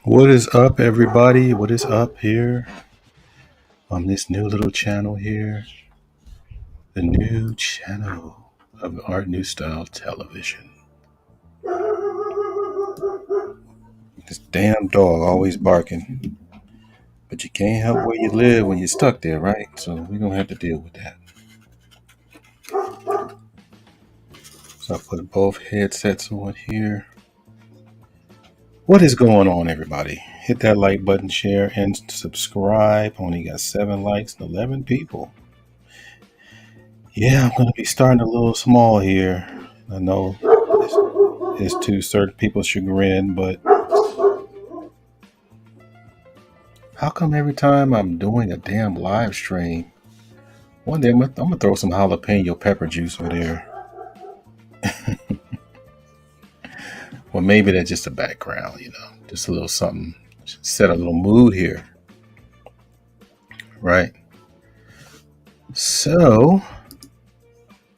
What is up, everybody? What is up here on this new little channel here? The new channel of Art Nustal Television. This damn dog always barking. But you can't help where you live when you're stuck there, right? So we're going to have to deal with that. So I put both headsets on here. What is going on, everybody? Hit that like button, share, and subscribe. Only got 7 likes and 11 people. Yeah, I'm going to be starting a little small here. I know it's to certain people's chagrin, but how come every time I'm doing a damn live stream, one day I'm gonna throw some jalapeno pepper juice over there. Well, maybe that's just a background, just a little something, set a little mood here, right? So,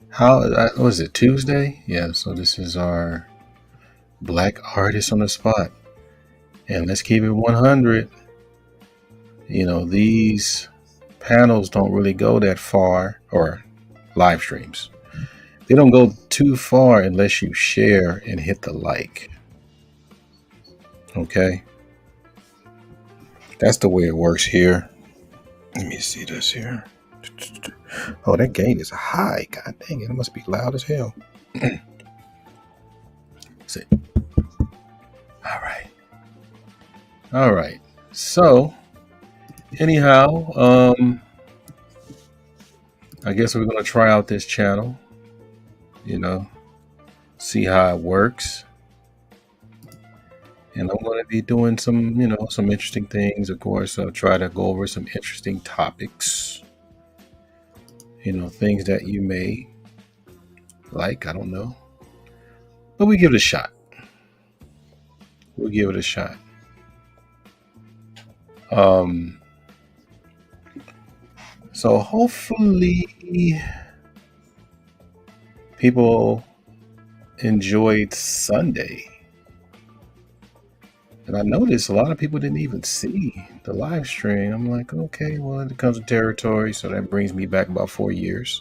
how was it, Tuesday? Yeah, so this is our Black Artist on the Spot. And let's keep it 100. These panels don't really go that far, or live streams. They don't go too far unless you share and hit the like. Okay? That's the way it works here. Let me see this here. Oh, that gain is high. God dang it. It must be loud as hell. See. All right. So, anyhow, I guess we're going to try out this channel. See how it works. And I'm going to be doing some interesting things. Of course, I'll try to go over some interesting topics. Things that you may like, I don't know. But we give it a shot. We'll give it a shot. So hopefully people enjoyed Sunday. And I noticed a lot of people didn't even see the live stream. I'm like, okay, well, it comes with territory. So that brings me back about 4 years.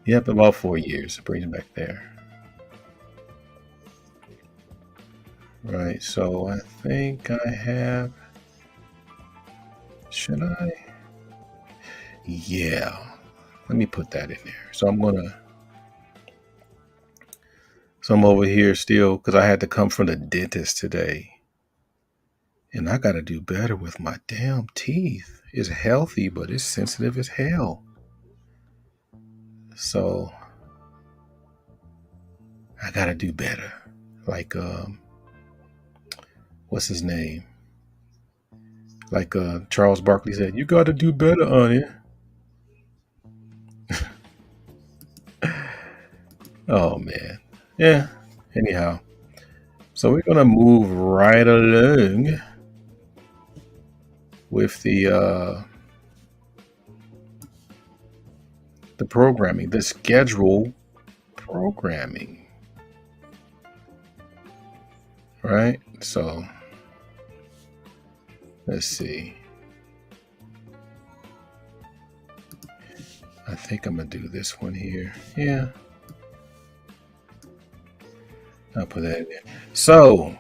Yep, about 4 years. It brings me back there. Right, so I think I have... Should I? Yeah. Let me put that in there. So I'm over here still because I had to come from the dentist today. And I got to do better with my damn teeth. It's healthy, but it's sensitive as hell. So I got to do better. Like, what's his name? Like Charles Barkley said, you got to do better on it. Oh, man. Yeah. Anyhow. So we're going to move right along with the programming, the schedule programming. Right? So let's see. I think I'm going to do this one here. Yeah. I'll put that in there. So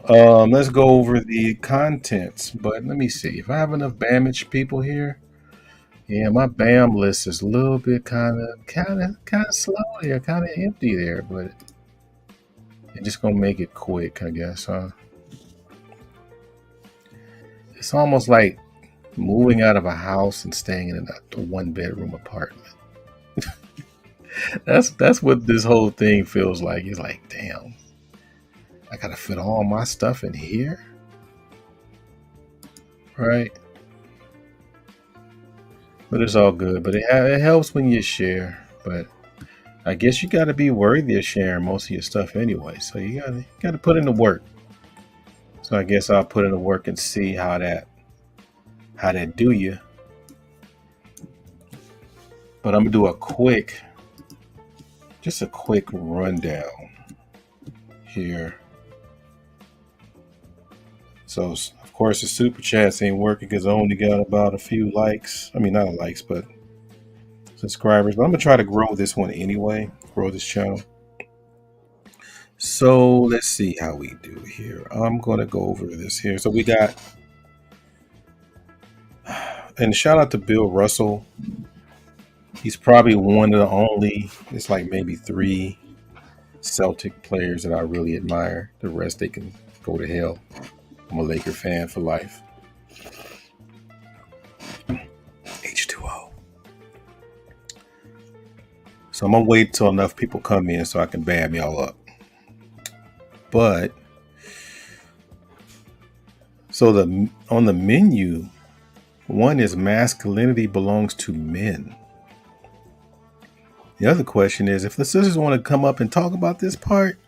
let's go over the contents. But let me see. If I have enough BAMage people here. Yeah, my BAM list is a little bit kind of slow there, kind of empty there. But I'm just going to make it quick, I guess, huh? It's almost like moving out of a house and staying in a 1-bedroom apartment. That's what this whole thing feels like. It's like, damn, I gotta fit all my stuff in here, right? But it's all good. But it helps when you share. But I guess you gotta be worthy of sharing most of your stuff anyway. So you gotta put in the work. So I guess I'll put in the work and see how that do you. But I'm gonna do just a quick rundown here So of course the super chats ain't working because I only got about a few likes. I mean, not likes, but subscribers. But I'm gonna try to grow this one anyway. Grow this channel. So let's see how we do here. I'm gonna go over this here. So we got, and shout out to Bill Russell. He's probably one of the only. It's like maybe three Celtic players that I really admire. The rest they can go to hell. I'm a Laker fan for life. H2O. So I'm gonna wait till enough people come in so I can bam y'all up. But so on the menu, one is masculinity belongs to men. The other question is, if the sisters want to come up and talk about this part,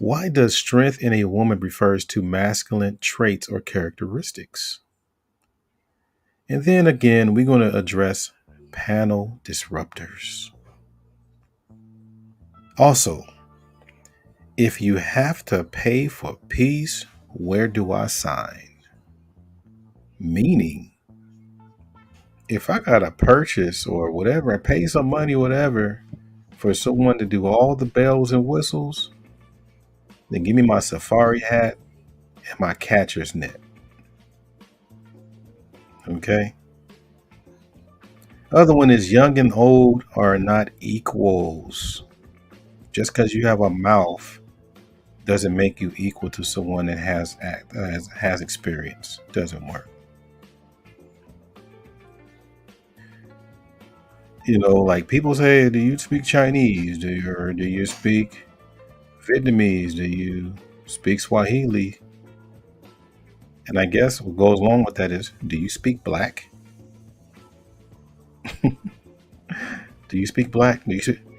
why does strength in a woman refers to masculine traits or characteristics? And then again, we're going to address panel disruptors. Also, if you have to pay for peace, where do I sign? Meaning, if I got to purchase or whatever, I pay some money, whatever, for someone to do all the bells and whistles, then give me my safari hat and my catcher's net. Okay? Other one is young and old are not equals. Just because you have a mouth doesn't make you equal to someone that has experience. Doesn't work. You know, like people say, do you speak Chinese? Or do you speak Vietnamese? Do you speak Swahili? And I guess what goes along with that is, do you speak black? Do you speak black?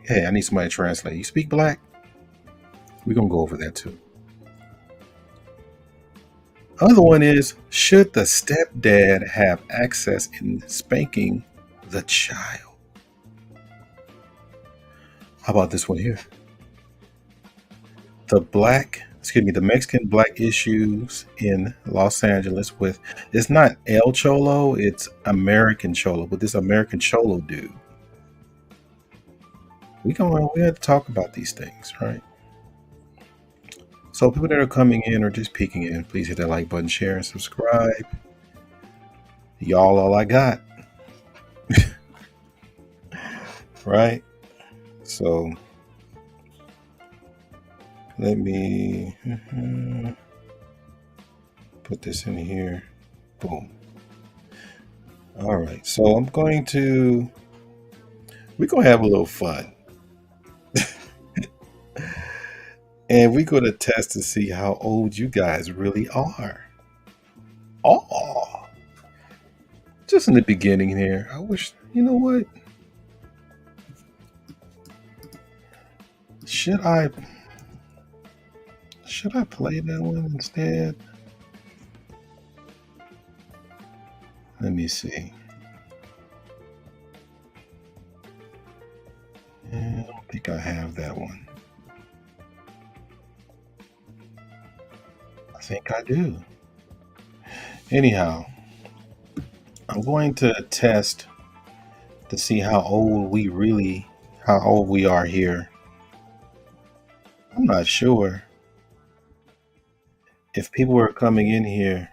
Hey, I need somebody to translate. You speak black? We're going to go over that too. Other one is, should the stepdad have access in spanking the child? How about this one here? The Mexican black issues in Los Angeles with, it's not El Cholo, it's American Cholo, but this American Cholo dude. We have to talk about these things, right? So people that are coming in or just peeking in, please hit that like button, share, and subscribe. Y'all all I got. Right? So let me put this in here. Boom. All right. So we're going to have a little fun. And we're going to test to see how old you guys really are. Oh, just in the beginning here. I wish, you know what? Should I play that one instead? Let me see. I don't think I have that one. I think I do. Anyhow, I'm going to test to see how old we are here. I'm not sure if people are coming in here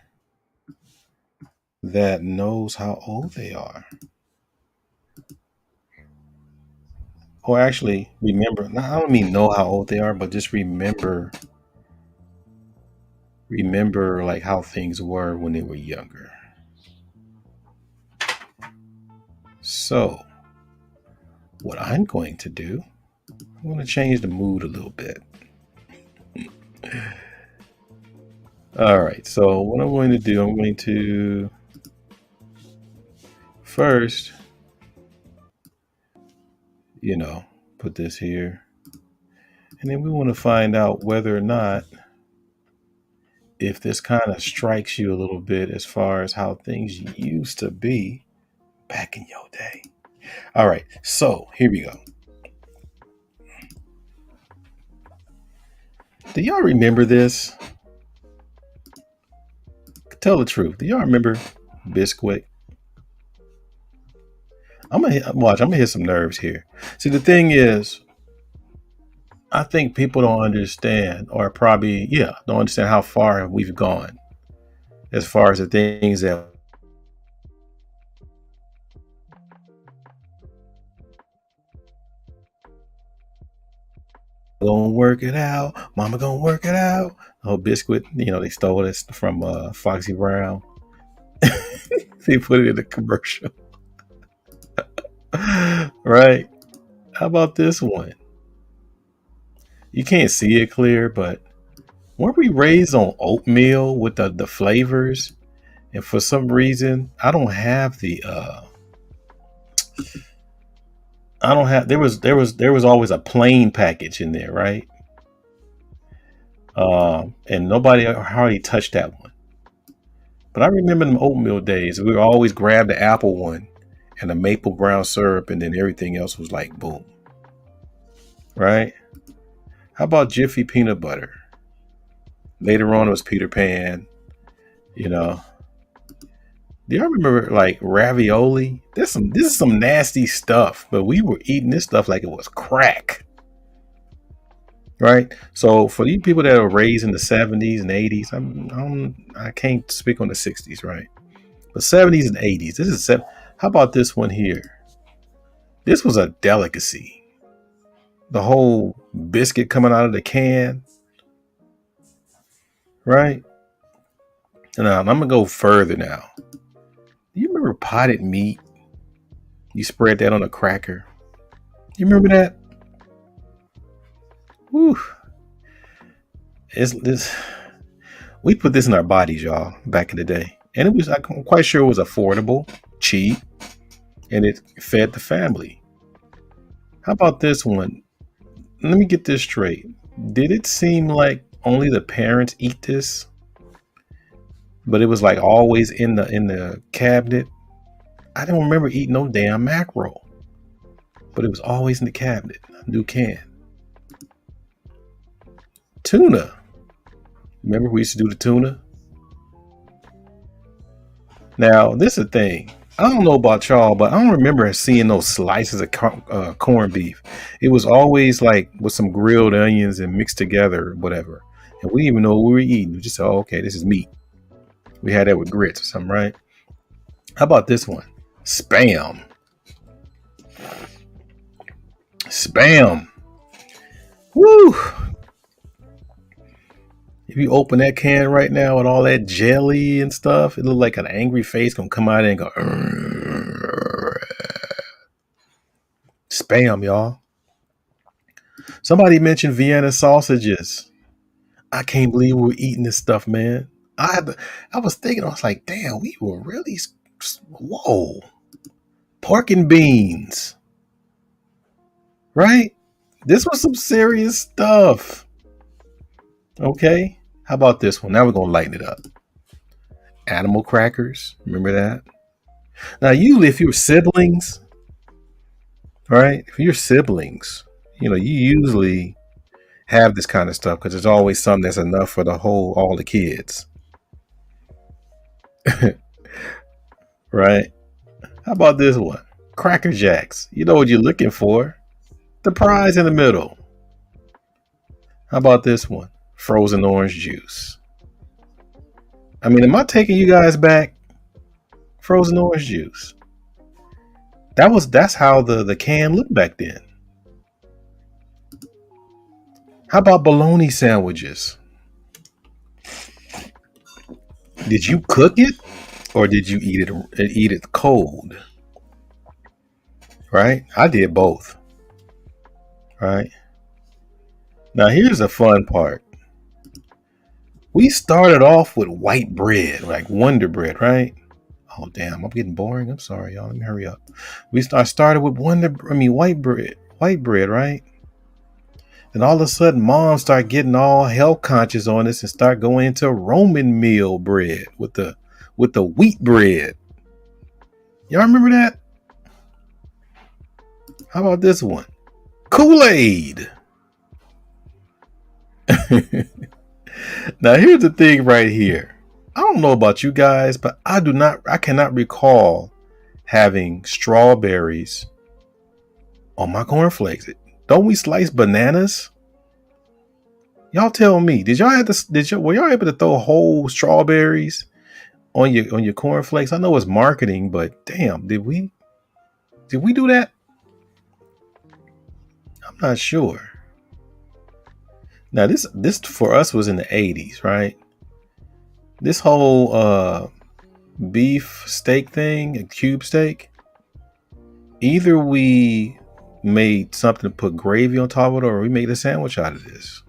that knows how old they are. Or actually remember, I don't mean know how old they are, but just remember like how things were when they were younger. So what I'm going to do, I'm going to change the mood a little bit. All right, so what I'm going to do, I'm going to first, put this here. And then we want to find out whether or not, if this kind of strikes you a little bit as far as how things used to be back in your day. All right, so here we go. Do y'all remember this? Tell the truth. Do y'all remember Bisquick? Watch. I'm gonna hit some nerves here. See, the thing is, I think people don't understand, or probably, yeah, don't understand how far we've gone as far as the things that gonna work it out. Mama gonna work it out. Oh, Biscuit, they stole this from Foxy Brown. They put it in the commercial. Right? How about this one? You can't see it clear, but weren't we raised on oatmeal with the flavors? And for some reason, I don't have there was always a plain package in there, right? And nobody hardly touched that one. But I remember them oatmeal days. We would always grab the apple one and the maple brown syrup, and then everything else was like boom. Right? How about Jiffy peanut butter? Later on, it was Peter Pan. You know. Do y'all remember like ravioli? This is some nasty stuff, but we were eating this stuff like it was crack. Right? So for you people that are raised in the 70s and 80s, I can't speak on the 60s, right? But 70s and 80s. How about this one here? This was a delicacy. The whole biscuit coming out of the can, right? Now I'm gonna go further now. Do you remember potted meat? You spread that on a cracker. You remember that? Whew. It's this. We put this in our bodies, y'all, back in the day, and I'm quite sure it was affordable, cheap, and it fed the family. How about this one? Let me get this straight. Did it seem like only the parents eat this, but it was like always in the cabinet? I don't remember eating no damn mackerel, but it was always in the cabinet, new can. Tuna. Remember we used to do the tuna? Now, this is a thing. I don't know about y'all, but I don't remember seeing those slices of corned beef. It was always like with some grilled onions and mixed together or whatever. And we didn't even know what we were eating. We just said, oh, okay, this is meat. We had that with grits or something, right? How about this one? Spam. Spam. Woo! If you open that can right now with all that jelly and stuff, it look like an angry face gonna come out and go. Spam, y'all. Somebody mentioned Vienna sausages. I can't believe we're eating this stuff, man. I was thinking, I was like, damn, we were really, whoa, pork and beans, right? This was some serious stuff. Okay, how about this one? Now we're gonna lighten it up. Animal crackers, remember that? Now, usually, if you're siblings, right? If you're siblings, you usually have this kind of stuff because there's always something that's enough for all the kids. Right? How about this one? Cracker Jacks. You know what you're looking for. The prize in the middle. How about this one? Frozen orange juice. I mean, am I taking you guys back? Frozen orange juice. That's how the can looked back then. How about bologna sandwiches? Did you cook it or did you eat it cold? Right? I did both. Right? Now here's the fun part. We started off with white bread, like Wonder Bread, right? Oh damn, I'm getting boring. I'm sorry, y'all. Let me hurry up. I started with white bread, right? And all of a sudden, mom started getting all health conscious on us and start going into Roman meal bread with the wheat bread. Y'all remember that? How about this one? Kool-Aid. Now here's the thing right here. I don't know about you guys, but I cannot recall having strawberries on my cornflakes. Don't we slice bananas? Y'all tell me. Were y'all able to throw whole strawberries on your cornflakes? I know it's marketing, but damn, did we do that? I'm not sure. Now this for us was in the 80s, right? This whole beef steak thing, a cube steak, either we made something to put gravy on top of it or we made a sandwich out of this.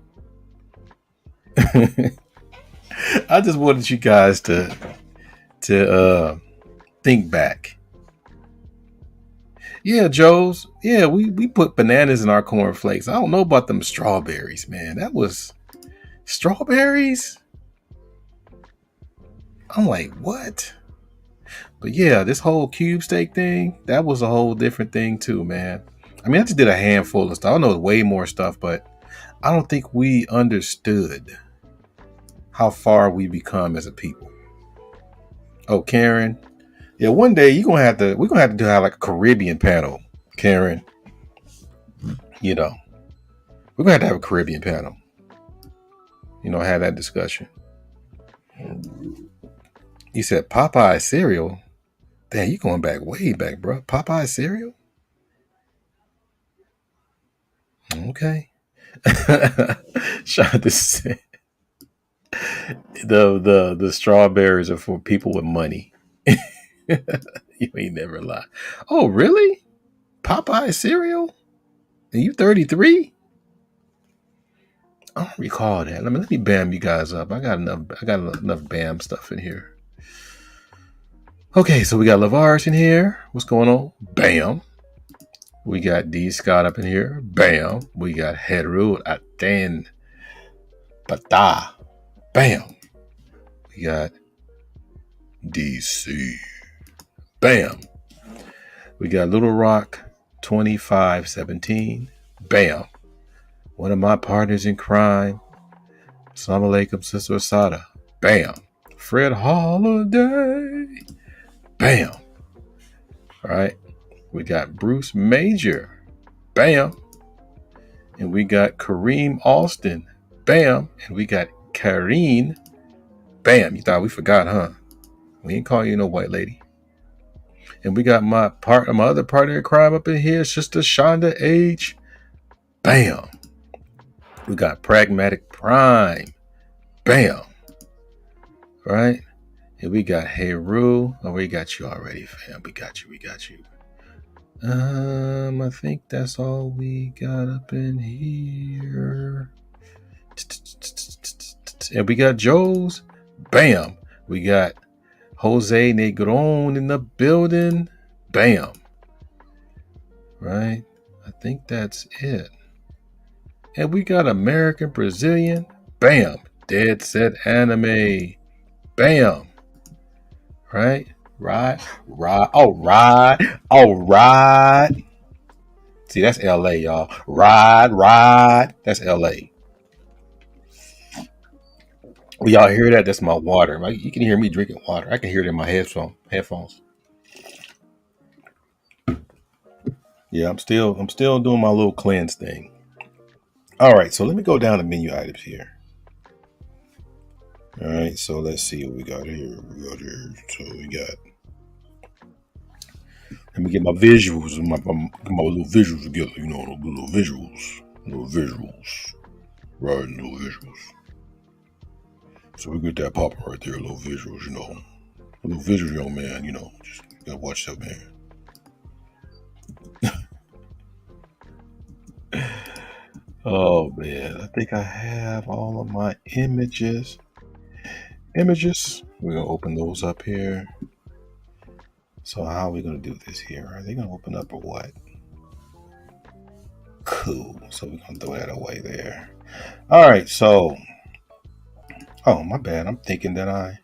I just wanted you guys to think back. Yeah, Joe's. Yeah, we put bananas in our cornflakes. I don't know about them strawberries, man. That was strawberries. I'm like, what? But yeah, this whole cube steak thing, that was a whole different thing too, man. I mean, I just did a handful of stuff. I know way more stuff, but I don't think we understood how far we become as a people. Oh, Karen. Yeah, one day we're gonna have to have like a Caribbean panel, Karen. You know, we're gonna have to have a Caribbean panel. Have that discussion. You said Popeye cereal. Damn, you going back way back, bro. Popeye cereal? Okay. Trying to say the strawberries are for people with money. You ain't never lie. Oh, really? Popeye cereal? And you 33? I don't recall that. Let me bam you guys up. I got enough bam stuff in here. Okay, so we got Lavars in here. What's going on? Bam. We got D Scott up in here. Bam. We got Heru Aten Pata. Bam. We got DC. Bam. We got Little Rock 2517. Bam. One of my partners in crime. Assalamu alaikum, Sister Asada. Bam. Fred Holiday. Bam. All right. We got Bruce Major. Bam. And we got Kareem Alston. Bam. And we got Kareen. Bam. You thought we forgot, huh? We ain't calling you no white lady. And we got my other partner in crime up in here, Sister Shonda H. Bam. We got Pragmatic Prime. Bam. Right? And we got Heru. Oh, we got you already, fam. We got you. I think that's all we got up in here. And we got Joe's. Bam. We got Jose Negron in the building. Bam. Right? I think that's it. And we got American Brazilian. Bam. Dead Set Anime. Bam. Right? Right. All right. See, that's LA, y'all. Ride. That's LA. Well, y'all hear that? That's my water. You can hear me drinking water. I can hear it in my headphones. Yeah, I'm still doing my little cleanse thing. All right, so let me go down the menu items here. All right, so let's see what we got here. So we got. Let me get my visuals, my little visuals together. Little visuals. Right, little visuals. So we get that popping right there, little visuals. Little visuals, young man. Just gotta watch that, man. Oh man, I think I have all of my images. We're gonna open those up here. So how are we gonna do this here? Are they gonna open up or what? Cool. So we're gonna throw that away there. All right. So, oh my bad. I'm thinking that I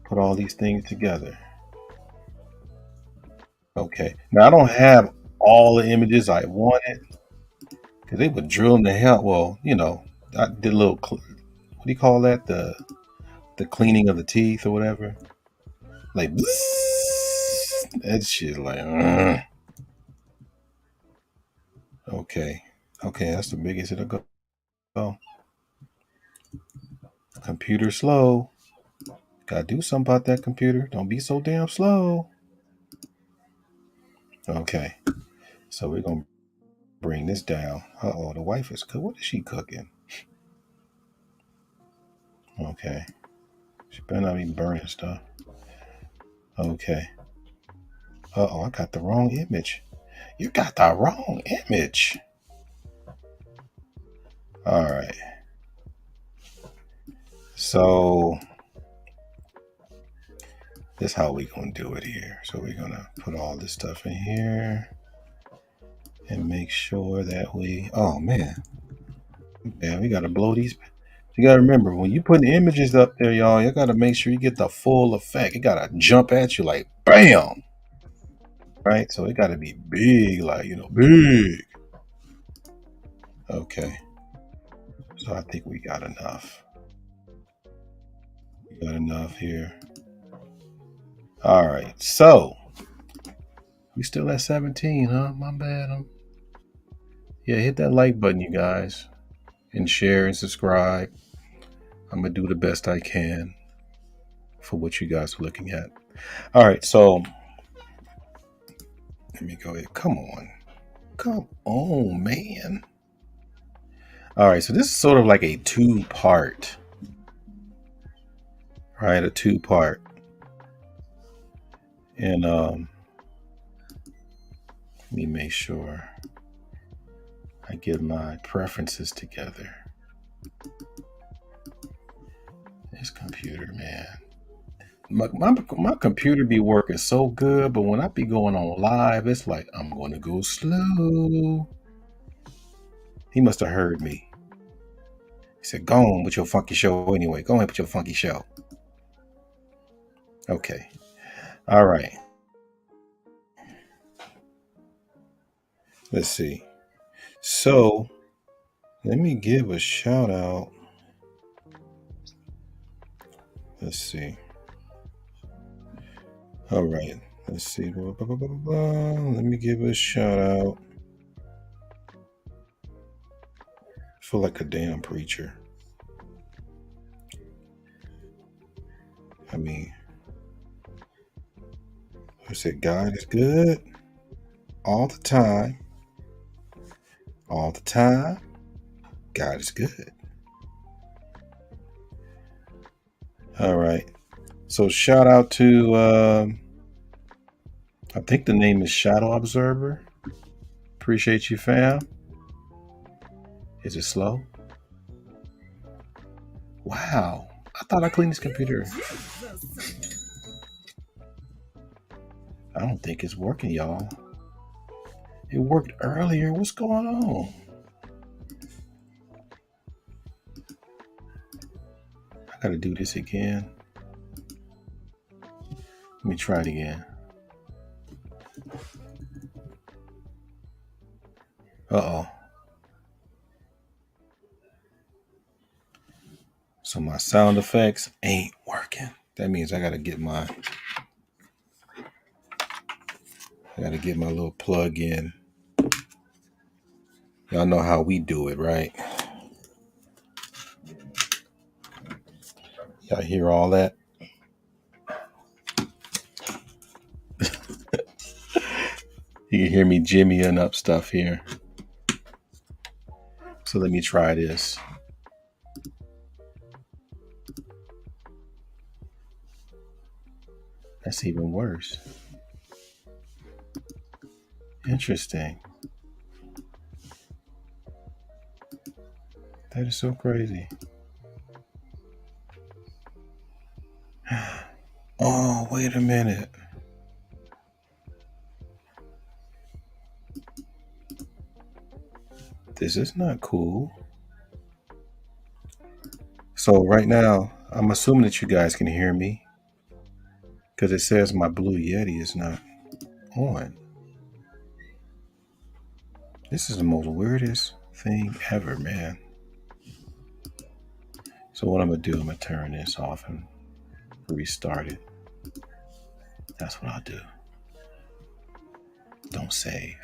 put all these things together. Okay. Now I don't have all the images I wanted because they were drilling the hell. Well, I did a little. What do you call that? the cleaning of the teeth or whatever. Like that shit like okay. Okay, that's the biggest it'll go. Computer slow. Gotta do something about that computer. Don't be so damn slow. Okay. So we're gonna bring this down. Uh-oh, the wife is cook. What is she cooking? Okay. She better not be burning stuff. Okay. Uh-oh, I got the wrong image. You got the wrong image. All right. So this is how we gonna do it here. So we're gonna put all this stuff in here and make sure that we. Oh man, yeah, we gotta blow these. You gotta remember when you put images up there, y'all. You gotta make sure you get the full effect. It gotta jump at you like bam, right? So it gotta be big, like big. Okay. So I think we got enough. We got enough here. All right. So we still at 17, huh? My bad. Yeah, hit that like button, you guys, and share and subscribe. I'm gonna do the best I can for what you guys are looking at. All right, so let me go ahead. Come on, man. All right, so this is sort of like a two-part, right? A two-part, and let me make sure I get my preferences together. This computer, man. My computer be working so good, but when I be going on live, it's like I'm going to go slow. He must have heard me. He said, "Go on with your funky show anyway. Go ahead with your funky show." Okay. All right. Let's see. So let me give a shout out. Let's see. All right. Let's see. Let me give a shout out. I feel like a damn preacher. I mean, I said God is good all the time. All the time. God is good. All right. So shout out to I think the name is Shadow Observer. Appreciate you, fam. Is it slow? Wow. I thought I cleaned this computer. I don't think it's working, y'all. It worked earlier. What's going on? I gotta do this again. Let me try it again. Uh-oh. So my sound effects ain't working. That means I gotta get my little plug in. Y'all know how we do it, right? Y'all hear all that? You can hear me jimmying up stuff here. So let me try this. That's even worse. Interesting. That is so crazy. Oh, wait a minute. This is not cool. So right now, I'm assuming that you guys can hear me because it says my Blue Yeti is not on. This is the most weirdest thing ever, man. So what I'm gonna do, I'm gonna turn this off and restart it. That's what I'll do. Don't save.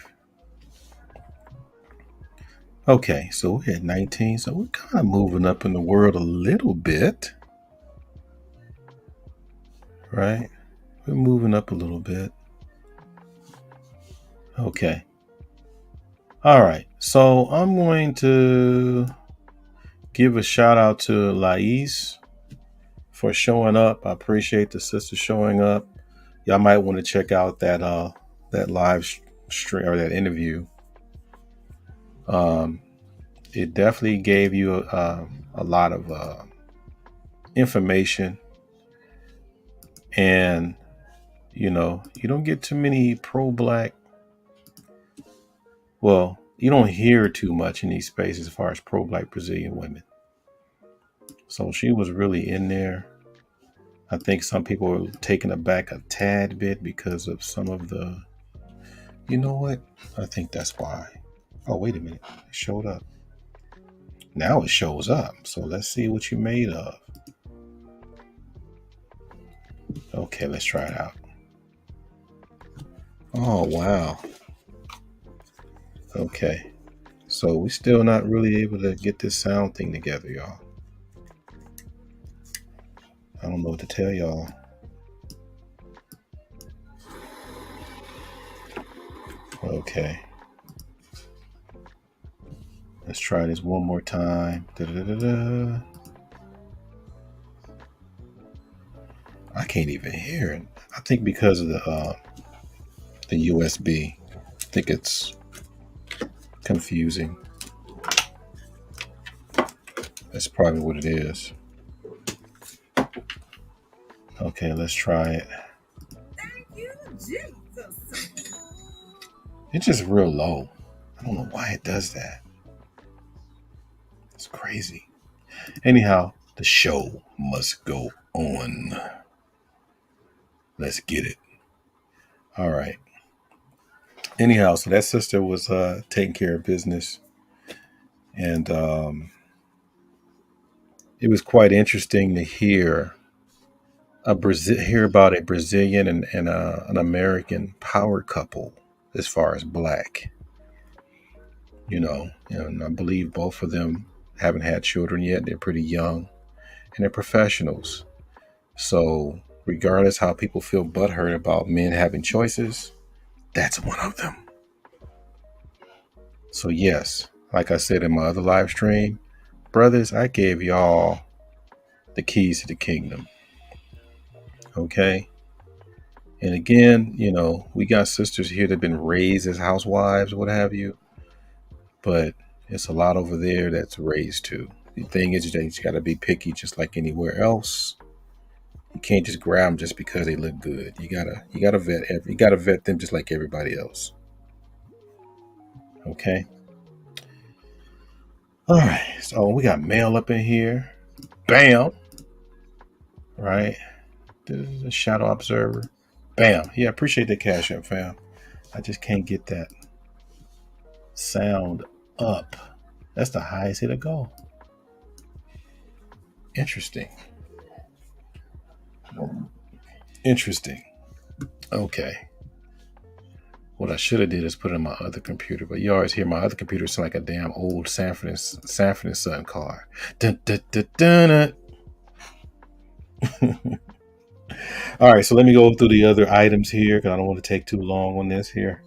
Okay, so we're at 19. So we're kind of moving up in the world a little bit, right? We're moving up a little bit. Okay. All right. So I'm going to give a shout out to Lais for showing up. I appreciate the sister showing up. Y'all might want to check out that live stream or that interview. It definitely gave you a lot of information, and you don't get too many pro-black. Well, you don't hear too much in these spaces as far as pro-black Brazilian women. So she was really in there. I think some people were taken aback a tad bit because of some of the. You know what? I think that's why. Oh, wait a minute. It showed up. Now it shows up. So let's see what you made of. Okay, let's try it out. Oh, wow. Okay. So we're still not really able to get this sound thing together, y'all. I don't know what to tell y'all. Okay. Let's try this one more time. Da-da-da-da. I can't even hear it. I think because of the USB. I think it's confusing. That's probably what it is. Okay, let's try it. Thank you, Jesus. It's just real low. I don't know why it does that. It's crazy. Anyhow, the show must go on. Let's get it. All right. Anyhow, so that sister was taking care of business, and it was quite interesting to hear about a Brazilian and an American power couple as far as black. And I believe both of them haven't had children yet. They're pretty young, and they're professionals. So regardless how people feel butthurt about men having choices, that's one of them. So yes, like I said in my other live stream, brothers, I gave y'all the keys to the kingdom. Okay. And again, we got sisters here that have been raised as housewives, what have you. But it's a lot over there that's raised too. The thing is that you got to be picky just like anywhere else. You can't just grab them just because they look good. You gotta vet them just like everybody else. Okay. All right. So we got mail up in here. Bam. Right. This is a shadow observer. Bam. Yeah, appreciate the cash up, fam. I just can't get that sound up. That's the highest it'll go. Interesting. Okay. What I should have did is put it in my other computer, but you always hear my other computer sound like a damn old Sanford and Son car. Dun, dun, dun, dun, dun. All right, so let me go through the other items here because I don't want to take too long on this here.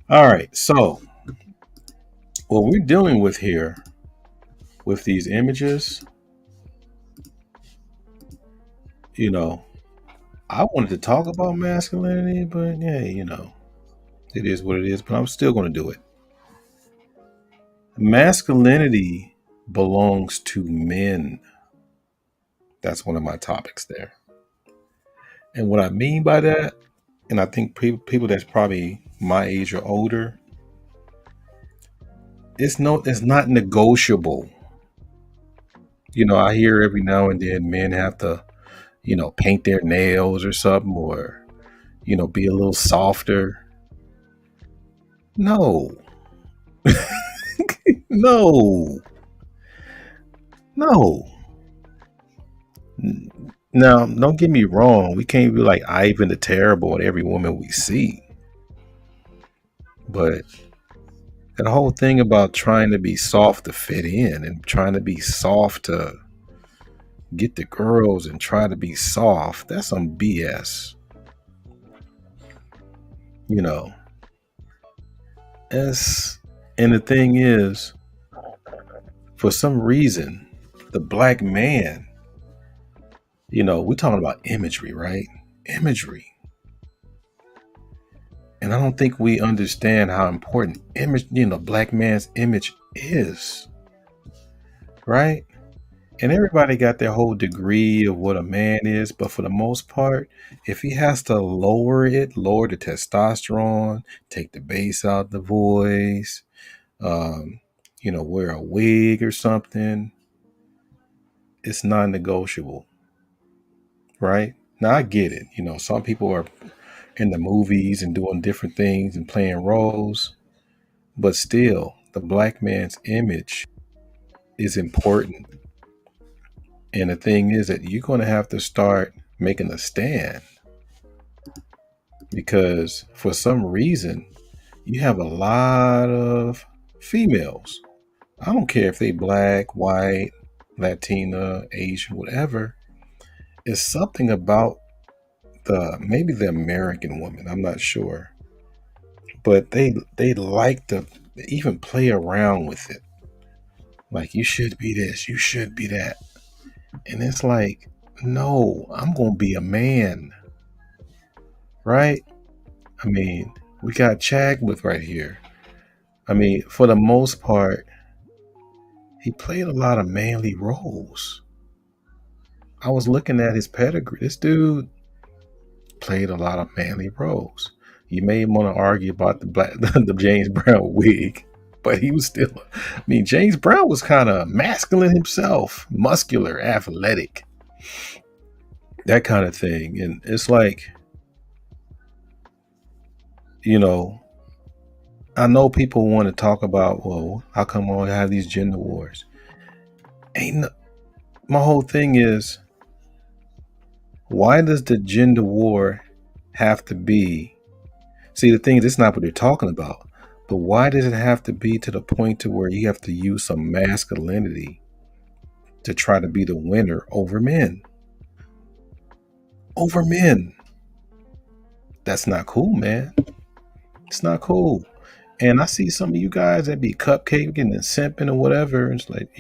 All right, so what we're dealing with here with these images, I wanted to talk about masculinity, but yeah, it is what it is, but I'm still going to do it. Masculinity belongs to men. That's one of my topics there. And what I mean by that, and I think people that's probably my age or older, it's not negotiable. I hear every now and then men have to, paint their nails or something, or, be a little softer. No. No. No. Now, don't get me wrong. We can't be like Ivan the Terrible with every woman we see. But that whole thing about trying to be soft to fit in and trying to be soft to get the girls and try to be soft, that's some BS. You know, it's, and the thing is, for some reason, the black man, we're talking about imagery, right? Imagery. And I don't think we understand how important image, black man's image is, right? And everybody got their whole degree of what a man is, but for the most part, if he has to lower it, lower the testosterone, take the bass out the voice, um, wear a wig or something, it's non-negotiable, right? Now I get it. Some people are in the movies and doing different things and playing roles, but still, the black man's image is important. And the thing is that you're going to have to start making a stand because for some reason, you have a lot of females. I don't care if they black, white, Latina, Asian, whatever. It's something about maybe the American woman. I'm not sure, but they like to even play around with it. Like you should be this, you should be that, and it's like, no, I'm gonna be a man, right? I mean, we got Chadwick right here. I mean, for the most part, he played a lot of manly roles. I was looking at his pedigree. This dude played a lot of manly roles. You may want to argue about the James Brown wig, but he was still. I mean, James Brown was kind of masculine himself, muscular, athletic, that kind of thing. And it's like, you know, I know people want to talk about, well, how come we have these gender wars? Ain't no, my whole thing is, why does the gender war have to be? See, the thing is, it's not what they're talking about. But why does it have to be to the point to where you have to use some masculinity to try to be the winner over men? Over men. That's not cool, man. It's not cool. And I see some of you guys that be cupcaking and simping or whatever. It's like,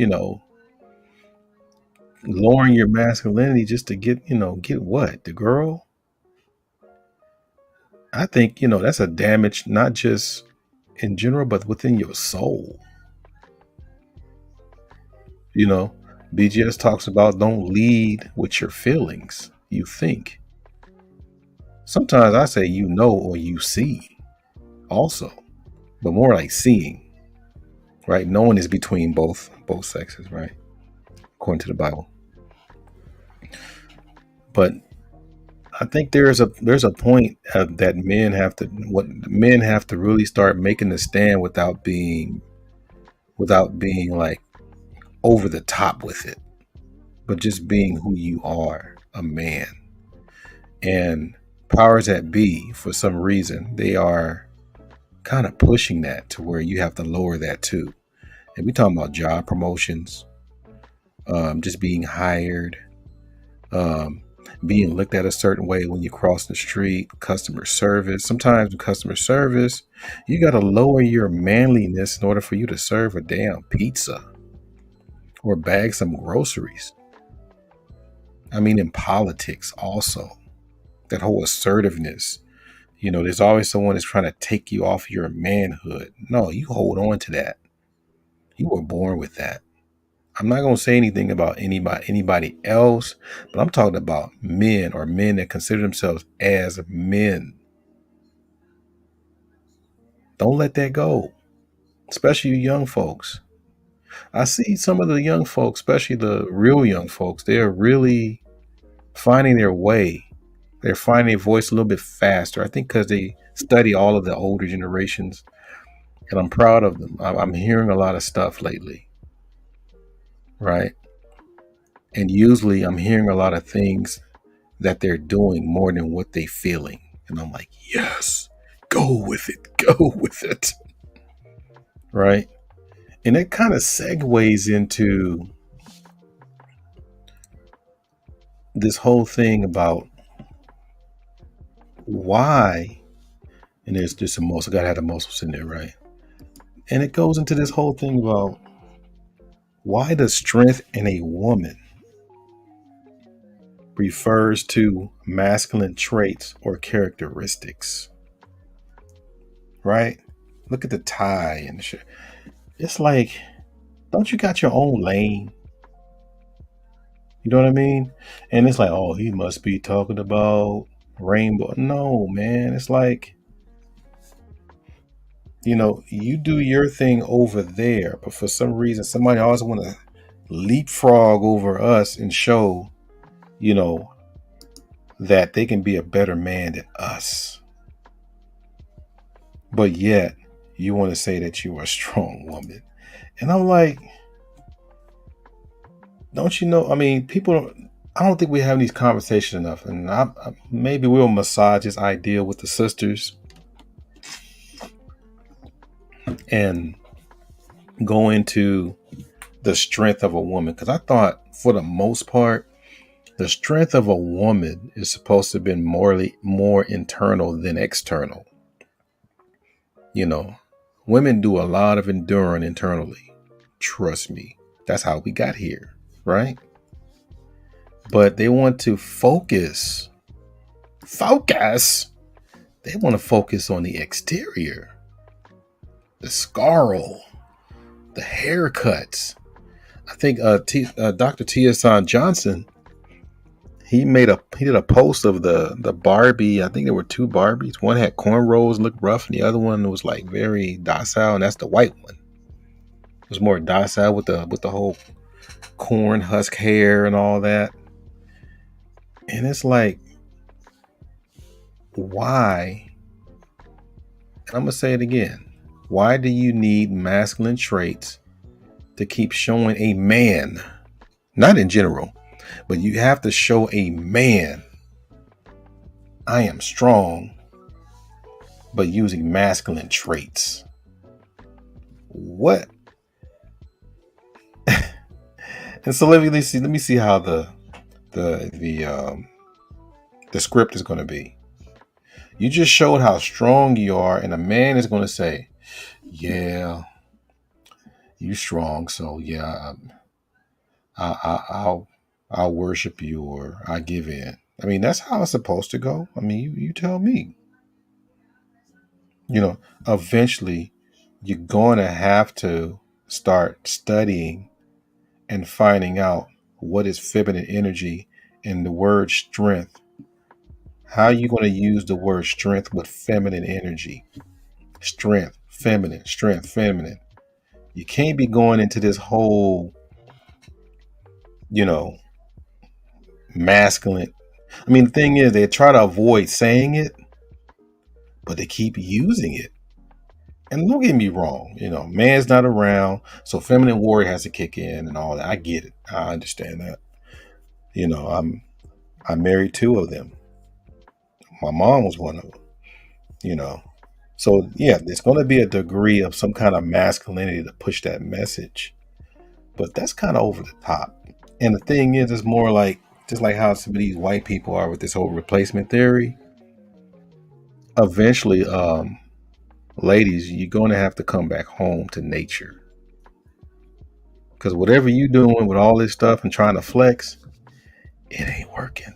lowering your masculinity just to get what? The girl? I think, that's a damage, not just in general, but within your soul. BGS talks about don't lead with your feelings. You think. Sometimes I say or you see also, but more like seeing, right? Knowing is between both sexes, right? According to the Bible. But I think there's a point that men have to really start making the stand without being like over the top with it, but just being who you are, a man. And powers that be, for some reason, they are kind of pushing that to where you have to lower that too. And we talking about job promotions, just being hired, um, being looked at a certain way when you cross the street, customer service. Sometimes in customer service, you got to lower your manliness in order for you to serve a damn pizza or bag some groceries. I mean, in politics also, that whole assertiveness. There's always someone that's trying to take you off your manhood. No, you hold on to that. You were born with that. I'm not going to say anything about anybody else, but I'm talking about men or men that consider themselves as men. Don't let that go, especially you young folks. I see some of the young folks, especially the real young folks, they're really finding their way. They're finding their voice a little bit faster. I think because they study all of the older generations, and I'm proud of them. I'm hearing a lot of stuff lately, right? And usually I'm hearing a lot of things that they're doing more than what they feeling. And I'm like, yes, go with it, go with it. Right. And it kind of segues into this whole thing about why, and there's just a muscle, gotta have the muscles in there, right? And it goes into this whole thing about why the strength in a woman refers to masculine traits or characteristics, right? Look at the tie and shit. It's like, don't you got your own lane? You know what I mean? And it's like, oh, he must be talking about rainbow. No, man. It's like, you do your thing over there, but for some reason, somebody always want to leapfrog over us and show, you know, that they can be a better man than us. But yet, you want to say that you are a strong woman. And I'm like, don't you know? I mean, I don't think we have these conversations enough. And maybe we'll massage this idea with the sisters and go into the strength of a woman. Because I thought, for the most part, the strength of a woman is supposed to be more internal than external. Women do a lot of enduring internally. Trust me. That's how we got here, right? But they want to focus. They want to focus on the exterior, the scarl, the haircuts. I think Dr. T.S. Johnson, he did a post of the Barbie. I think there were two Barbies. One had cornrows, looked rough, and the other one was like very docile, and that's the white one. It was more docile with the whole corn husk hair and all that. And it's like, why? And I'm gonna say it again. Why do you need masculine traits to keep showing a man? Not in general, but you have to show a man, I am strong, but using masculine traits. What? And so let me see how the script is going to be. You just showed how strong you are, and a man is going to say, "Yeah, you strong, so yeah, I'll worship you, or I give in." I mean, that's how it's supposed to go. I mean, you tell me. Eventually, you're going to have to start studying and finding out what is feminine energy and the word strength. How are you going to use the word strength with feminine energy? Strength, feminine. You can't be going into this whole, you know, masculine. I mean, the thing is, they try to avoid saying it, but they keep using it. And don't get me wrong, man's not around, so feminine warrior has to kick in and all that. I get it. I understand that. I married two of them. My mom was one of them. You know, so yeah, there's going to be a degree of some kind of masculinity to push that message, but that's kind of over the top. And the thing is, it's more like just like how some of these white people are with this whole replacement theory. Eventually, ladies, you're going to have to come back home to nature. Because whatever you're doing with all this stuff and trying to flex, it ain't working.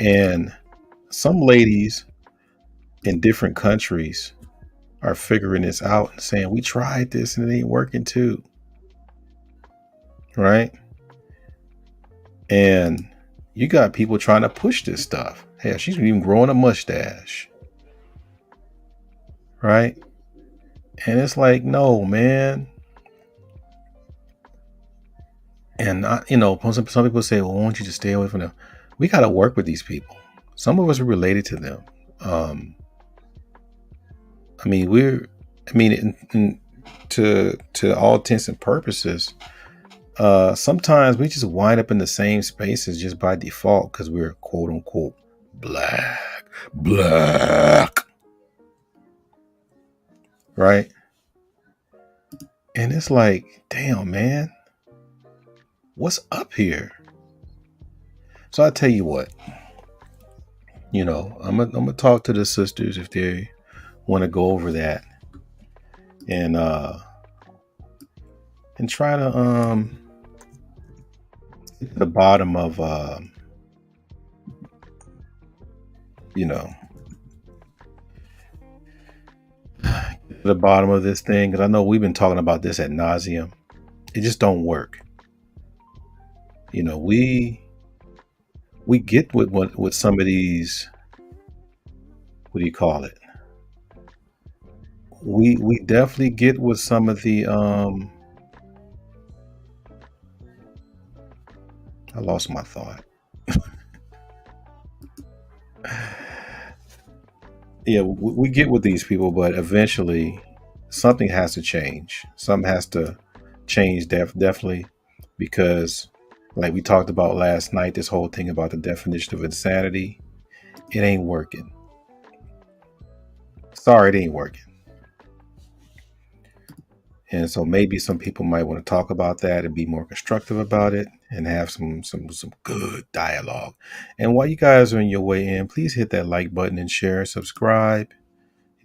And some ladies in different countries are figuring this out and saying, we tried this and it ain't working too. Right? And you got people trying to push this stuff. Hell, she's even growing a mustache. Right? And it's like, no, man. And some people say, well, won't you just stay away from them? We got to work with these people. Some of us are related to them. To all intents and purposes, Sometimes we just wind up in the same spaces just by default because we're quote unquote black, right? And it's like, damn, man, what's up here? So I tell you what, I'm gonna talk to the sisters if they want to go over that and try to get to the bottom of you know the bottom of this thing, because I know we've been talking about this ad nauseum. It just don't work. We get with some of these. What do you call it? We definitely get with some of the. I lost my thought. Yeah, we get with these people, but eventually something has to change. Something has to change definitely, because like we talked about last night, this whole thing about the definition of insanity, it ain't working. Sorry, it ain't working. And so maybe some people might want to talk about that and be more constructive about it and have some good dialogue. And while you guys are on your way in, please hit that like button and share, subscribe.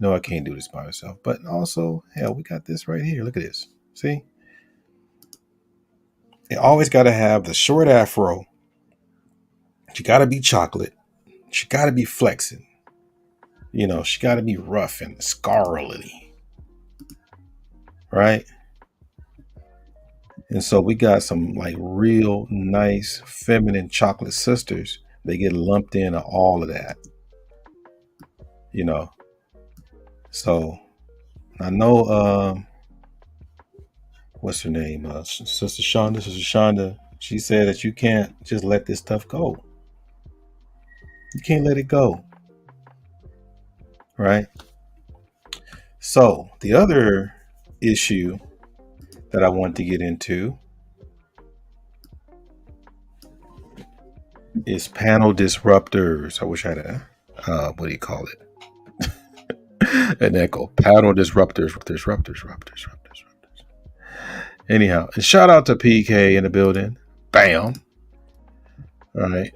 I can't do this by myself. But also, hell, we got this right here. Look at this. See? You always got to have the short afro. She got to be chocolate. She got to be flexing. She got to be rough and scarlety. Right? And so we got some like real nice feminine chocolate sisters. They get lumped into all of that. You know. So I know what's her name? Sister Shonda. She said that you can't just let this stuff go. You can't let it go. Right? So the other issue that I want to get into is panel disruptors. I wish I had what do you call it? An echo. Panel disruptors. Anyhow, and shout out to PK in the building. Bam. All right.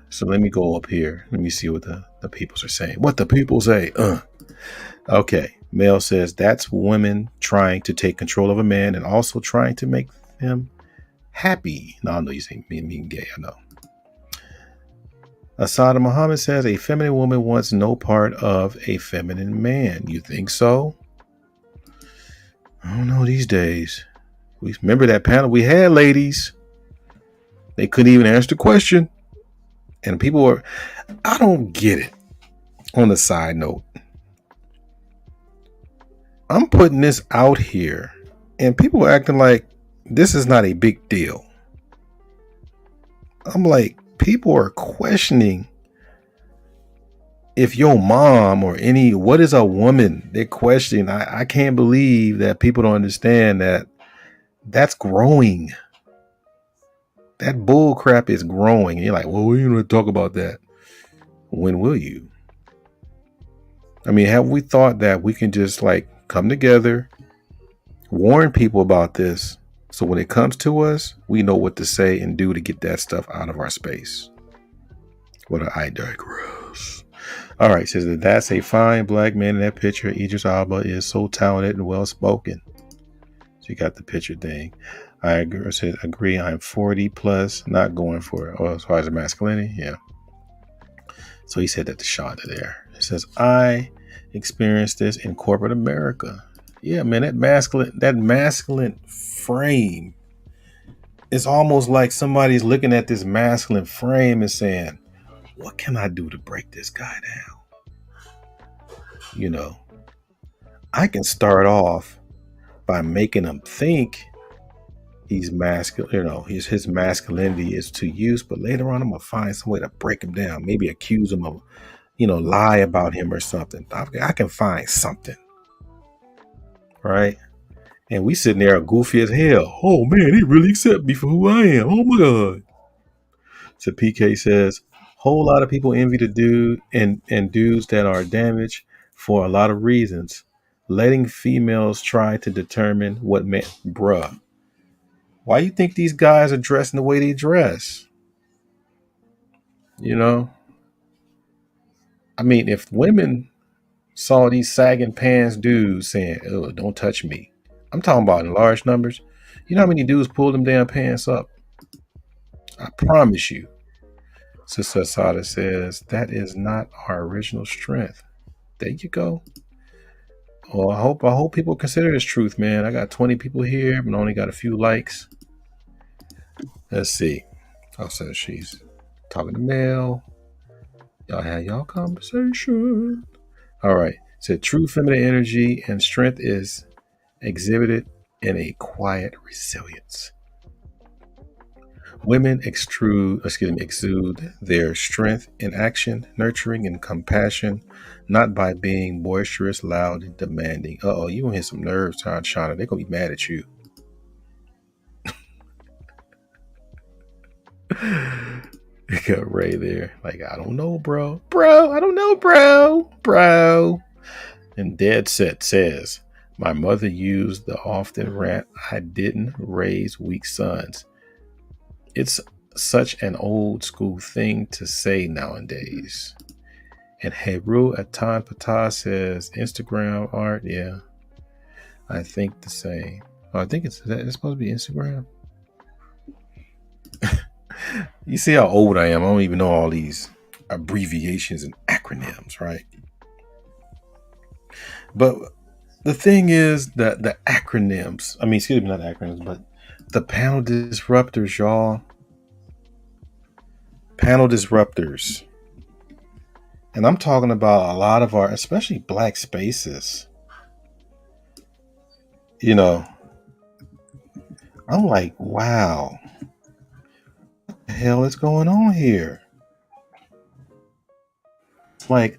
So let me go up here. Let me see what the peoples are saying. What the people say. Okay. Mel says that's women trying to take control of a man and also trying to make him happy. No, I know you say mean gay. I know. Asada Muhammad says a feminine woman wants no part of a feminine man. You think so? I don't know these days. We remember that panel we had, ladies. They couldn't even answer the question. And people were, I don't get it. On the side note, I'm putting this out here and people are acting like this is not a big deal. I'm like, people are questioning if your mom or what is a woman? They're questioning. I can't believe that people don't understand that that's growing. That bull crap is growing. And you're like, well, we don't want to talk about that. When will you? I mean, have we thought that we can just like come together, warn people about this, so when it comes to us, we know what to say and do to get that stuff out of our space? What I digress. All right, says that that's a fine black man in that picture. Idris Alba is so talented and well spoken. So you got the picture thing. I agree. Says agree. I'm 40 plus, not going for it. Oh, as far as the masculinity, yeah. So he said that to Shonda there. It says I experienced this in corporate America. Yeah, man, that masculine frame. It's almost like somebody's looking at this masculine frame and saying, what can I do to break this guy down? I can start off by making him think he's masculine, his masculinity is to use, but later on I'm gonna find some way to break him down, maybe accuse him of, lie about him or something. I can find something, right? And we sitting there goofy as hell. Oh man, they really accept me for who I am. Oh my god. So PK says, whole lot of people envy the dude and dudes that are damaged for a lot of reasons. Letting females try to determine what man, bruh. Why you think these guys are dressing the way they dress? You know, I mean, if women saw these sagging pants dudes saying, "Oh, don't touch me," I'm talking about in large numbers. You know how many dudes pull them damn pants up? I promise you. Sister Asada says that is not our original strength. There you go. Well, I hope people consider this truth, man. I got 20 people here, but only got a few likes. Let's see. Oh, so she's talking to Mel. Y'all had y'all conversation. All right. So true feminine energy and strength is exhibited in a quiet resilience. Women exude their strength in action, nurturing, and compassion, not by being boisterous, loud, and demanding. Uh oh, you gonna hit some nerves, Shauna. They're gonna be mad at you. You got Ray there. Like, I don't know, bro. Bro, I don't know, bro. Bro. And Dead Set says, my mother used the often rant, I didn't raise weak sons. It's such an old school thing to say nowadays. And Hebrew Atan Patah says, Instagram art, yeah. I think the same. Oh, I think it's supposed to be Instagram. You see how old I am. I don't even know all these abbreviations and acronyms, right? But the thing is that the acronyms, I mean, excuse me, not acronyms, but the panel disruptors, y'all. Panel disruptors. And I'm talking about a lot of our, especially black spaces. You know, I'm like, wow, what the hell is going on here? Like,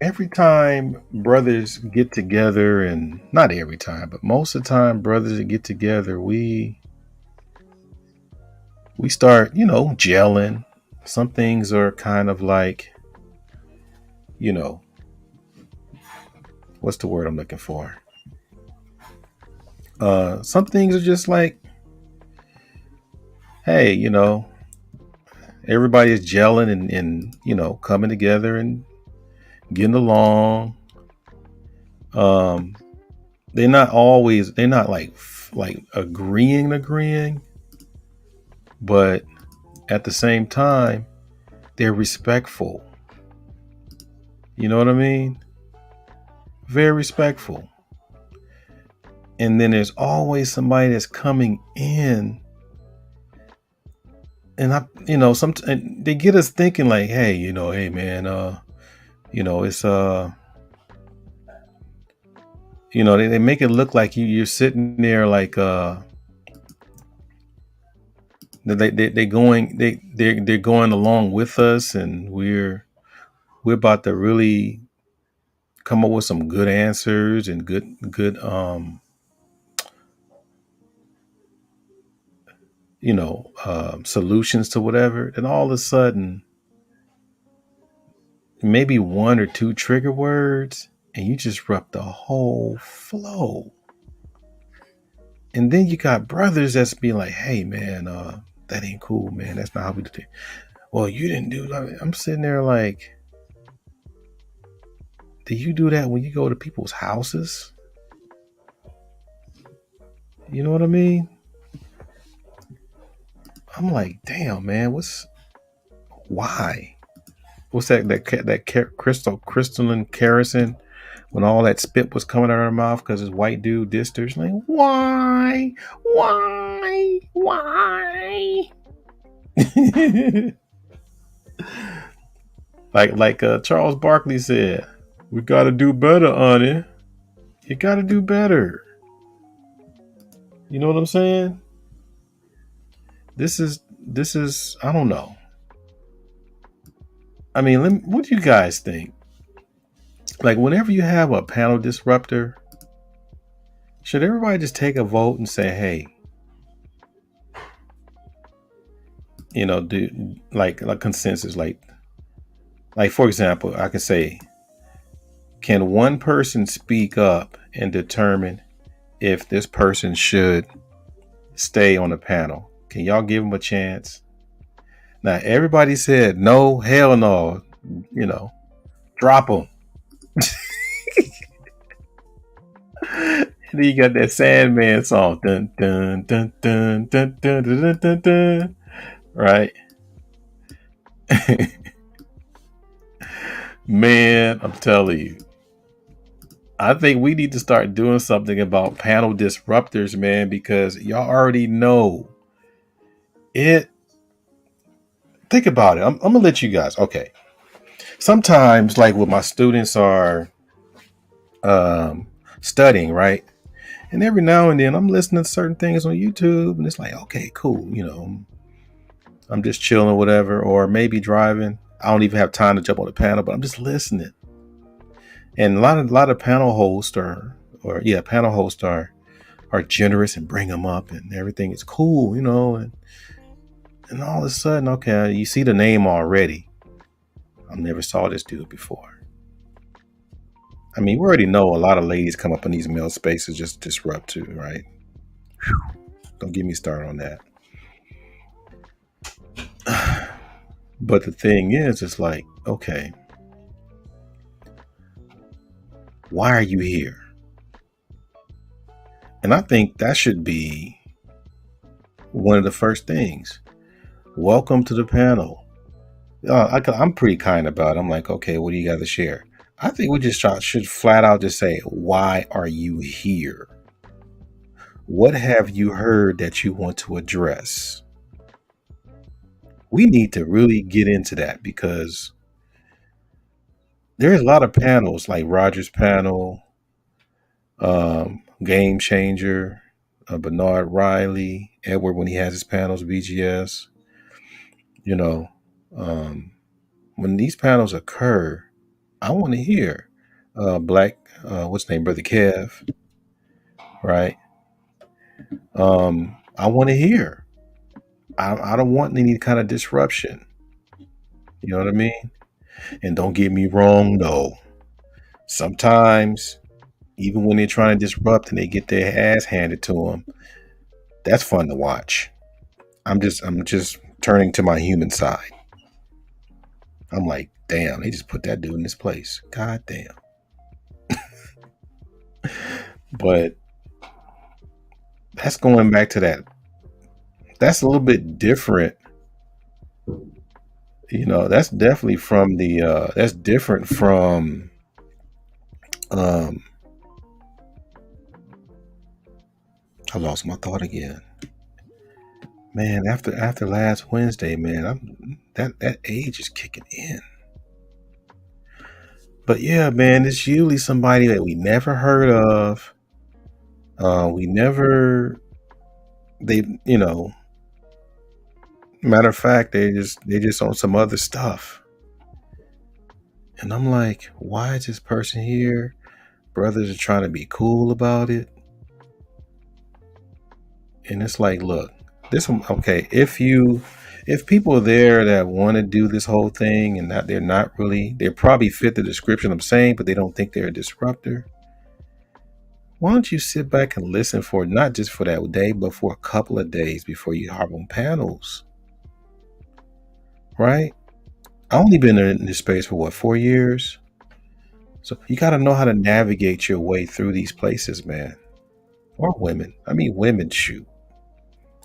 every time brothers get together, and not every time, but most of the time brothers that get together, we start, gelling. Some things are kind of like, you know, what's the word I'm looking for? Some things are just like, hey, everybody is gelling and coming together and getting along. Um, they're not like agreeing, but at the same time, they're respectful. You know what I mean? Very respectful. And then there's always somebody that's coming in, and and they get us thinking like, hey, hey man, it's they make it look like you're sitting there like they're going along with us, and we're about to really come up with some good answers and good solutions to whatever. And all of a sudden, maybe one or two trigger words, and you disrupt the whole flow. And then you got brothers that's being like, hey man, that ain't cool, man. That's not how we do it. Well, you didn't do that. I'm sitting there like, do you do that when you go to people's houses? You know what I mean? I'm like, damn, man, why? What's crystalline kerosene when all that spit was coming out of her mouth because this white dude dissed her? She's like, why? like Charles Barkley said, we got to do better, honey. You got to do better. You know what I'm saying? This is I don't know. I mean, what do you guys think? Like whenever you have a panel disruptor, should everybody just take a vote and say, hey, do like consensus, like for example, I could say, can one person speak up and determine if this person should stay on the panel? Can y'all give them a chance? Now everybody said no, hell no, you know, drop them. And then you got that Sandman song, dun dun dun dun dun dun dun dun dun, dun. Right? Man, I'm telling you, I think we need to start doing something about panel disruptors, man, because y'all already know it. Think about it. I'm gonna let you guys. Okay. Sometimes, like when my students are um, studying, right? And every now and then, I'm listening to certain things on YouTube, and it's like, okay, cool. I'm just chilling or whatever, or maybe driving. I don't even have time to jump on the panel, but I'm just listening. And a lot of panel hosts are generous and bring them up, and everything is cool, and all of a sudden, okay, you see the name already. I never saw this dude before. I mean, we already know a lot of ladies come up in these male spaces just disrupt too, right? Whew. Don't get me started on that. But the thing is, it's like, okay, why are you here? And I think that should be one of the first things. Welcome to the panel. I'm pretty kind about it. I'm like, okay, what do you got to share? I think we just should flat out just say, why are you here? What have you heard that you want to address? We need to really get into that because there's a lot of panels like Roger's panel, Game Changer, Bernard Riley, Edward when he has his panels, BGS. You know, when these panels occur, I want to hear Black, what's his name, Brother Kev, right? I want to hear. I don't want any kind of disruption. You know what I mean? And don't get me wrong, though. Sometimes, even when they're trying to disrupt and they get their ass handed to them, that's fun to watch. I'm just turning to my human side. I'm like, damn, they just put that dude in his place. God damn. But that's going back to that. That's a little bit different. That's definitely from that's different from um I lost my thought again. Man, after last Wednesday, man, that age is kicking in. But yeah, man, it's usually somebody that we never heard of. We never they matter of fact, they just on some other stuff. And I'm like, why is this person here? Brothers are trying to be cool about it. And it's like, look, this one, okay, if people are there that want to do this whole thing and that they're probably fit the description I'm saying, but they don't think they're a disruptor. Why don't you sit back and listen for not just for that day, but for a couple of days before you hop on panels? Right? I only been in this space for 4 years. So you got to know how to navigate your way through these places, man. Or women. I mean, women, shoot.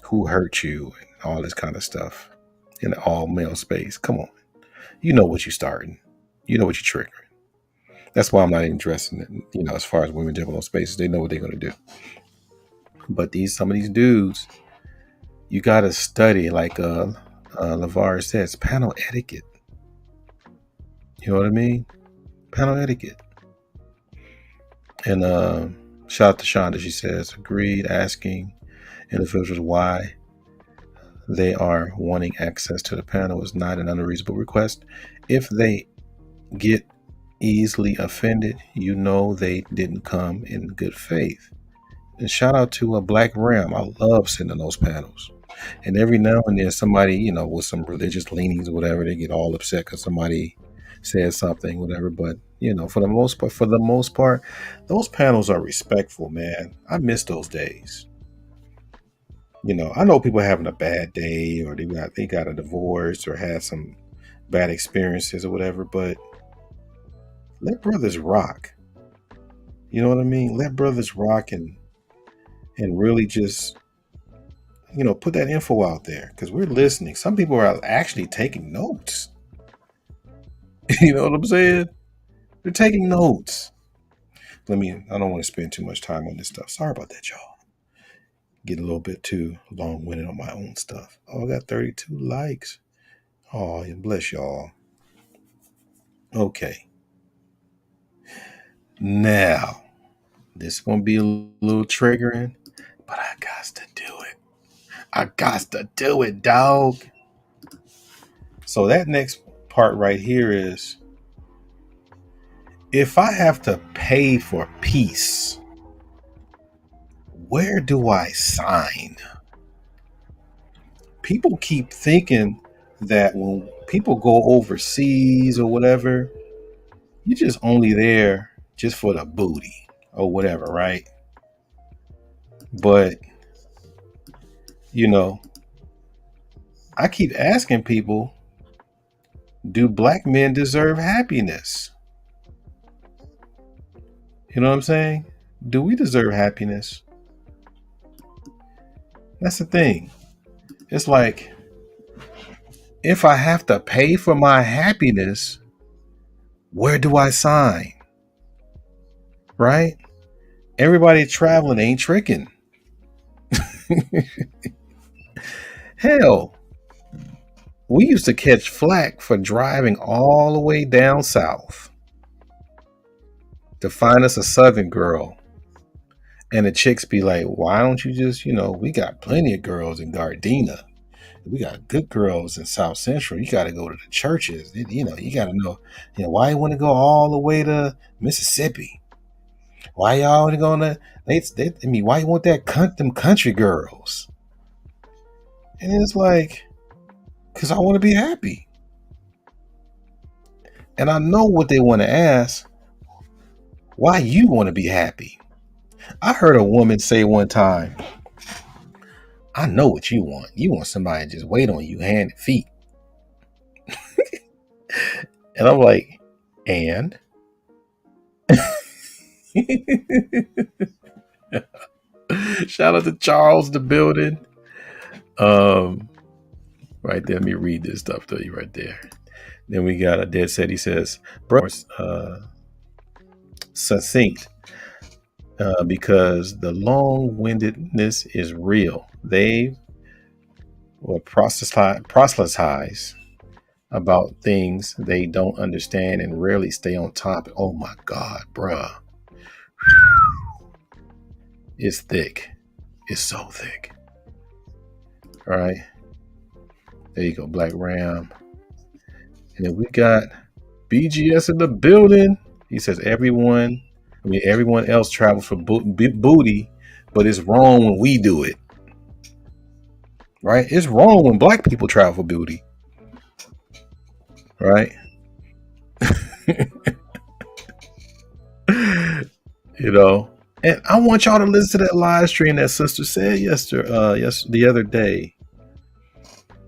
Who hurt you and all this kind of stuff in an all male space. Come on. You know what you're starting. You know what you're triggering. That's why I'm not interested in, as far as women jumping on spaces, they know what they're going to do. But some of these dudes, you got to study, like LeVar says, panel etiquette. You know what I mean? Panel etiquette. And shout out to Shonda. She says, agreed, asking individuals why they are wanting access to the panel is not an unreasonable request if they get easily offended, you know they didn't come in good faith. And shout out to a Black Ram. I love sitting in those panels. And every now and then, somebody, with some religious leanings or whatever, they get all upset because somebody says something, whatever. But for the most part, those panels are respectful, man. I miss those days. I know people having a bad day or they got a divorce or had some bad experiences or whatever, but let brothers rock. You know what I mean? Let brothers rock and really just put that info out there because we're listening. Some people are actually taking notes. You know what I'm saying? They're taking notes. I don't want to spend too much time on this stuff. Sorry about that, y'all. Get a little bit too long winded on my own stuff. Oh, I got 32 likes. Oh, and bless y'all. Okay. Now, this is going to be a little triggering, but I got to do it. I got to do it, dog. So that next part right here is, if I have to pay for peace, where do I sign? People keep thinking that when people go overseas or whatever, you're just only there just for the booty or whatever, right? But, you know, I keep asking people, do black men deserve happiness? You know what I'm saying? Do we deserve happiness? That's the thing. It's like, if I have to pay for my happiness, where do I sign? Right? Everybody traveling ain't tricking. Hell, we used to catch flack for driving all the way down south to find us a southern girl. And the chicks be like, why don't you just, we got plenty of girls in Gardena. We got good girls in South Central. You got to go to the churches. You got to know, why you want to go all the way to Mississippi? Why y'all going to, why you want them country girls? And it's like, because I want to be happy. And I know what they want to ask. Why you want to be happy? I heard a woman say one time, I know what you want. You want somebody to just wait on you, hand and feet. And I'm like, and? Shout out to Charles the building. Right there, let me read this stuff to you right there. Then we got a dead set. He says, succinct, because the long-windedness is real. They will proselytize about things they don't understand and rarely stay on topic. Oh my God, bruh. It's thick. It's so thick. All right. There you go, Black Ram. And then we got BGS in the building. He says everyone else travels for booty, but it's wrong when we do it. Right? It's wrong when black people travel for booty. Right? And I want y'all to listen to that live stream that sister said the other day.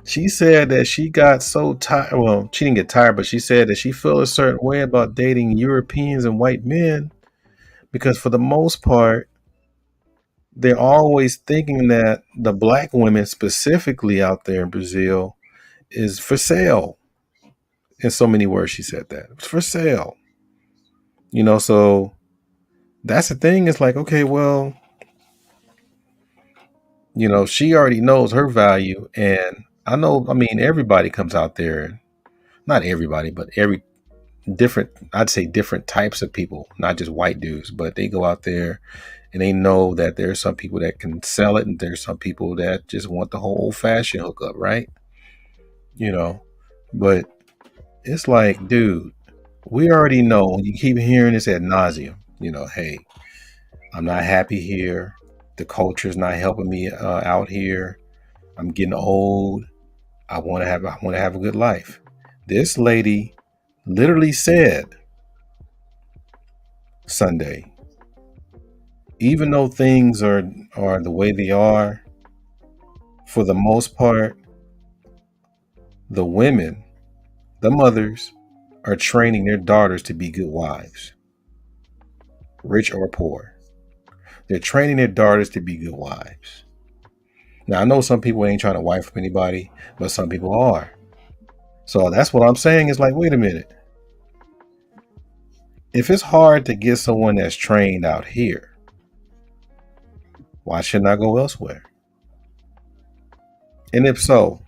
She said that she got so tired. Well, she didn't get tired, but she said that she felt a certain way about dating Europeans and white men because for the most part, they're always thinking that the black women specifically out there in Brazil is for sale. In so many words, she said that. It's for sale. So that's the thing. It's like, okay, well, she already knows her value. And everybody comes out there. Not everybody, but I'd say different types of people, not just white dudes, but they go out there and they know that there's some people that can sell it and there's some people that just want the whole old fashioned hookup, right? But it's like, dude, We already know. You keep hearing this ad nauseum. Hey, I'm not happy here. The culture's not helping me out here. I'm getting old. I want to have a good life. This lady literally said Sunday, even though things are the way they are, for the most part, the women, the mothers, are training their daughters to be good wives, rich or poor. They're training their daughters to be good wives. Now I know some people ain't trying to wife from anybody, but some people are. So that's what I'm saying is like, wait a minute. If it's hard to get someone that's trained out here, why shouldn't I go elsewhere? And if so,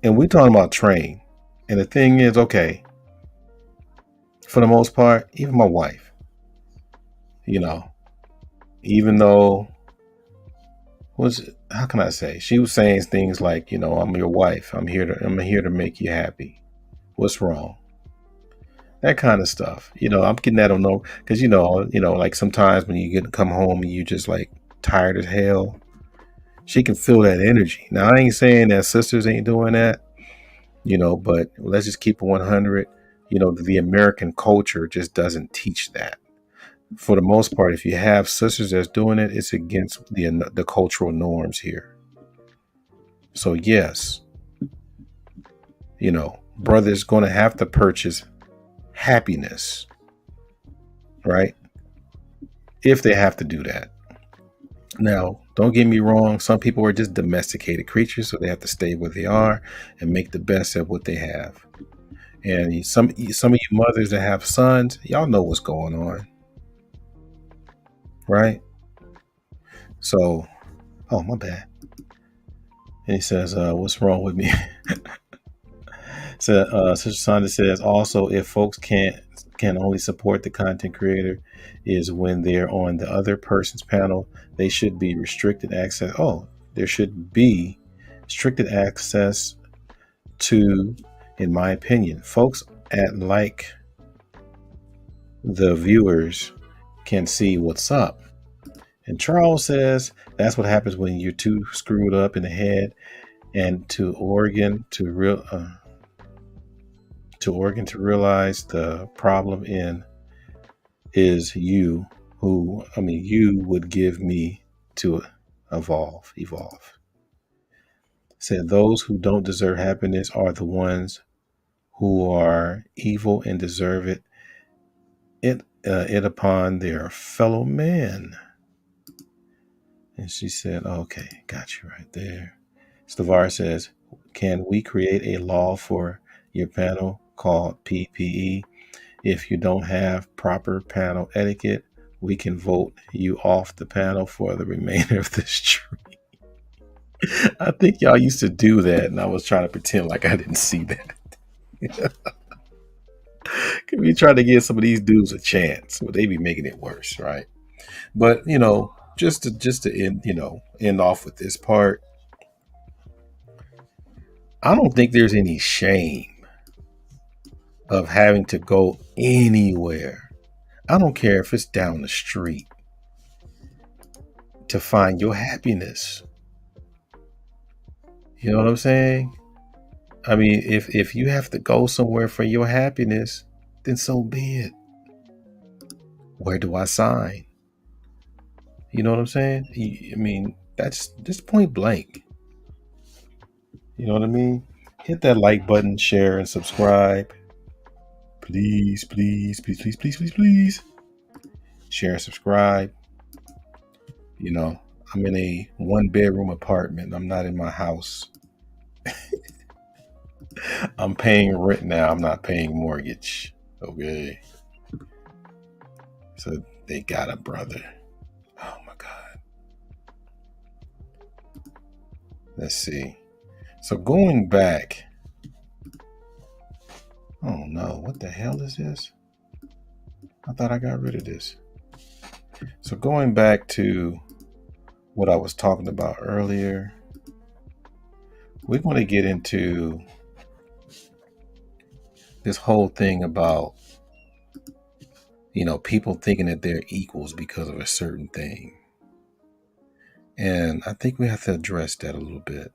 and we're talking about train, and the thing is, okay, for the most part, even my wife, you know, even though how can I say? She was saying things like, I'm your wife. I'm here to make you happy. What's wrong? That kind of stuff. I'm getting that on no because like sometimes when you come home and you just like tired as hell, she can feel that energy. Now I ain't saying that sisters ain't doing that, but let's just keep it 100. The American culture just doesn't teach that. For the most part, if you have sisters that's doing it, it's against the cultural norms here. So yes, brother's going to have to purchase happiness, right? If they have to do that. Now, don't get me wrong. Some people are just domesticated creatures, so they have to stay where they are and make the best of what they have. And some of you mothers that have sons, y'all know what's going on, right? So, oh my bad. And he says, "What's wrong with me?" So, Sister Sonda says, also, if folks can only support the content creator is when they're on the other person's panel, they should be restricted access. Oh, there should be restricted access to, in my opinion, folks at like the viewers can see what's up. And Charles says that's what happens when you're too screwed up in the head, and to Oregon to realize the problem is you would give me to evolve. Said those who don't deserve happiness are the ones who are evil and deserve it upon their fellow man. And she said, okay, got you right there. Stavar says, can we create a law for your panel called PPE? If you don't have proper panel etiquette, we can vote you off the panel for the remainder of the stream. I think y'all used to do that, and I was trying to pretend like I didn't see that. Can we try to give some of these dudes a chance? Well, they be making it worse, right? But just to end off with this part, I don't think there's any shame of having to go anywhere. I don't care if it's down the street to find your happiness. You know what I'm saying? I mean, if you have to go somewhere for your happiness, then so be it. Where do I sign? You know what I'm saying? I mean, that's just point blank. You know what I mean? Hit that like button, share, and subscribe. Please, please, please, please, please, please, please. Share and subscribe. I'm in a 1-bedroom apartment. I'm not in my house. I'm paying rent now. I'm not paying mortgage. Okay. So they got a brother. Oh my God. Let's see. So going back. Oh no, what the hell is this? I thought I got rid of this. So going back to what I was talking about earlier, we're going to get into this whole thing about, people thinking that they're equals because of a certain thing. And I think we have to address that a little bit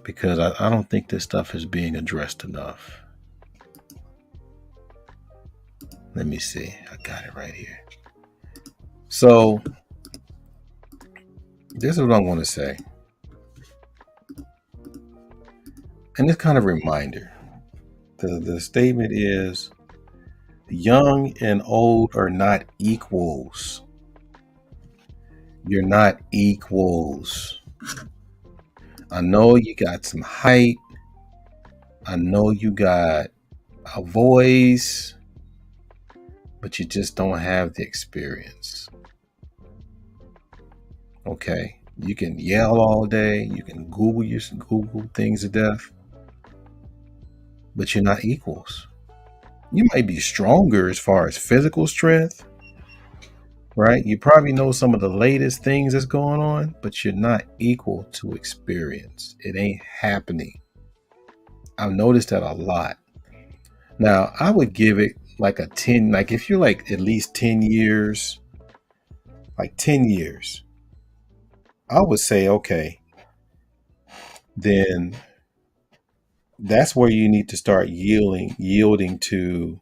because I don't think this stuff is being addressed enough. Let me see. I got it right here. So, this is what I want to say. And this kind of reminder. The statement is young and old are not equals. You're not equals. I know you got some height. I know you got a voice, but you just don't have the experience. Okay. You can yell all day. You can Google things to death, but you're not equals. You might be stronger as far as physical strength, right? You probably know some of the latest things that's going on, but you're not equal to experience. It ain't happening. I've noticed that a lot. Now, I would give it like a 10, like if you're like at least 10 years, like 10 years, I would say, okay, then that's where you need to start yielding to,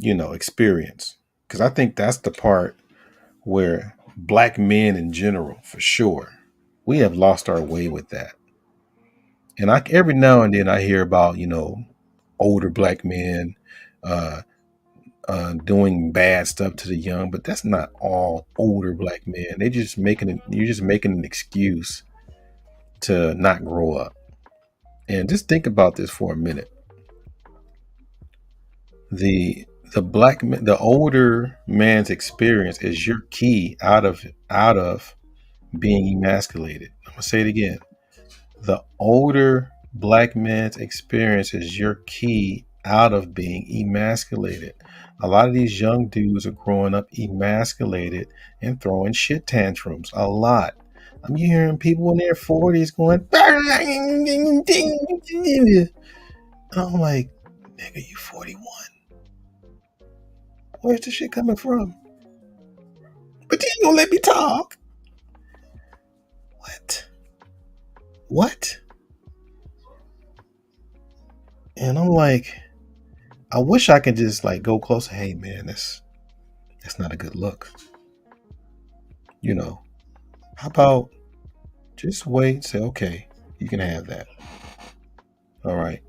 experience. Because I think that's the part where black men in general, for sure, we have lost our way with that. And every now and then I hear about, older black men uh, doing bad stuff to the young, but that's not all older black men. You're just making an excuse to not grow up. And just think about this for a minute. The older man's experience is your key out of being emasculated. I'm gonna say it again. The older black man's experience is your key out of being emasculated. A lot of these young dudes are growing up emasculated and throwing shit tantrums a lot. I'm hearing people in their 40s going, I'm like, nigga, you 41. Where's this shit coming from? But then you gonna let me talk? What? What? And I'm like, I wish I could just like go closer. Hey man, that's not a good look. You know, how about just wait, say, okay, you can have that. All right.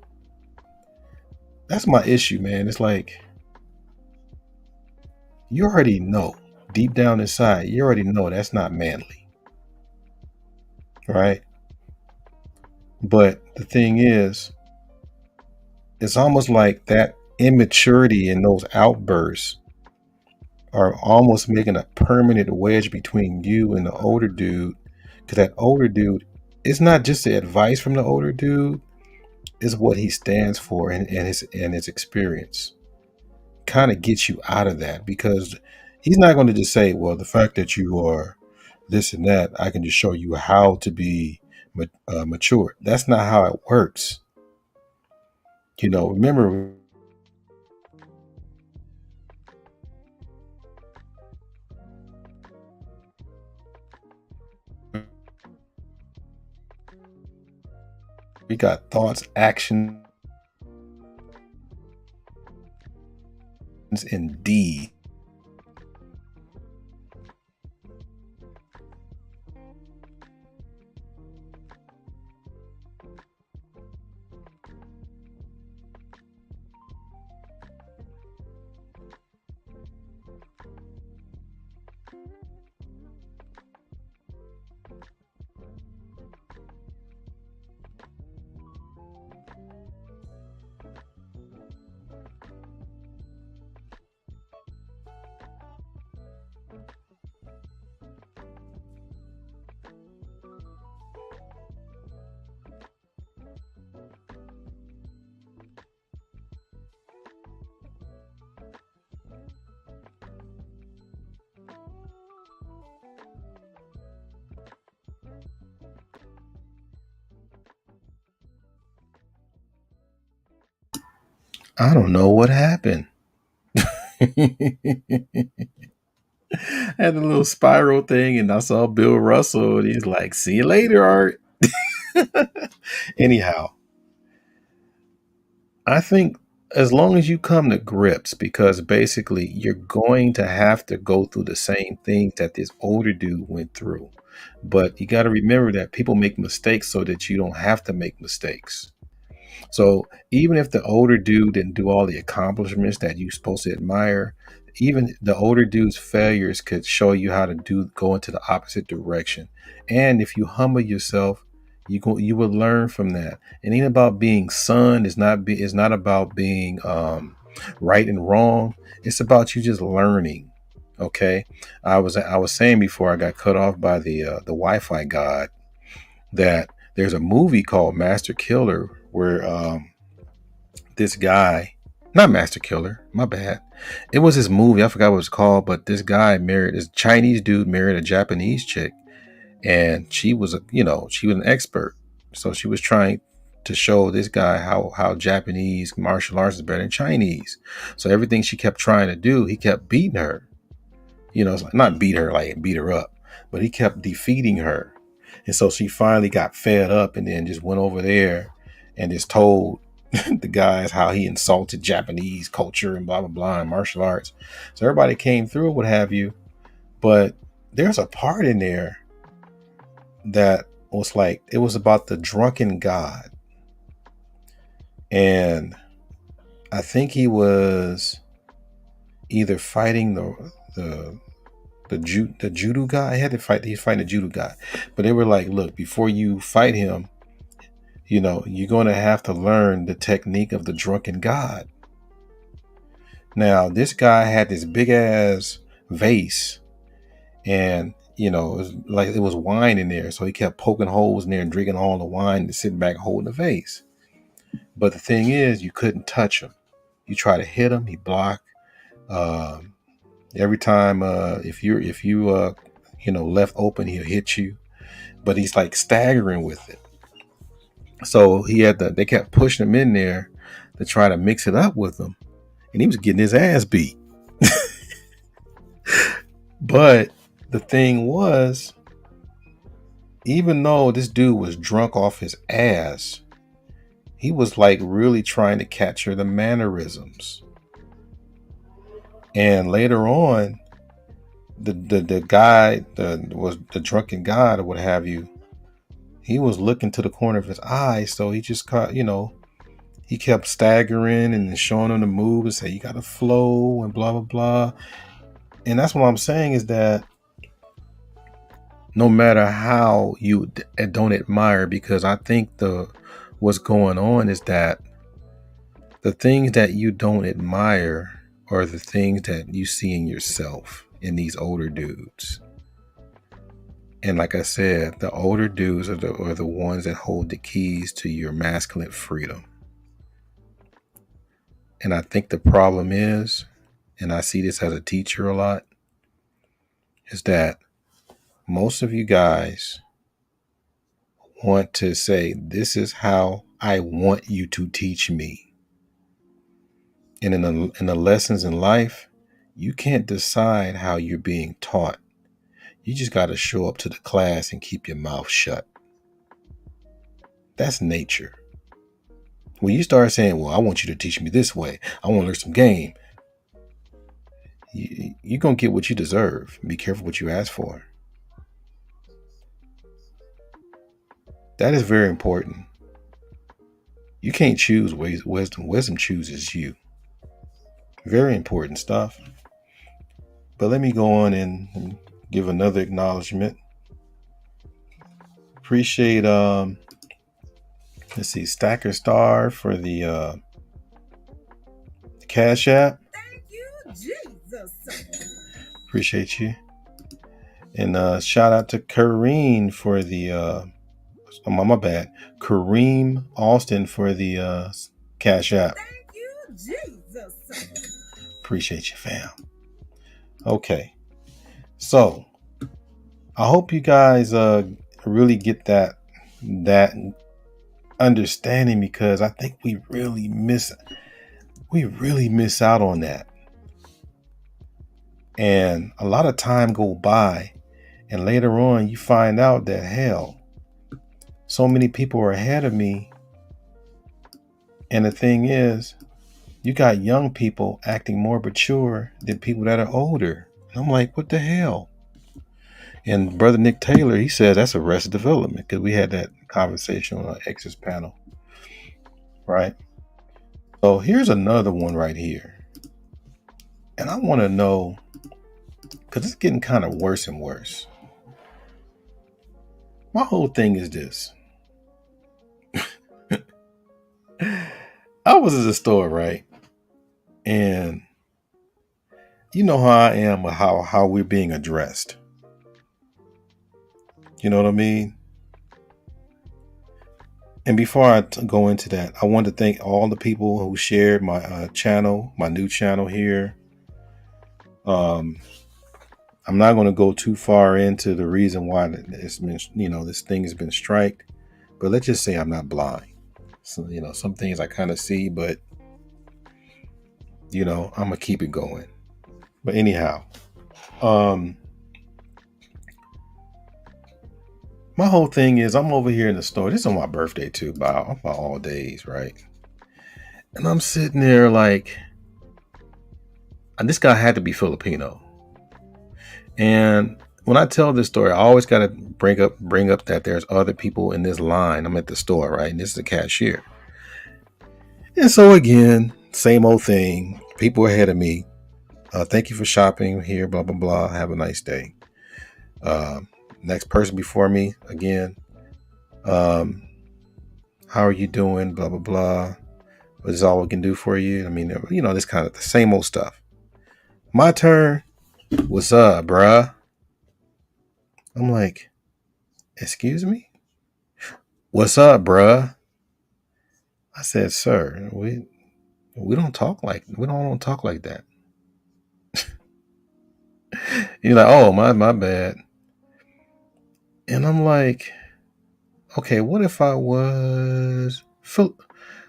That's my issue, man. It's like you already know deep down inside, you already know that's not manly. Right? But the thing is, it's almost like that immaturity and those outbursts are almost making a permanent wedge between you and the older dude. Because that older dude, it's not just the advice from the older dude, it's what he stands for and his experience. Kind of gets you out of that because he's not going to just say, well, the fact that you are this and that, I can just show you how to be mature. That's not how it works. Remember, we got thoughts, actions, and deeds. I don't know what happened. Had a little spiral thing, and I saw Bill Russell, and he's like, "See you later, Art." Anyhow, I think as long as you come to grips, because basically you're going to have to go through the same things that this older dude went through. But you got to remember that people make mistakes so that you don't have to make mistakes. So even if the older dude didn't do all the accomplishments that you're supposed to admire, even the older dude's failures could show you how to go into the opposite direction. And if you humble yourself, you will learn from that. It ain't about being son. It's not about being right and wrong. It's about you just learning. Okay, I was saying before I got cut off by the Wi-Fi god that there's a movie called Master Killer where this guy, not Master Killer, my bad. It was his movie. I forgot what it's called, but this guy married this Chinese dude married a Japanese chick, and she was an expert. So she was trying to show this guy how Japanese martial arts is better than Chinese. So everything she kept trying to do, he kept beating her. It's like not beat her like beat her up, but he kept defeating her. And so she finally got fed up and then just went over there and just told the guys how he insulted Japanese culture and blah blah blah and martial arts. So everybody came through, what have you. But there's a part in there that was like it was about the drunken god. And I think he was either fighting the judo guy. He's fighting the judo guy. But they were like, look, before you fight him, you're going to have to learn the technique of the drunken god. Now, this guy had this big ass vase, and it was like it was wine in there. So he kept poking holes in there and drinking all the wine and sitting back holding the vase. But the thing is, you couldn't touch him. You try to hit him, he blocked. Every time, if you left open, he'll hit you. But he's like staggering with it. So they kept pushing him in there to try to mix it up with him, and he was getting his ass beat. But the thing was, even though this dude was drunk off his ass, he was like really trying to capture the mannerisms. And later on, the guy was the drunken god or what have you. He was looking to the corner of his eye, so he just caught, he kept staggering and showing him the move and say, you got to flow and blah, blah, blah. And that's what I'm saying is that no matter how you don't admire, because I think what's going on is that the things that you don't admire are the things that you see in yourself in these older dudes. And like I said, the older dudes are the ones that hold the keys to your masculine freedom. And I think the problem is, and I see this as a teacher a lot, is that most of you guys want to say, this is how I want you to teach me. And in the lessons in life, you can't decide how you're being taught. You just got to show up to the class and keep your mouth shut. That's nature. When you start saying, well, I want you to teach me this way, I want to learn some game, you're going to get what you deserve. Be careful what you ask for. That is very important. You can't choose wisdom. Wisdom chooses you. Very important stuff. But let me go on and give another acknowledgement. Appreciate, let's see, Stacker Star for the Cash App. Thank you, Jesus. Appreciate you. And shout out to Kareem for the my bad. Kareem Austin for the Cash App. Thank you, Jesus. Appreciate you, fam. Okay. So I hope you guys really get that understanding, because I think we really We really miss out on that. And a lot of time go by, and later on you find out that hell, so many people are ahead of me. And the thing is, you got young people acting more mature than people that are older. And I'm like, what the hell? And Brother Nick Taylor, he says that's arrested development, because we had that conversation on our Ex's panel, right? So here's another one right here. And I want to know, because it's getting kind of worse and worse. My whole thing is this. I was at the store, right? And you know how I am with how we're being addressed. You know what I mean? And before I go into that, I want to thank all the people who shared my channel, my new channel here. I'm not going to go too far into the reason why it's been, this thing has been striked, but let's just say I'm not blind. So, some things I kind of see, but, I'm going to keep it going. But anyhow, my whole thing is I'm over here in the store. This is on my birthday too, about all days, right? And I'm sitting there like, and this guy had to be Filipino. And when I tell this story, I always got to bring up that there's other people in this line. I'm at the store, right? And this is the cashier. And so again, same old thing. People ahead of me. Thank you for shopping here, blah, blah, blah. Have a nice day. Next person before me, again. How are you doing? Blah, blah, blah. What is all we can do for you? I mean, this kind of the same old stuff. My turn. What's up, bruh? I'm like, excuse me? What's up, bruh? I said, sir, we don't talk like that. You're like, oh, my bad. And I'm like, okay, what if I was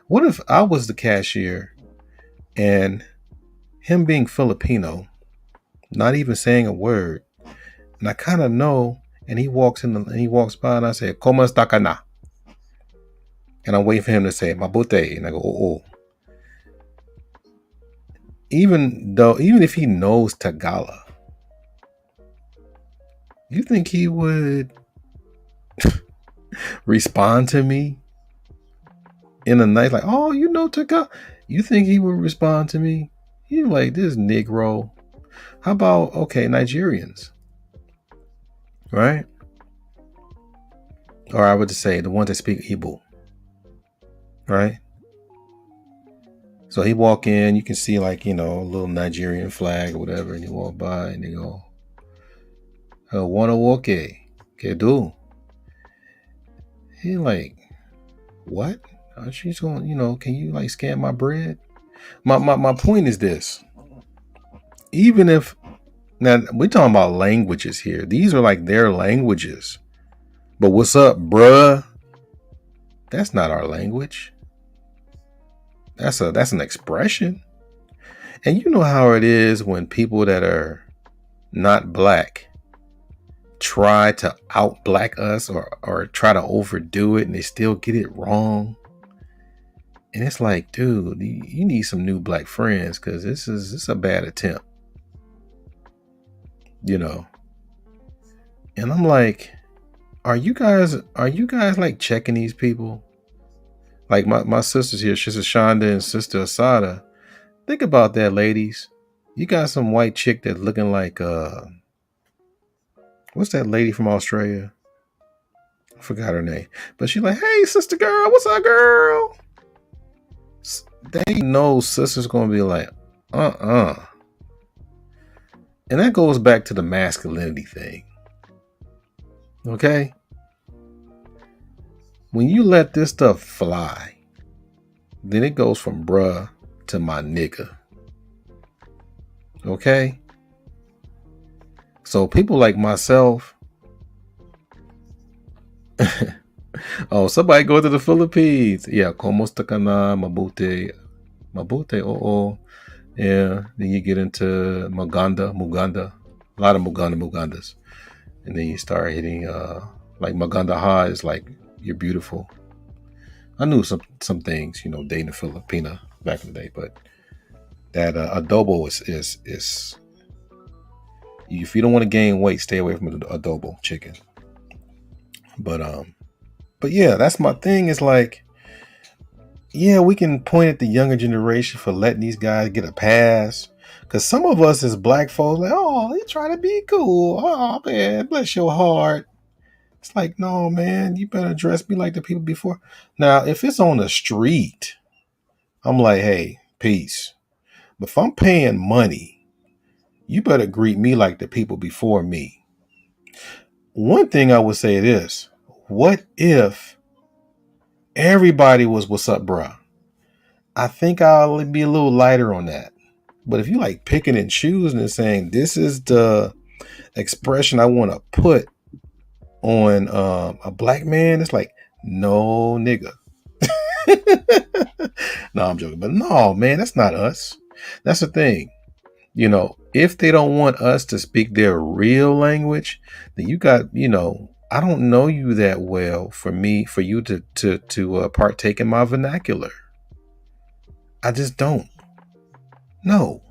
the cashier and him being Filipino, not even saying a word, and I kind of know, and he walks by and I say, "Cómo está ka na?" And I wait for him to say "Mabuti," and I go, "Oh." Even if he knows Tagalog, you think he would respond to me in a night like, "Oh, you know Tagalog"? You think he would respond to me? You like this Negro? How about Nigerians, right? Or I would just say the ones that speak Igbo, right? So he walk in, you can see like, a little Nigerian flag or whatever, and he walk by and they go, wanna walk que do? He like, what? She's going, can you like scan my bread? My point is this. Even if, now we're talking about languages here. These are like their languages. But what's up, bruh? That's not our language. That's an expression. And you know how it is when people that are not black try to out black us or try to overdo it and they still get it wrong. And it's like, dude, you need some new black friends, because this is a bad attempt. And I'm like, are you guys like checking these people? Like my sisters here, Sister Shonda and Sister Asada. Think about that, ladies. You got some white chick that's looking like what's that lady from Australia? I forgot her name. But she's like, hey, sister girl, what's up, girl? They know sister's gonna be like, And that goes back to the masculinity thing. Okay? When you let this stuff fly, then it goes from bruh to my nigga. Okay? So people like myself, oh, somebody go to the Philippines. Yeah, como está ka na, mabuti. Mabute, oh. Yeah. Then you get into Muganda. A lot of Mugandas. And then you start hitting like Maganda Ha is like you're beautiful. I knew some things, dating a Filipina back in the day, but that adobo is if you don't want to gain weight, stay away from the adobo chicken. But yeah, that's my thing. Is like, yeah, we can point at the younger generation for letting these guys get a pass. Cause some of us as black folks, like, oh, they trying to be cool. Oh man, bless your heart. It's like, no, man, you better dress me like the people before. Now, if it's on the street, I'm like, hey, peace. But if I'm paying money, you better greet me like the people before me. One thing I would say this: what if everybody was "What's up, bruh"? I think I'll be a little lighter on that. But if you like picking and choosing and saying this is the expression I want to put on a black man, it's like, no, nigga. No, I'm joking. But no, man, that's not us. That's the thing. If they don't want us to speak their real language, then you got, I don't know you that well for you to partake in my vernacular. I just don't. No.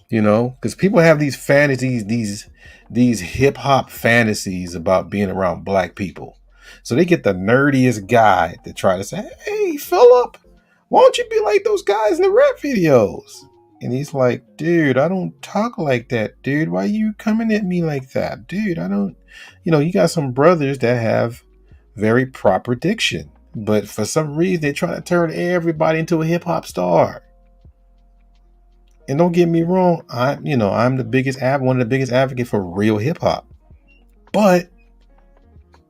Because people have these fantasies, these hip hop fantasies about being around black people. So they get the nerdiest guy to try to say, "Hey, Philip, why don't you be like those guys in the rap videos?" And he's like, "Dude, I don't talk like that, dude. Why are you coming at me like that, dude? I don't." You got some brothers that have very proper diction, but for some reason they're trying to turn everybody into a hip hop star. And don't get me wrong, I'm one of the biggest advocates for real hip hop. But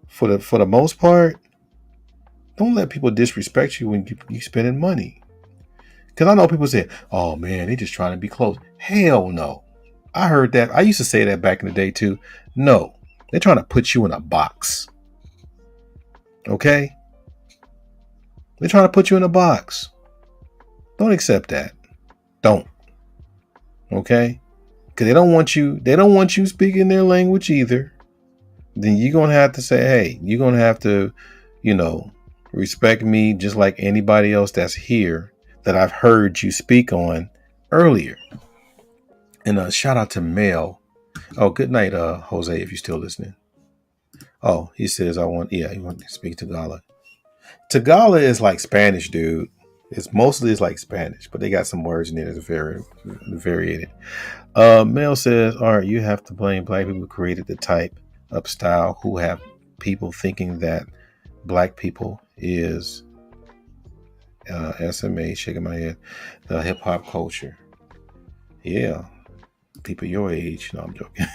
for the most part, don't let people disrespect you when you spending money. Because I know people say, "Oh man, they just trying to be close." Hell no. I heard that. I used to say that back in the day too. No, they're trying to put you in a box. Okay? They're trying to put you in a box. Don't accept that. Don't. Okay? Because they don't want you speaking their language either. Then you're going to have to say, hey, you're going to have to, respect me just like anybody else that's here that I've heard you speak on earlier. And shout out to Mel. Oh, good night, Jose, if you're still listening. Oh, he says he wants to speak Tagalog. Tagalog is like Spanish, dude. It's like Spanish, but they got some words in there that's very variated. Mel says, all right, you have to blame black people who created the type of style who have people thinking that black people is SMA, shaking my head, the hip hop culture. Yeah, people your age. No, I'm joking.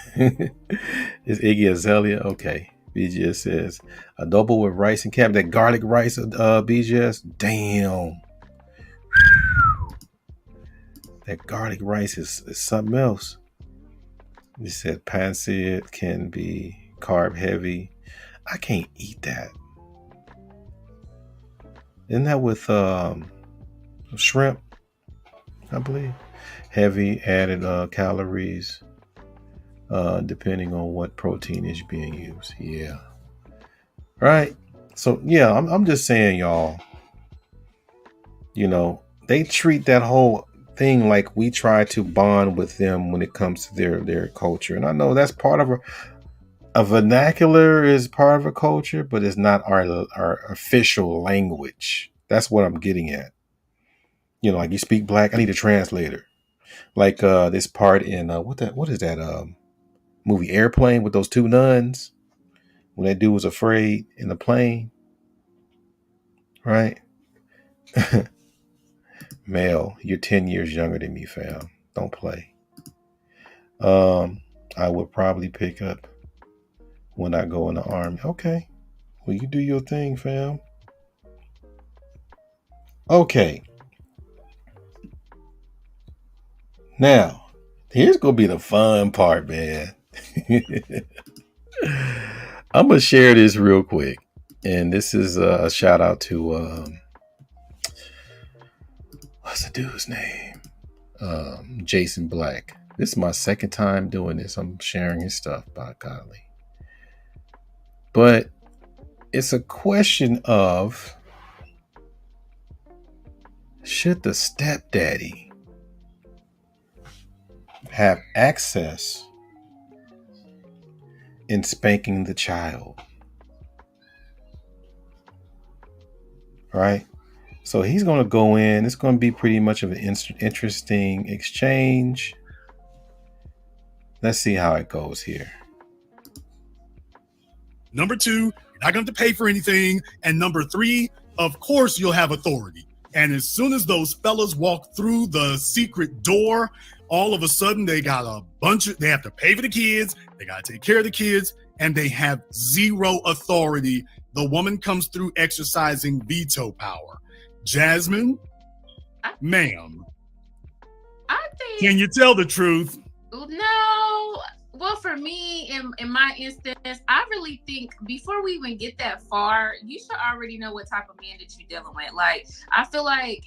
Is Iggy Azalea? Okay. BGS says adobo with rice and cabbage. That garlic rice, BGS. Damn. That garlic rice is something else. He said pancit can be carb heavy. I can't eat that. Isn't that with shrimp? I believe heavy added calories, depending on what protein is being used. Yeah. Right. So yeah, I'm just saying, y'all. They treat that whole thing like we try to bond with them when it comes to their culture, and I know that's part of a vernacular is part of a culture, but it's not our official language. That's what I'm getting at. Like you speak black, I need a translator. Like this part in what is that movie Airplane with those two nuns when that dude was afraid in the plane, right? Male, you're 10 years younger than me, fam. Don't play. I would probably pick up when I go in the army. Okay. Well, you do your thing, fam. Okay. Now, here's going to be the fun part, man. I'm going to share this real quick. And this is a shout out to what's the dude's name? Jason Black. This is my second time doing this. I'm sharing his stuff, by golly. But it's a question of, should the stepdaddy have access in spanking the child? Right? So he's going to go in. It's going to be pretty much of an interesting exchange. Let's see how it goes here. Number 2, you're not going to pay for anything. And number 3, of course, you'll have authority. And as soon as those fellas walk through the secret door, all of a sudden they got a bunch of, they have to pay for the kids. They got to take care of the kids, and they have zero authority. The woman comes through exercising veto power. Jasmine, ma'am, I think. Can you tell the truth? No. Well, for me, in my instance, I really think before we even get that far, you should already know what type of man that you're dealing with. Like, I feel like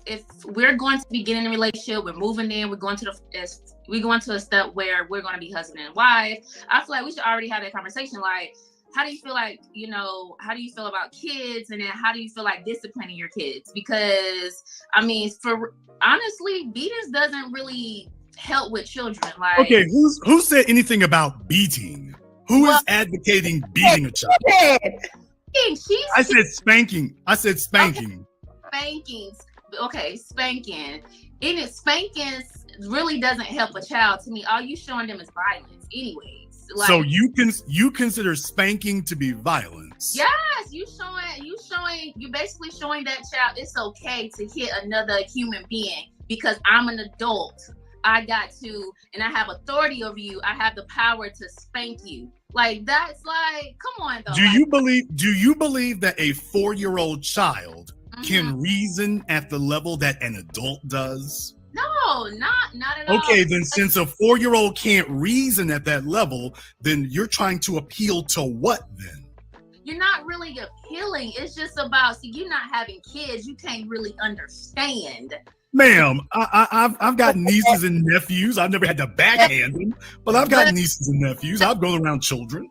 if we're going to be getting in a relationship, we're moving in, we're going to a step where we're going to be husband and wife. I feel like we should already have that conversation. Like, how do you feel like, how do you feel about kids? And then how do you feel like disciplining your kids? Because, I mean, for honestly, beatings doesn't really help with children. Like, okay, who said anything about beating? Who is advocating beating a child? I said spanking. Okay, spankings. Okay, spanking. And spanking really doesn't help a child to me. All you showing them is violence anyways. Like, so you consider spanking to be violence? Yes, you basically showing that child it's okay to hit another human being because I'm an adult. I got to, and I have authority over you. I have the power to spank you. Like, that's like, come on though. Do you believe that a 4-year-old child can reason at the level that an adult does? No, not at all. Okay, then since a 4-year-old can't reason at that level, then you're trying to appeal to what then? You're not really appealing. It's just about, see, you're not having kids. You can't really understand. Ma'am, I've got nieces and nephews. I've never had to backhand them, but I've got nieces and nephews. I've gone around children.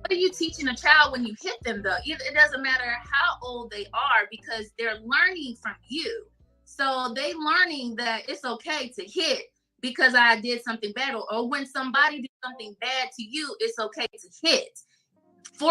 What are you teaching a child when you hit them, though? It doesn't matter how old they are because they're learning from you. So they learning that it's okay to hit because I did something bad, or when somebody did something bad to you, it's okay to hit.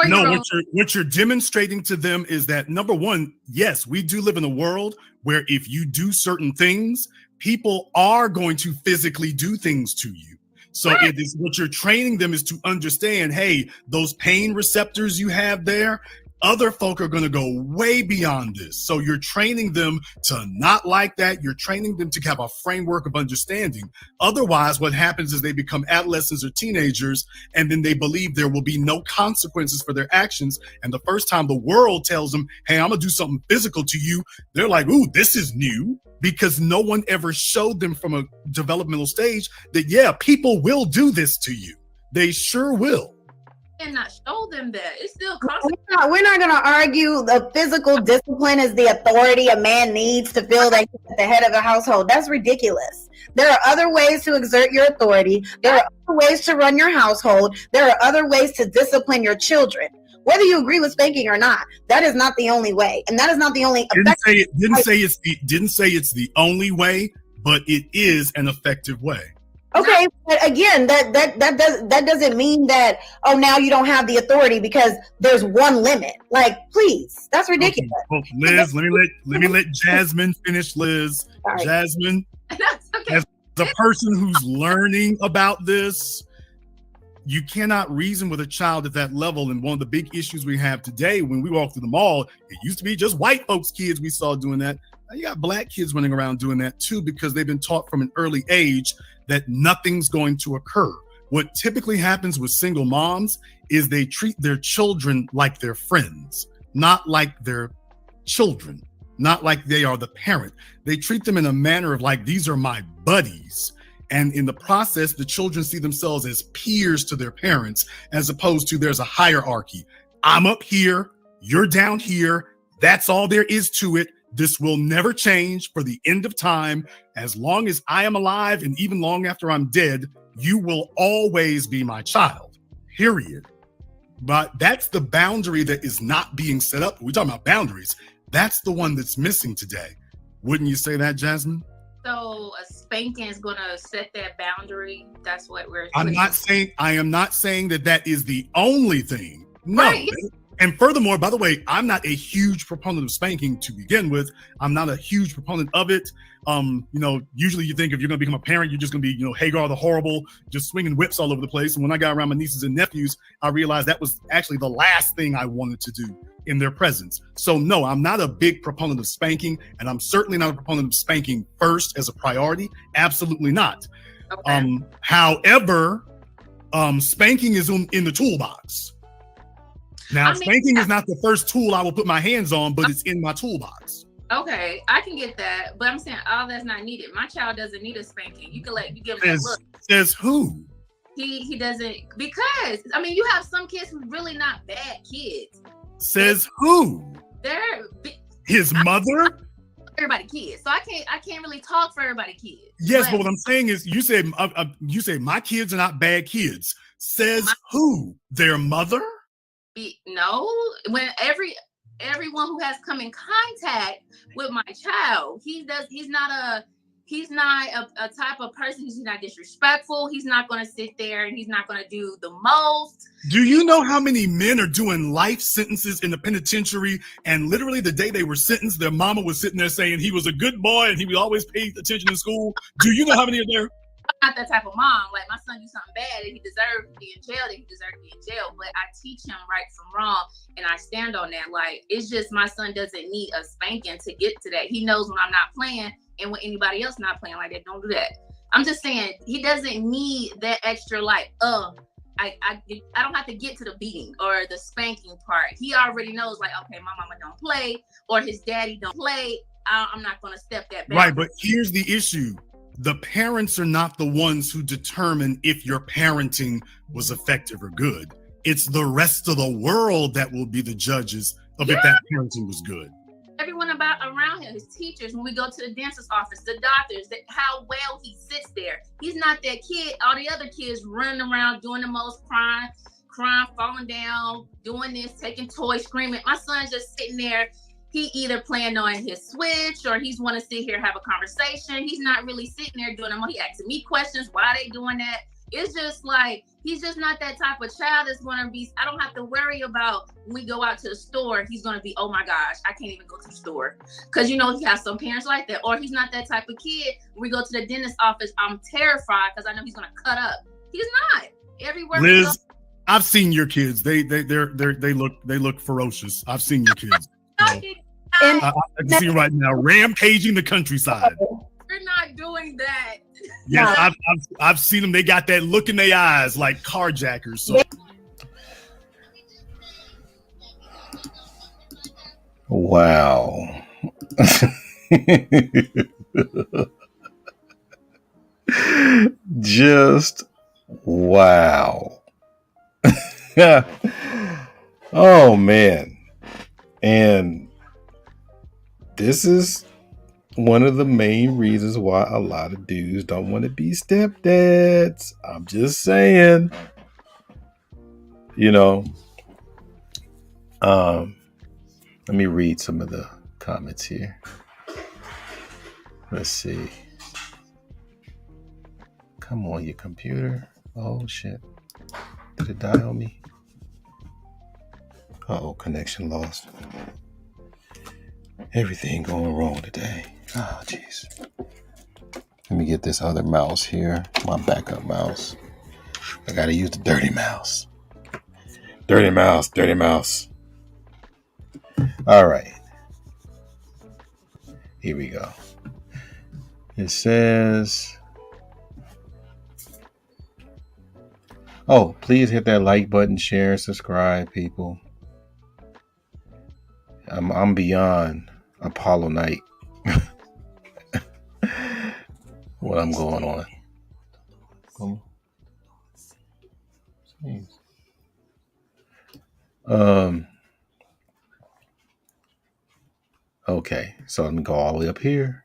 No, what you're demonstrating to them is that, number one, yes, we do live in a world where if you do certain things, people are going to physically do things to you. So it is what you're training them is to understand, hey, those pain receptors you have there, other folk are going to go way beyond this. So you're training them to not like that. You're training them to have a framework of understanding. Otherwise, what happens is they become adolescents or teenagers, and then they believe there will be no consequences for their actions. And the first time the world tells them, hey, I'm going to do something physical to you, they're like, ooh, this is new. Because no one ever showed them from a developmental stage that, yeah, people will do this to you. They sure will. And not show them that. It's still we're not going to argue the physical discipline is the authority a man needs to feel that he's at the head of a household. That's ridiculous. There are other ways to exert your authority. There are other ways to run your household. There are other ways to discipline your children. Whether you agree with spanking or not, that is not the only way, and that is not the only. Didn't say it's the only way, but it is an effective way. Okay, but again, that doesn't mean that, oh, now you don't have the authority because there's one limit. Like, please, that's ridiculous. Okay. Well, Liz, let me let Jasmine finish. Liz, sorry. Jasmine, okay. As a person who's learning about this, you cannot reason with a child at that level. And one of the big issues we have today, when we walk through the mall, it used to be just white folks' kids we saw doing that. Now you got black kids running around doing that too, because they've been taught from an early age that nothing's going to occur. What typically happens with single moms is they treat their children like their friends, not like their children, not like they are the parent. They treat them in a manner of like, these are my buddies. And in the process, the children see themselves as peers to their parents, as opposed to there's a hierarchy. I'm up here, you're down here. That's all there is to it. This will never change for the end of time. As long as I am alive and even long after I'm dead, you will always be my child, period. But that's the boundary that is not being set up. We're talking about boundaries. That's the one that's missing today. Wouldn't you say that, Jasmine? So a spanking is going to set that boundary. That's what we're. I am not saying that is the only thing. No. Right. And furthermore, by the way, I'm not a huge proponent of spanking to begin with. I'm not a huge proponent of it. Usually you think if you're going to become a parent, you're just going to be, Hagar the Horrible, just swinging whips all over the place. And when I got around my nieces and nephews, I realized that was actually the last thing I wanted to do in their presence. So no, I'm not a big proponent of spanking, and I'm certainly not a proponent of spanking first as a priority. Absolutely not. Okay. However, spanking is in the toolbox. Now, spanking is not the first tool I will put my hands on, but it's in my toolbox. Okay, I can get that, but I'm saying all that's not needed. My child doesn't need a spanking. You give him that look. Says who? He doesn't, because you have some kids who really not bad kids. Says who? They're his mother. Everybody kids, so I can't really talk for everybody kids. Yes, but what I'm saying is, you say my kids are not bad kids. Says who? Their mother? No, when everyone who has come in contact with my child, he's not a type of person who's not disrespectful. He's not going to sit there and he's not going to do the most. Do you know how many men are doing life sentences in the penitentiary, and literally the day they were sentenced, their mama was sitting there saying he was a good boy and he always paid attention in school? Do you know how many are there? I'm not that type of mom. Like, my son do something bad and he deserves to be in jail, then he deserves to be in jail. But I teach him right from wrong, and I stand on that. Like, it's just my son doesn't need a spanking to get to that. He knows when I'm not playing and when anybody else not playing like that. Don't do that. I'm just saying he doesn't need that extra I don't have to get to the beating or the spanking part. He already knows, like, okay, my mama don't play or his daddy don't play. I'm not going to step that back. Right, but here's the issue. The parents are not the ones who determine if your parenting was effective or good. It's the rest of the world that will be the judges of if that parenting was good. Everyone around him, his teachers, when we go to the dentist's office, the doctors, how well he sits there. He's not that kid. All the other kids running around doing the most, crying, falling down, doing this, taking toys, screaming. My son's just sitting there. He either playing on his Switch or he's want to sit here, have a conversation. He's not really sitting there doing them. He asking me questions. Why are they doing that? It's just like, he's just not that type of child that's going to be, I don't have to worry about when we go out to the store, he's going to be, oh my gosh, I can't even go to the store. Because, he has some parents like that. Or he's not that type of kid. When we go to the dentist office, I'm terrified because I know he's going to cut up. He's not. Everywhere. Liz, I've seen your kids. They look ferocious. I've seen your kids. I can see you right now, rampaging the countryside. You're not doing that. Yes, I've seen them. They got that look in their eyes like carjackers. So. Wow. Just wow. Oh man. And this is one of the main reasons why a lot of dudes don't want to be stepdads. I'm just saying. Let me read some of the comments here. Let's see. Come on, your computer. Oh shit. Did it die on me? Uh-oh, connection lost. Everything going wrong today. Oh, jeez. Let me get this other mouse here. My backup mouse. I gotta use the dirty mouse. Dirty mouse. All right. Here we go. It says... Oh, please hit that like button, share, subscribe, people. I'm beyond Apollo night. What I'm going on. Okay, so let me go all the way up here.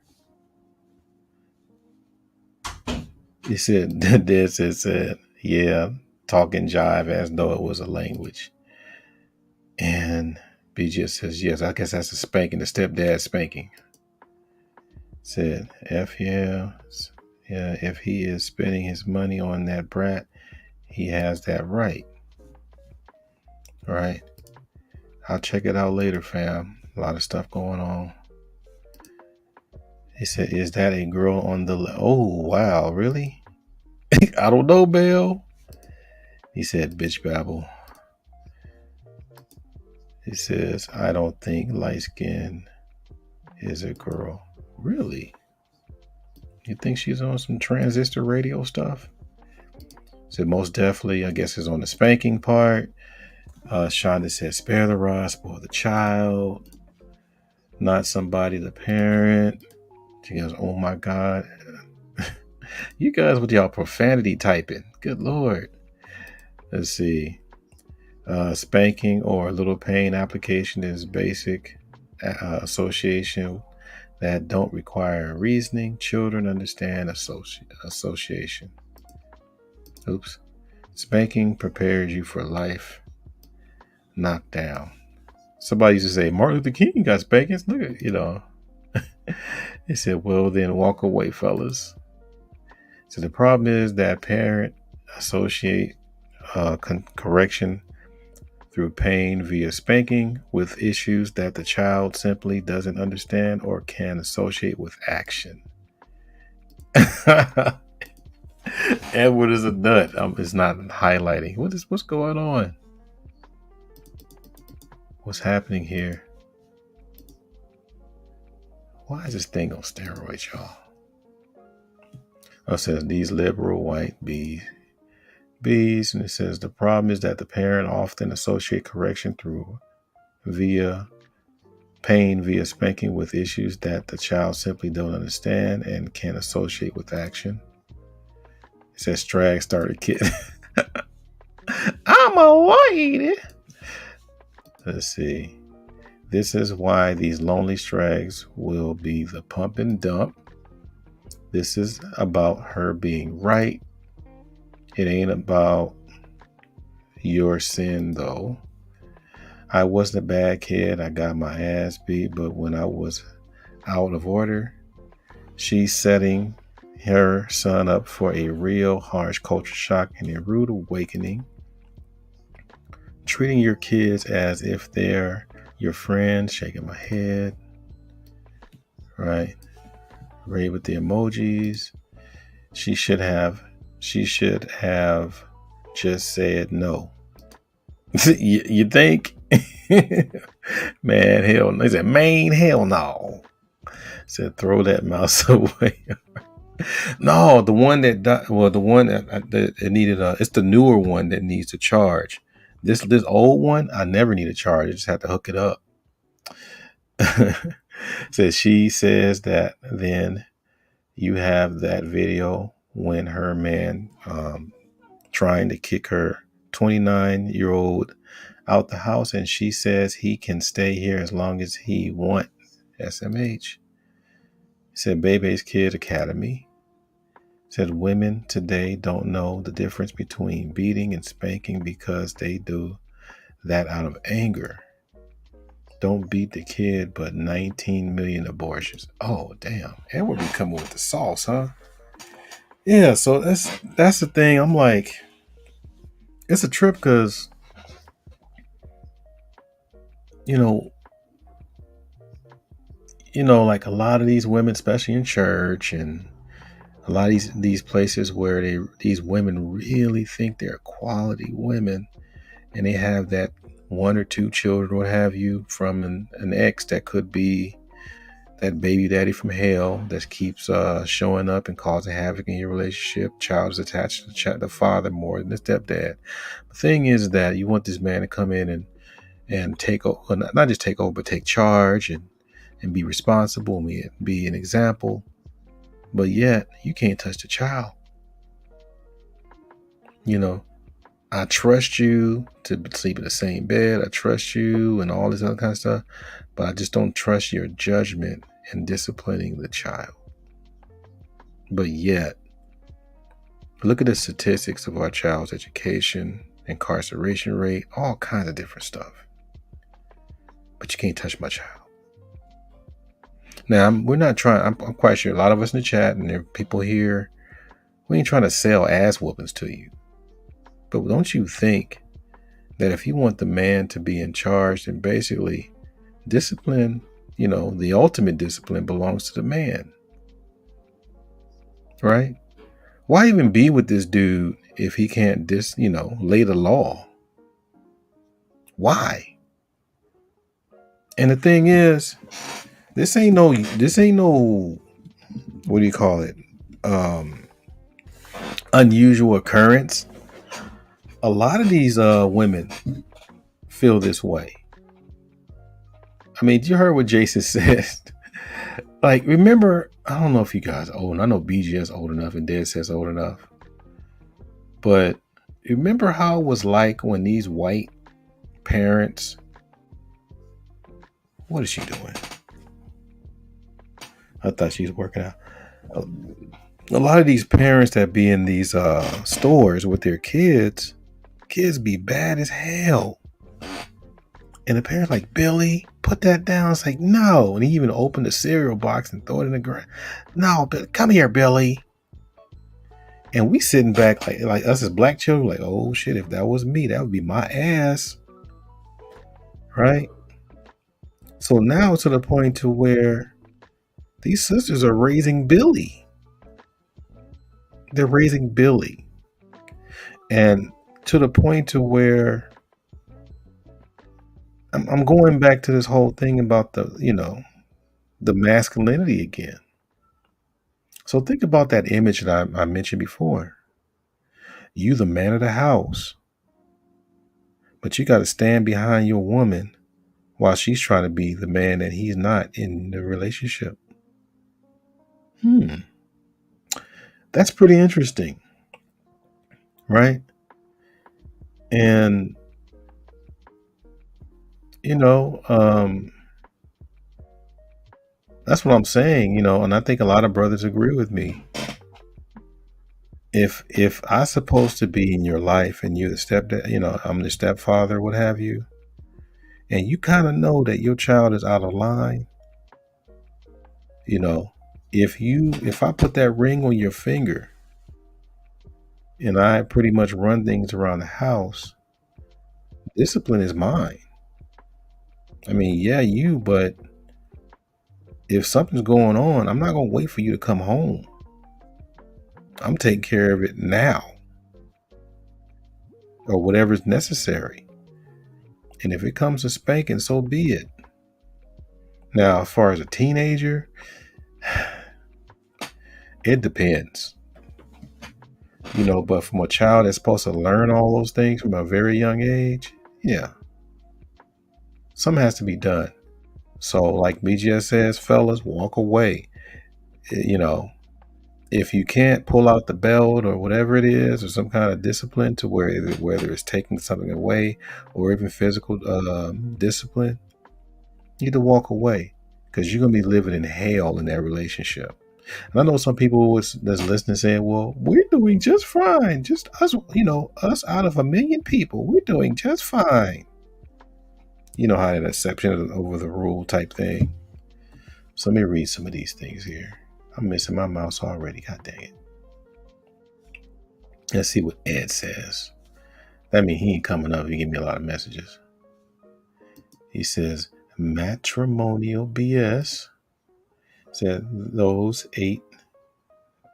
He said, this, it said, yeah, talking jive as though it was a language. And B just says, yes, I guess that's a spanking, the stepdad spanking. Said, yeah, if he is spending his money on that brat, he has that right. All right. I'll check it out later, fam. A lot of stuff going on. He said, is that a girl on the oh, wow, really? I don't know, Bill. He said, bitch babble. He says, I don't think light skin is a girl. Really? You think she's on some transistor radio stuff? Said, most definitely, I guess it's on the spanking part. Shonda said, spare the rod, spoil the child. Not somebody, the parent. She goes, oh my God. You guys with y'all profanity typing. Good Lord. Let's see. Spanking or little pain application is basic association that don't require reasoning. Children understand association. Oops. Spanking prepares you for life. Knockdown. Somebody used to say, Martin Luther King got spankings. Look at, They said, well, then walk away, fellas. So the problem is that parent associate correction through pain via spanking with issues that the child simply doesn't understand or can associate with action. Edward is a nut. It's not highlighting. What's going on? What's happening here? Why is this thing on steroids, y'all? It says these liberal white bees, and it says the problem is that the parent often associate correction through via pain via spanking with issues that the child simply don't understand and can associate with action. It says Strag started kid. I'm a lady. Let's see. This is why these lonely strags will be the pump and dump. This is about her being right. It ain't about your sin, though. I wasn't a bad kid. I got my ass beat, but when I was out of order, she's setting her son up for a real harsh culture shock and a rude awakening. Treating your kids as if they're your friends, shaking my head. Right. Ray with the emojis. She should have just said no. You think? Man, hell no. He said, man, hell no. Said, throw that mouse away. No, the one that died, well, the one that it needed, it's the newer one that needs to charge. This old one, I never need a charge. I just have to hook it up. Says she says that then you have that video when her man trying to kick her 29-year-old out the house, and she says he can stay here as long as he wants. SMH. Said Bebe's Kid Academy. Said women today don't know the difference between beating and spanking because they do that out of anger. Don't beat the kid, but 19 million abortions. Oh, damn. Edward be coming with the sauce, huh? Yeah, so that's the thing. I'm like, it's a trip because, like a lot of these women, especially in church and a lot of these places where these women really think they're quality women, and they have that one or two children, what have you, from an ex that could be that baby daddy from hell that keeps showing up and causing havoc in your relationship. Child is attached to the father more than the stepdad. The thing is that you want this man to come in and take over, not just take over, but take charge and be responsible and be an example. But yet you can't touch the child. I trust you to sleep in the same bed. I trust you and all this other kind of stuff. But I just don't trust your judgment in disciplining the child. But yet, look at the statistics of our child's education, incarceration rate, all kinds of different stuff. But you can't touch my child. Now, we're not trying, I'm quite sure a lot of us in the chat and there are people here, we ain't trying to sell ass whoopings to you. But don't you think that if you want the man to be in charge, then basically discipline, the ultimate discipline belongs to the man. Right? Why even be with this dude if he can't lay the law? Why? And the thing is, this ain't no, what do you call it? Unusual occurrence. A lot of these women feel this way. I mean, you heard what Jason said. Like, remember, I don't know if you guys are old. I know BGS old enough and Dead says old enough. But remember how it was like when these white parents, what is she doing? I thought she was working out. A lot of these parents that be in these stores with their kids be bad as hell. And the parents like, Billy, put that down. It's like, no. And he even opened the cereal box and throw it in the ground. No, come here, Billy. And we sitting back like us as black children, like, oh shit, if that was me, that would be my ass. Right? So now to the point to where these sisters are raising Billy. They're raising Billy. And to the point to where I'm going back to this whole thing about the masculinity again. So think about that image that I mentioned before. You, the man of the house, but you got to stand behind your woman while she's trying to be the man that he's not in the relationship. That's pretty interesting, right? And that's what I'm saying, and I think a lot of brothers agree with me. If I'm supposed to be in your life and you're the stepdad, I'm the stepfather, what have you, and you kind of know that your child is out of line, if I put that ring on your finger and I pretty much run things around the house, discipline is mine. I mean, yeah, but if something's going on, I'm not going to wait for you to come home. I'm taking care of it now or whatever's necessary. And if it comes to spanking, so be it. Now, as far as a teenager, it depends. But from a child that's supposed to learn all those things from a very young age, yeah, something has to be done. So like BGS says, fellas, walk away. If you can't pull out the belt or whatever it is, or some kind of discipline to whether it's taking something away or even physical discipline, you need to walk away because you're going to be living in hell in that relationship. And I know some people that's listening saying, well, we're doing just fine. Just us, us out of 1 million people, we're doing just fine. You know how that exception over the rule type thing. So let me read some of these things here. I'm missing my mouse already. God dang it. Let's see what Ed says. That means he ain't coming up. He give me a lot of messages. He says, matrimonial BS. Said those 8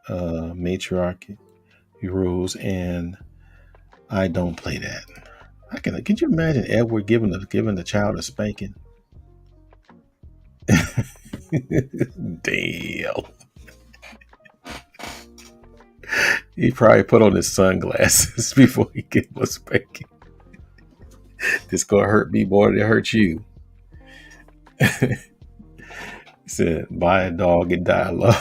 matriarchy rules, and I don't play that. Could you imagine Edward giving the child a spanking? Damn. He probably put on his sunglasses before he gave him a spanking. This gonna hurt me more than it hurts you. He said, buy a dog and die alone.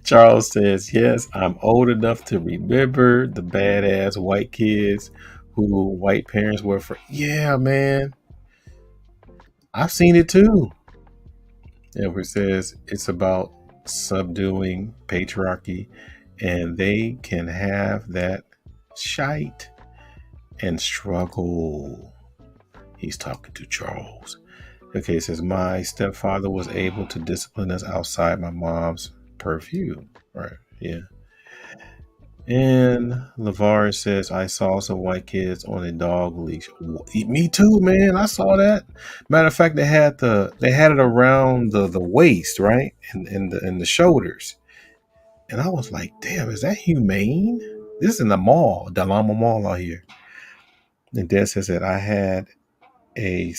Charles says, yes, I'm old enough to remember the badass white kids who white parents were for. Yeah, man. I've seen it too. Edward says it's about subduing patriarchy, and they can have that shite and struggle. He's talking to Charles. Okay, it says my stepfather was able to discipline us outside my mom's purview. Right, yeah. And LeVar says I saw some white kids on a dog leash. Me too, man. I saw that. Matter of fact, they had it around the waist, right, and the shoulders. And I was like, damn, is that humane? This is in the mall, Dalama Mall out here. And Dad says that I had a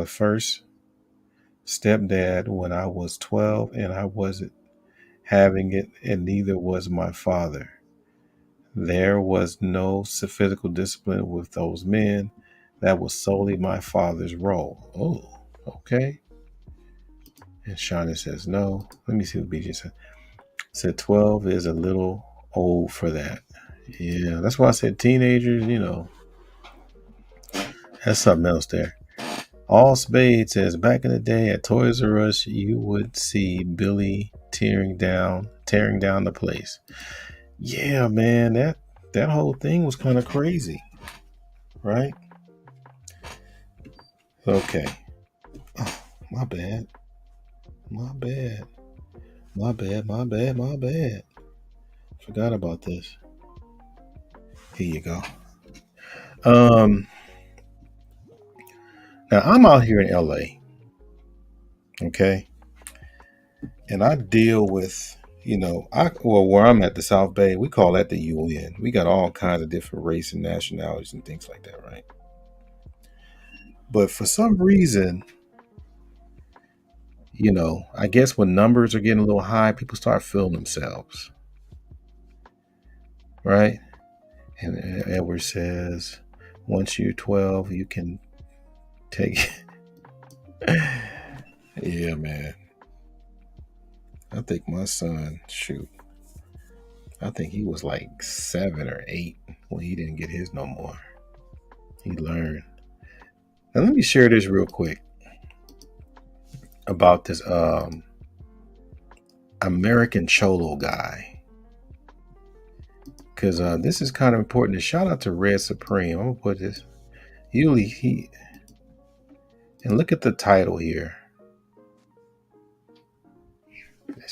first stepdad when I was 12, and I wasn't having it, and neither was my father. There was no physical discipline with those men. That was solely my father's role. Oh, okay. And Shauna says no. Let me see what BJ said. Said 12 is a little old for that. Yeah, that's why I said teenagers, that's something else there. All Spade says back in the day at Toys R Us, you would see Billy tearing down the place. Yeah, man, that whole thing was kind of crazy, right? Okay. Oh, my bad. Forgot about this. Here you go. Now I'm out here in LA. Okay. And I deal with, where I'm at, the South Bay, we call that the UN. We got all kinds of different race and nationalities and things like that, right? But for some reason, I guess when numbers are getting a little high, people start feeling themselves, right? And Edward says, once you're 12, you can take Yeah, man. I think my son, I think he was like 7 or 8 when he didn't get his no more. He learned. Now let me share this real quick about this American cholo guy, because this is kind of important. Shout out to Red Supreme. I'm gonna put this. And look at the title here.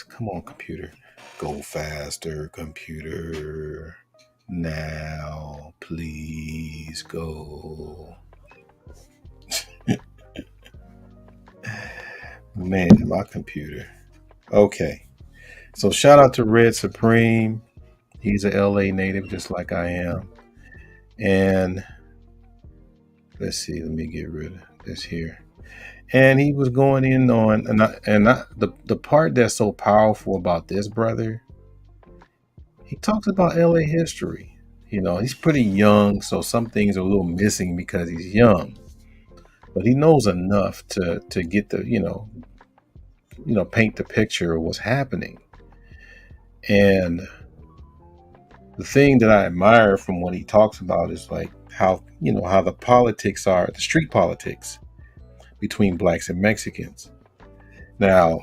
Come on, computer. Go faster, computer. Now, please go. Man, my computer. Okay. So shout out to Red Supreme. He's a LA native just like I am. And let's see, let me get rid of this here. And he was going in on, the part that's so powerful about this brother, he talks about LA history. He's pretty young, so some things are a little missing because he's young. But he knows enough to get the, paint the picture of what's happening. And the thing that I admire from what he talks about is like how the politics are, the street politics between blacks and Mexicans. Now,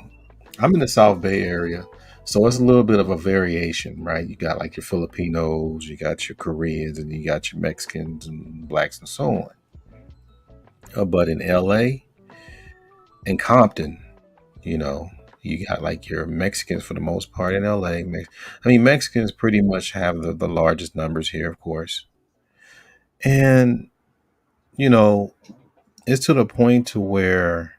I'm in the South Bay area, so it's a little bit of a variation, right? You got like your Filipinos, you got your Koreans, and you got your Mexicans and blacks and so on. But in LA and Compton, you got like your Mexicans for the most part in LA. Mexicans pretty much have the largest numbers here, of course. And, it's to the point to where,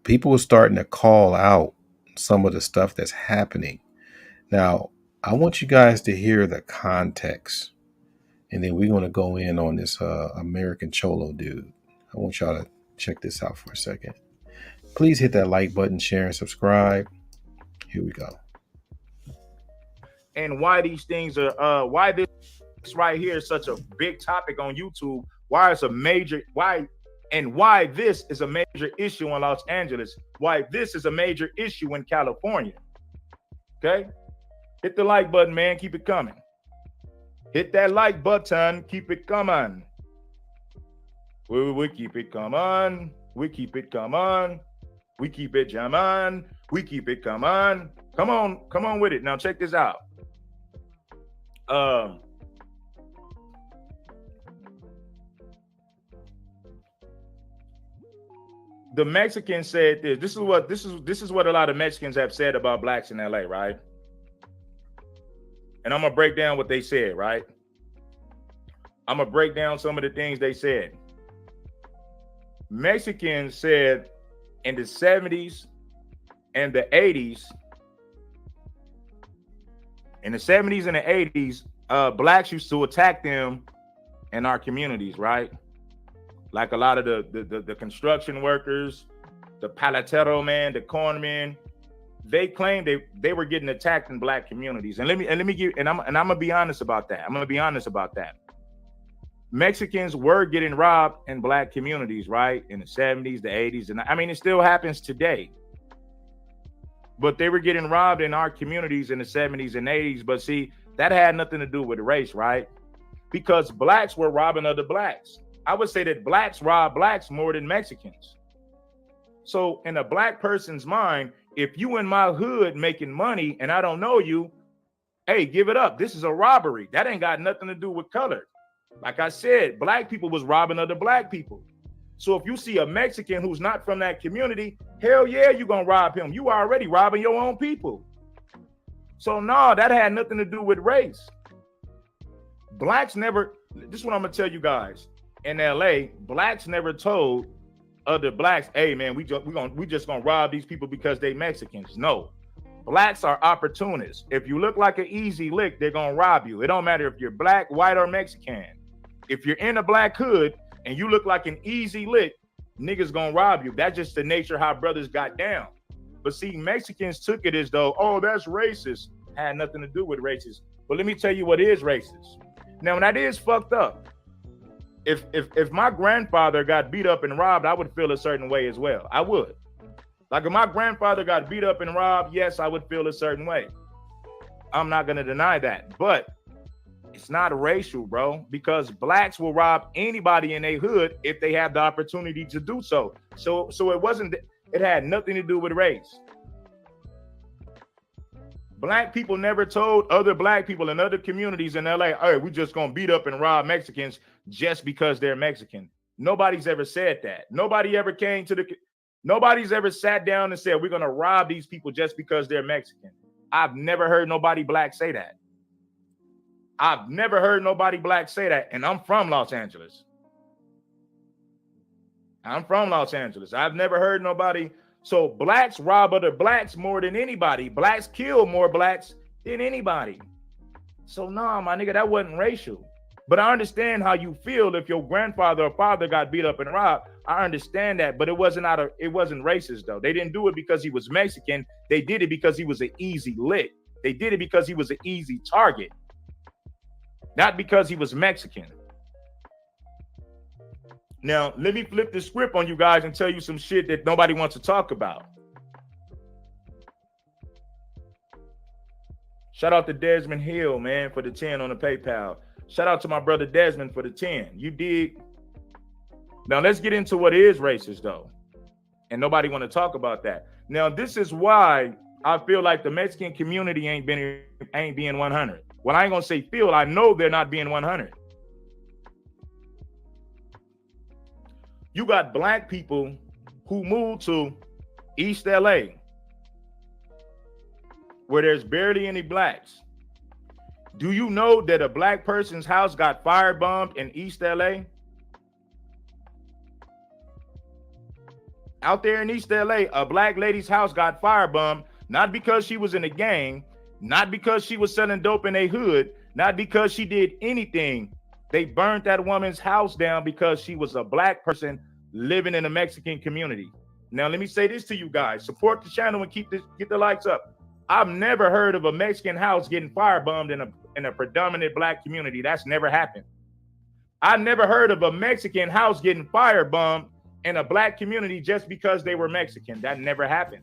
people are starting to call out some of the stuff that's happening. Now, I want you guys to hear the context, and then we're going to go in on this American Cholo dude. I want y'all to check this out for a second. Please hit that like button, share, and subscribe. Here we go. And why these things are, why this right here is such a big topic on YouTube. Why it's a major, why and why this is a major issue in Los Angeles, why this is a major issue in California. Okay? Hit the like button, man. Keep it coming. Hit that like button. Keep it coming. We keep it coming. We keep it coming. We keep it jamming. We keep it coming. Come on with it. Now check this out. The Mexican said this. This is what a lot of Mexicans have said about blacks in LA, right? And I'm gonna break down what they said, right? I'm gonna break down some of the things they said. Mexicans said in the 70s and the 80s, in the 70s and the 80s, blacks used to attack them in our communities, right? Like a lot of the construction workers, the paletero man, the cornmen, they claimed they were getting attacked in black communities. And I'm gonna be honest about that. I'm gonna be honest about that. Mexicans were getting robbed in black communities, right? In the 70s, the 80s, and I mean it still happens today. But they were getting robbed in our communities in the 70s and 80s. But see, that had nothing to do with race, right? Because blacks were robbing other blacks. I would say that blacks rob blacks more than Mexicans. So in a black person's mind, if you in my hood making money and I don't know you, hey, give it up. This is a robbery. That ain't got nothing to do with color. Like I said, black people was robbing other black people. So if you see a Mexican who's not from that community, hell yeah, you're gonna rob him. You already robbing your own people. So no, that had nothing to do with race. Blacks never, this is what I'm gonna tell you guys. In LA, blacks never told other blacks, hey man, we just gonna rob these people because they Mexicans. No, blacks are opportunists. If you look like an easy lick, they're gonna rob you. It don't matter if you're black, white, or Mexican. If you're in a black hood and you look like an easy lick, niggas gonna rob you. That's just the nature how brothers got down. But see, Mexicans took it as though, oh, that's racist. Had nothing to do with racist. But let me tell you what is racist. Now, that is fucked up. If my grandfather got beat up and robbed, I would feel a certain way as well. I would. Like if my grandfather got beat up and robbed, yes, I would feel a certain way. I'm not gonna deny that. But it's not racial, bro, because blacks will rob anybody in their hood if they have the opportunity to do so. So it had nothing to do with race. Black people never told other black people in other communities in LA, hey, we just gonna beat up and rob Mexicans just because they're Mexican. Nobody's ever said that. Nobody's ever sat down and said, we're gonna rob these people just because they're Mexican. I've never heard nobody black say that. I've never heard nobody black say that, and I'm from Los Angeles. I've never heard nobody. So blacks rob other blacks more than anybody. Blacks kill more blacks than anybody. So nah, my nigga, that wasn't racial. But I understand how you feel if your grandfather or father got beat up and robbed. I understand that, but it wasn't racist though. They didn't do it because he was Mexican. They did it because he was an easy lick. They did it because he was an easy target. Not because he was Mexican. Now, let me flip the script on you guys and tell you some shit that nobody wants to talk about. Shout out to Desmond Hill, man, for the 10 on the PayPal. Shout out to my brother Desmond for the 10. You dig? Now, let's get into what is racist, though. And nobody want to talk about that. Now, this is why I feel like the Mexican community ain't being 100. Well, I ain't gonna say feel. I know they're not being 100. You got black people who moved to East LA, where there's barely any blacks. Do you know that a black person's house got firebombed in East LA? Out there in East LA, a black lady's house got firebombed, not because she was in a gang, not because she was selling dope in a hood, not because she did anything. They burned that woman's house down because she was a black person living in a Mexican community. Now, let me say this to you guys. Support the channel and get the likes up. I've never heard of a Mexican house getting firebombed in a predominant black community. That's never happened. I never heard of a Mexican house getting firebombed in a black community just because they were Mexican. That never happened.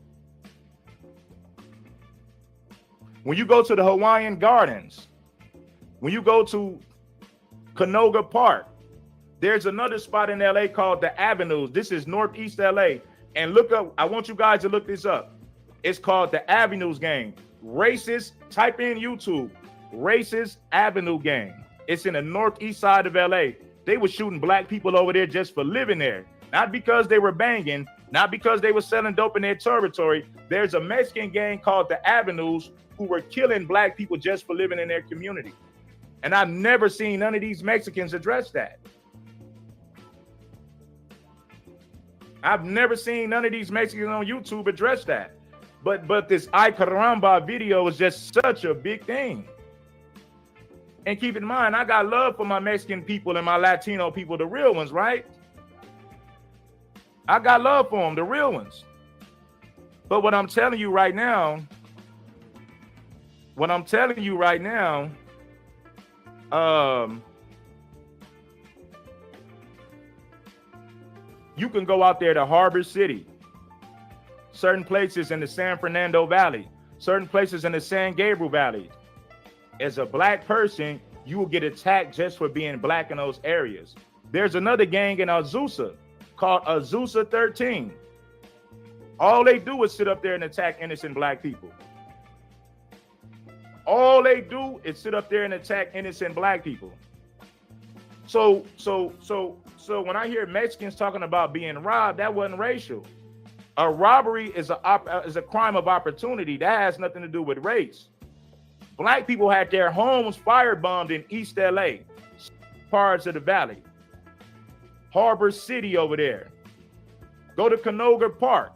When you go to the Hawaiian Gardens, when you go to Canoga Park, there's another spot in LA called the Avenues. This is Northeast LA. And look up, I want you guys to look this up. It's called the Avenues Gang. Racist, type in YouTube, Racist Avenue Gang. It's in the northeast side of LA. They were shooting black people over there just for living there. Not because they were banging, not because they were selling dope in their territory. There's a Mexican gang called the Avenues who were killing black people just for living in their community. And I've never seen none of these Mexicans address that. I've never seen none of these Mexicans on YouTube address that. But this Ay Caramba video is just such a big thing. And keep in mind, I got love for my Mexican people and my Latino people, the real ones, right? I got love for them, the real ones. But what I'm telling you right now, you can go out there to Harbor City, certain places in the San Fernando Valley, certain places in the San Gabriel Valley. As a black person, you will get attacked just for being black in those areas. There's another gang in Azusa called Azusa 13. All they do is sit up there and attack innocent black people. All they do is sit up there and attack innocent black people. So when I hear Mexicans talking about being robbed, that wasn't racial. A robbery is a crime of opportunity. That has nothing to do with race. Black people had their homes firebombed in East LA, parts of the valley. Harbor City over there. Go to Canoga Park.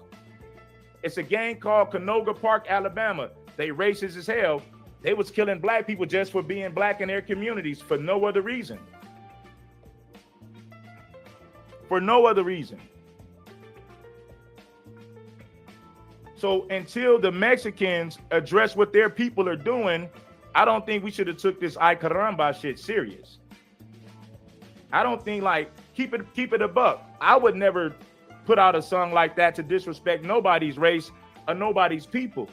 It's a gang called Canoga Park, Alabama. They racist as hell. They was killing black people just for being black in their communities for no other reason. For no other reason. So until the Mexicans address what their people are doing, I don't think we should have took this Ay Caramba shit serious. I don't think, like, keep it a buck. I would never put out a song like that to disrespect nobody's race or nobody's people.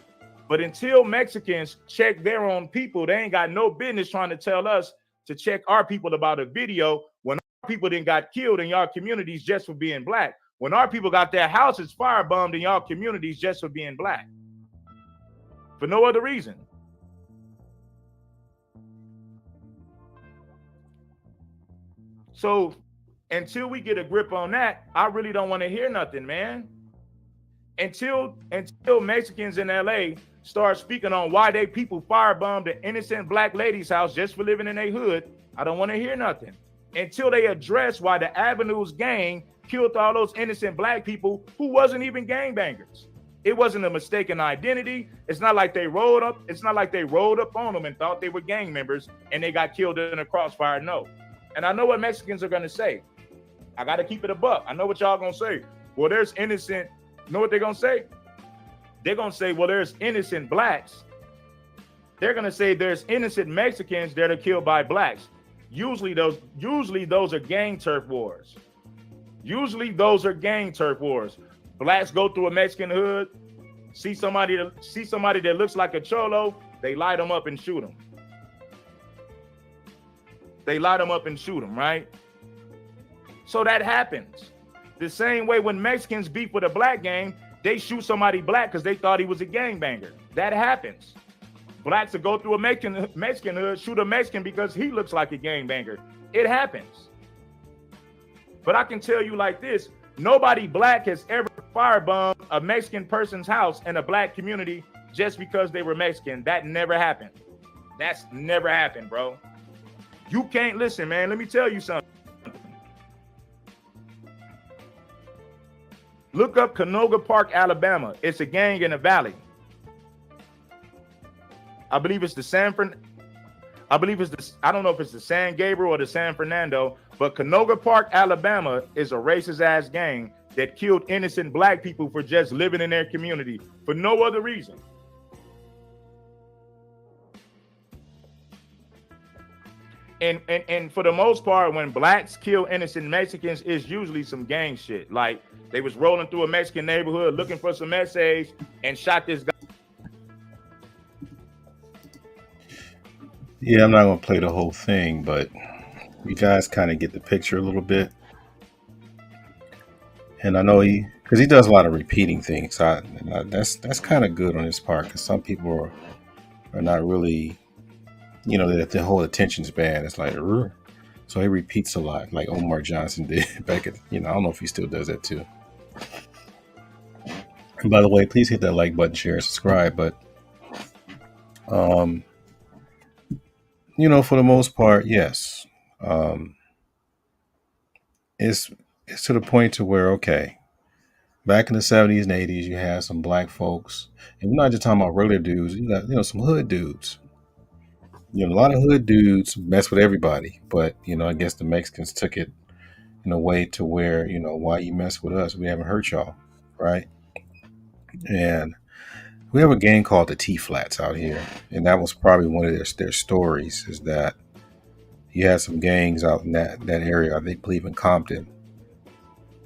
But until Mexicans check their own people, they ain't got no business trying to tell us to check our people about a video when our people then got killed in y'all communities just for being black. When our people got their houses firebombed in y'all communities just for being black. For no other reason. So until we get a grip on that, I really don't want to hear nothing, man. Until Mexicans in LA start speaking on why they people firebombed an innocent black lady's house just for living in their hood, I don't want to hear nothing. Until they address why the Avenues gang killed all those innocent black people who wasn't even gangbangers. It wasn't a mistaken identity. It's not like they rolled up on them and thought they were gang members and they got killed in a crossfire. No. And I know what Mexicans are gonna say. I gotta keep it a buck. I know what y'all gonna say. Well, there's innocent. You know what they're gonna say? They're gonna say, well, there's innocent blacks. They're gonna say there's innocent Mexicans that are killed by blacks. Usually those are gang turf wars. Usually those are gang turf wars. Blacks go through a Mexican hood, see somebody that looks like a cholo, they light them up and shoot them. They light them up and shoot them, right? So that happens. The same way when Mexicans beef with a black gang, they shoot somebody black because they thought he was a gangbanger. That happens. Blacks will go through a Mexican hood, shoot a Mexican because he looks like a gangbanger. It happens. But I can tell you like this, nobody black has ever firebombed a Mexican person's house in a black community just because they were Mexican. That never happened. That's never happened, bro. You can't listen, man. Let me tell you something. Look up Canoga Park, Alabama. It's a gang in the valley. I believe it's I don't know if it's the San Gabriel or the San Fernando, but Canoga Park, Alabama is a racist ass gang that killed innocent black people for just living in their community for no other reason. and for the most part, when blacks kill innocent Mexicans, it's usually some gang shit. Like they was rolling through a Mexican neighborhood looking for some essays and shot this guy. Yeah, I'm not gonna play the whole thing, but you guys kind of get the picture a little bit. And I know because he does a lot of repeating things. So that's kind of good on his part, because some people are not really, that the whole attention span is like, "Rrr." So he repeats a lot, like Omar Johnson did back at, I don't know if he still does that too. And by the way, please hit that like button, share, subscribe. But, for the most part, yes, it's to the point to where, okay, back in the 70s and 80s, you had some black folks, and we're not just talking about regular dudes. You got, some hood dudes. A lot of hood dudes mess with everybody, but I guess the Mexicans took it in a way to where, why you mess with us? We haven't hurt y'all, right? And we have a gang called the T Flats out here, and that was probably one of their stories, is that you had some gangs out in that area. They believe in Compton,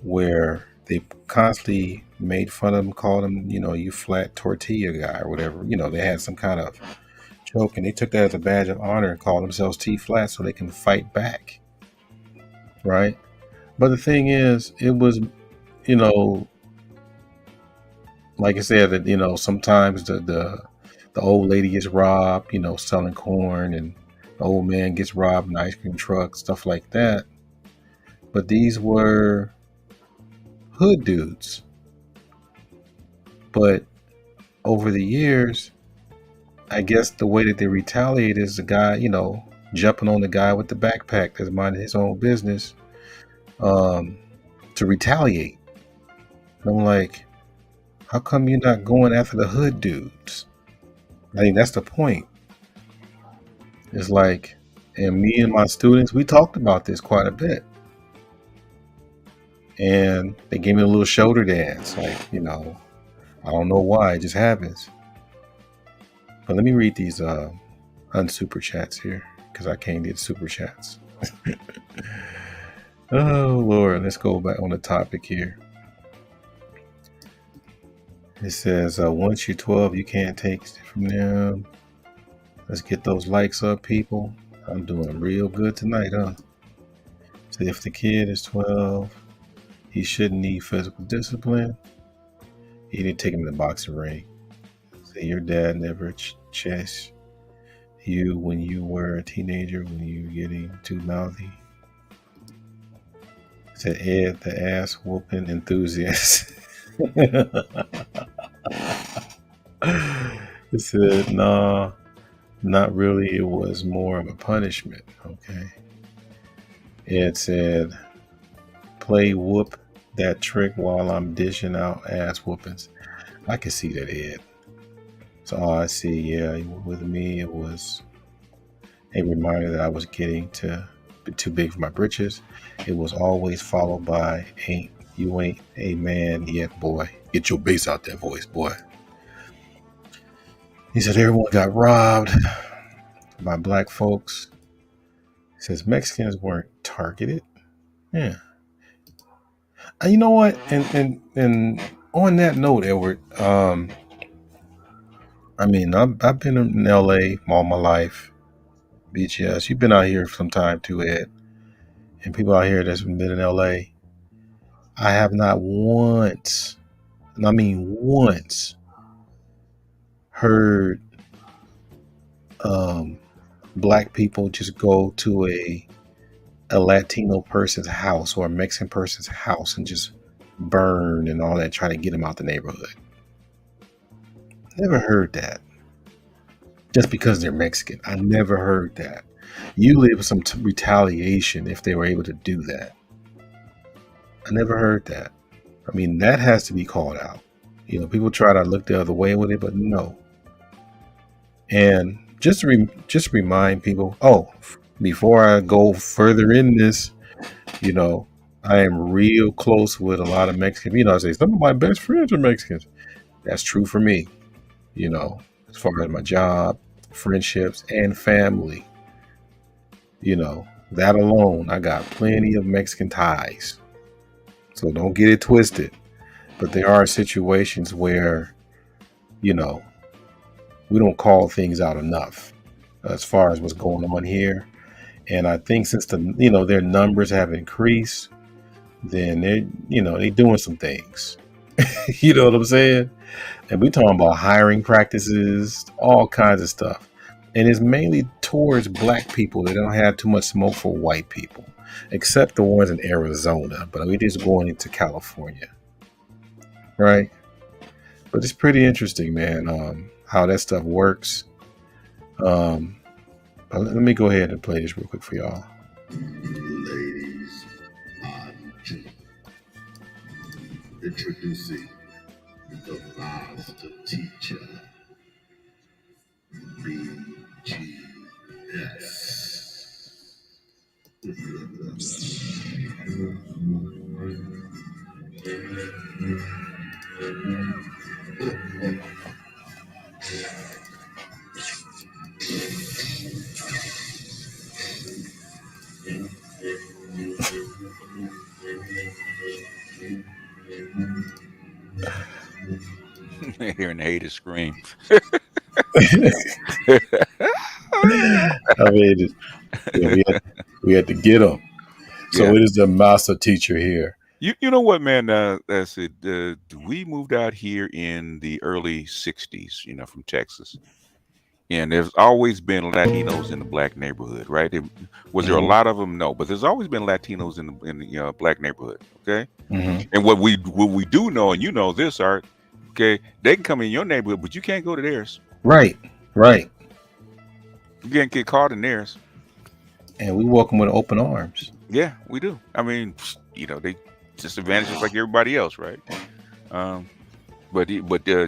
where they constantly made fun of them, called them, you flat tortilla guy or whatever. They had some kind of joke, and they took that as a badge of honor and called themselves T Flat so they can fight back, right? But the thing is, it was, like I said, that sometimes the old lady gets robbed, selling corn, and the old man gets robbed in an ice cream truck, stuff like that. But these were hood dudes. But over the years, I guess the way that they retaliate is the guy, jumping on the guy with the backpack that's minding his own business, to retaliate. And I'm like, how come you're not going after the hood dudes? I think that's the point. It's like, and me and my students, we talked about this quite a bit. And they gave me a little shoulder dance. Like, I don't know why, it just happens. But let me read these unsuper chats here, because I can't get super chats. Oh, Lord, let's go back on the topic here. It says, once you're 12, you can't take it from them. Let's get those likes up, people. I'm doing real good tonight, huh? So if the kid is 12, he shouldn't need physical discipline. You need to take him to the boxing ring. Say your dad never chased you when you were a teenager, when you were getting too mouthy. Said Ed, the ass whooping enthusiast. It said, nah, not really. It was more of a punishment. Okay. Ed said, play whoop that trick while I'm dishing out ass whoopings. I can see that, Ed. So I see, yeah, with me, it was a reminder that I was getting too big for my britches. It was always followed by, you ain't a man yet, boy. Get your bass out that voice, boy. He said everyone got robbed by black folks. He says Mexicans weren't targeted. Yeah. You know what? And on that note, Edward, I mean, I've been in LA all my life. BGS, you've been out here for some time too, Ed. And people out here that's been in LA, I have not once, and I mean once, heard black people just go to a Latino person's house or a Mexican person's house and just burn and all that, trying to get them out the neighborhood. Never heard that. Just because they're Mexican. I never heard that. Usually it was some retaliation if they were able to do that. I never heard that. I mean, that has to be called out. People try to look the other way with it, but no. And just remind people, before I go further in this, I am real close with a lot of Mexicans. I say some of my best friends are Mexicans. That's true for me, as far as my job, friendships, and family. You know, that alone, I got plenty of Mexican ties. So don't get it twisted. But there are situations where, you know, we don't call things out enough as far as what's going on here. And I think since their numbers have increased, then they're doing some things. You know what I'm saying? And we talking about hiring practices, all kinds of stuff. And it's mainly towards black people. They don't have too much smoke for white people, except the ones in Arizona. But we're just going into California, right? But it's pretty interesting, man, how that stuff works. But let me go ahead and play this real quick for y'all. Ladies and introducing the master teacher, Hearing the haters scream. I mean, we had to get them. So Yeah. it is the master teacher here. You know what, man? I said we moved out here in the early '60s, from Texas, and there's always been Latinos in the black neighborhood, right? Was there a lot of them? No, but there's always been Latinos in the black neighborhood. Okay, and what we do know, and you know this, Art. Okay, they can come in your neighborhood, but you can't go to theirs. Right. You can't get caught in theirs. And we welcome with open arms. Yeah, we do. I mean, they disadvantages like everybody else, right? But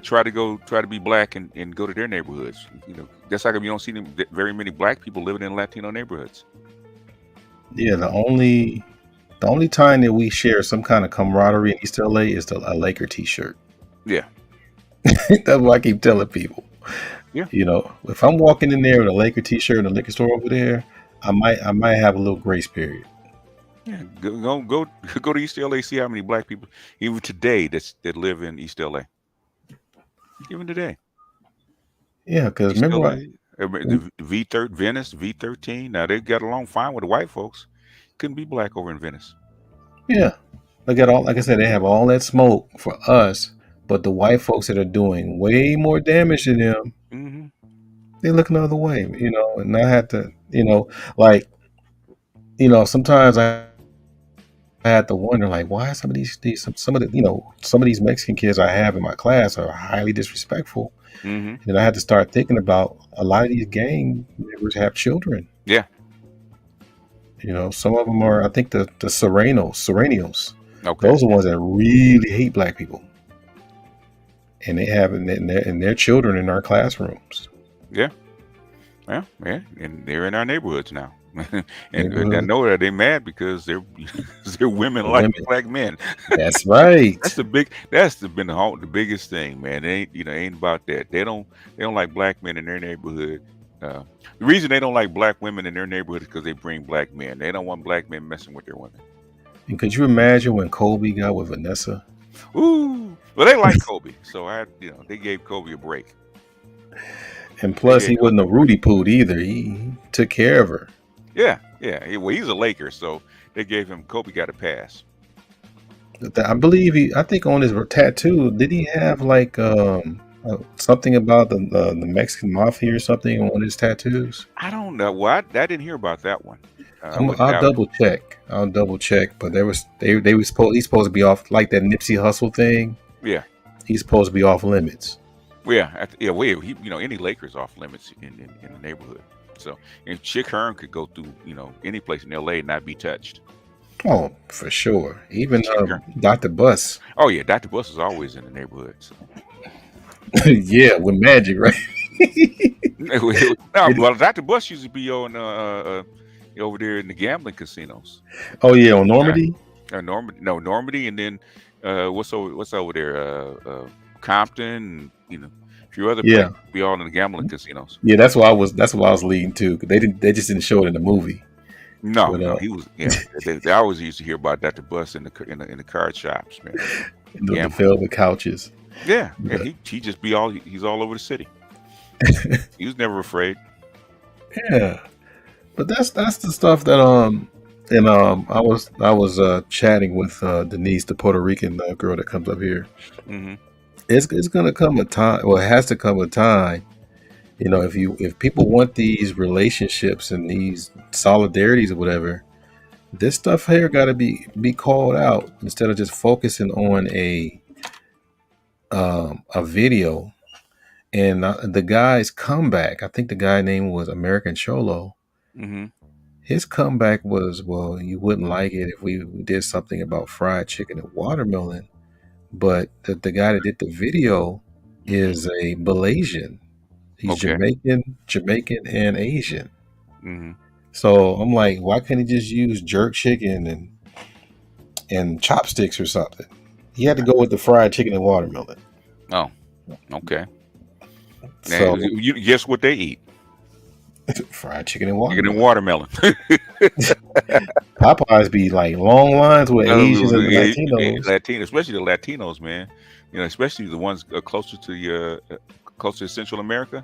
try to be black and go to their neighborhoods. That's how come you don't see very many black people living in Latino neighborhoods. Yeah, the only time that we share some kind of camaraderie in East LA is a Laker T-shirt. Yeah, that's what I keep telling people. Yeah, if I'm walking in there with a Laker T-shirt in the liquor store over there, I might have a little grace period. Yeah, go to East LA. See how many black people even today that live in East LA. Even today. Yeah, because remember the Venice V13. Now they got along fine with the white folks. Couldn't be black over in Venice. Yeah, like I said, they have all that smoke for us, but the white folks that are doing way more damage than them, they look another way. And I had to, sometimes I had to wonder, like, why some of these Mexican kids I have in my class are highly disrespectful. And I had to start thinking about a lot of these gang members have children. Yeah. Some of them are, I think the Sorvinos. Okay. Those are the ones that really hate black people. And they have and their children in our classrooms. Yeah. Yeah. And they're in our neighborhoods now. and I know that they're mad because they're women like black men. That's right. That's been the biggest thing, man. It ain't about that. They don't like black men in their neighborhood. The reason they don't like black women in their neighborhood is because they bring black men. They don't want black men messing with their women. And could you imagine when Kobe got with Vanessa? Ooh, well, they like Kobe, so they gave Kobe a break. And plus, he wasn't a Rudy Poot either. He took care of her. Yeah. Well, he's a Laker, so they gave him. Kobe got a pass. I believe I think on his tattoo, did he have like something about the Mexican mafia or something on his tattoos? I don't know. Well, I didn't hear about that one. I'll double check. But he's supposed to be off like that Nipsey Hussle thing. Yeah, he's supposed to be off limits. Any Lakers off limits in the neighborhood. So, and Chick Hearn could go through any place in LA and not be touched. Oh, for sure. Even Dr. Bus. Oh yeah, Dr. Bus is always in the neighborhood. So. Yeah, with Magic, right? Well, Dr. Bus used to be on over there in the gambling casinos. Oh yeah, on Normandy. Normandy, and then what's over there? Compton, and, a few other places be all in the gambling casinos. Yeah, that's what I was leading to. They just didn't show it in the movie. No, But no, he was. Yeah, they always used to hear about Dr. Bus in the card shops, man. the Gambling. velvet couches. Yeah, yeah. But, He just be all. He's all over the city. He was never afraid. yeah, but that's the stuff that and I was chatting with Denise, the Puerto Rican girl that comes up here. Hmm. It's gonna come a time. Well, it has to come a time. If people want these relationships and these solidarities or whatever, this stuff here got to be called out instead of just focusing on a video. And the guy's comeback, I think the guy name was American Cholo. Hmm. His comeback was, well, you wouldn't like it if we did something about fried chicken and watermelon. But the guy that did the video is a Malaysian. He's Okay. Jamaican and Asian. Hmm. So I'm like, why can't he just use jerk chicken and chopsticks or something? He had to go with the fried chicken and watermelon. Oh, okay. So Now, you guess what they eat? fried chicken and Chicken and watermelon. watermelon. Popeyes be like long lines with Asians and Latinos. Latinos, especially the Latinos, man. Especially the ones closer to Central America.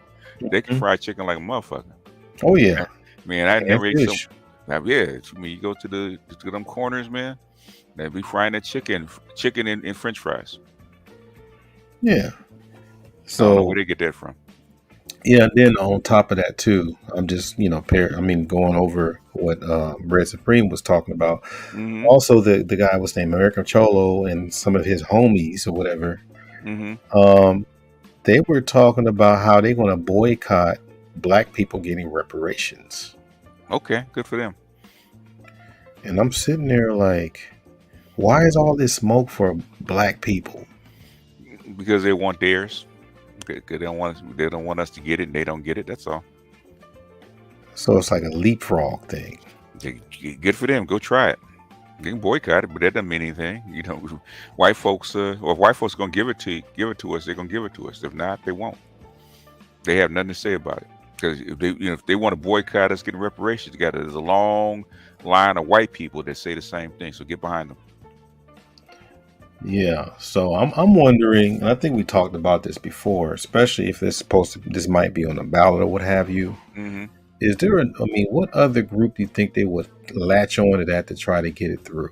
They can Mhm. fry chicken like a motherfucker. Oh yeah, Man, I and never ate some. fish. Now, yeah, I mean, you go to them corners, man. They be frying that chicken in French fries. Yeah. I don't know So where they get that from. yeah, then on top of that too, I'm just going over what Red Supreme was talking about. Hmm. Also, the guy was named American Cholo and some of his homies or whatever. Hmm. They were talking about how they're going to boycott black people getting reparations. Okay, good for them. And I'm sitting there like, why is all this smoke for black people? Because they want theirs. They don't want us to get it, and they don't get it. That's all. So it's like a leapfrog thing. Good for them. Go try it. They can boycott it, but that doesn't mean anything. White folks, or if white folks gonna give it to us, they're gonna give it to us. If not, they won't. They have nothing to say about it. Because if they want to boycott us getting reparations, there's a long line of white people that say the same thing. So get behind them. Yeah. So I'm wondering, and I think we talked about this before, especially if this might be on the ballot or what have you. Hmm. Is there what other group do you think they would latch on to that to try to get it through?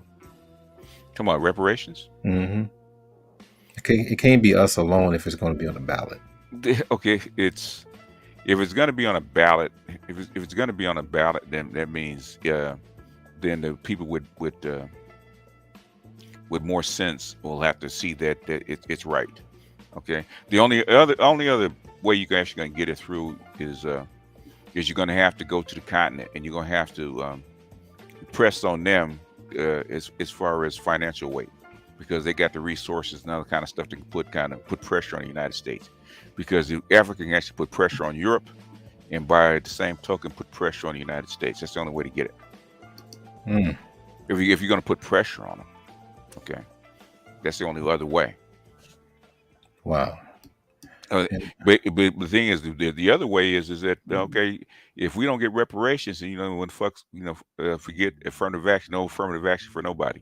Come on, reparations. Mm-hmm. It can't be us alone if it's going to be on the ballot. Okay, if it's going to be on a ballot, if it's going to be on a ballot, then that means then the people with more sense will have to see that it's right. Okay. The only other way you can actually going to get it through is you're going to have to go to the continent, and you're going to have to press on them as far as financial weight, because they got the resources and other kind of stuff that can put pressure on the United States. Because Africa can actually put pressure on Europe, and by the same token, put pressure on the United States. That's the only way to get it. Mm. If you're going to put pressure on them, okay, that's the only other way. Wow. But the thing is, the other way is that okay, if we don't get reparations, and when fucks, forget affirmative action, no affirmative action for nobody.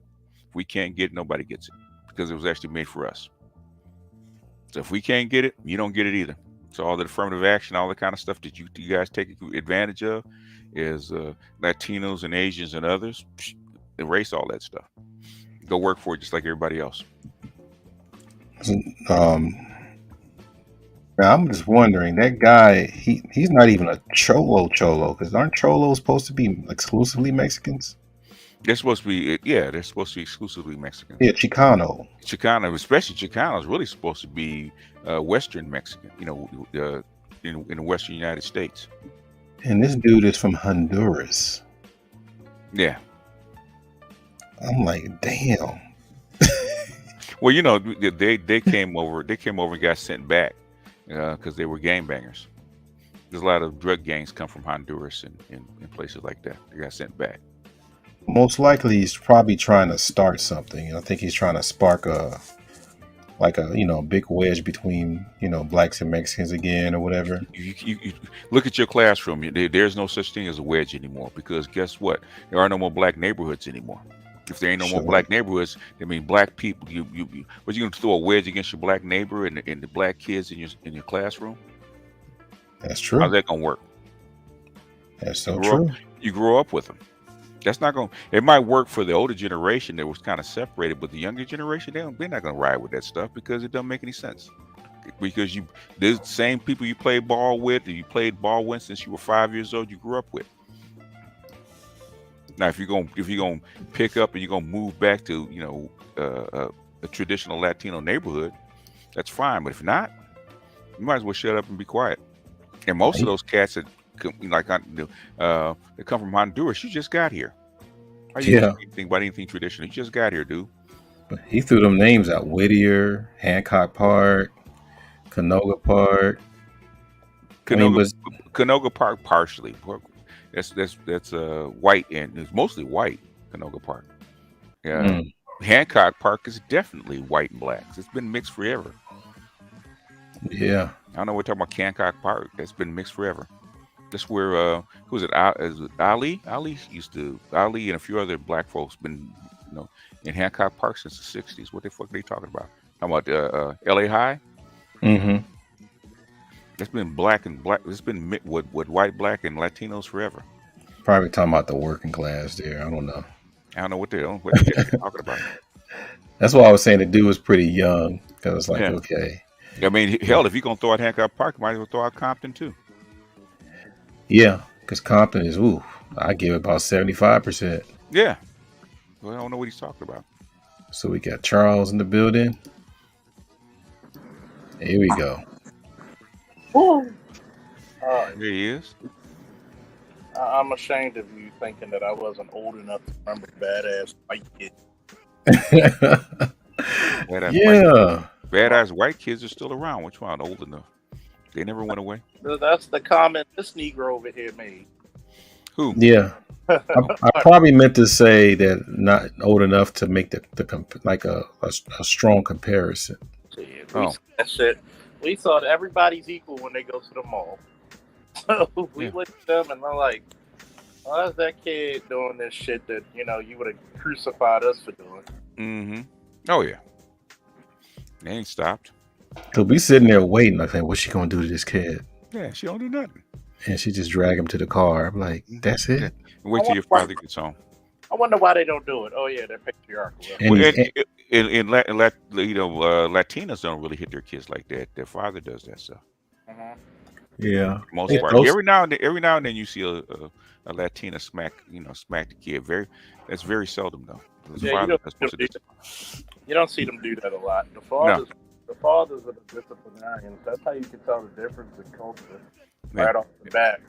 If we can't get it, nobody gets it, because it was actually made for us. So if we can't get it, you don't get it either. So all the affirmative action, all the kind of stuff that you guys take advantage of, is Latinos and Asians and others. Erase all that stuff. Go work for it just like everybody else. Now I'm just wondering, that guy, he's not even a cholo, because aren't cholos supposed to be exclusively Mexicans? They're supposed to be, they're supposed to be exclusively Mexican. Yeah, Chicano, especially Chicano, is really supposed to be Western Mexican, in the Western United States. And this dude is from Honduras. Yeah. I'm like, damn. Well, they came over and got sent back because they were gangbangers. There's a lot of drug gangs come from Honduras and places like that. They got sent back. Most likely, he's probably trying to start something. I think he's trying to spark like a big wedge between blacks and Mexicans again or whatever. You look at your classroom. There's no such thing as a wedge anymore, because guess what? There are no more black neighborhoods anymore. If there ain't no more Sure. black neighborhoods, I mean, black people. But you gonna throw a wedge against your black neighbor and the black kids in your classroom? That's How's true. that gonna work? That's You so grow up. true. You grow up with them. That's not going. It might work for the older generation that was kind of separated, but the younger generation, they're not going to ride with that stuff because it doesn't make any sense. Because the same people you played ball with, and you played ball with since you were 5 years old, you grew up with. Now, if you're gonna pick up and you're gonna move back to a traditional Latino neighborhood, that's fine. But if not, you might as well shut up and be quiet. And most of those cats that they come from Honduras, you just got here. How you Yeah. think about anything traditional? You just got here, dude. But he threw them names out: Whittier, Hancock Park, Canoga Park. Canoga Park partially. That's white, and it's mostly white. Canoga Park. Yeah. Hancock Park is definitely white and blacks. It's been mixed forever. Yeah. I don't know. We're talking about Hancock Park. That's been mixed forever. That's where who is it? Is it Ali? Ali and a few other black folks been in Hancock Park since the '60s. What the fuck are they talking about? Talking about LA High? Mm-hmm. It's been black and black. It's been with white, black, and Latinos forever. Probably talking about the working class there. I don't know. I don't know what they're talking about. That's why I was saying the dude was pretty young, because it's like, okay. I mean, hell, if you're gonna throw out Hancock Park, you might as well throw out Compton too. Yeah, because Compton is, I give it about 75%. Yeah. Well, I don't know what he's talking about. So we got Charles in the building. Here we go. There he is. I'm ashamed of you thinking that I wasn't old enough to remember badass white kid. Badass white kids are still around. Which one? Old enough? They never went away. That's the comment this Negro over here made. Who? Yeah. I probably meant to say that not old enough to make a strong comparison. That's it. We thought everybody's equal when they go to the mall. So we looked at them and they're like, why is that kid doing this shit that, you would have crucified us for doing? Mm-hmm. Oh, yeah. They ain't stopped. So we sitting there waiting, like, what's she going to do to this kid? Yeah, she don't do nothing. And she just drag him to the car. I'm like, that's it? Wait till your father gets home. I wonder why they don't do it. Oh, yeah, they're patriarchal. Latinas don't really hit their kids like that. Their father does that stuff. Yeah. For the most part. Every now and then you see a Latina smack the kid. That's very seldom though. You don't see them do that a lot. The fathers are the disciplinarians. That's how you can tell the difference in culture right off the bat.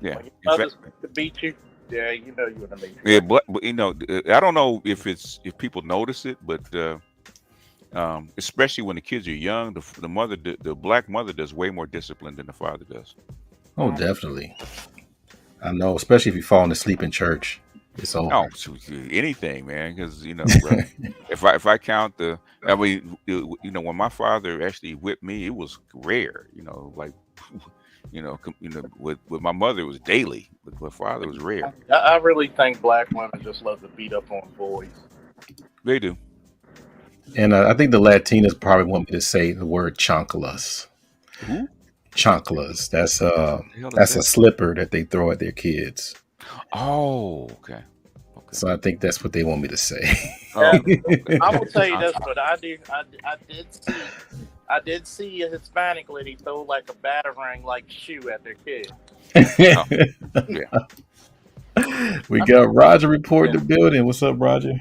Yeah. When your mother's to beat you, yeah, you know you're gonna make. Yeah, but I don't know if people notice it, but especially when the kids are young, the black mother does way more discipline than the father does. Oh, definitely. I know, especially if you're falling asleep in church. It's over. Oh, anything, man. Because bro, if I count when my father actually whipped me, it was rare. With my mother, it was daily. With my father, it was rare. I really think black women just love to beat up on boys. They do. And I think the Latinas probably want me to say the word chanclas. Who? Chanclas. That's a slipper that they throw at their kids. Oh, okay. So I think that's what they want me to say. I will tell you this, but I did see a Hispanic lady throw like a batarang like shoe at their kid. We got Roger reporting the building. What's up, Roger?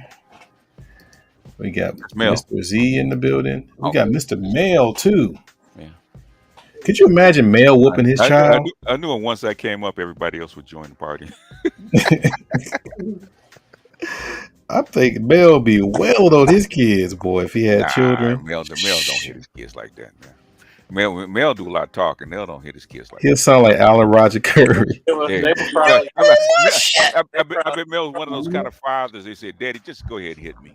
We got Mr. Z in the building. We got Mr. Mail too. Yeah. Could you imagine Mail whooping his child? I knew once I came up, everybody else would join the party. I think Mel be well on his kids, boy, if he had children. Mel don't hit his kids like that, man. Mel do a lot of talking. Mel don't hit his kids like He'll sound like Alan Roger Curry. They were that. probably. I bet Mel's one of those kind of fathers. They said, "Daddy, just go ahead and hit me.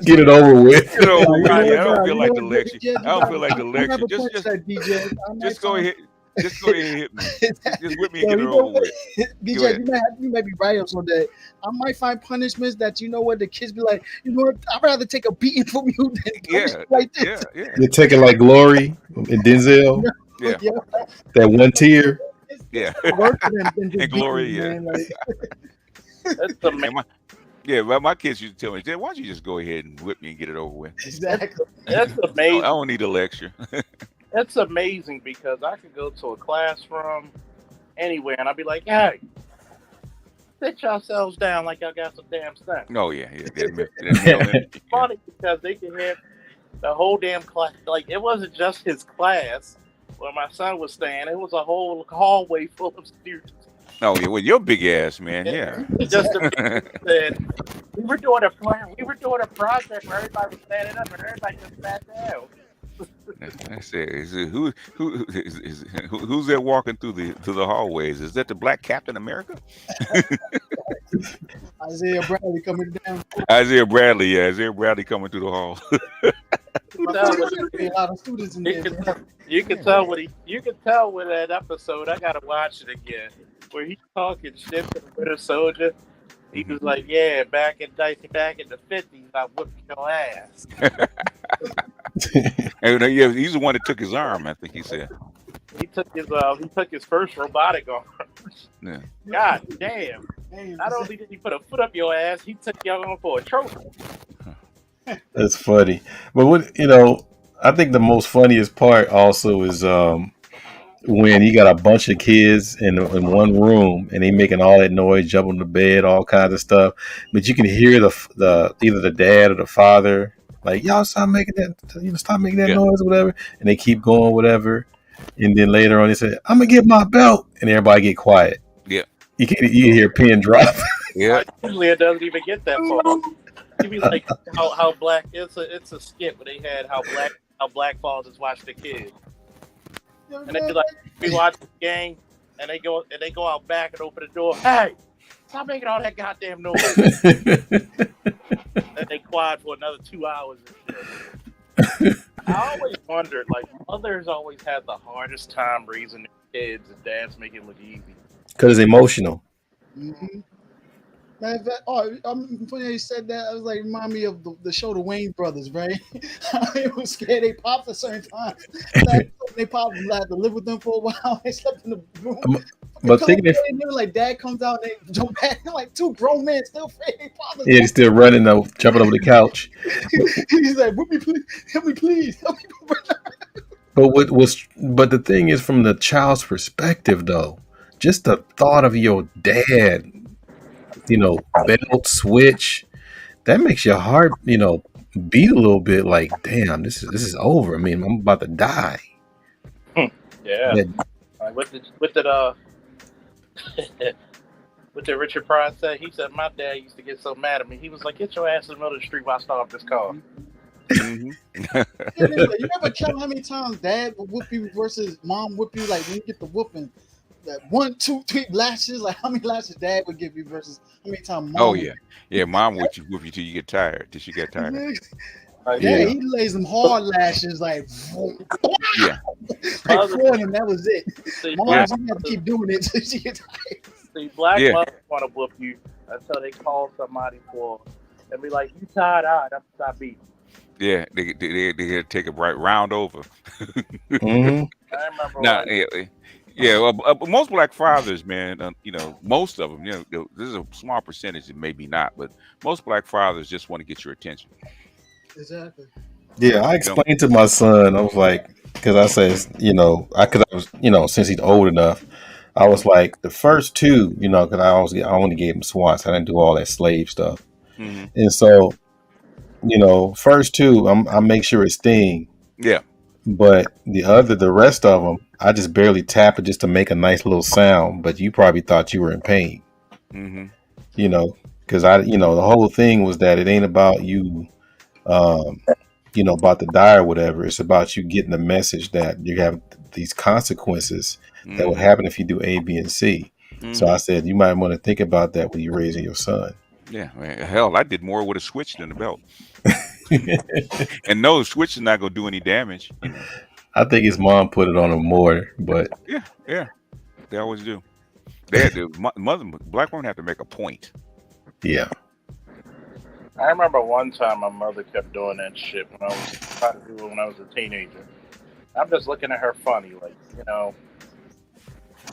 Get it over with. Get over with. You know I don't what, feel you like know the what, lecture. DJ, I don't feel like the I lecture. never punched that DJ. Just go ahead. Just go ahead and hit me. Just whip me and Yo, get it you know over with. DJ, you might be right on some that. I might find punishments that you know what the kids be like. You know what? I'd rather take a beating from you than punishment like this. Yeah. You take it like Glory and Denzel. Yeah. That one tier. Yeah. Worse than just And Glory, beating, man. That's amazing. Well, my kids used to tell me, "Dad, why don't you just go ahead and whip me and get it over with?" Exactly. That's I amazing. don't need a lecture. That's amazing because I could go to a classroom anywhere and I'd be like, "Hey, sit yourselves down like y'all got some damn sense." Oh yeah. It's funny because they can have the whole damn class. Like it wasn't just his class where my son was staying; it was a whole hallway full of students. Oh yeah, well, your big ass, man. Yeah. Just said we were doing a project where everybody was standing up and everybody just sat down. I said, who's there walking through the hallways? Is that the Black Captain America? Isaiah Bradley coming down. Isaiah Bradley coming through the hall. A lot of students in there. You can tell with that episode. I gotta watch it again. Where he's talking shit to the Winter Soldier. He was like, "Yeah, back in the 50s, I whipped your ass." And yeah, he's the one that took his arm. I think he said He took his first robotic arm. Yeah. God damn! Not only did he put a foot up your ass, he took y'all on for a trophy. That's funny. But I think the most funniest part also is when you got a bunch of kids in one room and they making all that noise, jumping on the bed, all kinds of stuff. But you can hear the either the dad or the father like, "Y'all stop making that, stop making that noise or whatever." And they keep going, whatever. And then later on, they say, "I'm gonna get my belt," and everybody get quiet. Yeah, you hear a pin drop. Yeah, usually it doesn't even get that far. You be like how black it's a skit where they had how black fathers watch the kids. And they be like, we watch the game, and they go out back and open the door. "Hey, stop making all that goddamn noise." And they quiet for another 2 hours and shit. I always wondered, like, mothers always had the hardest time raising their kids, and dads make it look easy. Because it's emotional. Mm-hmm. I'm funny how you said that. I was like, remind me of the show The Wayne Brothers, right? It was scared they popped at certain times. They popped and had to live with them for a while. They slept in the room. But thinking like dad comes out and they jump back, like two grown men still afraid they popped. Yeah, he's still running though, jumping over the couch. He's like, "Help me, please, help me." But the thing is, from the child's perspective, though, just the thought of your dad, belt switch, that makes your heart, beat a little bit. Like, damn, this is over. I mean, I'm about to die. Yeah. What did Richard Pryor say? He said, "My dad used to get so mad at me. He was like, 'Get your ass in the middle of the street while I start this car.'" Mm-hmm. You never count how many times dad would whoop you versus mom whoop you? Like when you get the whooping, that 1, 2, 3 lashes. Like how many lashes dad would give you versus how many times mom? Oh yeah, mom would whoop you till you get tired. Till she get tired. He lays them hard lashes like yeah, like 4 of them. That was it. Mom, you have to keep doing it till she gets tired. See, black mothers want to whoop you until they call somebody for and be like, "You tired? All right, I'm stop beating." Yeah, they take a right round over. Mm-hmm. I remember. Well, most black fathers, man, most of them, this is a small percentage, it maybe not, but most black fathers just want to get your attention. Exactly. Yeah, I explained to my son, I was like, because I said, since he's old enough, I was like, the first two, because I only gave him swats, I didn't do all that slave stuff, and so, first two, I make sure it's sting. Yeah. But the rest of them, I just barely tap it just to make a nice little sound. But you probably thought you were in pain. Mm-hmm. Because the whole thing was that it ain't about you about to die or whatever. It's about you getting the message that you have these consequences that would happen if you do A, B, and C. So I said you might want to think about that when you're raising your son. Yeah, man, hell, I did more with a switch than a belt. And no, the switch is not gonna do any damage. I think his mom put it on him more, but Yeah, they always do. They had to, black women have to make a point. Yeah. I remember one time my mother kept doing that shit when I was trying to do it when I was a teenager. I'm just looking at her funny, like,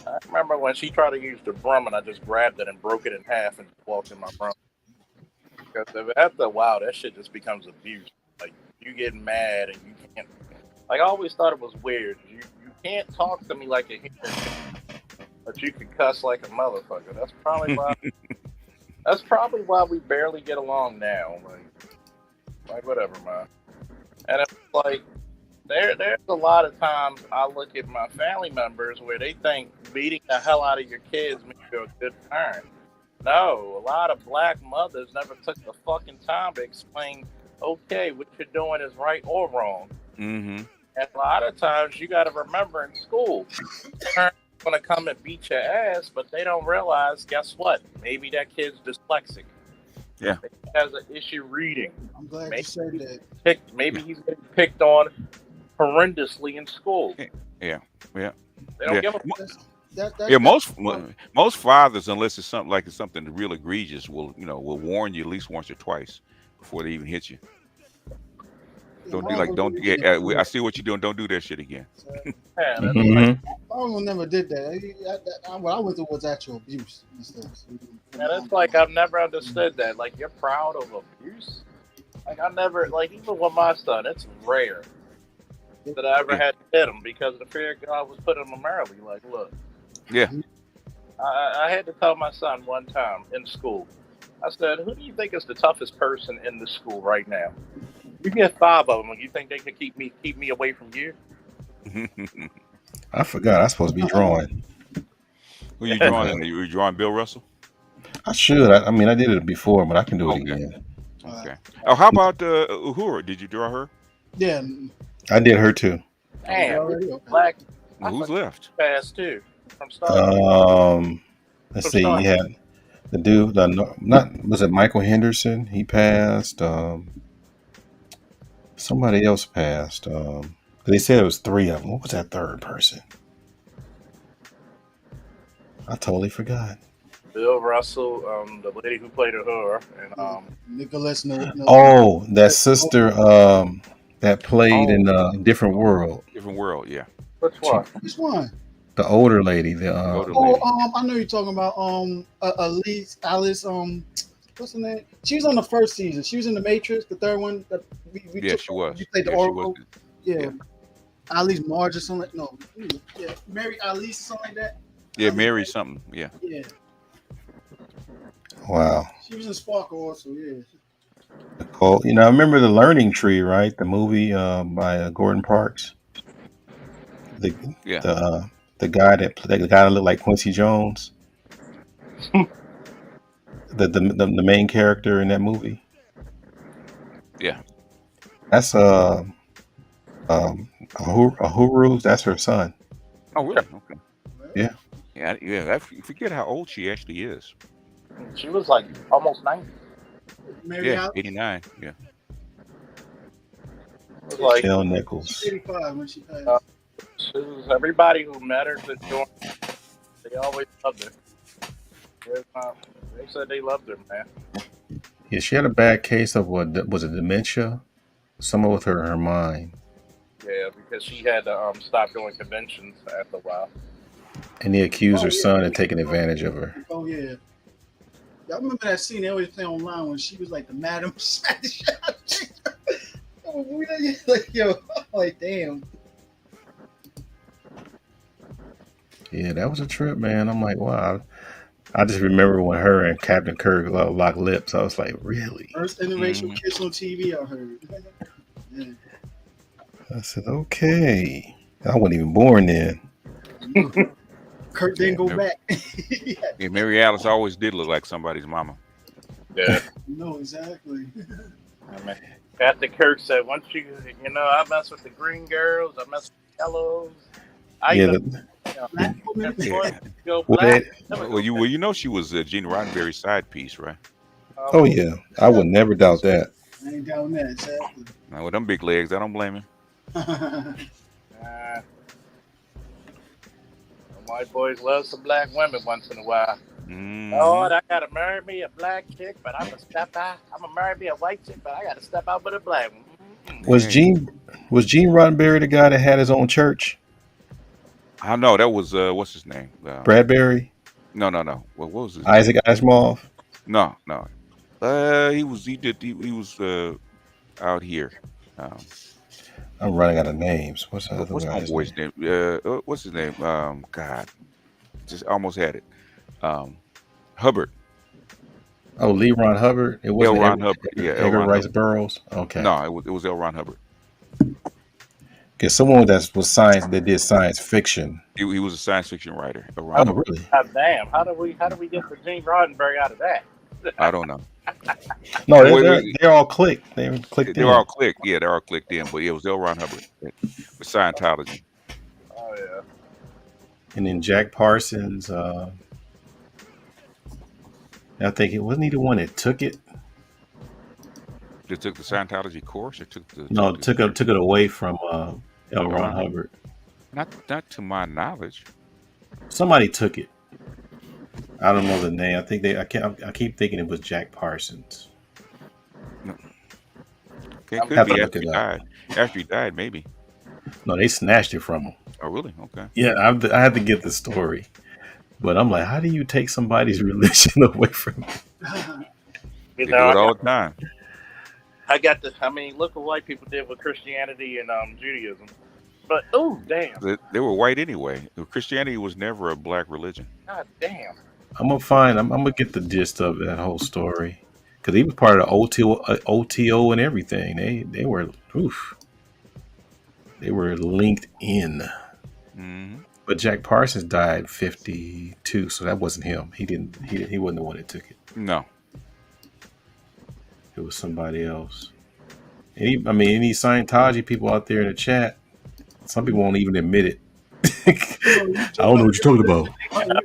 I remember when she tried to use the broom and I just grabbed it and broke it in half and walked in my room. Because after a while, that shit just becomes abuse. Like, you get mad and you can't. Like, I always thought it was weird. You can't talk to me like a human, but you can cuss like a motherfucker. That's probably why. That's probably why we barely get along now. Like whatever, man. And it's like there's a lot of times I look at my family members where they think beating the hell out of your kids makes you a good parent. No, a lot of black mothers never took the fucking time to explain, okay, what you're doing is right or wrong. And a lot of times you got to remember in school, parents are going to come and beat your ass, but they don't realize, guess what? Maybe that kid's dyslexic. Yeah. Maybe he has an issue reading. I'm glad maybe you said that. Maybe he's getting picked on horrendously in school. Yeah. They don't give a most fathers, unless it's something real egregious, will warn you at least once or twice before they even hit you. I see what you're doing. Don't do that shit again. My mom never did that. What I went through was actual abuse and stuff. And it's like I've never understood that. Like, you're proud of abuse. Like, I never, like, even with my son, it's rare that I ever had to hit him because the fear of God was put in him early. Like, look. Yeah. I had to tell my son one time in school. I said, "Who do you think is the toughest person in the school right now? You get 5 of them. You think they could keep me away from you?" I forgot. I'm supposed to be drawing. Who you drawing? You were drawing Bill Russell? I should. I mean, I did it before, but I can do it again. Okay. Oh, how about Uhura? Did you draw her? Yeah. I did her too. Damn. Black. Who's left? Passed too. From Star. Let's see. You had the dude. Was it Michael Henderson? He passed. Somebody else passed. They said it was 3 of them. What was that third person? I totally forgot. Bill Russell, the lady who played her, and Nicholas. Oh, that sister that played in Different World. Different World, yeah. Which one? Which one? The older lady. I know you're talking about Alice. What's her name? She was on the first season. She was in the Matrix, the third one. She was. You played the Oracle. Yeah. Alice Marge or something. No. Yeah. Mary Alice, something like that. Yeah, Mary something. Yeah. Yeah. Wow. She was in Sparkle also. Yeah. Nicole, I remember The Learning Tree, right? The movie by Gordon Parks. The guy that looked like Quincy Jones. the main character in that movie. Yeah. That's Uhuru. That's her son. Oh, really? Okay. Yeah. Yeah. I forget how old she actually is. She was like almost 90. Mary 89. Yeah. It was like Michelle Nichols. 85 when she passed. Everybody who met her, they always loved her. They said they loved her, man. Yeah, she had a bad case of what was it, dementia? Something with her mind. Yeah, because she had to stop doing conventions after a while. And they accused her son of taking advantage of her. Oh yeah. I remember that scene they always play online when she was like the madam. Like, yo, like damn. Yeah, that was a trip, man. I'm like, wow. I just remember when her and Captain Kirk locked lips. I was like, really? First interracial kiss on TV, I heard. Yeah. I said, okay. I wasn't even born then. Kurt didn't go back. Yeah, Mary Alice always did look like somebody's mama. Yeah. No, exactly. Captain Kirk said, once I mess with the green girls, I mess with the yellows. I Yeah, even, Black woman. go well, black. Well, you know she was Gene Roddenberry's side piece, right? oh yeah, I would never doubt that. I ain't down that, Chad. Now, with them big legs, I don't blame him. White boys love some black women once in a while. Mhm. Lord, I gotta marry me a black chick, but I'm gonna marry me a white chick, but I gotta step out with a black one. Was Gene Roddenberry the guy that had his own church? I know that was what's his name? Bradbury? No. What was his Isaac name? Asimov? No. He was out here. I'm running out of names. What's the other What's my guy's boy's name? name? What's his name? God, just almost had it. Hubbard. Oh, Lee Ron Hubbard. It L. wasn't Ron Hubbard. Yeah, L. Edgar Ron Rice Hubbard. Burroughs. Okay. No, it was L. Ron Hubbard. Because someone that was science that did science fiction. He was a science fiction writer. L. Oh, Ron Hubbard. really? God damn! How do we get the Gene Roddenberry out of that? I don't know. No, Wait. they're all clicked. They're clicked They're in. all clicked. Yeah, they're all clicked in. But yeah, it was L. Ron Hubbard with Scientology. Oh yeah. And then Jack Parsons. I think it wasn't he the one that took it. They took the Scientology course, or took the Took it away from L. Ron Hubbard. Not to my knowledge. Somebody took it. I don't know the name. I keep thinking it was Jack Parsons. No. Okay, could have be to after look he it died. After he died, maybe. No, they snatched it from him. Oh, really? Okay. Yeah, I had to get the story. But I'm like, how do you take somebody's religion away from them? They do it all the time. Look what white people did with Christianity and Judaism. But oh damn, They were white anyway. Christianity was never a black religion. God damn. I'm gonna get the gist of that whole story. Because he was part of the OTO and everything. They were linked in. Mm-hmm. But Jack Parsons died 52, so that wasn't him. He wasn't the one that took it. No. It was somebody else. Any Scientology people out there in the chat, some people won't even admit it. I don't know what you're talking about.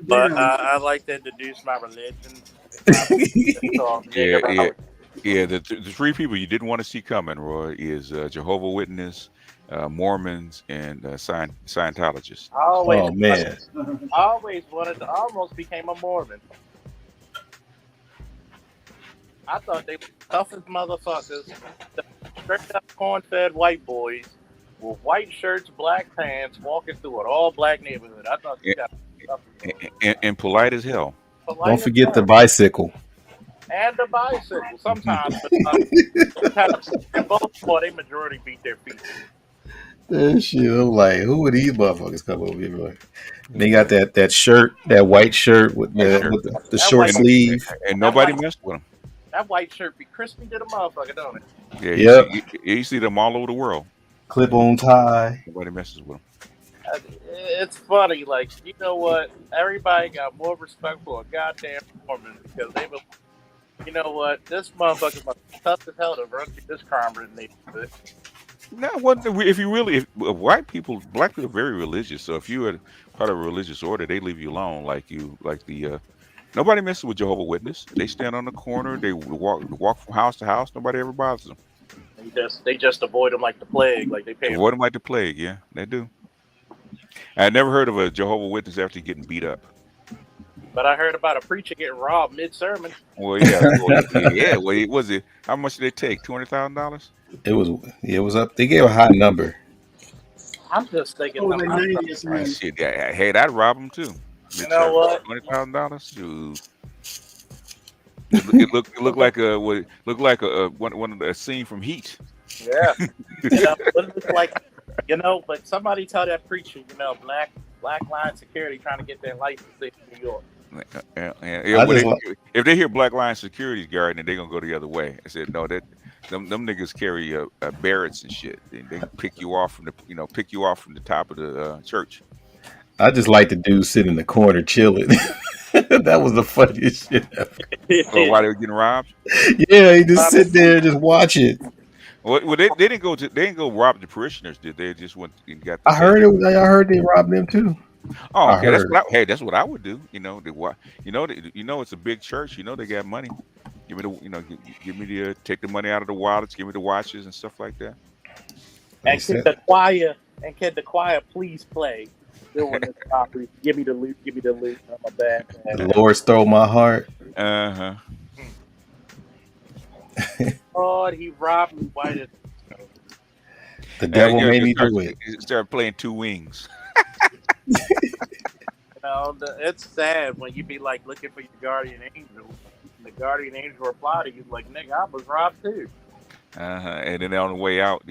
But I like to introduce my religion. Yeah. The three people you didn't want to see coming, Roy, is Jehovah's Witness, Mormons, and Scientologists. Oh man! I always almost became a Mormon. I thought they were the toughest motherfuckers. Straight up corn-fed white boys with white shirts, black pants, walking through an all-black neighborhood. I thought they got and polite as hell. Don't forget the bicycle. And the bicycle. Sometimes, both for they majority beat their feet. That shit, I'm like, who are these motherfuckers come over here? Like, they got that shirt, that white shirt with the short sleeve, and nobody messed with them. That white shirt be crispy to the motherfucker, don't it? Yeah, you see them all over the world. Clip-on tie. Nobody messes with them. It's funny, like, you know what? Everybody got more respect for a goddamn Mormon because they were, you know what? This motherfucker must be tough as hell to run through this crime-ridden neighborhood. No, white people, black people are very religious. So if you are part of a religious order, they leave you alone. Nobody messes with Jehovah's Witness. They stand on the corner. They walk from house to house. Nobody ever bothers them. They just avoid them like the plague. Like they pay. Avoid them like the plague. Yeah, they do. I never heard of a Jehovah's Witness after getting beat up. But I heard about a preacher getting robbed mid-sermon. Well, yeah. Well, was it? How much did they take? $200,000? It was up. They gave a high number. I'm just thinking. Shit, hey, I'd rob them too. You know what? $20,000. Dude. It looked like one of the scene from Heat. Yeah. But somebody tell that preacher, black line security trying to get their license in New York. If they hear black line security guard, then they're gonna go the other way. I said no, them niggas carry Barretts and shit. They pick you off from the top of the church. I just like the dude sit in the corner chilling. That was the funniest shit ever. Why they were getting robbed? Yeah, he just sit there and just watch it. Well, they didn't go to they didn't go rob the parishioners, did they? Just went and got the I heard head. it. I heard they robbed them too. Oh, I okay. heard. Hey, that's what I would do. You know, it's a big church. You know, they got money. Give me the, give me the take the money out of the wallets. Give me the watches and stuff like that. They And said, can the choir please play during this robbery? Give me the loot. Give me the loot. I'm a bad man. the Lord stole my heart. Uh huh. Lord, he robbed me white as The devil made me do it. Start playing Two Wings. it's sad when you be like looking for your guardian angel. And the guardian angel reply to you like, "Nigga, I was robbed too." And then on the way out,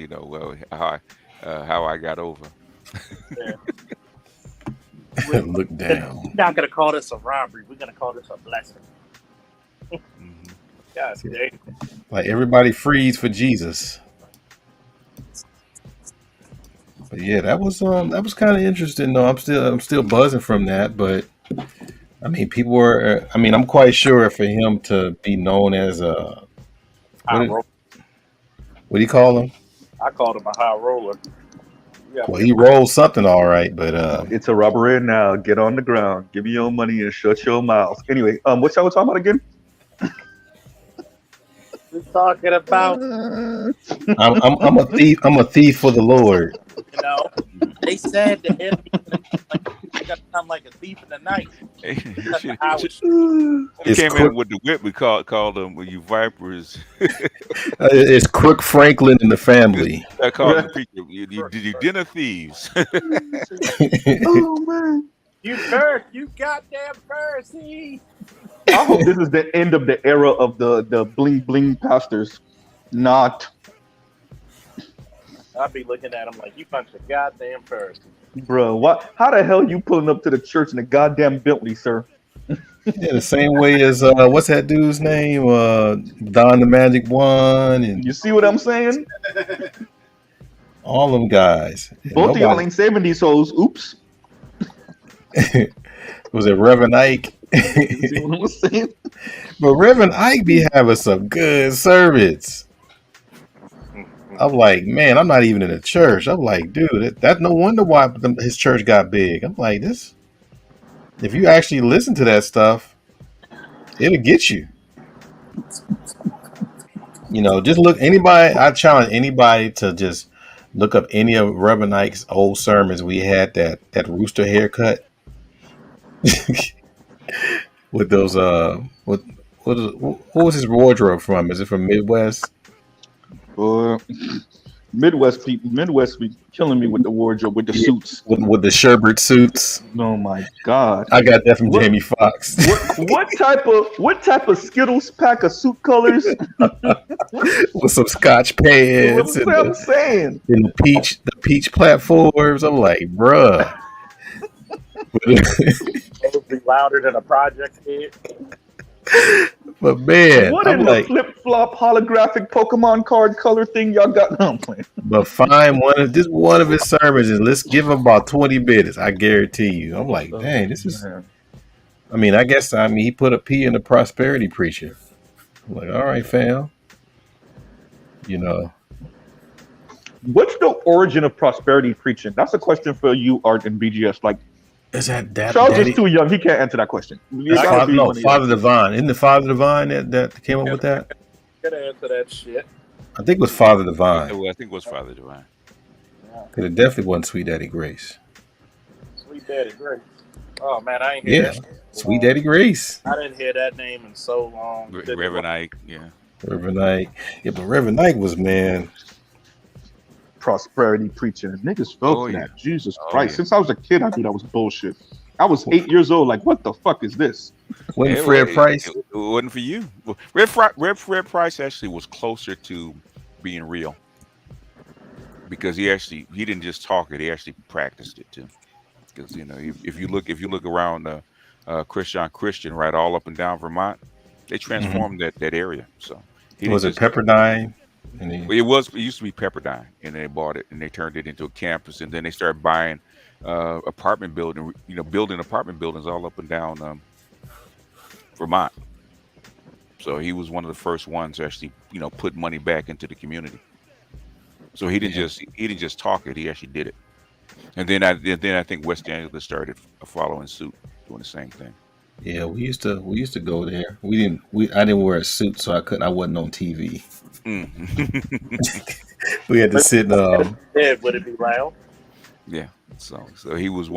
how I got over. Yeah. Look down. We're not gonna call this a robbery. We're gonna call this a blessing. Mhm. God dang. Like everybody freeze for Jesus. But yeah, that was kind of interesting though. I'm still buzzing from that, but I mean, people were. I mean, I'm quite sure for him to be known as a High roller. what do you call him? I called him a high roller. Yeah. Well, he rolled something all right, but It's a robbery now. Get on the ground. Give me your money and shut your mouth. Anyway, what y'all was talking about again? We're talking about, I'm a thief. I'm a thief for the Lord. they said the enemy like, got to come like a thief in the night. He came in with the whip. We called them you vipers. It's Crook Franklin and the family. I called the preacher. Did you dinner thieves? Oh man! You goddamn Pharisee. I hope this is the end of the era of the bling bling pastors. Not, I'd be looking at him like, you bunch of goddamn Pharisee. bro. What? How the hell you pulling up to the church in a goddamn Bentley, sir? Yeah, the same way as what's that dude's name? Don the Magic One, and You see what I'm saying? all them guys. And Both of y'all nobody- ain't saving these hoes. Oops. was it Reverend Ike? You see what I'm saying? But Reverend Ike be having some good sermons. I'm like, man, I'm not even in a church. I'm like, dude, that's no wonder why his church got big. I'm like, this. If you actually listen to that stuff, it'll get you. Just look. I challenge anybody to just look up any of Reverend Ike's old sermons. We had that rooster haircut with those. What was his wardrobe from? Is it from Midwest? Midwest be killing me with the wardrobe, with the suits. With the sherbet suits. Oh my god! I got that from Jamie Foxx. What type of Skittles pack of suit colors? With some Scotch pants What I'm saying? and the peach platforms. I'm like, bruh. Those be louder than a project kid. But man, What I'm in like, the flip flop holographic Pokemon card color thing y'all got? No, I'm playing. but find one of his sermons and let's give him about 20 minutes. I guarantee you. I'm like, dang, this is. I mean, he put a P in the prosperity preacher. I'm like, all right, fam. What's the origin of prosperity preaching? That's a question for you, Art and BGS. Like, is that Charles Daddy? is too young. He can't answer that question. Father Divine. Isn't it Father Divine that came up with that? Gotta answer that shit. I think it was Father Divine. I think it was Father Divine. Because it definitely wasn't Sweet Daddy Grace. Sweet Daddy Grace. Oh man, I ain't hear that. Sweet Daddy Grace. I didn't hear that name in so long. Reverend Ike, yeah. Reverend Ike. Yeah, but Reverend Ike was, man. Prosperity preaching. Niggas fell for yeah. that. Jesus Oh, Christ. yeah. Since I was a kid, I knew that was bullshit. I was 8 years old. Like, what the fuck is this? Wasn't Fred Price? It wasn't for you. Fred Price actually was closer to being real because he didn't just talk it; he actually practiced it too. Because if you look around Christian, right, all up and down Vermont, they transformed that area. So Was it Pepperdine? It used to be Pepperdine, and they bought it and they turned it into a campus, and then they started buying apartment building, building apartment buildings all up and down Vermont. So he was one of the first ones to actually, put money back into the community. So he didn't just talk it; he actually did it. And then I think West Angeles started following suit, doing the same thing. Yeah, we used to go there. I didn't wear a suit, so I wasn't on TV. We had to sit. Yeah, would it be loud? Yeah. So he was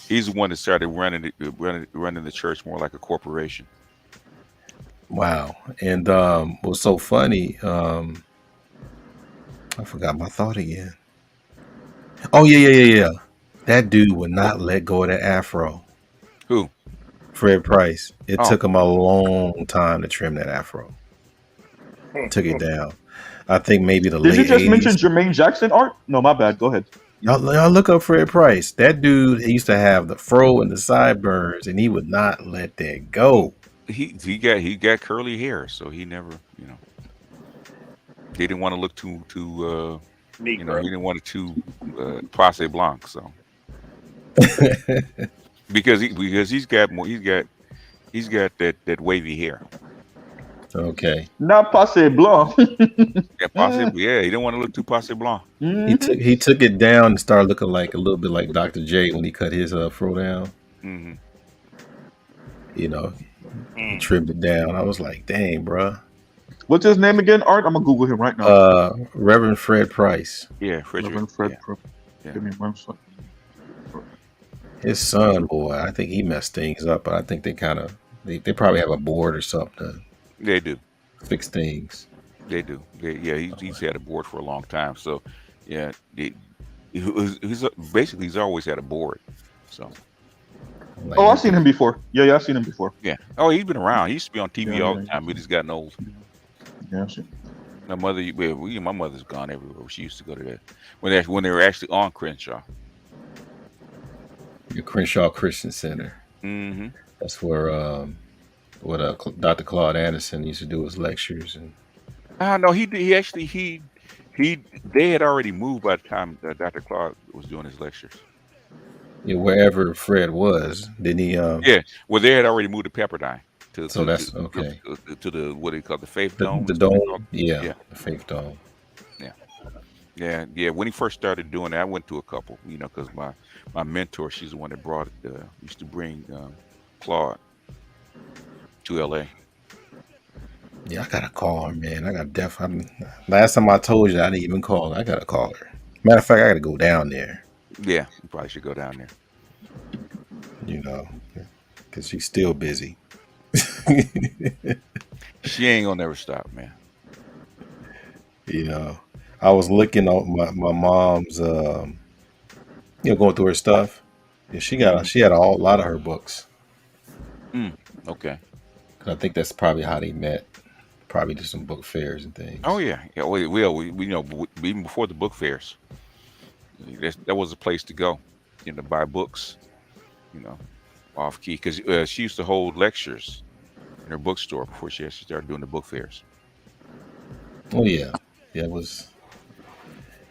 he's the one that started running the church more like a corporation. Wow. And what's so funny? I forgot my thought again. Oh yeah. That dude would not let go of that afro. Who? Fred Price. It took him a long time to trim that afro. Took it down. I think maybe the Did late you just 80s. mention Jermaine Jackson, Art? No, my bad. Go ahead. Y'all look up Fred Price. That dude, he used to have the fro and the sideburns, and he would not let that go. He got curly hair, so he never, he didn't want to look too he didn't want it too Place Blanc, so because he's got that wavy hair. Okay. Not Passe Blanc. Yeah, he didn't want to look too Passe Blanc. He took it down and started looking like a little bit like Dr. J when he cut his fro down. Mm-hmm. He trimmed it down. I was like, dang, bruh. What's his name again, Art? I'm gonna Google him right now. Reverend Fred Price. Yeah, Reverend Fred Price. Yeah. Give me 1 second. His son, boy, I think he messed things up, but I think they they probably have a board or something. They do fix things. They do. He's had a board for a long time. So, yeah, he's always had a board. So. Oh, I've seen him before. Yeah, I've seen him before. Yeah. Oh, he's been around. He used to be on TV all the time, but he's gotten old. Yeah, I've seen. My mother's gone everywhere. She used to go to that when they were actually on Crenshaw. The Crenshaw Christian Center. Mm-hmm. That's where Dr. Claude Anderson used to do his lectures. And no, they had already moved by the time Dr. Claude was doing his lectures. Yeah, wherever Fred was, didn't he? Yeah, well, they had already moved to Pepperdine. That's okay. To the what do you call it, the Faith Dome? The dome, yeah, the Faith Dome. Yeah. When he first started doing that, I went to a couple, because my mentor, she's the one that brought it. Used to bring Claude to LA. Yeah, I gotta call her, man. Last time I told you, I didn't even call her. I gotta call her. Matter of fact, I gotta go down there. Yeah, you probably should go down there. Because she's still busy. She ain't gonna never stop, man. I was looking at my mom's, going through her stuff. Yeah, she had a lot of her books. Okay. I think that's probably how they met. Probably just some book fairs and things. Oh yeah. We even before the book fairs, that was a place to go, buy books, off key, because she used to hold lectures in her bookstore before she actually started doing the book fairs. Oh yeah, it was.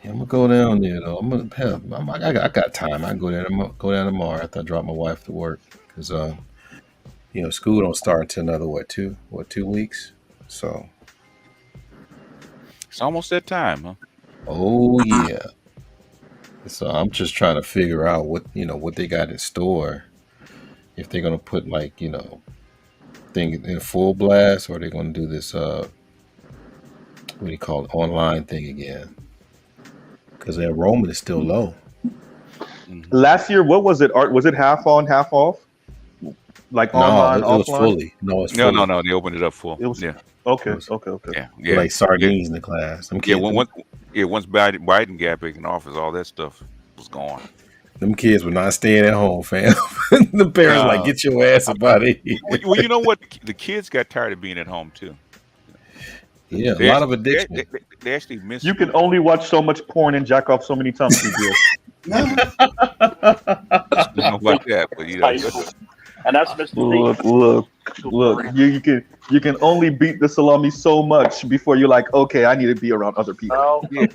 Yeah, I'm gonna go down there though. I got time. I can go there. I'm gonna go down tomorrow after I drop my wife to work, because school don't start until another 2 weeks. So it's almost that time, huh? Oh yeah. So I'm just trying to figure out what they got in store. If they're gonna put thing in full blast, or they're gonna do this what do you call it, online thing again? Because the enrollment is still low. Last year, what was it, Art? Was it half on, half off? Like online, it was offline? fully. No, it's fully. No. They opened it up full. It was, yeah. Okay. Yeah. Like sardines in the class. Once Biden got back in office, all that stuff was gone. Them kids were not staying at home, fam. The parents like, get your ass up out of here. Well, you know what? The kids got tired of being at home too. Yeah, a lot of addiction. They actually miss. You can only watch so much porn and jack off so many times. Like that, but and that's Mr. Look. You can only beat the salami so much before you're like, okay, I need to be around other people. They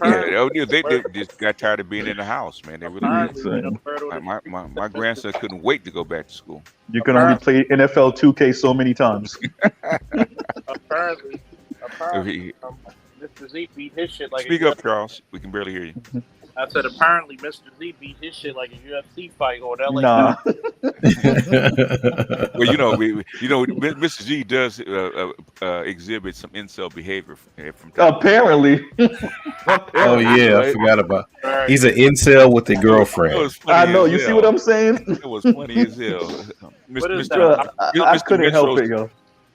just got tired of being in the house, man. They really did. My grandson couldn't wait to go back to school. You can only play NFL 2K so many times. Apparently, Mr. Mr. Z beat his shit like Speak a up, Charles. We can barely hear you. I said apparently Mr. Z beat his shit like a UFC fight or an LA. Nah. Well, Mr. G does exhibit some incel behavior from time. Apparently. Oh yeah, I forgot about. He's an incel with a girlfriend. I know. You see what I'm saying? It was funny as hell. I couldn't help it, yo.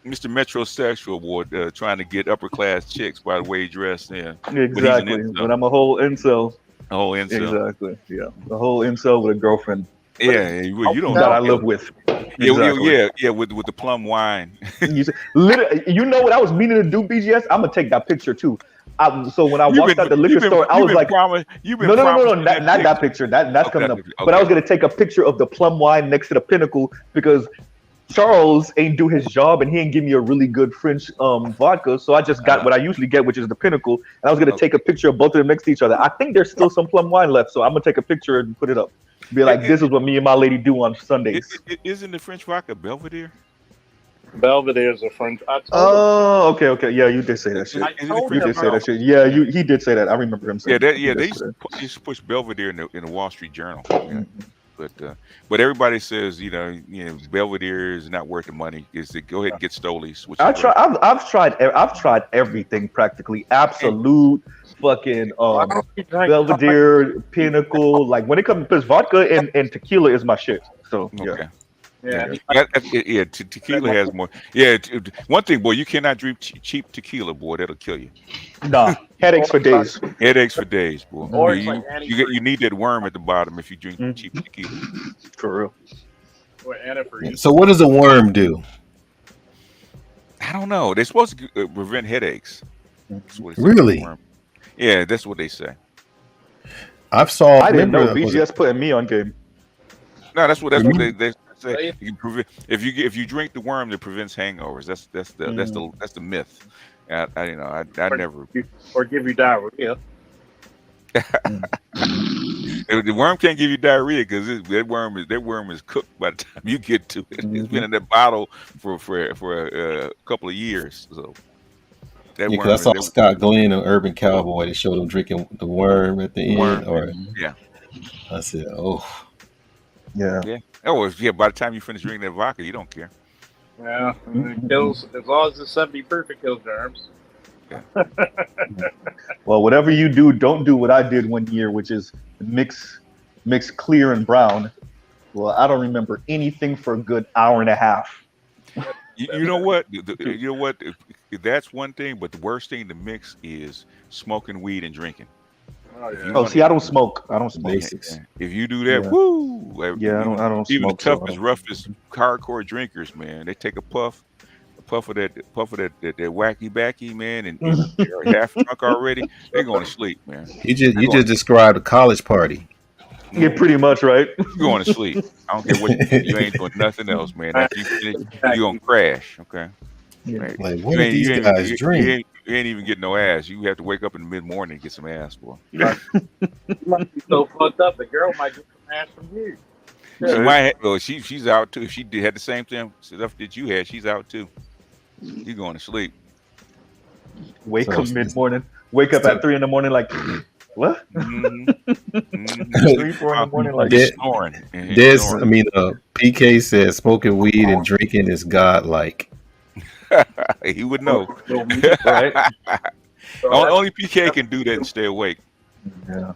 Mr. Metrosexual boy trying to get upper class chicks by the way he dressed in. Exactly. But I'm a whole incel. A whole incel. Exactly. Yeah. The whole incel with a girlfriend. Yeah, you don't that know. I live with. Yeah, with the plum wine. Literally, you know what I was meaning to do, BGS? I'm gonna take that picture too. So when I walked out the liquor store, I was like, no, not that picture. That's coming up. But I was gonna take a picture of the plum wine next to the Pinnacle because Charles ain't do his job and he ain't give me a really good French vodka. So I just got what I usually get, which is the Pinnacle. And I was gonna take a picture of both of them next to each other. I think there's still some plum wine left, so I'm gonna take a picture and put it up. Be like, this is what me and my lady do on Sundays. Isn't the French vodka Belvedere? Belvedere is a French. Oh, okay. Yeah, you did say that shit. You did say that shit. Yeah, he did say that. I remember him saying. They used to push Belvedere in the Wall Street Journal. Yeah. But everybody says Belvedere is not worth the money. Is to go ahead and get Stolies. I've tried everything practically. Absolute fucking Belvedere, Pinnacle. Like when it comes to vodka and tequila is my shit. So yeah. Yeah, tequila has more. Yeah, one thing, boy, you cannot drink cheap tequila, boy. That'll kill you. Nah, headaches for days. Headaches for days, boy. Or you need that worm at the bottom if you drink cheap tequila. For real. So what does a worm do? I don't know. They're supposed to prevent headaches. Really? Yeah, that's what they say. I didn't know BGS putting me on game. No, that's what they say. You can prevent if you drink the worm that prevents hangovers. That's the myth. I never or give you diarrhea. The worm can't give you diarrhea because that worm is cooked by the time you get to it. It's been in that bottle for a couple of years. So I saw Scott Glenn on Urban Cowboy. They showed him drinking the worm at the end. I said, oh. Yeah. Oh, yeah. By the time you finish drinking that vodka, you don't care. Yeah, it kills as long as it's 70 proof. It kills germs. Yeah. Well, whatever you do, don't do what I did one year, which is mix clear and brown. Well, I don't remember anything for a good hour and a half. You know what? You know what? That's one thing, but the worst thing to mix is smoking weed and drinking. See, I don't smoke. Basics. If you do that, woo! Yeah, I don't even smoke. the toughest, roughest, hardcore drinkers, man, they take a puff of that wacky backy, man, and they're half drunk already. They're going to sleep, man. You just described a college party. Yeah, pretty much, right? You're going to sleep. I don't care what you ain't doing nothing else, man. After you finish, you're gonna crash. Okay. Yeah. Like, what did these guys drink? You ain't even getting no ass. You have to wake up in the mid-morning and get some ass, boy. You might be so fucked up, the girl might get some ass from you. She might. Well, she's out too. If she had the same thing stuff that you had, she's out too. You're going to sleep. Wake up mid-morning. Wake up at 3 in the morning, like what? 3, 4 in the morning, like snoring. PK says smoking weed and drinking is godlike. He would know, right? Only PK can do that and stay awake. Yeah.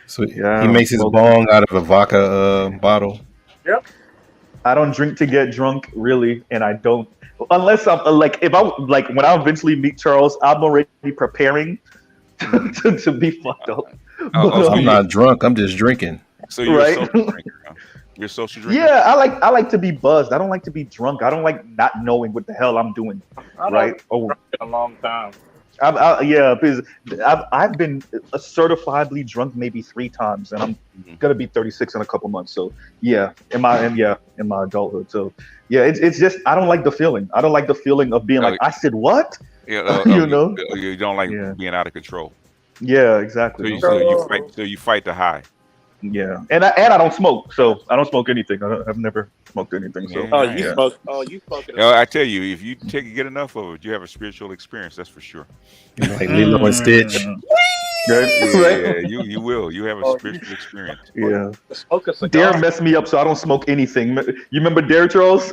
So he makes his bong out of a vodka bottle. Yep. I don't drink to get drunk, really, and I don't unless I'm when I eventually meet Charles, I'm already preparing to be fucked up. I'm not drunk. I'm just drinking. So you're a social drinker. Huh? You're a social drinker. Yeah, I like to be buzzed. I don't like to be drunk. I don't like not knowing what the hell I'm doing. Right? A long time. Because I've been certifiably drunk maybe 3 times, and I'm gonna be 36 in a couple months. So in my adulthood. So it's just I don't like the feeling. I don't like the feeling of being like I said what? Yeah, you know. You don't like being out of control. Yeah, exactly. So you fight the high. Yeah, and I don't smoke, so I don't smoke anything. I've never smoked anything. So Yeah, smoke. Oh, you smoking? I tell you, if you get enough of it, you have a spiritual experience. That's for sure. Like Lilo and Stitch. Yeah, you will. You have a spiritual experience. Yeah. Smoke a cigar. Dare messed me up, so I don't smoke anything. You remember Dare, Charles?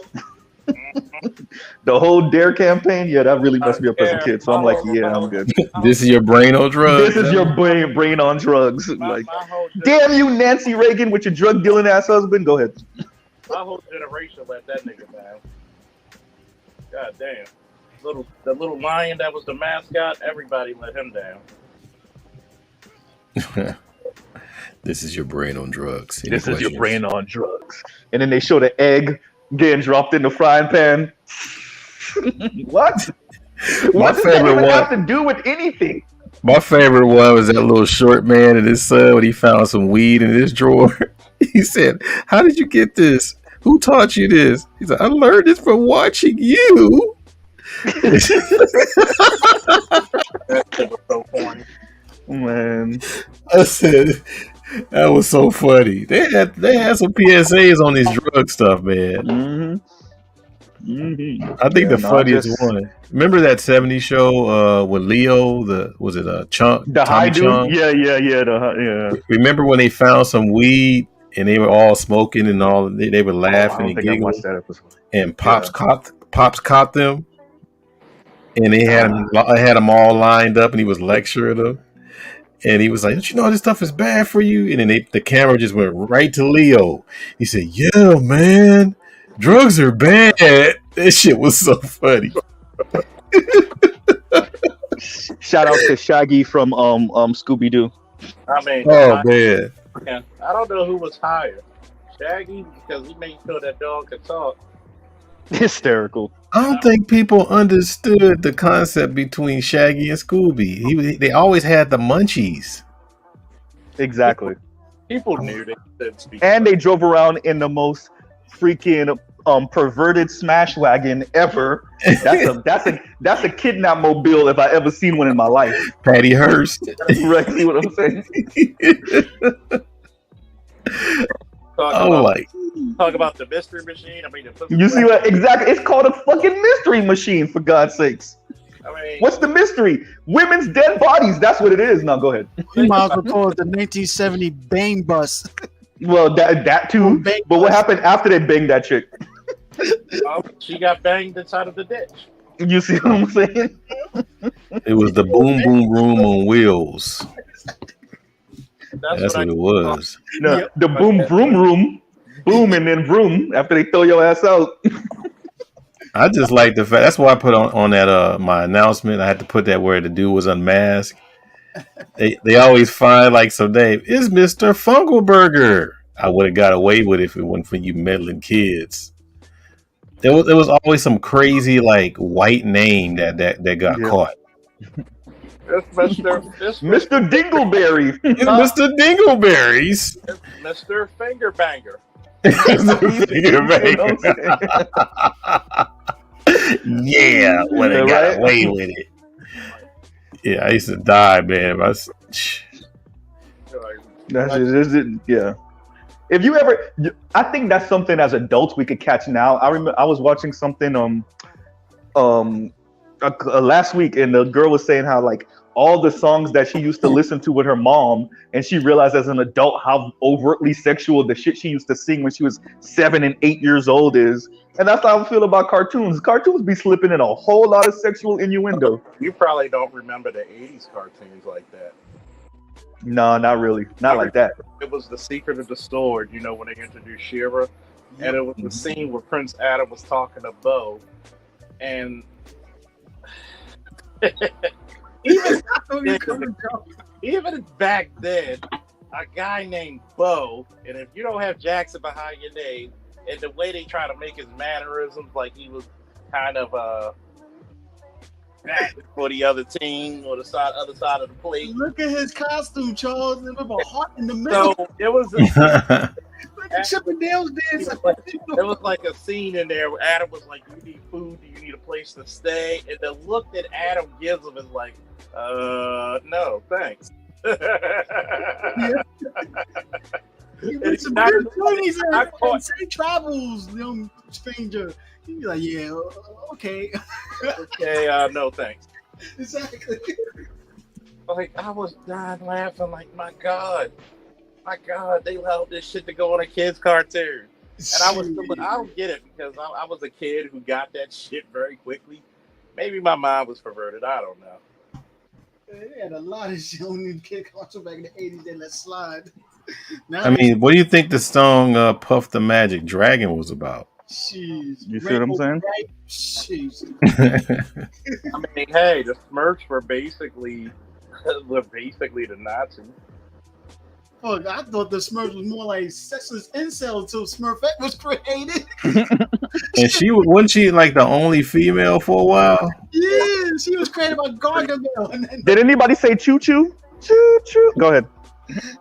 The whole Dare campaign? Yeah, that really messed me up as a kid. So I'm like, yeah, I'm good. This is your brain on drugs. This is your brain on drugs. Like, damn you, Nancy Reagan, with your drug dealing ass husband. Go ahead. My whole generation let that nigga down. God damn. The little lion that was the mascot, everybody let him down. This is your brain on drugs. This is your brain on drugs. And then they show the egg getting dropped in the frying pan. What? What does that even have to do with anything? My favorite one was that little short man and his son when he found some weed in his drawer. He said, "How did you get this? Who taught you this?" He said, "I learned this from watching you." That was so funny. Man, I said that was so funny. They had some PSAs on this drug stuff, man. I think the funniest one. Remember that '70s show with Leo? Was it a Chunk? The high dude? Chung? Yeah. Remember when they found some weed and they were all smoking and all? They were laughing and giggling. And Pops caught them, and they had them all lined up, and he was lecturing them. And he was like, "Don't you know this stuff is bad for you?" And then the camera just went right to Leo. He said, "Yeah, man, drugs are bad." That shit was so funny. Shout out to Shaggy from Scooby Doo. I mean, man. I don't know who was higher, Shaggy, because he made sure that dog could talk. Hysterical. I don't think people understood the concept between Shaggy and Scooby. They always had the munchies. Exactly. People knew they didn't speak. And they drove around in the most freaking perverted smash wagon ever. That's a kidnap mobile if I ever seen one in my life. Patty Hearst. Right, see what I'm saying? Talk about the mystery machine. I mean, you see what exactly? It's called a fucking mystery machine, for God's sakes. I mean, what's the mystery? Women's dead bodies. That's what it is. Now go ahead. You might as well call it the 1970 Bang Bus. Well, that too. But what happened after they banged that chick? She got banged inside of the ditch. You see what I'm saying? It was the boom boom room on wheels. That's what it was. No, the boom vroom room, boom and then vroom after they throw your ass out. I just like the fact. That's why I put on that my announcement. I had to put that where the dude was unmasked. They always find like some name. It's Mr. Funkelberger. I would have got away with it if it wasn't for you meddling kids. There was always some crazy like white name that got caught. It's Mr. Dingleberry. It's Mr. Dingleberries. It's Mr. Fingerbanger. Yeah, when I got away with it. Yeah, I used to die, man. That's yeah. If you ever, I think that's something as adults we could catch now. I remember I was watching something last week, and the girl was saying how like all the songs that she used to listen to with her mom, and she realized as an adult how overtly sexual the shit she used to sing when she was 7 and 8 years old is. And that's how I feel about cartoons. Cartoons be slipping in a whole lot of sexual innuendo. You probably don't remember the 80s cartoons like that. No, not really. Not like that. It was The Secret of the Sword, you know, when they introduced She-Ra. And it was the scene where Prince Adam was talking to Bo. And even back then, a guy named Bo, and if you don't have Jackson behind your name, and the way they try to make his mannerisms like he was kind of for the other team or the other side of the plate. Look at his costume, Charles. There was a heart in the middle. So it was like Chippendales dance. There was like a scene in there where Adam was like, "You need food? Do you need a place to stay?" And the look that Adam gives him is like, "No, thanks." With some good 20s and say travels, young stranger. You'd be like, yeah, okay. Okay, no thanks. Exactly. Like, I was dying laughing, like, my God, they allowed this shit to go on a kid's cartoon. And I don't get it, because I was a kid who got that shit very quickly. Maybe my mind was perverted. I don't know. They had a lot of shit on these kid cartoons back in the 80s that let slide. Now I mean, what do you think the song "Puff the Magic Dragon" was about? Jeez. You see what I'm saying? Jeez. I mean, hey, the Smurfs were basically the Nazis. Oh, I thought the Smurfs was more like sexless incel until Smurfette was created. And wasn't she like the only female for a while? Yeah, she was created by Gargamel. Did anybody say choo choo? Choo choo. Go ahead.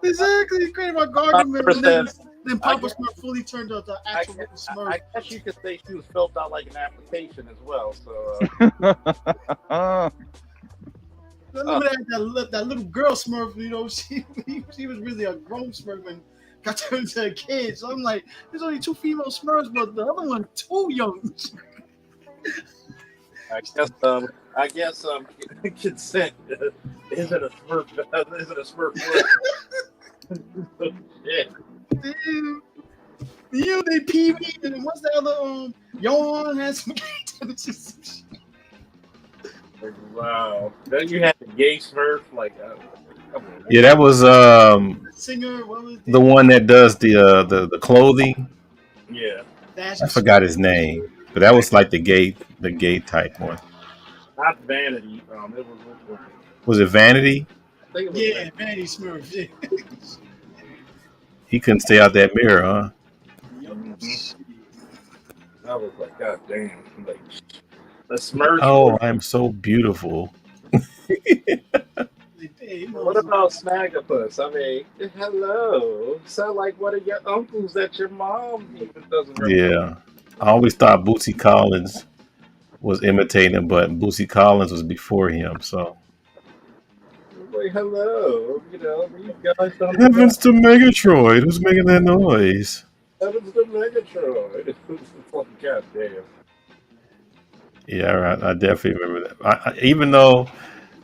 Exactly, created by Gargamel. Then Papa Smurf fully turned out the actual Smurf. I guess you could say she was filled out like an application as well. So. Remember that little girl Smurf, you know, she was really a grown Smurf and got turned into a kid. So I'm like, there's only 2 female Smurfs, but the other one too young. I guess consent isn't a Smurf word. Shit. Damn. You know, they PV and what's the other Yawn has some shit. Wow. Then you had the gay Smurf, like come on. Yeah, that was Singer, what was the one that does the clothing. Yeah. I forgot his name, but that was like the gay type one. Not Vanity. Was it Vanity? I think it was Vanity Smurf. Yeah. He couldn't stay out that mirror, huh? I was like, God damn. Like, the Smurfs. Oh, I'm so beautiful. What about Snagglepuss? I mean, hello. Sound like one of your uncles that your mom even doesn't remember. Yeah. I always thought Bootsy Collins was imitating, but Bootsy Collins was before him, so. Like, hello. You know, you guys don't Heavens to Megatroid. Who's making that noise? Heavens to Megatroid. Fucking goddamn. Yeah, I definitely remember that. Even though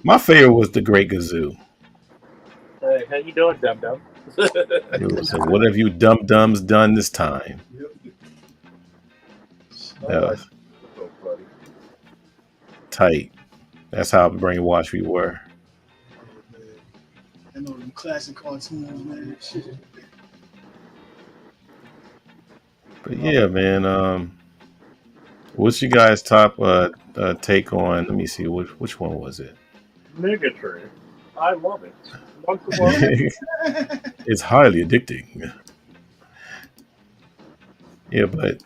my favorite was the Great Gazoo. Hey, how you doing, Dum Dum? So what have you dum dums done this time? So funny. Tight. That's how brainwashed we were. I know them classic cartoons, man. Shit. But yeah, man. What's your guys' top take on? Let me see. Which one was it? Megatroid. I love it. It's highly addicting. Yeah, but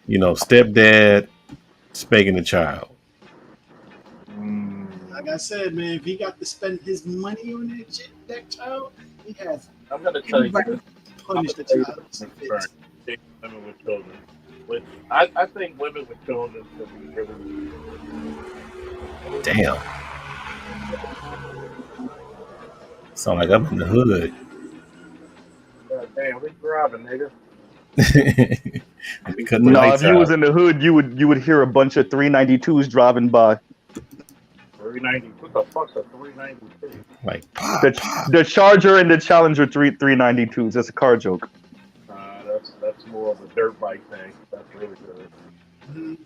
you know, stepdad spanking the child. Like I said, man, if he got to spend his money on that child, he has. I'm gonna tell you this. Punish the child. Women with children. I think women with children should be really. Damn. Sound like I'm in the hood. God damn, we driving, nigga. No, if you was in the hood, you would hear a bunch of 392s driving by. 390. What the fuck's a 392? Like the Charger and the Challenger 392s. That's a car joke. That's more of a dirt bike thing. That's really good.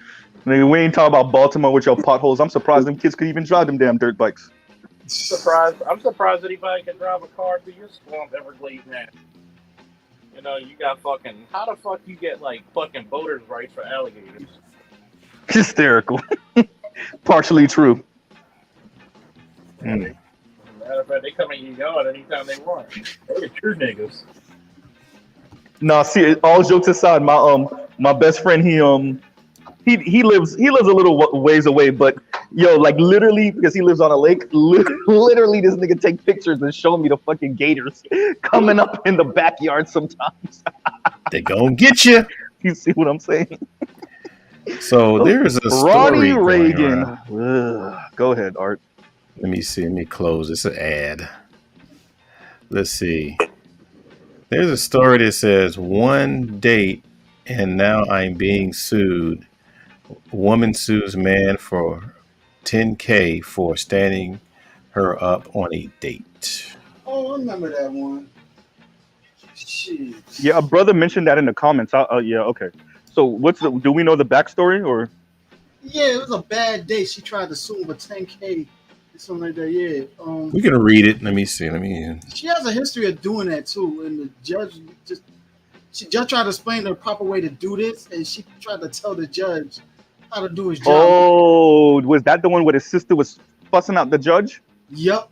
Nigga, we ain't talking about Baltimore with your potholes. I'm surprised them kids could even drive them damn dirt bikes. I'm surprised anybody can drive a car through your swamp Everglades, man. You know, you got fucking. How the fuck you get like fucking voters' rights for alligators? Hysterical. Partially true. Matter of fact, they come in your yard anytime they want. They're true niggas. No, see, all jokes aside, my best friend, he lives a little ways away, but yo, like literally, because he lives on a lake, literally this nigga take pictures and show me the fucking gators coming up in the backyard sometimes. They gonna get you. You see what I'm saying? So there's a story Ronnie going Reagan. around. Go ahead, Art. Let me see. Let me close. It's an ad. Let's see. There's a story that says one date and now I'm being sued. Woman sues man for 10K for standing her up on a date. Oh, I remember that one. Shit. Yeah, a brother mentioned that in the comments. Yeah, okay. So do we know the backstory or? Yeah, it was a bad day. She tried to sue him for 10K or something like that. Yeah. We can read it. Let me see. She has a history of doing that too, and the judge tried to explain the proper way to do this, and she tried to tell the judge how to do his job. Oh, was that the one where his sister was fussing out the judge? Yep.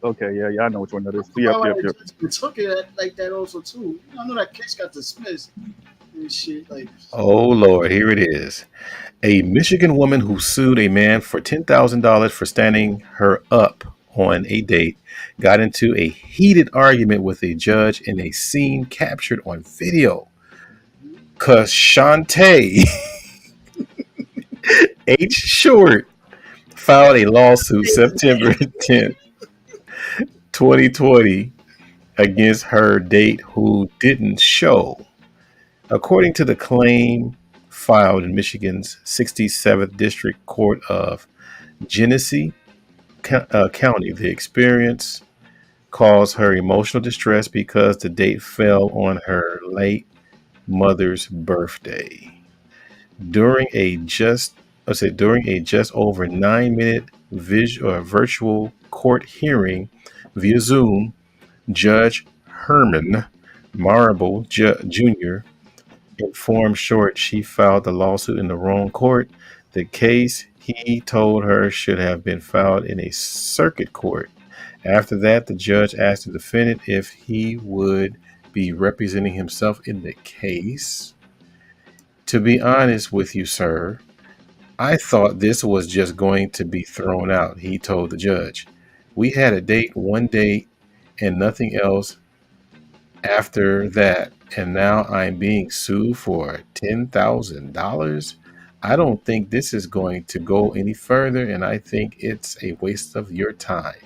Okay, yeah, I know which one that is. Yep. The judge took it like that also too. I know that case got dismissed and shit. Like, oh Lord, here it is. A Michigan woman who sued a man for $10,000 for standing her up on a date got into a heated argument with a judge in a scene captured on video. Cause Shantae H. Short filed a lawsuit September 10th, 2020 against her date who didn't show. According to the claim filed in Michigan's 67th District Court of Genesee County, the experience caused her emotional distress because the date fell on her late mother's birthday. During a just over 9-minute virtual court hearing via Zoom, Judge Herman Marable Jr. informed Short she filed the lawsuit in the wrong court. The case, he told her, should have been filed in a circuit court. After that, the judge asked the defendant if he would be representing himself in the case. To be honest with you, sir, I thought this was just going to be thrown out, he told the judge. We had a date, one date, and nothing else after that, and now I'm being sued for $10,000. I don't think this is going to go any further, and I think it's a waste of your time.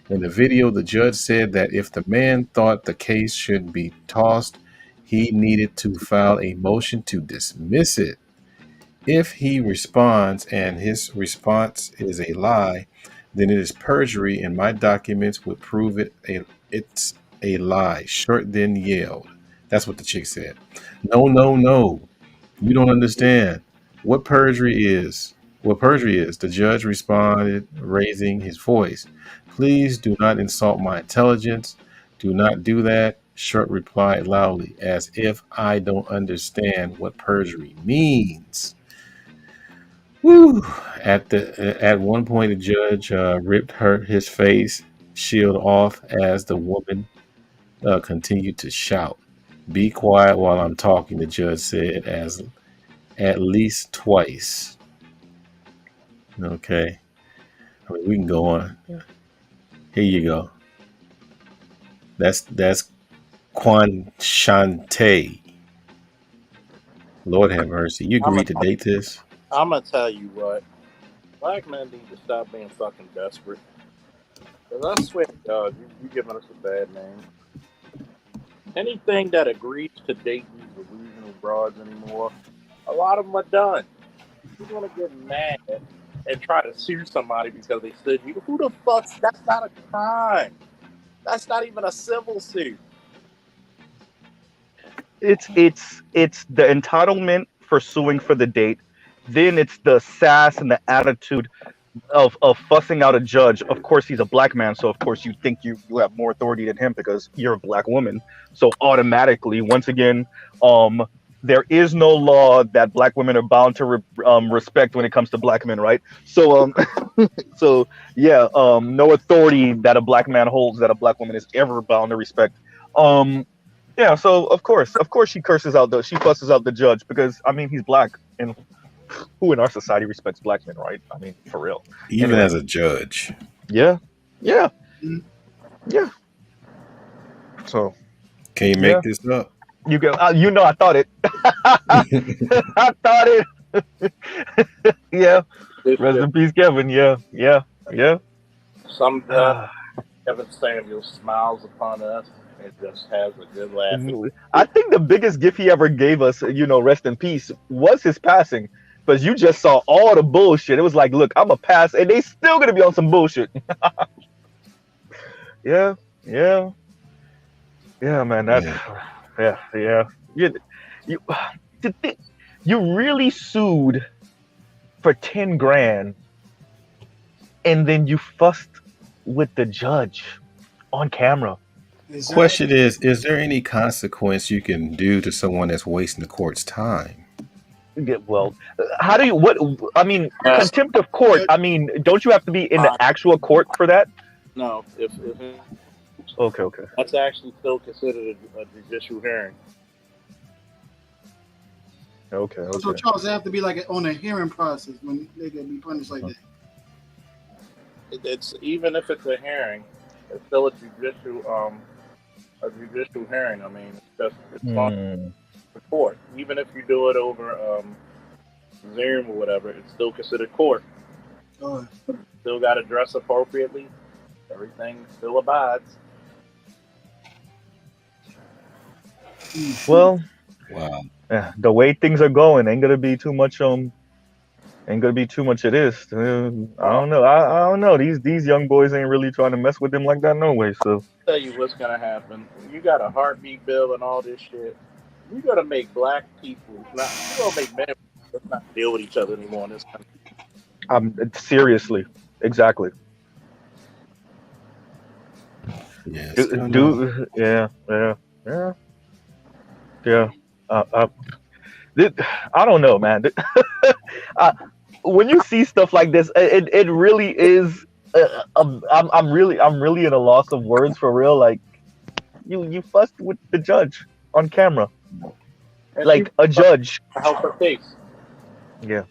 In the video, the judge said that if the man thought the case should be tossed, he needed to file a motion to dismiss it. If he responds and his response is a lie, then it is perjury, and my documents would prove it's a lie. Short then yelled. That's what the chick said. No. You don't understand what perjury is. The judge responded, raising his voice. Please do not insult my intelligence. Do not do that. Short replied loudly, as if I don't understand what perjury means. Woo! At one point, the judge ripped his face shield off as the woman continued to shout. Be quiet while I'm talking, the judge said, at least twice. Okay. I mean, we can go on. Here you go. That's Quan Shantae. Lord have mercy. You agreed to date this? I'm gonna tell you what. Black men need to stop being fucking desperate. Because I swear to God, you giving us a bad name. Anything that agrees to date these delusional broads anymore, a lot of them are done. You're gonna get mad and try to sue somebody because they said you. Who the fuck? That's not a crime. That's not even a civil suit. It's the entitlement for suing for the date. Then it's the sass and the attitude of fussing out a judge. Of course, he's a black man, so of course you think you have more authority than him because you're a black woman. So automatically, once again, there is no law that black women are bound to respect when it comes to black men, right? So, no authority that a black man holds that a black woman is ever bound to respect. Yeah, so of course she fusses out the judge because I mean he's black, and who in our society respects black men, right? I mean, for real. Even as a judge. Yeah. So, can you make this up? You go. I thought it. I thought it. Yeah. Rest in peace, Kevin. Yeah. Some Kevin Samuel smiles upon us. and just has a good laugh. I think the biggest gift he ever gave us, rest in peace, was his passing. Because you just saw all the bullshit. It was like, look, I'm a pass, and they still gonna be on some bullshit. Yeah, man. That's yeah. You really sued for 10 grand, and then you fussed with the judge on camera. Question is there any consequence you can do to someone that's wasting the court's time? Yeah, well, how do you? Contempt of court. I mean, don't you have to be in the actual court for that? No, if Okay. That's actually still considered a judicial hearing. Okay. So Charles, they have to be like on a hearing process when they can be punished like that. It's even if it's a hearing, it's still a judicial hearing. I mean, it's on the court. Even if you do it over Zoom or whatever, it's still considered court. Still got to dress appropriately. Everything still abides. Well, wow. Yeah, the way things are going, ain't gonna be too much. It is. I don't know. I don't know. These young boys ain't really trying to mess with them like that, no way. So I'll tell you what's gonna happen. You got a heartbeat bill and all this shit. You gotta make black people you gonna make men not deal with each other anymore in this country. Seriously, exactly. Yeah. I don't know, man. When you see stuff like this, it really is. I'm really at a loss of words for real. Like you fussed with the judge on camera, like a judge. Help her face. Yeah.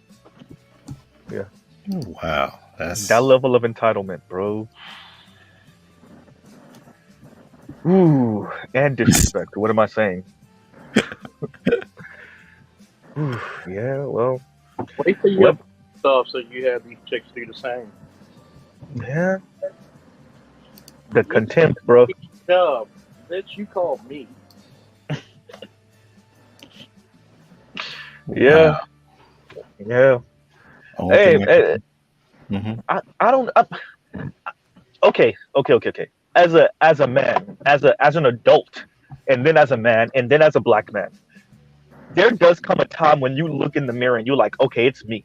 Wow, that's that level of entitlement, bro. Ooh, and disrespect. What am I saying? Ooh, yeah, well. Wait till you have stuff so you have these chicks do the same. Yeah. The contempt, bro. Dub, bitch, you called me. Yeah. Yeah. Hey, I don't. Okay. As a man, as an adult, and then as a man, and then as a black man, there does come a time when you look in the mirror and you're like, okay, it's me.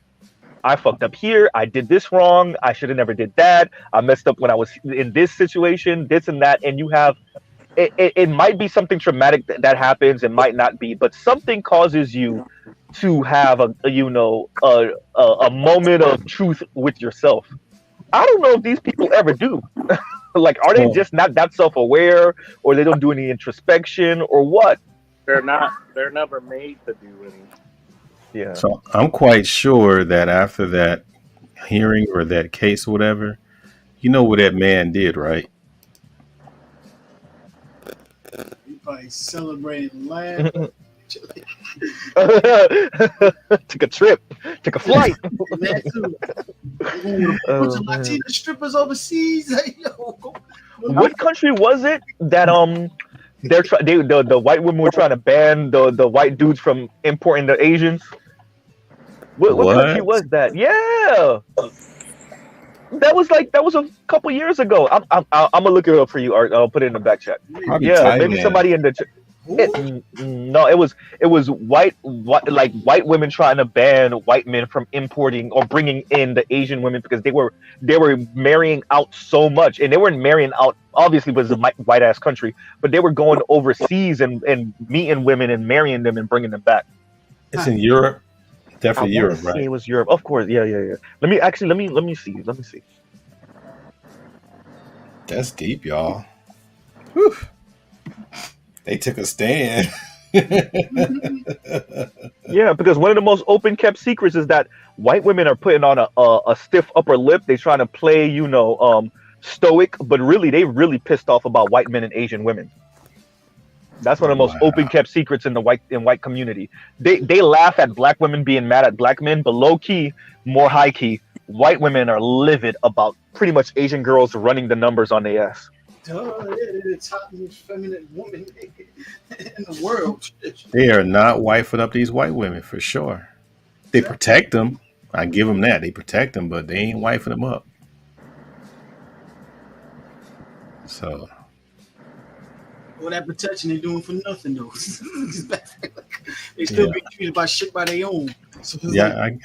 I fucked up here. I did this wrong. I should have never did that. I messed up when I was in this situation, this and that. And you have, it might be something traumatic that happens. It might not be, but something causes you to have a moment of truth with yourself. I don't know if these people ever do. Like, are they just not that self-aware, or they don't do any introspection, or what? They're not. They're never made to do any. Yeah. So I'm quite sure that after that hearing or that case or whatever, you know what that man did, right? He probably celebrated and laughed. Took a trip, took a flight. Latina strippers overseas. What country was it that the white women were trying to ban the white dudes from importing the Asians? What country was that? Yeah, that was a couple years ago. I'm gonna look it up for you, Art. I'll put it in the back chat. Probably yeah, Thailand. Maybe somebody in the. No, it was white women trying to ban white men from importing or bringing in the Asian women because they were marrying out so much, and they weren't marrying out. Obviously, it was a white ass country, but they were going overseas and meeting women and marrying them and bringing them back. It's in Europe, definitely Europe, right? It was Europe, of course. Yeah. Let me see. That's deep, y'all. Whew. They took a stand. Yeah, because one of the most open kept secrets is that white women are putting on a stiff upper lip. They're trying to play, stoic, but really they really pissed off about white men and Asian women. That's one of the most open kept secrets in the white community. They laugh at black women being mad at black men, but low key, more high key, white women are livid about pretty much Asian girls running the numbers on their ass. Duh, they're the top most feminine woman in the world. They are not wifing up these white women for sure. They protect them. I give them that. They protect them, but they ain't wifing them up. So. All that protection they doing for nothing though. They still be treated by shit by their own. So yeah, like,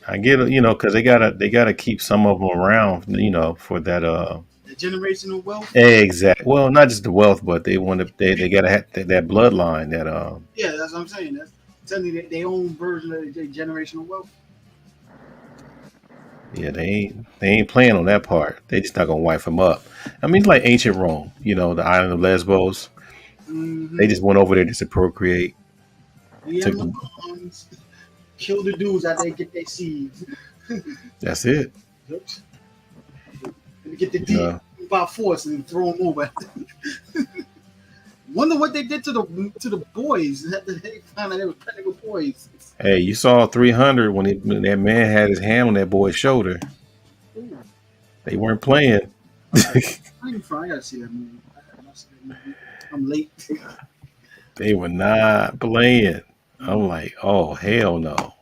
I get it, because they gotta keep some of them around, for that the generational wealth. Exactly. Well, not just the wealth, but they want to. They gotta have that bloodline. That Yeah, that's what I'm saying. That's telling you their own version of their generational wealth. Yeah, they ain't playing on that part. They just not gonna wipe them up. I mean, it's like ancient Rome. The island of Lesbos. Mm-hmm. They just went over there just to procreate. Yeah, kill the dudes after they get their seeds. That's it. Get the deed by force and throw them over. Wonder what they did to the boys. They found out they were pregnant with boys. Hey, you saw 300 when that man had his hand on that boy's shoulder. Ooh. They weren't playing. I gotta see that movie. I'm late. They were not playing. I'm like, oh hell no.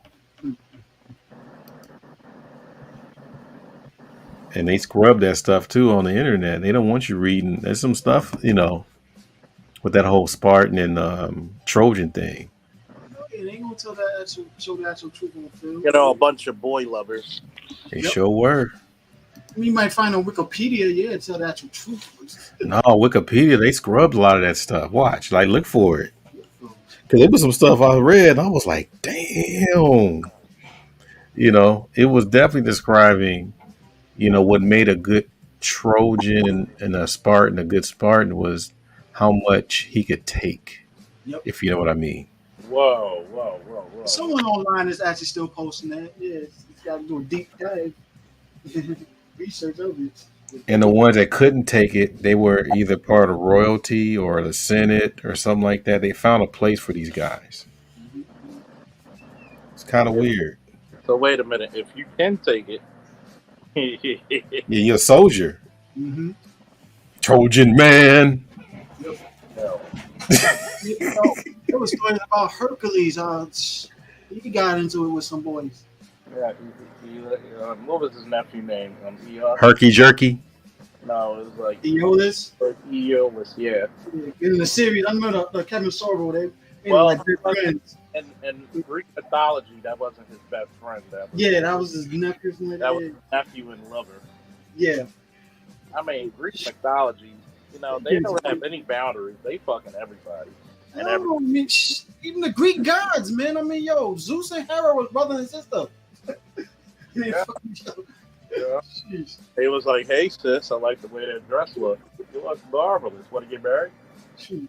And they scrub that stuff too on the internet. They don't want you reading. There's some stuff, with that whole Spartan and Trojan thing. They ain't gonna show the actual truth on the film. A bunch of boy lovers. They sure were. You might find on Wikipedia, tell the actual truth. No, Wikipedia, they scrubbed a lot of that stuff. Watch, look for it. Because there was some stuff I read, and I was like, damn. It was definitely describing, what made a good Trojan and a Spartan, a good Spartan, was how much he could take, if you know what I mean. Whoa. Someone online is actually still posting that. Yeah, it's got to do a deep dive. Research of it. And the ones that couldn't take it, they were either part of royalty or the Senate or something like that. They found a place for these guys. It's kind of weird. So wait a minute. If you can take it, yeah, you're a soldier. Mm-hmm. Trojan man. No. There was stories about Hercules. He got into it with some boys. Yeah, what was his nephew name? Herky Jerky? No, it was like Eolus. Eolus, yeah. In the series, I remember the Kevin Sorbo. They well, like good friends. And Greek mythology, that wasn't his best friend. That was his nephew. That was his nephew and lover. Yeah. I mean, Greek mythology, they don't have any boundaries. They fucking everybody. And even the Greek gods, man. I mean, Zeus and Hera was brother and sister. Yeah. He was like, "Hey, sis, I like the way that dress looks. You look marvelous. Want to get married?" Shoot.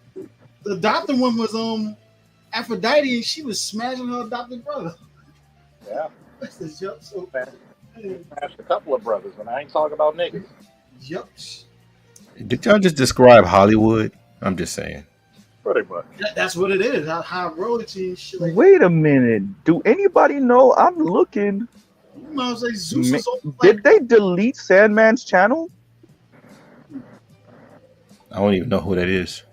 The adopted one was Aphrodite, and she was smashing her adopted brother. Yeah. That's the jump. So smashed a couple of brothers, and I ain't talking about niggas. Yep. Did y'all just describe Hollywood? I'm just saying. Pretty much. That's what it is. High royalty and shit. Wait a minute. Do anybody know? I'm looking. Zeus did they delete Sandman's channel? I don't even know who that is.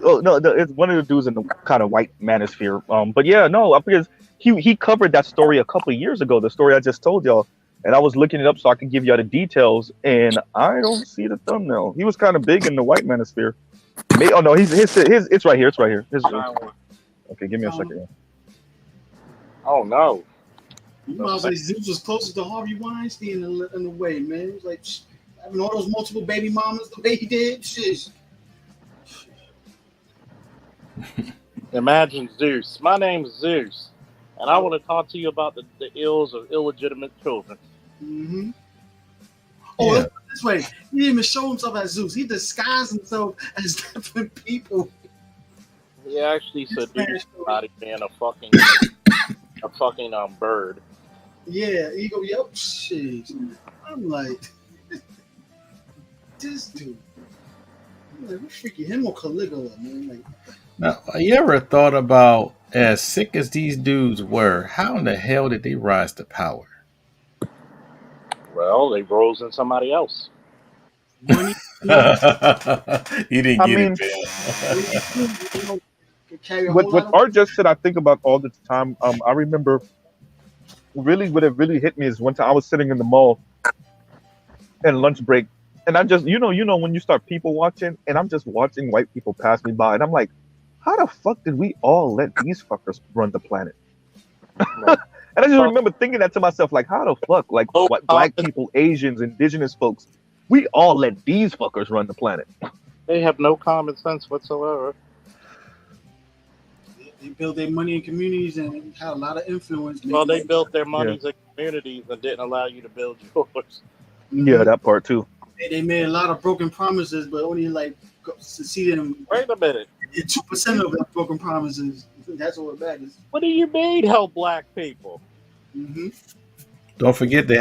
Oh no, it's one of the dudes in the kind of white manosphere. But yeah, no, because he covered that story a couple of years ago. The story I just told y'all, and I was looking it up so I could give y'all the details, and I don't see the thumbnail. He was kind of big in the white manosphere. Oh no, it's right here. It's right here. Okay, give me a second. Oh no. You might say Zeus was closest to Harvey Weinstein in a way, man. It was like having all those multiple baby mamas the way he did. Shit. Imagine Zeus. My name's Zeus, and I want to talk to you about the ills of illegitimate children. Mm-hmm. Oh, yeah. This way. He didn't even show himself as Zeus. He disguised himself as different people. He actually seduced somebody being a fucking bird. Yeah, ego. Yep. Shit. I'm like, this dude. I'm like, we freaking him or Caligula, man. Like, now, you ever thought about, as sick as these dudes were, how in the hell did they rise to power? Well, they rose in somebody else. Money. You didn't I get mean, it, Can carry a what whole what lot of Art just said, I think about all the time. I remember really what it really hit me is one time I was sitting in the mall and lunch break, and I just when you start people watching, and I'm just watching white people pass me by, and I'm like, how the fuck did we all let these fuckers run the planet? And I just remember thinking that to myself, like, how the fuck, like, what black people, Asians, indigenous folks, we all let these fuckers run the planet. They have no common sense whatsoever. They build their money in communities and had a lot of influence. Well, they built their monies in communities and didn't allow you to build yours. Yeah, that part too. They made a lot of broken promises, but only like succeeded in. Wait a minute. 2% of the broken promises. That's all it matters. What do you mean help black people? Mm-hmm. Don't forget you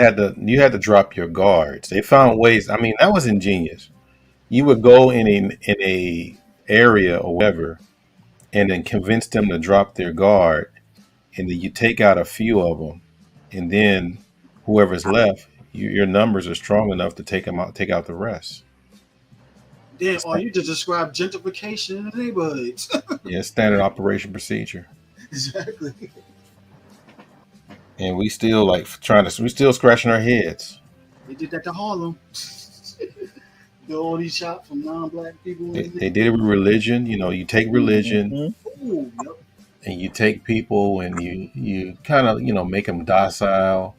had to drop your guards. They found ways. I mean, that was ingenious. You would go in a area or whatever, and then convince them to drop their guard, and then you take out a few of them, and then whoever's left, your numbers are strong enough to take out the rest. Then, you just describe gentrification in the neighborhoods. Yeah, standard operation procedure. Exactly. And we still we still scratching our heads. They did that to Harlem. Build all these shops from non-black people. They did it with religion. You take religion, Ooh, yep. and you take people, and you kind of make them docile.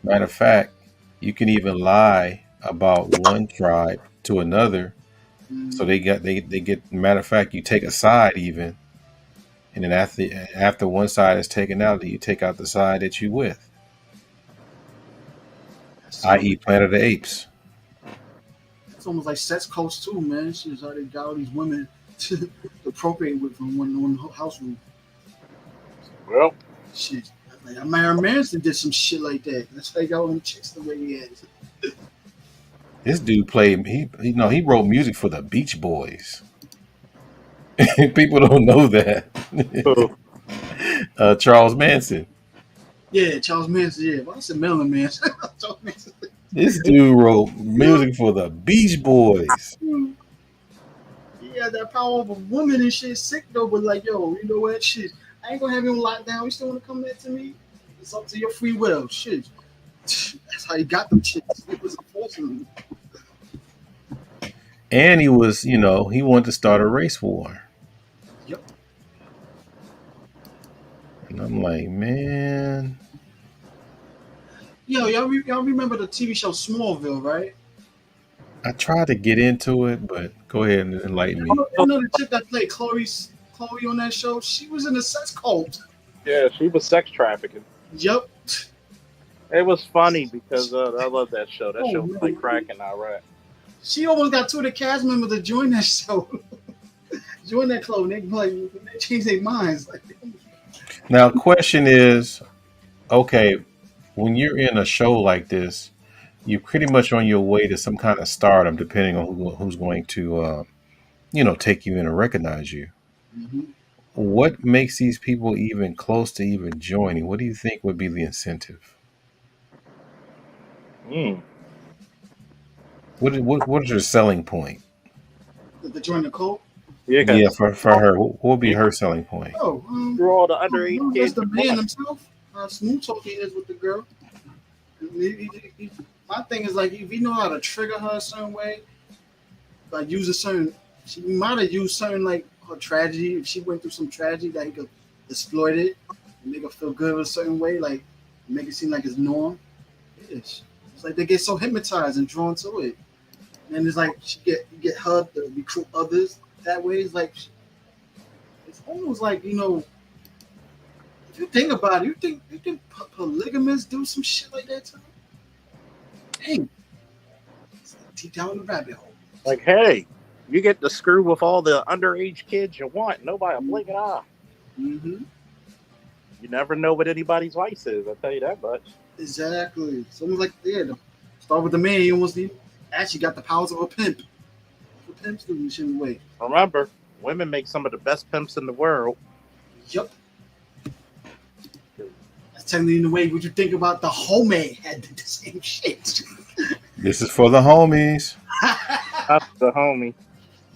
Matter of fact, you can even lie about one tribe to another. So they get. Matter of fact, you take a side even, and then after one side is taken out, you take out the side that you with, i.e., Planet of the Apes. It's almost like sex cults too, man. She's how they got all these women to procreate with from one house roof. Well, shit. Like Myron Manson did some shit like that. That's why he got all them chicks the way he had. This dude played. He wrote music for the Beach Boys. People don't know that. Charles Manson. Yeah, Charles Manson. Yeah, well, I said Marilyn Manson. Charles Manson. This dude wrote music for the Beach Boys. He had that power of a woman and shit. Sick though, but like, yo, you know what? Shit, I ain't gonna have you on lockdown. You still wanna come back to me? It's up to your free will. Shit. That's how he got them chicks. It was unfortunate. And he was, he wanted to start a race war. Yep. And I'm like, man. Yo, y'all remember the TV show Smallville, right? I tried to get into it, but go ahead and enlighten me. You know the chick that played Chloe on that show? She was in a sex cult. Yeah, she was sex trafficking. Yep. It was funny because I love that show. That show was like crack in Iraq. She almost got two of the cast members to join that show. Join that club. They changed their minds. Now, question is, okay, when you're in a show like this, you're pretty much on your way to some kind of stardom, depending on who's going to, take you in and recognize you. Mm-hmm. What makes these people even close to even joining? What do you think would be the incentive? What is her selling point? To join the cult? Yeah, for her, what would be her selling point? Oh, through all the underage kids. The man himself. Smooth talking is with the girl. My thing is like, if you know how to trigger her a certain way, like use a certain, she might have used certain like her tragedy. If she went through some tragedy, that he could exploit it and make her feel good in a certain way, like make it seem like it's norm. It's like they get so hypnotized and drawn to it, and it's like you get her to recruit others that way. It's like it's almost like if you think about it, you think polygamists do some shit like that too? Hey, it's deep down the rabbit hole. Like, hey, you get to screw with all the underage kids you want. Nobody will blink an eye. Mm-hmm. You never know what anybody's vice is. I'll tell you that much. Exactly. It's almost like start with the man. He actually got the powers of a pimp. The pimps do this shit in a way. Remember, women make some of the best pimps in the world. Yep. That's technically in the way. Would you think about the homie had the same shit? This is for the homies. Not the homie.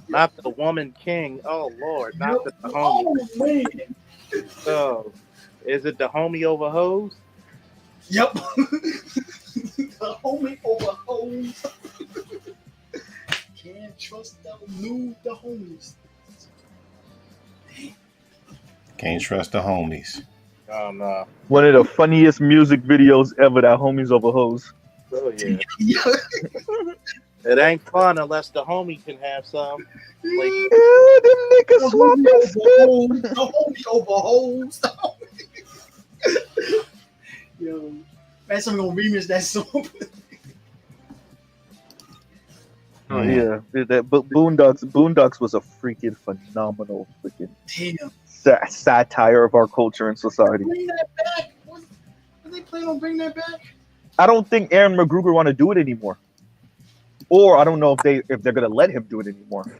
Not the woman king. Oh Lord, not the homie. Oh man. So, is it the homie over hoes? Yep. The homie over hoes. Can't trust the homies. Can't trust the homies. Oh no. One of the funniest music videos ever. That homies over hoes. Oh yeah. It ain't fun unless the homie can have some. Like, them niggas swapping spit. The homie over hoes. Yo, man, someone gonna remix that song. Oh yeah, that Boondocks was a freaking phenomenal freaking satire of our culture and society. Bring that back. Are they planning on bringing that back? I don't think Aaron McGruber want to do it anymore, or I don't know if they're gonna let him do it anymore.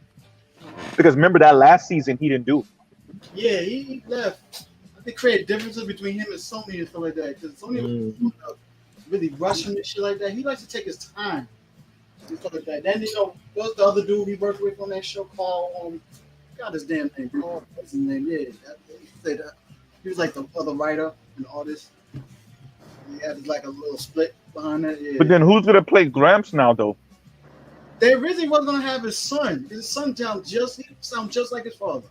Because remember that last season he didn't do. Yeah, he left. I think create differences between him and Sony and stuff like that. Because Sony was really rushing and shit like that. He likes to take his time and stuff like that. Then what's the other dude he worked with on that show called God, his damn name. What's his name? Yeah, he was like the other writer and artist. He had like a little split behind that. Yeah. But then who's gonna play Gramps now though? They originally was gonna have his son. His son sound just like his father.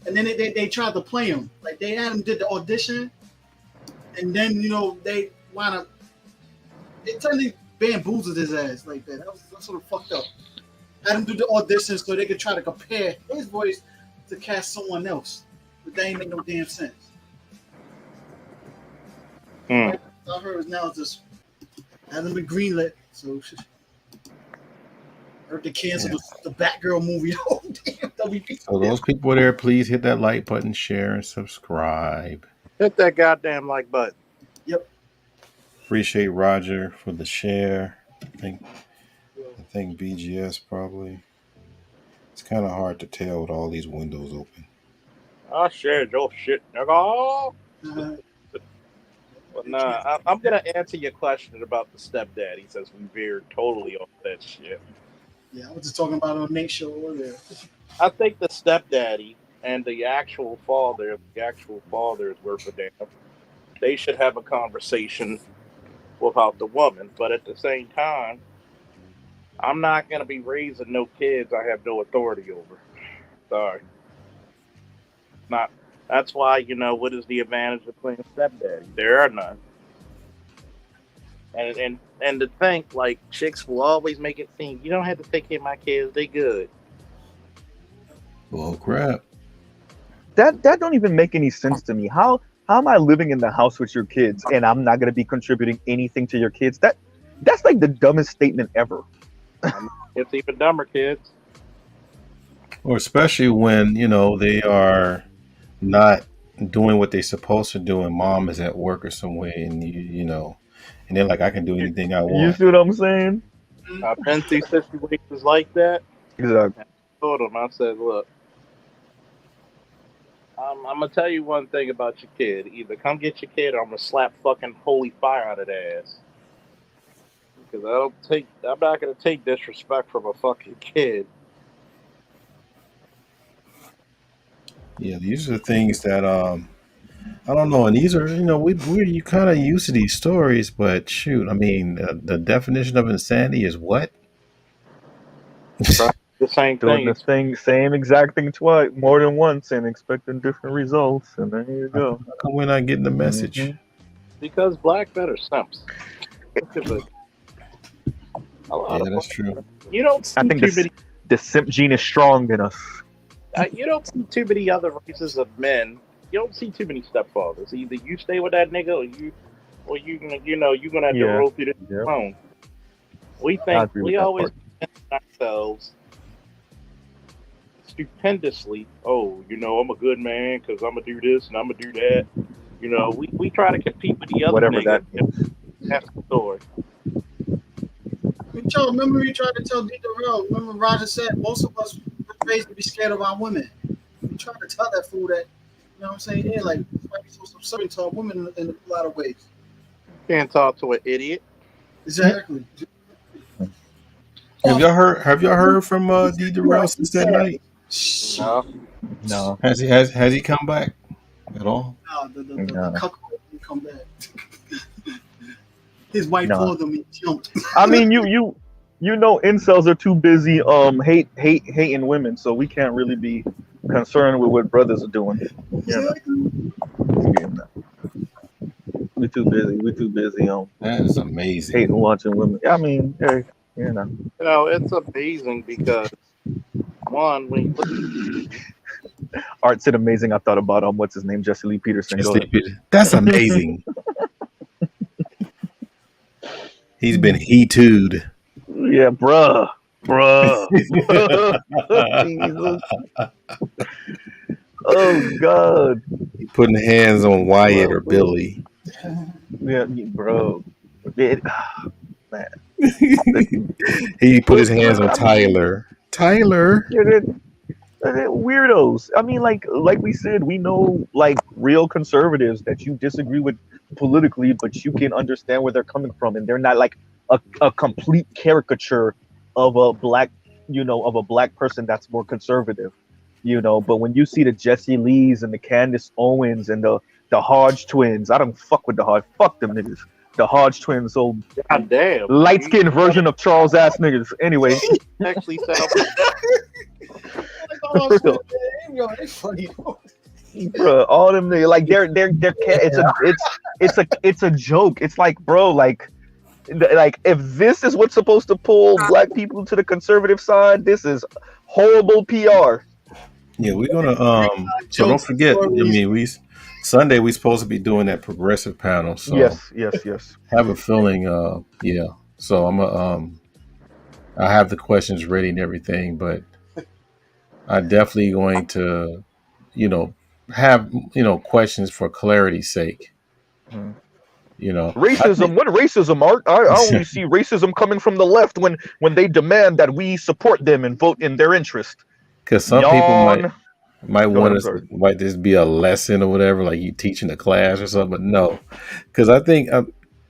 And then they tried to play him. Like they had him did the audition, and then they wound up. They totally bamboozled his ass like that. That was sort of fucked up. Had him do the audition so they could try to compare his voice to cast someone else, but they ain't make no damn sense. I heard now just hasn't been greenlit, so. Heard they canceled the Batgirl movie. Oh, damn. So those people there, please hit that like button, share, and subscribe. Hit that goddamn like button. Yep. Appreciate Roger for the share. I think BGS probably. It's kind of hard to tell with all these windows open. I shared your shit, nigga. But nah, I'm gonna answer your question about the stepdaddy since we veered totally off that shit. Yeah, I was just talking about it on Nate's show earlier. I think the stepdaddy and the actual father, if the actual father is worth a damn, they should have a conversation without the woman. But at the same time, I'm not going to be raising no kids I have no authority over. Sorry. Not. That's why, what is the advantage of playing stepdaddy? There are none. And to think, like, chicks will always make it seem, you don't have to take care of my kids, they good. Well, crap. That don't even make any sense to me. How am I living in the house with your kids and I'm not going to be contributing anything to your kids? That's like the dumbest statement ever. It's even dumber, kids. Or especially when, they are not doing what they're supposed to do and mom is at work or somewhere and and they're like, I can do anything I want. You see what I'm saying? I've been through situations like that. Exactly. I told them, I said, look, I'm going to tell you one thing about your kid. Either come get your kid or I'm going to slap fucking holy fire out of their ass. Because I'm not going to take disrespect from a fucking kid. Yeah, these are things that, I don't know. And these are, we're kind of used to these stories, but shoot, I mean, the definition of insanity is what? The same Doing thing. the same exact thing twice, more than once, and expecting different results. And there you go. How come we're not getting the message? Mm-hmm. Because black men are simps. Yeah, that's true. You don't see the simp gene is strong in us. You don't see too many other races of men. You don't see too many stepfathers. Either you stay with that nigga, or you're gonna have to roll through the phone. We always ourselves stupendously. Oh, I'm a good man because I'm gonna do this and I'm gonna do that. We try to compete with the other Whatever nigga. that That's the story. Remember we tried to tell D. Darrell, remember Roger said most of us were raised to be scared of our women. We tried to tell that fool that, what I'm saying? Yeah, like, might be so subservient to our women in a lot of ways. Can't talk to an idiot. Exactly. Have y'all heard from D Durrell since that night? No. No. Has he come back at all? No, the No. cuckold didn't come back. His wife No. called him. He jumped. I mean, you know, incels are too busy hating women, so we can't really be concerned with what brothers are doing. You know? We too busy. That is amazing. Hating watching women. I mean, hey, you know. You know, it's amazing because one, when you Art said amazing. I thought about what's his name, Jesse Lee Peterson. That's amazing. He's been he-too'd. Yeah, bruh. Jesus. Oh God. He putting hands on Wyatt or Billy. Yeah, bro. Man. He put his hands on Tyler. Tyler. Yeah, they're weirdos. I mean, like we said, we know like real conservatives that you disagree with politically, but you can understand where they're coming from, and they're not like a complete caricature of a black person that's more conservative, you know. But when you see the Jesse Lees and the Candace Owens and the Hodge twins, I don't fuck with the Hodge. Fuck them niggas. The Hodge twins, so goddamn light-skinned version of Charles ass niggas. Anyway, actually set up. They funny. Bro, all them niggas, like they're it's a joke. It's like, bro, like if this is what's supposed to pull black people to the conservative side, this is horrible PR. Yeah, we're gonna so don't forget. I mean, Sunday we supposed to be doing that progressive panel. So yes. Have a feeling. Yeah. So I have the questions ready and everything, but I'm definitely going to, have questions for clarity's sake. Racism. What racism, Art? I only see racism coming from the left when they demand that we support them and vote in their interest. Because some people might want us, might this be a lesson or whatever, like you teaching a class or something. But no, because I think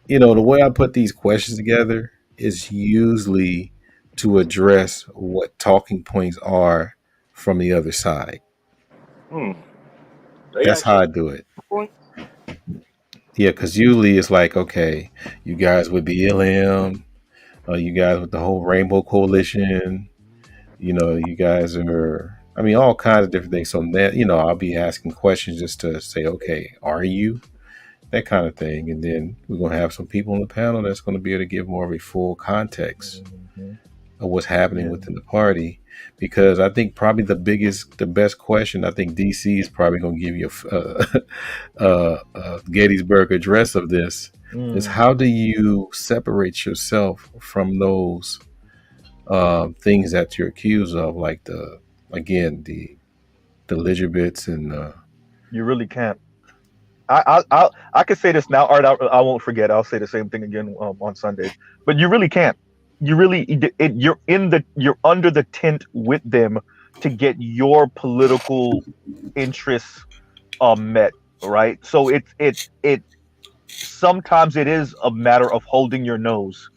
the way I put these questions together is usually to address what talking points are from the other side. That's how I do it. Yeah, because usually it's like, okay, you guys with BLM, you guys with the whole Rainbow Coalition, you guys are, I mean, all kinds of different things. So that, I'll be asking questions just to say, okay, are you? That kind of thing. And then we're going to have some people on the panel that's going to be able to give more of a full context of what's happening within the party. Because I think probably the best question, I think DC is probably going to give you a Gettysburg Address of this, is how do you separate yourself from those things that you're accused of, like the Elizabeths and you really can't. I could say this now, Art. I won't forget. I'll say the same thing again on Sunday. But you really can't. You really you're under the tent with them to get your political interests met, right? So it sometimes it is a matter of holding your nose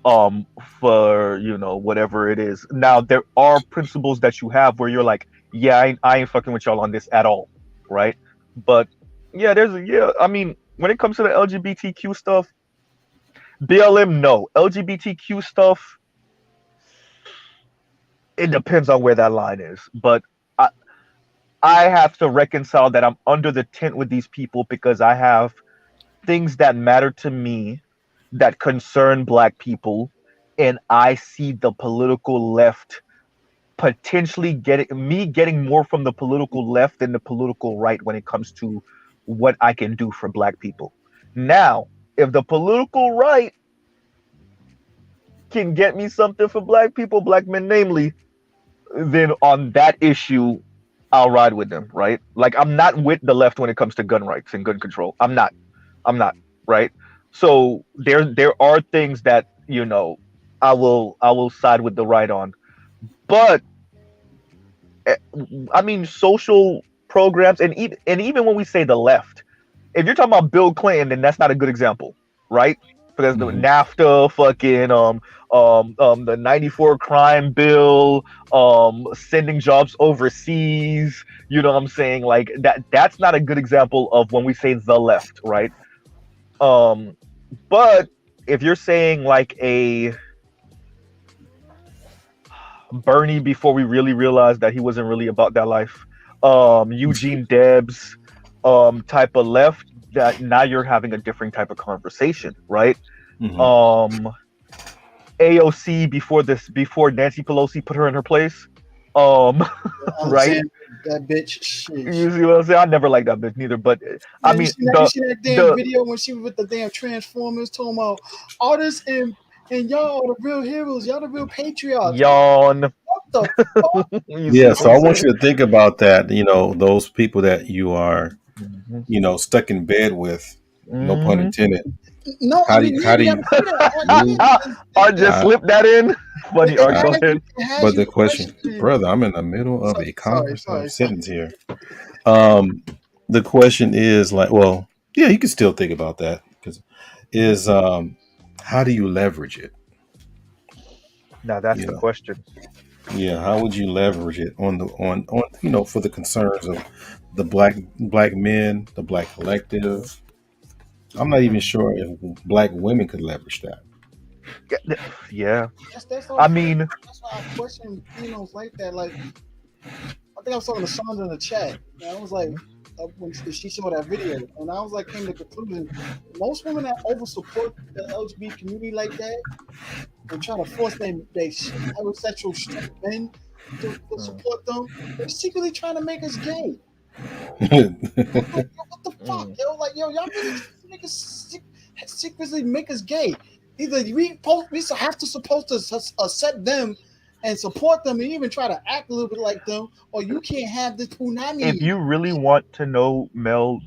for whatever it is. Now there are principles that you have where you're like, yeah, I ain't fucking with y'all on this at all, right? But yeah, I mean, when it comes to the LGBTQ stuff, BLM, no. LGBTQ stuff, it depends on where that line is. But I have to reconcile that I'm under the tent with these people because I have things that matter to me that concern black people, and I see the political left potentially getting more from the political left than the political right when it comes to what I can do for black people. Now, if the political right can get me something for black people, black men namely, then on that issue, I'll ride with them, right? Like, I'm not with the left when it comes to gun rights and gun control. I'm not, right? So there are things that, I will side with the right on. But I mean, social programs, and even when we say the left, if you're talking about Bill Clinton, then that's not a good example, right? because the NAFTA, fucking the '94 crime bill, sending jobs overseas. You know what I'm saying? Like that's not a good example of when we say the left, right? But if you're saying like a Bernie before we really realized that he wasn't really about that life, Eugene Debs, type of left, that now you're having a different type of conversation, right? AOC before Nancy Pelosi put her in her place, right? That bitch. Shit. You see what I'm saying? I never liked that bitch neither, but I mean, you see that damn video when she was with the damn Transformers talking about artists and y'all are the real heroes, y'all the real patriots. Yawn. What the fuck? Yeah, so I want you to think about that. You know, those people that you are, you know, stuck in bed with. No pun intended. No, how do you Art just slipped that in. Funny, Art, go ahead. But the question, brother, I'm in the middle of a sentence here. The question is like, well, yeah, you can still think about that because how do you leverage it? Now that's the question. Yeah, how would you leverage it on you know, for the concerns of the black men, the black collective? I'm not even sure if black women could leverage that. Yeah. That's I mean, that's why I question females like that. Like, I think I was talking to Sandra in the chat, and I was like, when she showed that video, and I was like, came to the conclusion, most women that over support the LGBT community like that and try to force their heterosexual straight men to support them, they're secretly trying to make us gay. What the fuck, yo? Like, yo, y'all really make us secretly make us gay. Either we have to supposed to accept them and support them and even try to act a little bit like them, or you can't have this punani. If you really want to know, Mel,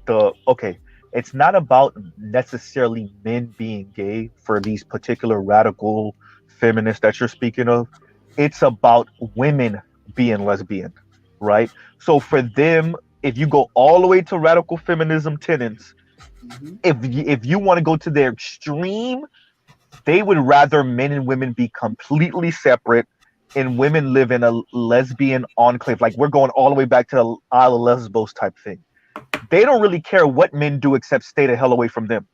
it's not about necessarily men being gay for these particular radical feminists that you're speaking of. It's about women being lesbian, right? So for them, if you go all the way to radical feminism tenets, if you want to go to their extreme, they would rather men and women be completely separate and women live in a lesbian enclave. Like, we're going all the way back to the Isle of Lesbos type thing. They don't really care what men do except stay the hell away from them.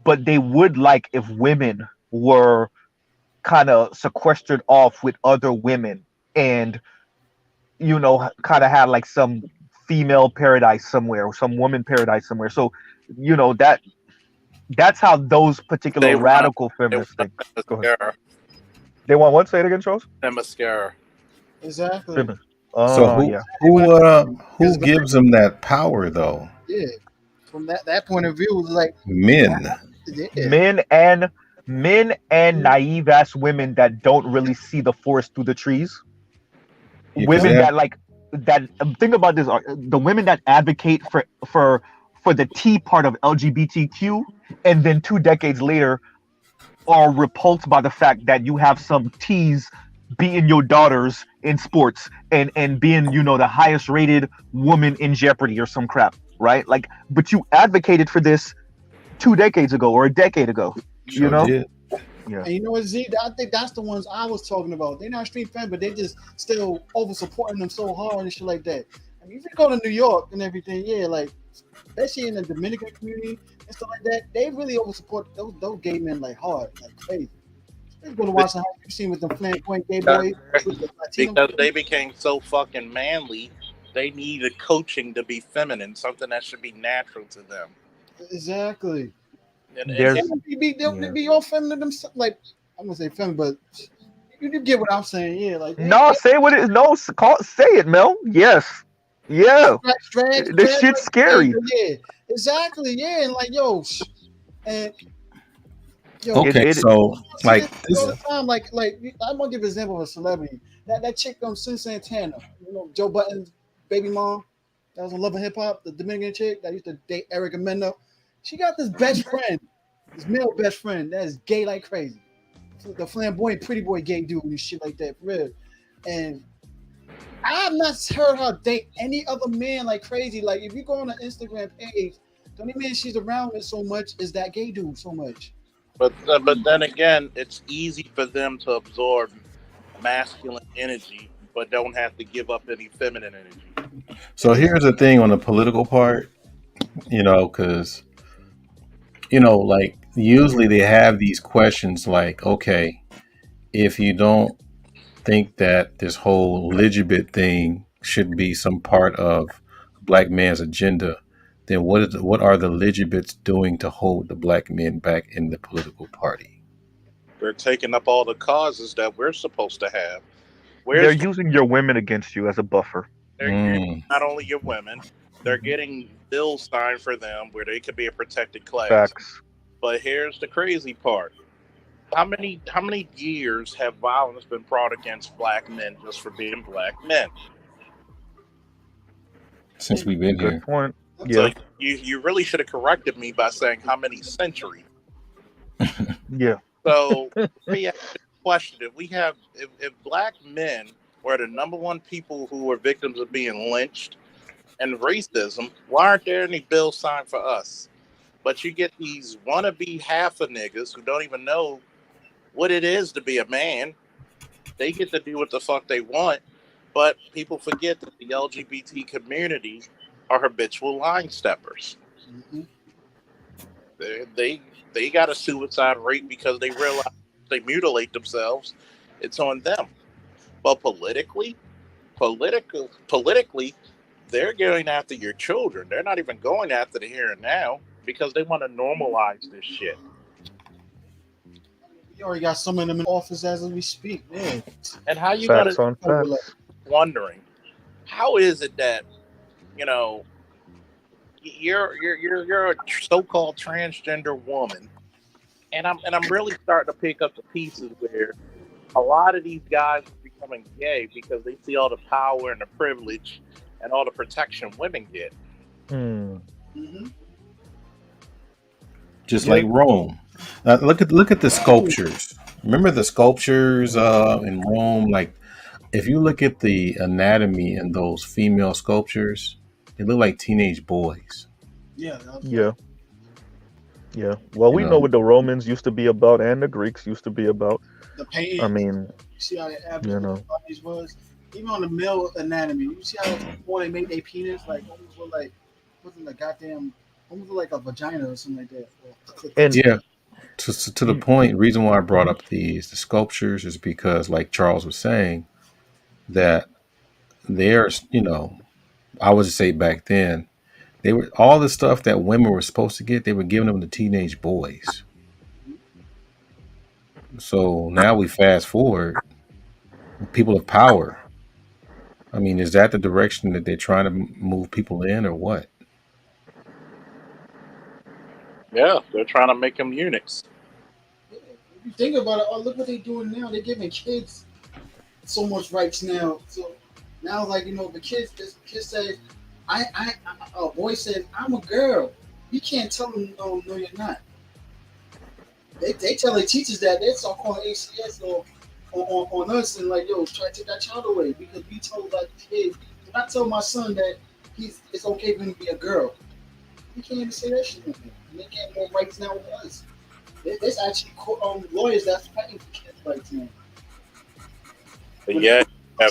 But they would like if women were kind of sequestered off with other women and, you know, kind of had like some female paradise somewhere or some woman paradise somewhere. So, you know, that's how those particular radical feminists think. Go ahead. They want what? Say it again, Charles. And mascara. Exactly. So who gives them that power though? Yeah. From that point of view, it's like men and naive ass women that don't really see the forest through the trees. Women that like that. Think about this: the women that advocate for the T part of LGBTQ, and then 2 decades later are repulsed by the fact that you have some T's beating your daughters in sports and being, you know, the highest rated woman in Jeopardy or some crap, right? Like, but you advocated for this 2 decades ago or a decade ago, you know? Did. Yeah. And you know what, Z? I think that's the ones I was talking about. They're not street fans, but they just still over supporting them so hard and shit like that. I mean, if you go to New York and everything, yeah, like, especially in the Dominican community and stuff like that, they really over support those gay men like hard, like crazy. Let's go to Washington Heights. You've seen with the flamboyant gay boys. Because they became so fucking manly, they needed coaching to be feminine, something that should be natural to them. Exactly. And they'll be all feminine themselves. Like, I'm gonna say feminine, but you get what I'm saying. Yeah, like say what it. No, say it, Mel. Yes. Yeah. This shit's scary. Yeah, exactly. Yeah, and like and. Yo, okay, so like this all the time, like I'm gonna give an example of a celebrity. That chick Sin Santana, you know, Joe Budden's baby mom, that was on Love and Hip Hop, the Dominican chick that used to date Erica Mendo. She got this best friend, this male best friend that is gay like crazy. The flamboyant pretty boy gay dude and shit like that, for real. And I have not heard her date any other man like crazy. Like, if you go on her Instagram page, the only man she's around with so much is that gay dude so much. But then again, it's easy for them to absorb masculine energy, but don't have to give up any feminine energy. So here's the thing on the political part, because like usually they have these questions like, okay, if you don't think that this whole legibit thing should be some part of black man's agenda, then what are the legibits doing to hold the black men back in the political party? They're taking up all the causes that we're supposed to have. They're using your women against you as a buffer. They're using not only your women, they're getting bills signed for them where they could be a protected class. Facts. But here's the crazy part. How many years have violence been brought against black men just for being black men? Since we've been here. Good point. So Yeah. you really should have corrected me by saying how many centuries. Yeah. So we have to question if black men were the number one people who were victims of being lynched and racism, why aren't there any bills signed for us? But you get these wannabe half of niggas who don't even know what it is to be a man. They get to do what the fuck they want, but people forget that the LGBT community are habitual line steppers. Mm-hmm. They got a suicide rate because they realize if they mutilate themselves, it's on them. But politically, they're going after your children. They're not even going after the here and now because they want to normalize this shit. We already got some of them in office as we speak, man. And how you Facts gonna on facts. wondering how is it that you're a so-called transgender woman, and I'm really starting to pick up the pieces where a lot of these guys are becoming gay because they see all the power and the privilege and all the protection women get. Mm-hmm. Just like Rome. Look at the sculptures. Remember the sculptures in Rome? Like, if you look at the anatomy in those female sculptures, they look like teenage boys. Yeah. Yeah. Yeah. Well, we know what the Romans used to be about and the Greeks used to be about. The painting. I mean, you see how the average bodies was? Even on the male anatomy, you see how before they made their penis almost look like wasn't a goddamn almost look like a vagina or something like that. And yeah, to the point, reason why I brought up the sculptures is because, like Charles was saying, that there's I would say back then they were all the stuff that women were supposed to get, they were giving them to teenage boys. So now we fast forward, people of power. I mean, is that the direction that they're trying to move people in, or what? Yeah, they're trying to make them eunuchs. If you think about it, look what they're doing now. They're giving kids so much rights now. So now, like the kid says, a boy says, "I'm a girl." You can't tell them, "No, you're not." They tell their teachers that they start calling ACS on us and like, "Yo, try to take that child away," because we told like kids. I tell my son that it's okay for him to be a girl. You can't even say that shit with him. They get more rights now with us. There's actually lawyers that's fighting for kids' rights now. Yeah, I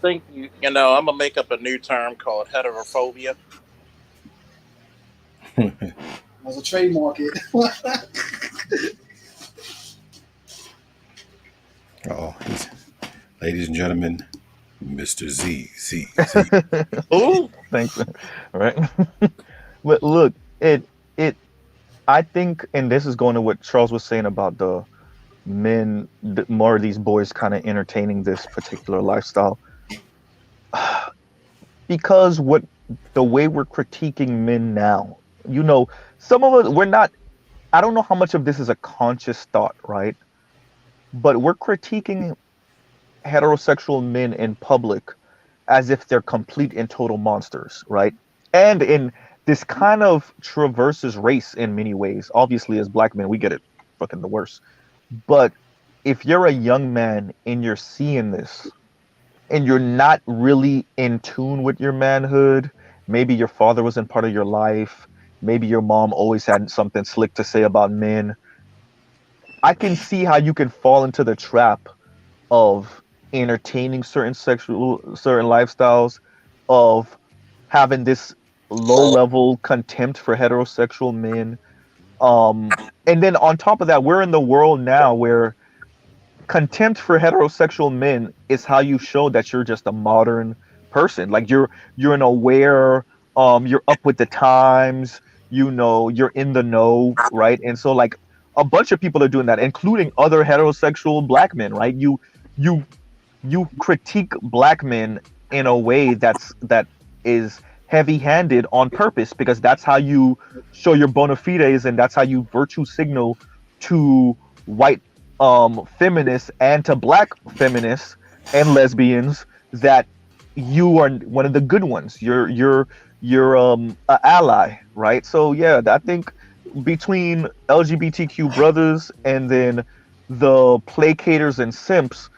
think I'm gonna make up a new term called heterophobia. As a trademark it. Ladies and gentlemen, Mr. Z. Oh, thanks. All right. But look, I think, and this is going to what Charles was saying about the men, more of these boys kind of entertaining this particular lifestyle. Because the way we're critiquing men now, some of us, we're not, I don't know how much of this is a conscious thought, right? But we're critiquing heterosexual men in public as if they're complete and total monsters, right? And in this kind of traverses race in many ways. Obviously, as black men, we get it fucking the worst. But if you're a young man and you're seeing this and you're not really in tune with your manhood, maybe your father wasn't part of your life, maybe your mom always had something slick to say about men. I can see how you can fall into the trap of entertaining certain lifestyles, of having this low level contempt for heterosexual men. And then on top of that, we're in the world now where contempt for heterosexual men is how you show that you're just a modern person. Like you're an aware, you're up with the times, you're in the know, right? And so like a bunch of people are doing that, including other heterosexual black men, right? You critique black men in a way that is heavy-handed on purpose, because that's how you show your bona fides, and that's how you virtue signal to white feminists and to black feminists and lesbians that you are one of the good ones. You're an ally, right? So yeah, I think between LGBTQ brothers and then the placaters and simps,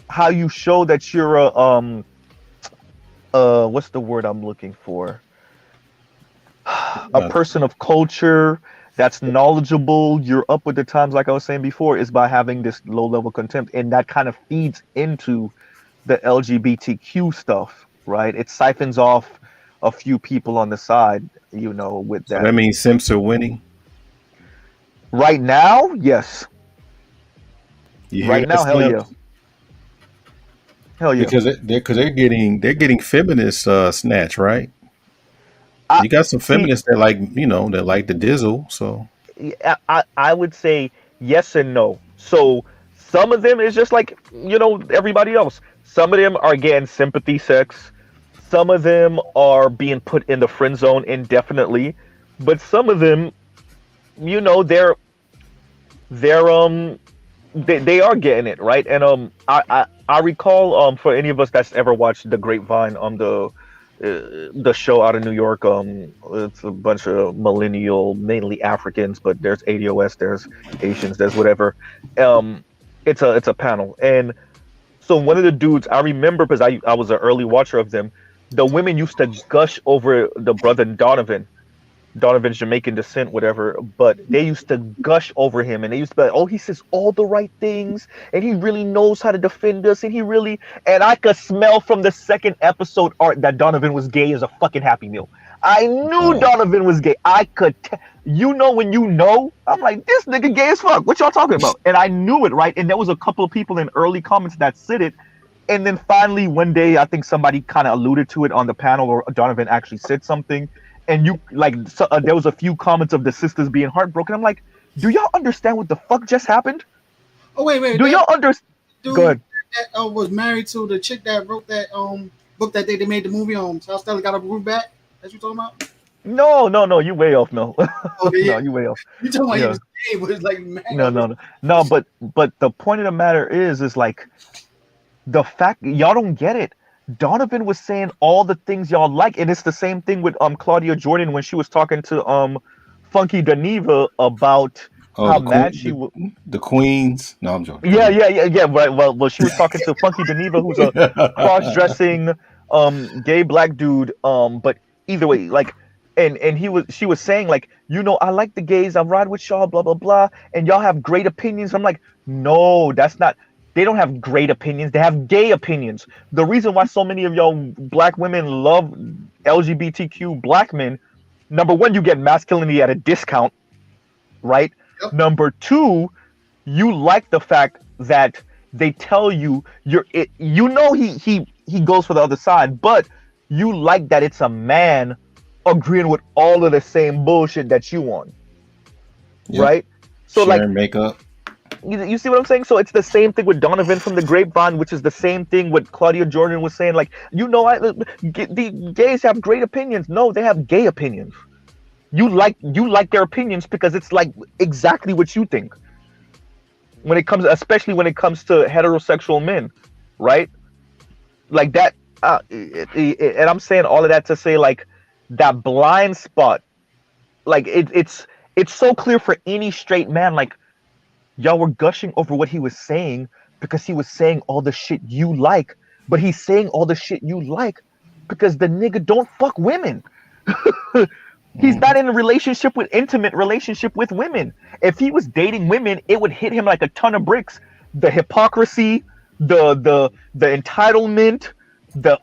how you show that you're a what's the word I'm looking for? A person of culture that's knowledgeable, you're up with the times, like I was saying before, is by having this low level contempt, and that kind of feeds into the LGBTQ stuff, right? It siphons off a few people on the side, with that. So that means simps are winning right now. Yes. Right now, hell yeah. Hell yeah. Because they're getting feminist snatch, right? You got some feminists that like the dizzle. So I would say yes and no. So some of them is just like everybody else. Some of them are getting sympathy sex. Some of them are being put in the friend zone indefinitely. But some of them, they're they are getting it, right. And I recall for any of us that's ever watched The Grapevine, the show out of New York. It's a bunch of millennial, mainly Africans, but there's ADOS, there's Asians, there's whatever. It's a panel, and so one of the dudes I remember, because I was an early watcher of them, the women used to gush over the brother Donovan's Jamaican descent, whatever, but they used to gush over him, and they used to be like, oh, he says all the right things, and he really knows how to defend us, and I could smell from the second episode art that Donovan was gay as a fucking Happy Meal. I knew Donovan was gay. I could, when you know, I'm like, this nigga gay as fuck. What y'all talking about? And I knew it, right? And there was a couple of people in early comments that said it, and then finally one day, I think somebody kind of alluded to it on the panel, or Donovan actually said something. And there was a few comments of the sisters being heartbroken. I'm like, do y'all understand what the fuck just happened? Oh wait. Do y'all understand? Go ahead. That was married to the chick that wrote that book that they made the movie on. So Stella got her groove back. That's what you talking about? No, you way off. No, okay, no, you way off. You talking about he was gay, but it's like no. But the point of the matter is like the fact y'all don't get it. Donovan was saying all the things y'all like, and it's the same thing with Claudia Jordan when she was talking to Funky Geneva about how mad she was. The Queens. No, I'm joking. Yeah. Right. Well, she was talking to Funky Geneva, who's a cross-dressing gay black dude. But either way, like, and she was saying like, I like the gays, I ride with y'all, blah blah blah, and y'all have great opinions. I'm like, no, that's not. They don't have great opinions. They have gay opinions. The reason why so many of y'all black women love LGBTQ black men, number one, you get masculinity at a discount, right? Yep. Number two, you like the fact that they tell you he goes for the other side, but you like that it's a man agreeing with all of the same bullshit that you want, right? So sharing makeup. You see what I'm saying? So it's the same thing with Donovan from The Grapevine, which is the same thing what Claudia Jordan was saying. Like, the gays have great opinions. No, they have gay opinions. You like their opinions because it's like exactly what you think. Especially when it comes to heterosexual men, right? Like that. And I'm saying all of that to say like that blind spot. Like it's so clear for any straight man. Like, y'all were gushing over what he was saying because he was saying all the shit you like, but he's saying all the shit you like because the nigga don't fuck women. He's not in a relationship with intimate relationship with women. If he was dating women, it would hit him like a ton of bricks. The hypocrisy, the entitlement, the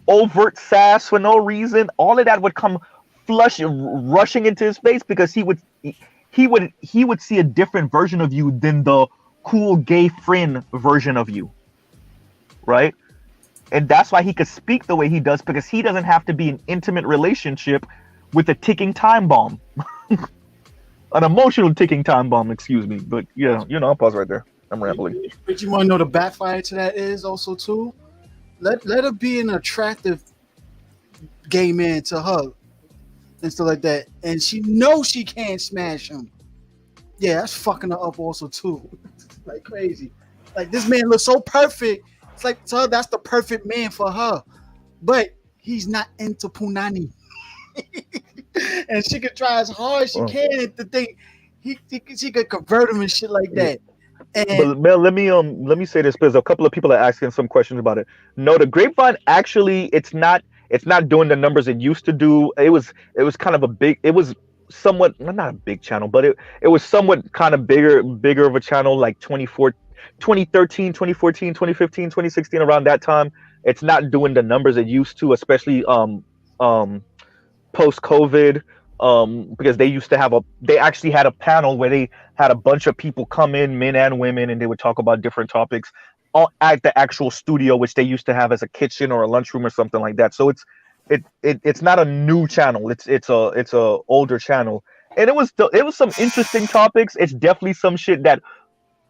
overt sass for no reason, all of that would come rushing into his face because he would see a different version of you than the cool gay friend version of you, right? And that's why he could speak the way he does, because he doesn't have to be in intimate relationship with a ticking time bomb. An emotional ticking time bomb, excuse me. But yeah, I'll pause right there. I'm rambling. But you want to know the backfire to that is also too? Let her be an attractive gay man to her and stuff like that, and she knows she can't smash him. Yeah, that's fucking her up also too. Like crazy. Like this man looks so perfect. It's like to her, that's the perfect man for her. But he's not into punani. And she could try as hard as she can to think she could convert him and shit like that. And but Mel, let me say this, because a couple of people are asking some questions about it. No, the Grapevine actually it's not doing the numbers it used to do. It was kind of it was somewhat not a big channel, but it was somewhat kind of bigger of a channel like 2013, 2014, 2015, 2016, around that time. It's not doing the numbers it used to, especially post-COVID, because they actually had a panel where they had a bunch of people come in, men and women, and they would talk about different topics at the actual studio, which they used to have as a kitchen or a lunchroom or something like that. So it's not a new channel. It's a older channel, and it was some interesting topics. It's definitely some shit that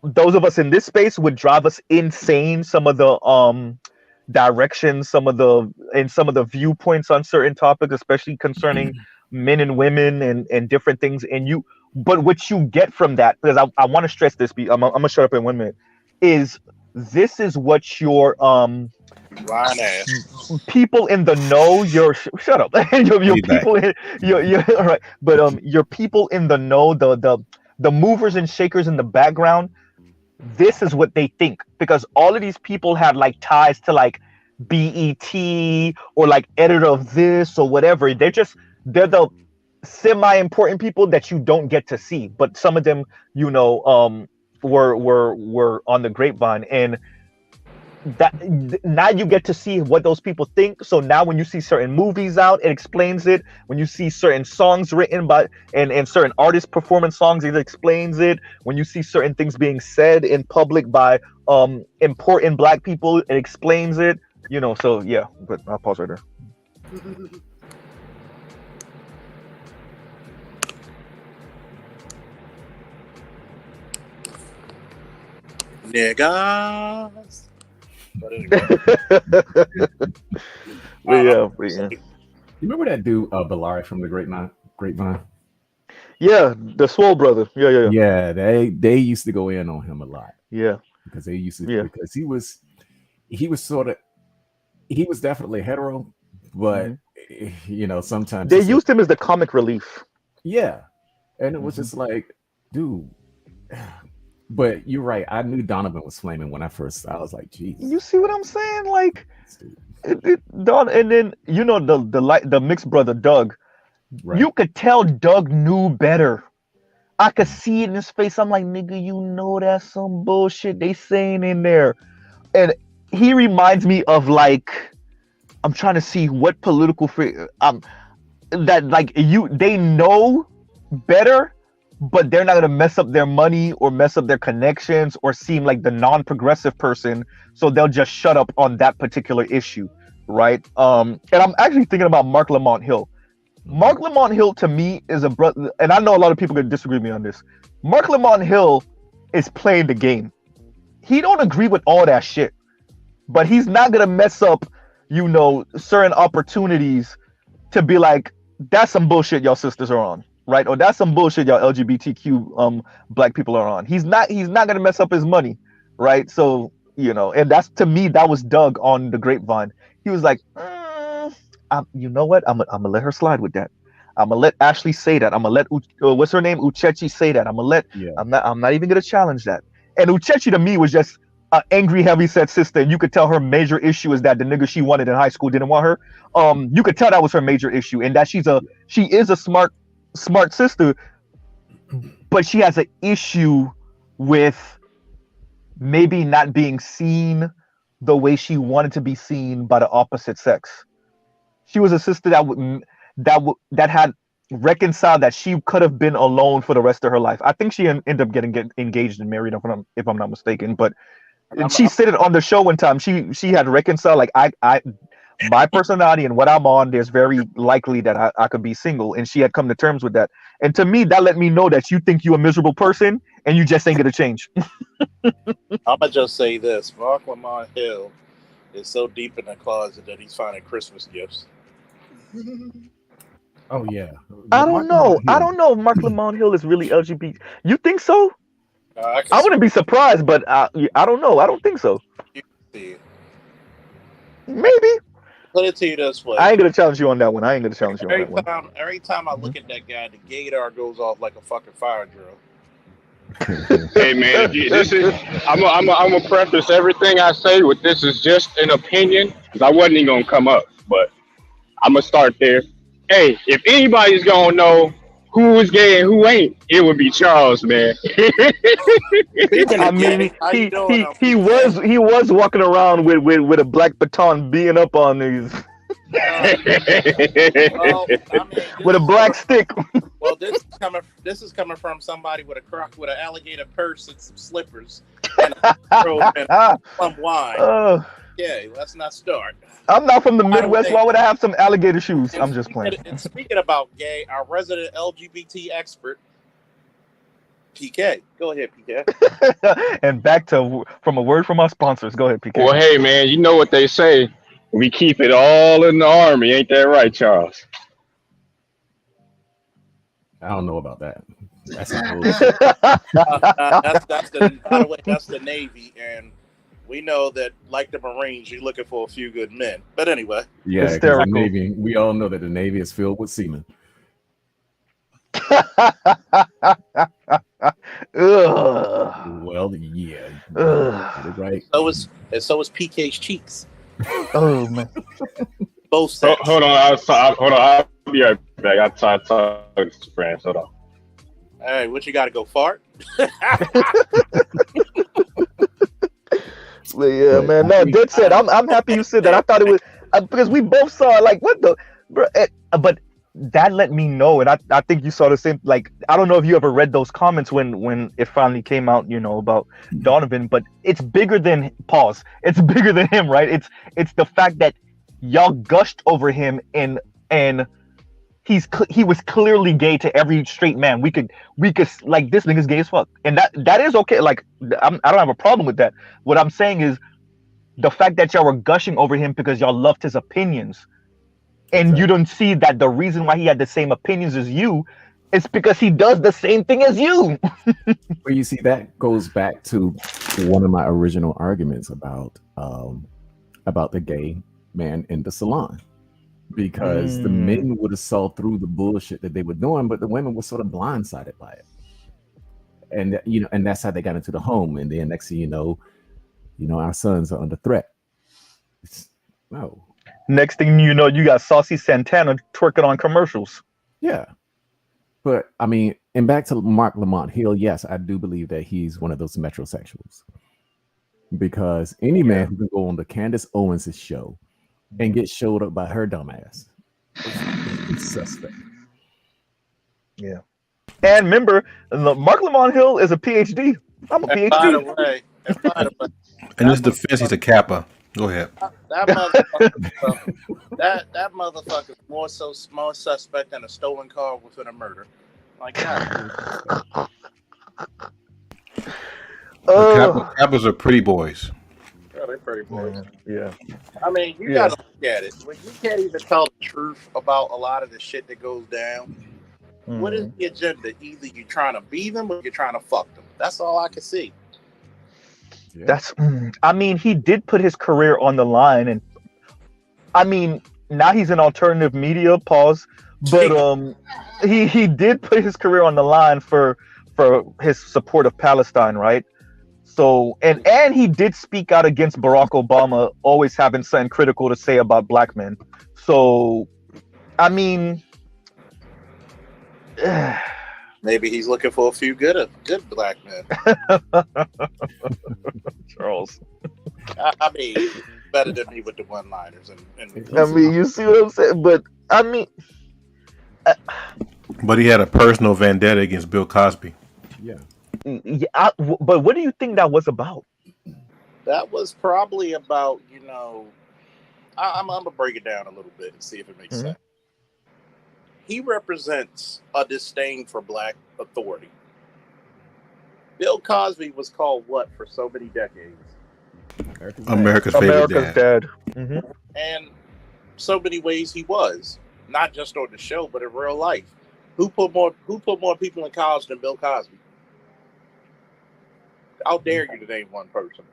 those of us in this space would drive us insane. Some of the directions, some of the viewpoints on certain topics, especially concerning men and women and different things. But what you get from that, because I want to stress this, I'm gonna shut up in 1 minute, is this is what your people in the know, shut up, your people all right, but your people in the know, the movers and shakers in the background, this is what they think, because all of these people have like ties to like BET or like editor of this or whatever. They're the semi-important people that you don't get to see, but some of them were on the Grapevine, and that now you get to see what those people think. So now when you see certain movies out, it explains it. When you see certain songs written by and certain artists performing songs, it explains it. When you see certain things being said in public by important Black people, it explains it. So yeah, but I'll pause right there. Niggas. But yeah. You remember that dude Balari from the Grapevine? Yeah, the Swole brother. Yeah. Yeah, they used to go in on him a lot. Yeah, because they used to. Yeah. Because he was definitely hetero, but sometimes they used him as the comic relief. Yeah, and it was just like, dude. But you're right. I knew Donovan was flaming when I was like, "Geez." You see what I'm saying? Like, Don, and then the mixed brother Doug. Right. You could tell Doug knew better. I could see it in his face. I'm like, nigga, that's some bullshit they saying in there. And he reminds me of like, I'm trying to see what political that like they know better. But they're not going to mess up their money or mess up their connections or seem like the non-progressive person. So they'll just shut up on that particular issue, right? And I'm actually thinking about Mark Lamont Hill. Mark Lamont Hill to me is a brother, and I know a lot of people could disagree with me on this. Mark Lamont Hill is playing the game. He don't agree with all that shit, but he's not going to mess up, certain opportunities to be like, that's some bullshit y'all sisters are on. Right, or that's some bullshit y'all LGBTQ Black people are on. He's not gonna mess up his money, right? So and that's, to me, that was Doug on the Grapevine. He was like, you know what? I'm gonna let her slide with that. I'm gonna let Ashley say that. I'm gonna let what's her name, Uchechi, say that. I'm not even gonna challenge that. And Uchechi to me was just angry, heavy-set sister, and you could tell her major issue is that the nigga she wanted in high school didn't want her. You could tell that was her major issue, and that she is a smart sister, but she has an issue with maybe not being seen the way she wanted to be seen by the opposite sex. She was a sister that had reconciled that she could have been alone for the rest of her life. I think she ended up getting engaged and married, if I'm not mistaken. But she said it on the show one time. She had reconciled, like, I my personality and what I'm on, there's very likely that I could be single, and she had come to terms with that. And to me, that let me know that you think you're a miserable person and you just ain't gonna change. I'm gonna just say this: Mark Lamont Hill is so deep in the closet that he's finding Christmas gifts. Oh yeah. I don't know if Mark Lamont Hill is really LGBT. You think so? I wouldn't be surprised, but I don't know. I don't think so. Maybe. Put it to you this way: I ain't gonna challenge you on that one. Every time I look at that guy, the gaydar goes off like a fucking fire drill. Hey man, I'm gonna preface everything I say with this is just an opinion, because I wasn't even gonna come up, but I'm gonna start there. Hey, if anybody's gonna know who is gay and who ain't, it would be Charles, man. I mean, he was walking around with a black baton beating up on these. With a black stick. Well, this is coming from somebody with an alligator purse and some slippers and some wine. Okay, let's not start. I'm not from the Midwest. Why would I have some alligator shoes? I'm just playing. And speaking about gay, our resident LGBT expert, PK. Go ahead, PK. And back to from a word from our sponsors. Go ahead, PK. Well, hey man, you know what they say. We keep it all in the army, ain't that right, Charles? I don't know about that. That's by the way, that's the Navy, and we know that, like the Marines, you're looking for a few good men. But anyway, yeah, the Navy. We all know that the Navy is filled with seamen. Well, yeah, right. So is PK's cheeks. Oh man. Both sides. Hold on, I'll be right back. I'll talk to friends. Hold on. All right, what you got to go fart? Yeah, man. No, Dead said. I'm happy you said that. I thought it was because we both saw like what the, bro, but that let me know, and I think you saw the same. Like, I don't know if you ever read those comments when it finally came out, you know, about Donovan, but it's bigger than pause. It's bigger than him, right? It's the fact that y'all gushed over him and he was clearly gay to every straight man. We could like, this nigga's gay as fuck, and that is okay. Like, I don't have a problem with that. What I'm saying is the fact that y'all were gushing over him because y'all loved his opinions. And you don't see that the reason why he had the same opinions as you is because he does the same thing as you. Well, you see, that goes back to one of my original arguments about the gay man in the salon, because the men would have saw through the bullshit that they were doing, but the women were sort of blindsided by it. And and that's how they got into the home. And then next thing you know, our sons are under threat. No. Next thing you know, you got Saucy Santana twerking on commercials. Yeah. But I mean, and back to Mark Lamont Hill, yes, I do believe that he's one of those metrosexuals. Because any man who can go on the Candace Owens' show and get showed up by her dumbass is suspect. Yeah. And remember, Mark Lamont Hill is a PhD. I'm a PhD. By the way, in his defense, he's a Kappa. Go ahead. That motherfucker is more suspect than a stolen car within a murder. Like that. Kappas are pretty boys. Yeah, they're pretty boys. Yeah. I mean, you gotta look at it. When you can't even tell the truth about a lot of the shit that goes down, what is the agenda? Either you're trying to be them or you're trying to fuck them. That's all I can see. That's, I mean, he did put his career on the line, and I mean, now he's in alternative media, pause, but he did put his career on the line for his support of Palestine, right? So and he did speak out against Barack Obama always having something critical to say about black men. So, I mean, maybe he's looking for a few good black men. Charles. I mean, better than me with the one-liners. And I mean, you see what I'm saying? But I mean, but he had a personal vendetta against Bill Cosby. Yeah. But what do you think that was about? That was probably about, you know, I'm gonna break it down a little bit and see if it makes sense. He represents a disdain for black authority. Bill Cosby was called what for so many decades? America's favorite dad. And so many ways he was, not just on the show, but in real life. Who put more people in college than Bill Cosby? How dare you to name one person?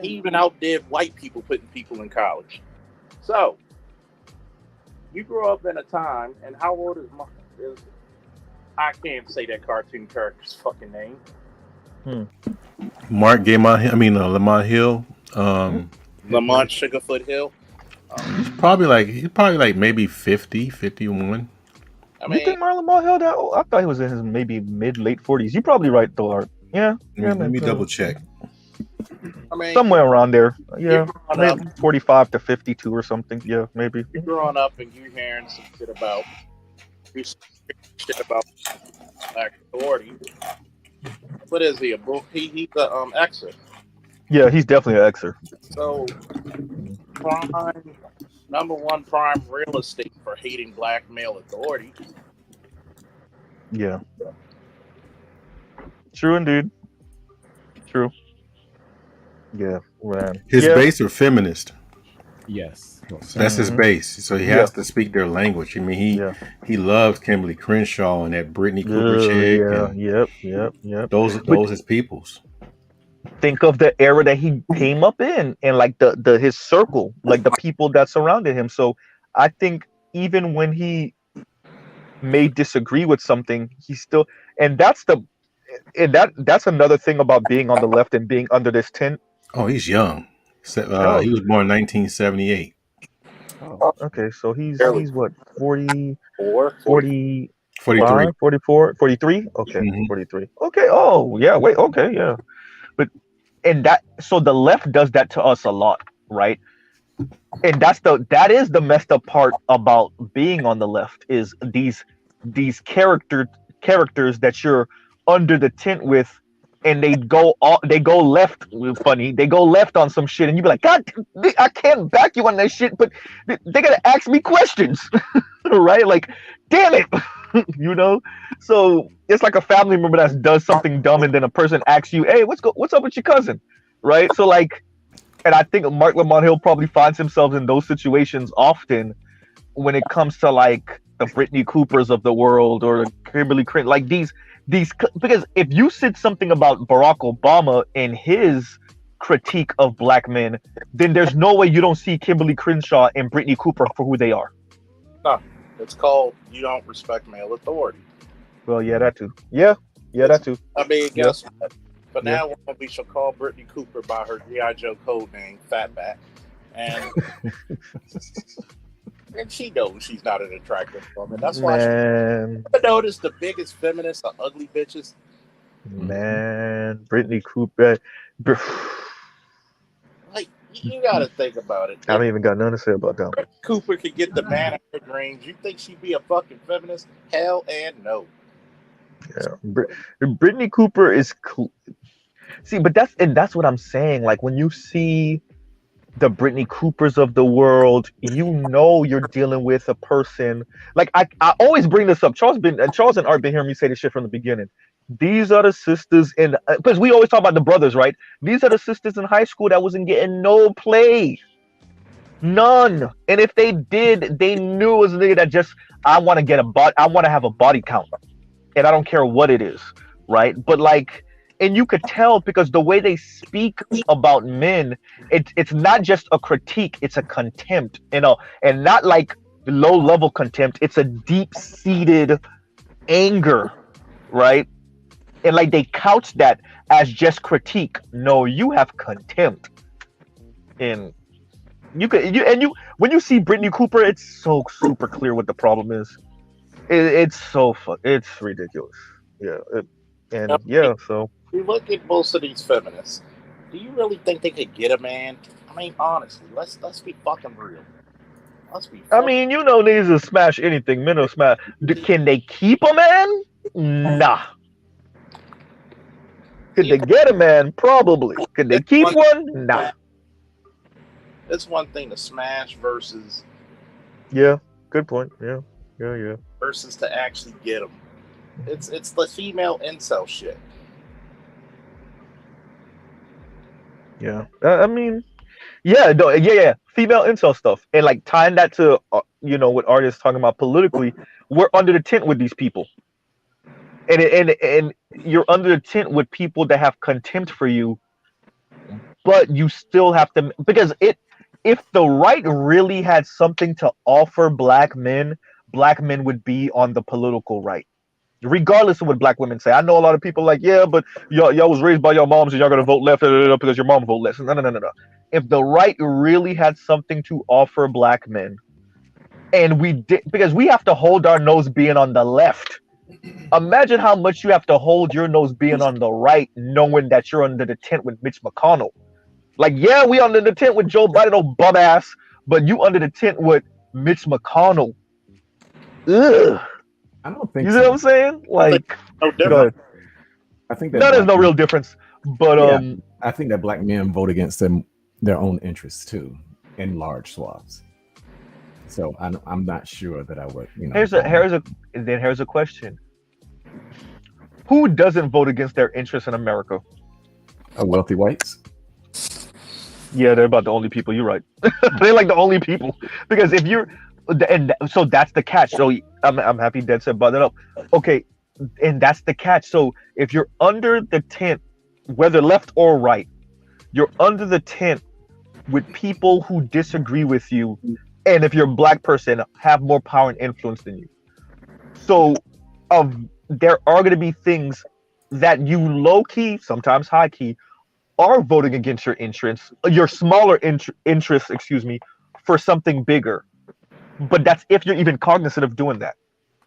He even outdid white people putting people in college. So you grew up in a time, and how old is I can't say that cartoon character's fucking name. Lamont Hill. Lamont Sugarfoot Hill. He's probably like maybe 50, 51. You think Marlon Lamont that old? I thought he was in his maybe late 40s. You're probably right, though, Art. Yeah. Let me double check. Somewhere around there. Yeah. Maybe 45 to 52 or something. Yeah, maybe. You're growing up and you're hearing some shit about black authority. What is he? He's a Xer. Yeah, he's definitely an Xer. So, number one prime real estate for hating black male authority. Yeah. True indeed. True. Yeah, man. His base are feminist. Yes. That's his base. So he has to speak their language. I mean, he loves Kimberly Crenshaw and that Brittany Cooper chick. Yep. Those his peoples. Think of the era that he came up in and like the his circle, like the people that surrounded him. So I think even when he may disagree with something, he still that's another thing about being on the left and being under this tent. Oh, he's young. He was born in 1978. Oh, okay, so he's what, 44, 43. 44, 43? Okay, 43. Okay, oh, yeah, wait, okay, yeah. But, so the left does that to us a lot, right? And that is the messed up part about being on the left, is these characters that you're under the tent with, and they go left. Funny, they go left on some shit, and you be like, God, I can't back you on that shit, but they gotta ask me questions, right? Like, damn it, you know. So it's like a family member that does something dumb, and then a person asks you, "Hey, what's up with your cousin?" Right? So like, and I think Mark Lamont Hill probably finds himself in those situations often when it comes to like the Brittany Coopers of the world or Kimberly Crenshaw, like these, because if you said something about Barack Obama and his critique of black men, then there's no way you don't see Kimberly Crenshaw and Brittany Cooper for who they are. No, it's called you don't respect male authority. Well, yeah, that too. Yeah, that too. I mean, guess what? But now we shall call Brittany Cooper by her G.I. Joe code name, Fatback, and and she knows she's not an attractive woman. That's why I noticed the biggest feminists are ugly bitches. Man, Brittany Cooper. Like, you gotta think about it. I don't even got nothing to say about that. Brittany Cooper could get the man at her range. You think she'd be a fucking feminist? Hell and no. Yeah, Brittany Cooper is cool. See, but that's what I'm saying. Like when you see the Brittany Coopers of the world, you know you're dealing with a person. Like I always bring this up. Charles and Art been hearing me say this shit from the beginning. These are the sisters because we always talk about the brothers, right? These are the sisters in high school that wasn't getting no play. None. And if they did, they knew it was a nigga that just, I want to have a body count. And I don't care what it is, right? But like, and you could tell because the way they speak about men, it's not just a critique, it's a contempt, you know, and not like low-level contempt. It's a deep-seated anger, right? and like they couch that as just critique. No, you have contempt, and you when you see Brittany Cooper, it's so super clear what the problem is. It's so fun. It's ridiculous. Yeah, So you look at most of these feminists. Do you really think they could get a man? I mean, honestly, let's be fucking real. I mean, niggas will smash anything. Men will smash. Can they keep a man? Nah. Could they get a man? Probably. Could they keep one? Nah. It's one thing to smash versus. Yeah, good point. Yeah. Versus to actually get them. It's the female incel shit. Yeah, I mean, yeah, female incel stuff, and like tying that to what artists talking about politically. We're under the tent with these people, and you're under the tent with people that have contempt for you, but you still have to, because if the right really had something to offer black men would be on the political right. Regardless of what black women say. I know a lot of people like, yeah, but y'all was raised by your moms and y'all gonna vote left because your mom vote left. No. If the right really had something to offer black men, and we did, because we have to hold our nose being on the left. Imagine how much you have to hold your nose being on the right, knowing that you're under the tent with Mitch McConnell. Like, yeah, we under the tent with Joe Biden, old bum ass, but you under the tent with Mitch McConnell. Ugh. I don't think you know what I'm saying? Like, no different. I think that there's no real difference. But I think that black men vote against their own interests too, in large swaths. So I'm not sure that I would. Here's a question: who doesn't vote against their interests in America? Wealthy whites. Yeah, they're about the only people. You're right. They're like the only people, because if you're. And so that's the catch. So I'm happy Dead said brought that up. Okay, and that's the catch. So if you're under the tent, whether left or right, you're under the tent with people who disagree with you, and if you're a black person, have more power and influence than you. So there are going to be things that you low key, sometimes high key, are voting against your interests, your smaller interests, for something bigger. But that's if you're even cognizant of doing that.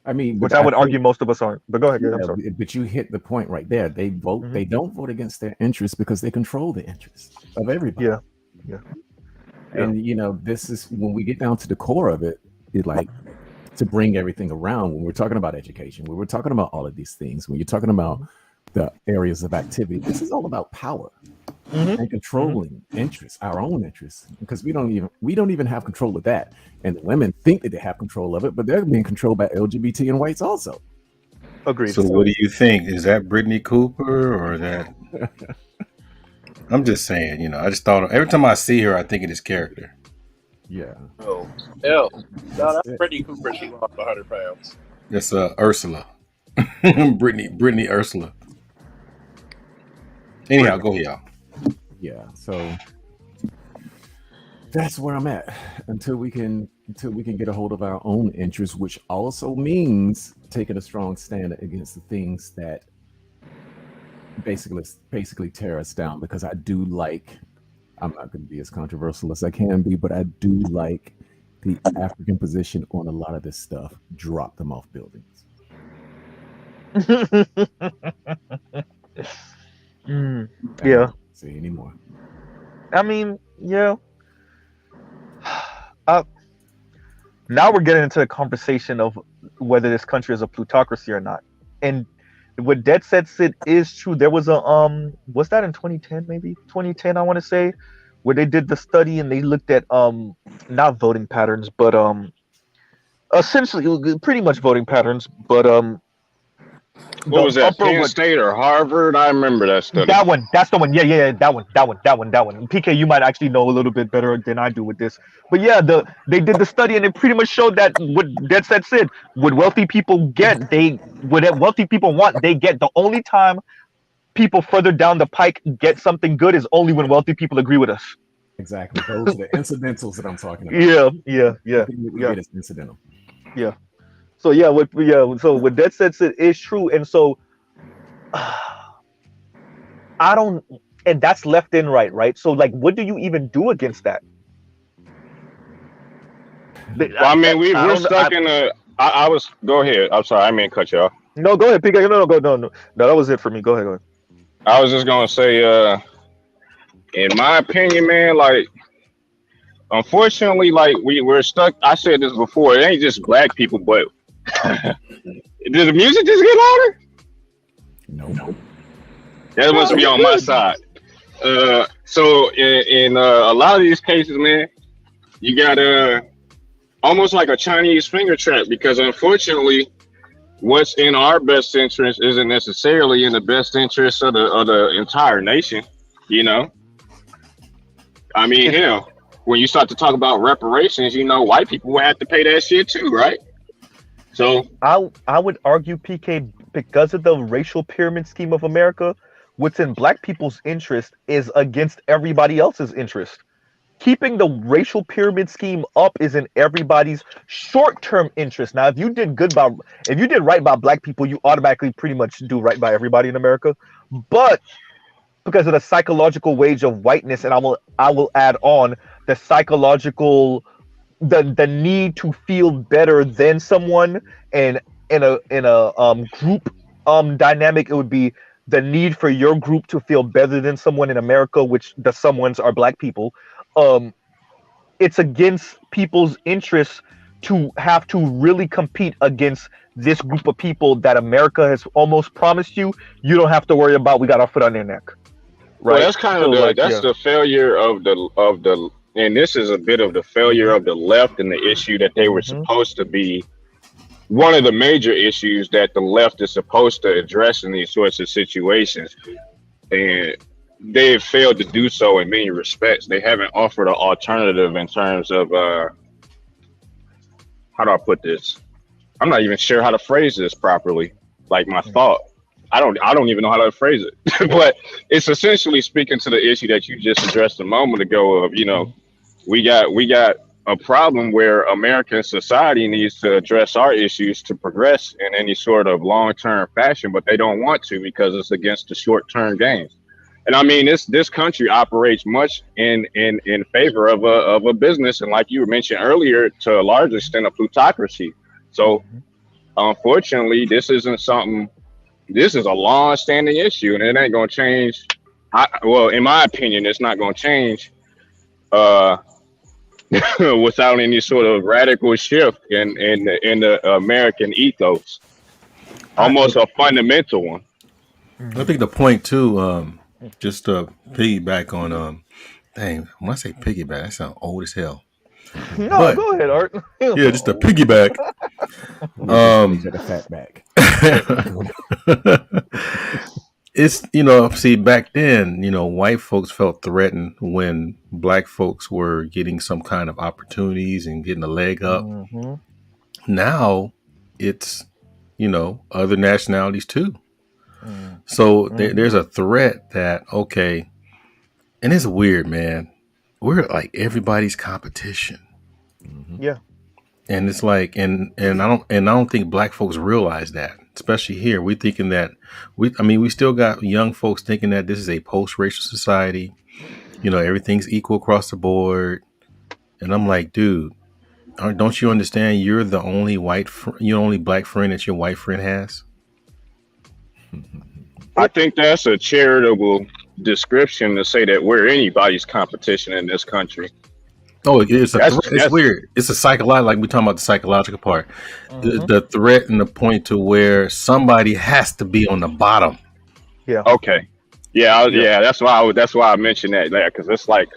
I mean, which I would argue most of us aren't. But go ahead. I'm sorry. But you hit the point right there. They vote. Mm-hmm. They don't vote against their interests because they control the interests of everybody. Yeah. And this is when we get down to the core of it. It's like to bring everything around. When we're talking about education, when we're talking about all of these things, when you're talking about the areas of activity, this is all about power. And controlling interests, our own interests, because we don't even have control of that. And the women think that they have control of it, but they're being controlled by LGBT and whites also. Agreed. So what do you think? Is that Brittany Cooper or that? I'm just saying, I just thought every time I see her, I think of this character. Yeah. Oh, no, that's Brittany Cooper. She lost 100 pounds. That's Ursula. Brittany Ursula. Anyhow, go ahead, y'all. Yeah, so that's where I'm at until we can get a hold of our own interests, which also means taking a strong stand against the things that basically tear us down. Because I do like, I'm not going to be as controversial as I can be, but I do like the African position on a lot of this stuff. Drop them off buildings. Yeah. See anymore. I mean, yeah. Now we're getting into the conversation of whether this country is a plutocracy or not. And what Dead said Sid is true. There was a was that in 2010 maybe? 2010 I want to say, where they did the study and they looked at not voting patterns, but essentially pretty much voting patterns, but what was that? Penn State or Harvard? I remember that study. That one. That's the one. Yeah. That one. PK, you might actually know a little bit better than I do with this. But yeah, they did the study and it pretty much showed that what Dead Set said, what wealthy people get, what wealthy people want, they get. The only time people further down the pike get something good is only when wealthy people agree with us. Exactly. Those are the incidentals that I'm talking about. Yeah. It's incidental. Yeah. So what Dead said is true, and so I don't, and that's left and right? So like, what do you even do against that? Well, I mean, we're stuck in a. I was. Go ahead. I'm sorry. I mean, cut you off. No, go ahead, PK. No. That was it for me. Go ahead. I was just gonna say, in my opinion, man, like, unfortunately, like we're stuck. I said this before. It ain't just black people, but did the music just get louder? No. That must be on my side. So in a lot of these cases, man, you got almost like a Chinese finger trap, because unfortunately, what's in our best interest isn't necessarily in the best interest of the entire nation. You know, I mean, hell, when you start to talk about reparations, you know, white people will have to pay that shit too, right? So I would argue, PK, because of the racial pyramid scheme of America, what's in black people's interest is against everybody else's interest. Keeping the racial pyramid scheme up is in everybody's short-term interest. Now, if you did right by black people, you automatically pretty much do right by everybody in America. But because of the psychological wage of whiteness, and I will add on the psychological, the need to feel better than someone, and in a group dynamic, it would be the need for your group to feel better than someone in America, which the someones are black people. It's against people's interests to have to really compete against this group of people that America has almost promised you don't have to worry about. We got our foot on their neck. Right. Well, that's kind of the failure of the, and this is a bit of the failure of the left and the issue that they were supposed to be one of the major issues that the left is supposed to address in these sorts of situations. And they have failed to do so in many respects. They haven't offered an alternative in terms of, how do I put this? I'm not even sure how to phrase this properly. Like my thought. I don't even know how to phrase it. But it's essentially speaking to the issue that you just addressed a moment ago of, you know, we got a problem where American society needs to address our issues to progress in any sort of long-term fashion, but they don't want to because it's against the short-term gains. And I mean, this country operates much in favor of a business, and like you mentioned earlier, to a large extent, a plutocracy. So unfortunately, this isn't something. This is a long-standing issue, and it ain't gonna change. Well, in my opinion, it's not gonna change without any sort of radical shift in the American ethos. Almost a fundamental one. I think the point too, just to piggyback on, dang, when I say piggyback, that sounds old as hell. No, but, go ahead, Art. Yeah, just a piggyback. The fat back. It's, you know, see, back then, you know, white folks felt threatened when black folks were getting some kind of opportunities and getting a leg up. Now it's, you know, other nationalities too. So there's a threat that, okay, and it's weird, man. We're like everybody's competition. Yeah. And it's like, and I don't think black folks realize that, especially here. We're thinking that we still got young folks thinking that this is a post-racial society. You know, everything's equal across the board. And I'm like, dude, don't you understand? You're the only only black friend that your white friend has. I think that's a charitable description to say that we're anybody's competition in this country. Oh, it's weird. It's a psychological, like we're talking about the psychological part. The threat and the point to where somebody has to be on the bottom. Yeah. Okay. Yeah. That's why I mentioned that, because it's like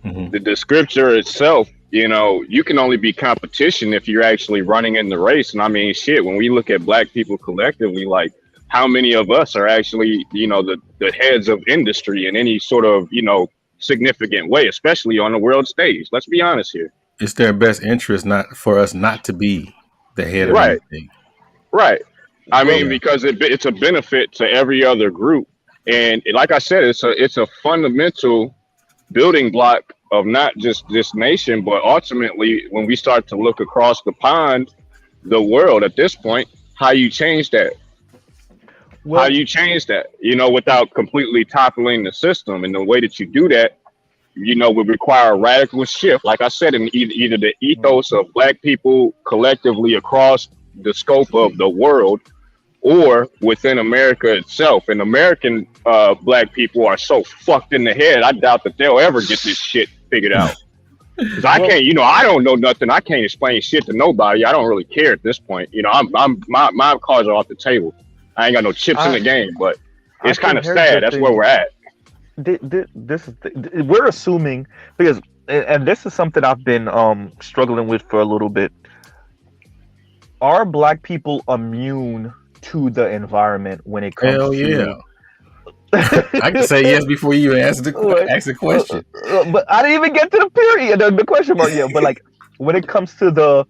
the scripture itself. You know, you can only be competition if you're actually running in the race. And I mean, shit, when we look at black people collectively, like, how many of us are actually, you know, the heads of industry in any sort of, you know, significant way, especially on the world stage? Let's be honest here. It's their best interest not for us not to be the head of anything. Right. I mean, because it's a benefit to every other group. And like I said, it's a fundamental building block of not just this nation, but ultimately when we start to look across the pond, the world at this point, how you change that. How do you change that? Without completely toppling the system, and the way that you do that, would require a radical shift. Like I said, in either the ethos of Black people collectively across the scope of the world, or within America itself. And American Black people are so fucked in the head. I doubt that they'll ever get this shit figured out. Because I can't, I don't know nothing. I can't explain shit to nobody. I don't really care at this point. My cards are off the table. I ain't got no chips in the game, but it's kind of sad. That's where we're at. We're assuming, because, and this is something I've been struggling with for a little bit. Are Black people immune to the environment when it comes Hell to? Yeah. I can say yes before you even ask the question. But I didn't even get to the period, the question mark yet. But like, when it comes to the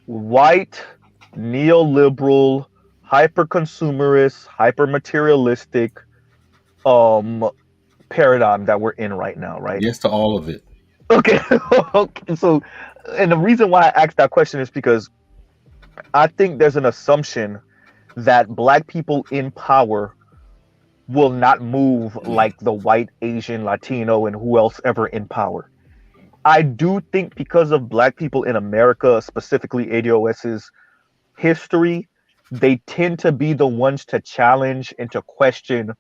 white, neoliberal, hyper-consumerist, hyper-materialistic paradigm that we're in right now, right? Yes to all of it. Okay. Okay. So, and the reason why I asked that question is because I think there's an assumption that Black people in power will not move like the white, Asian, Latino, and who else ever in power. I do think because of Black people in America, specifically ADOS's history, they tend to be the ones to challenge and to question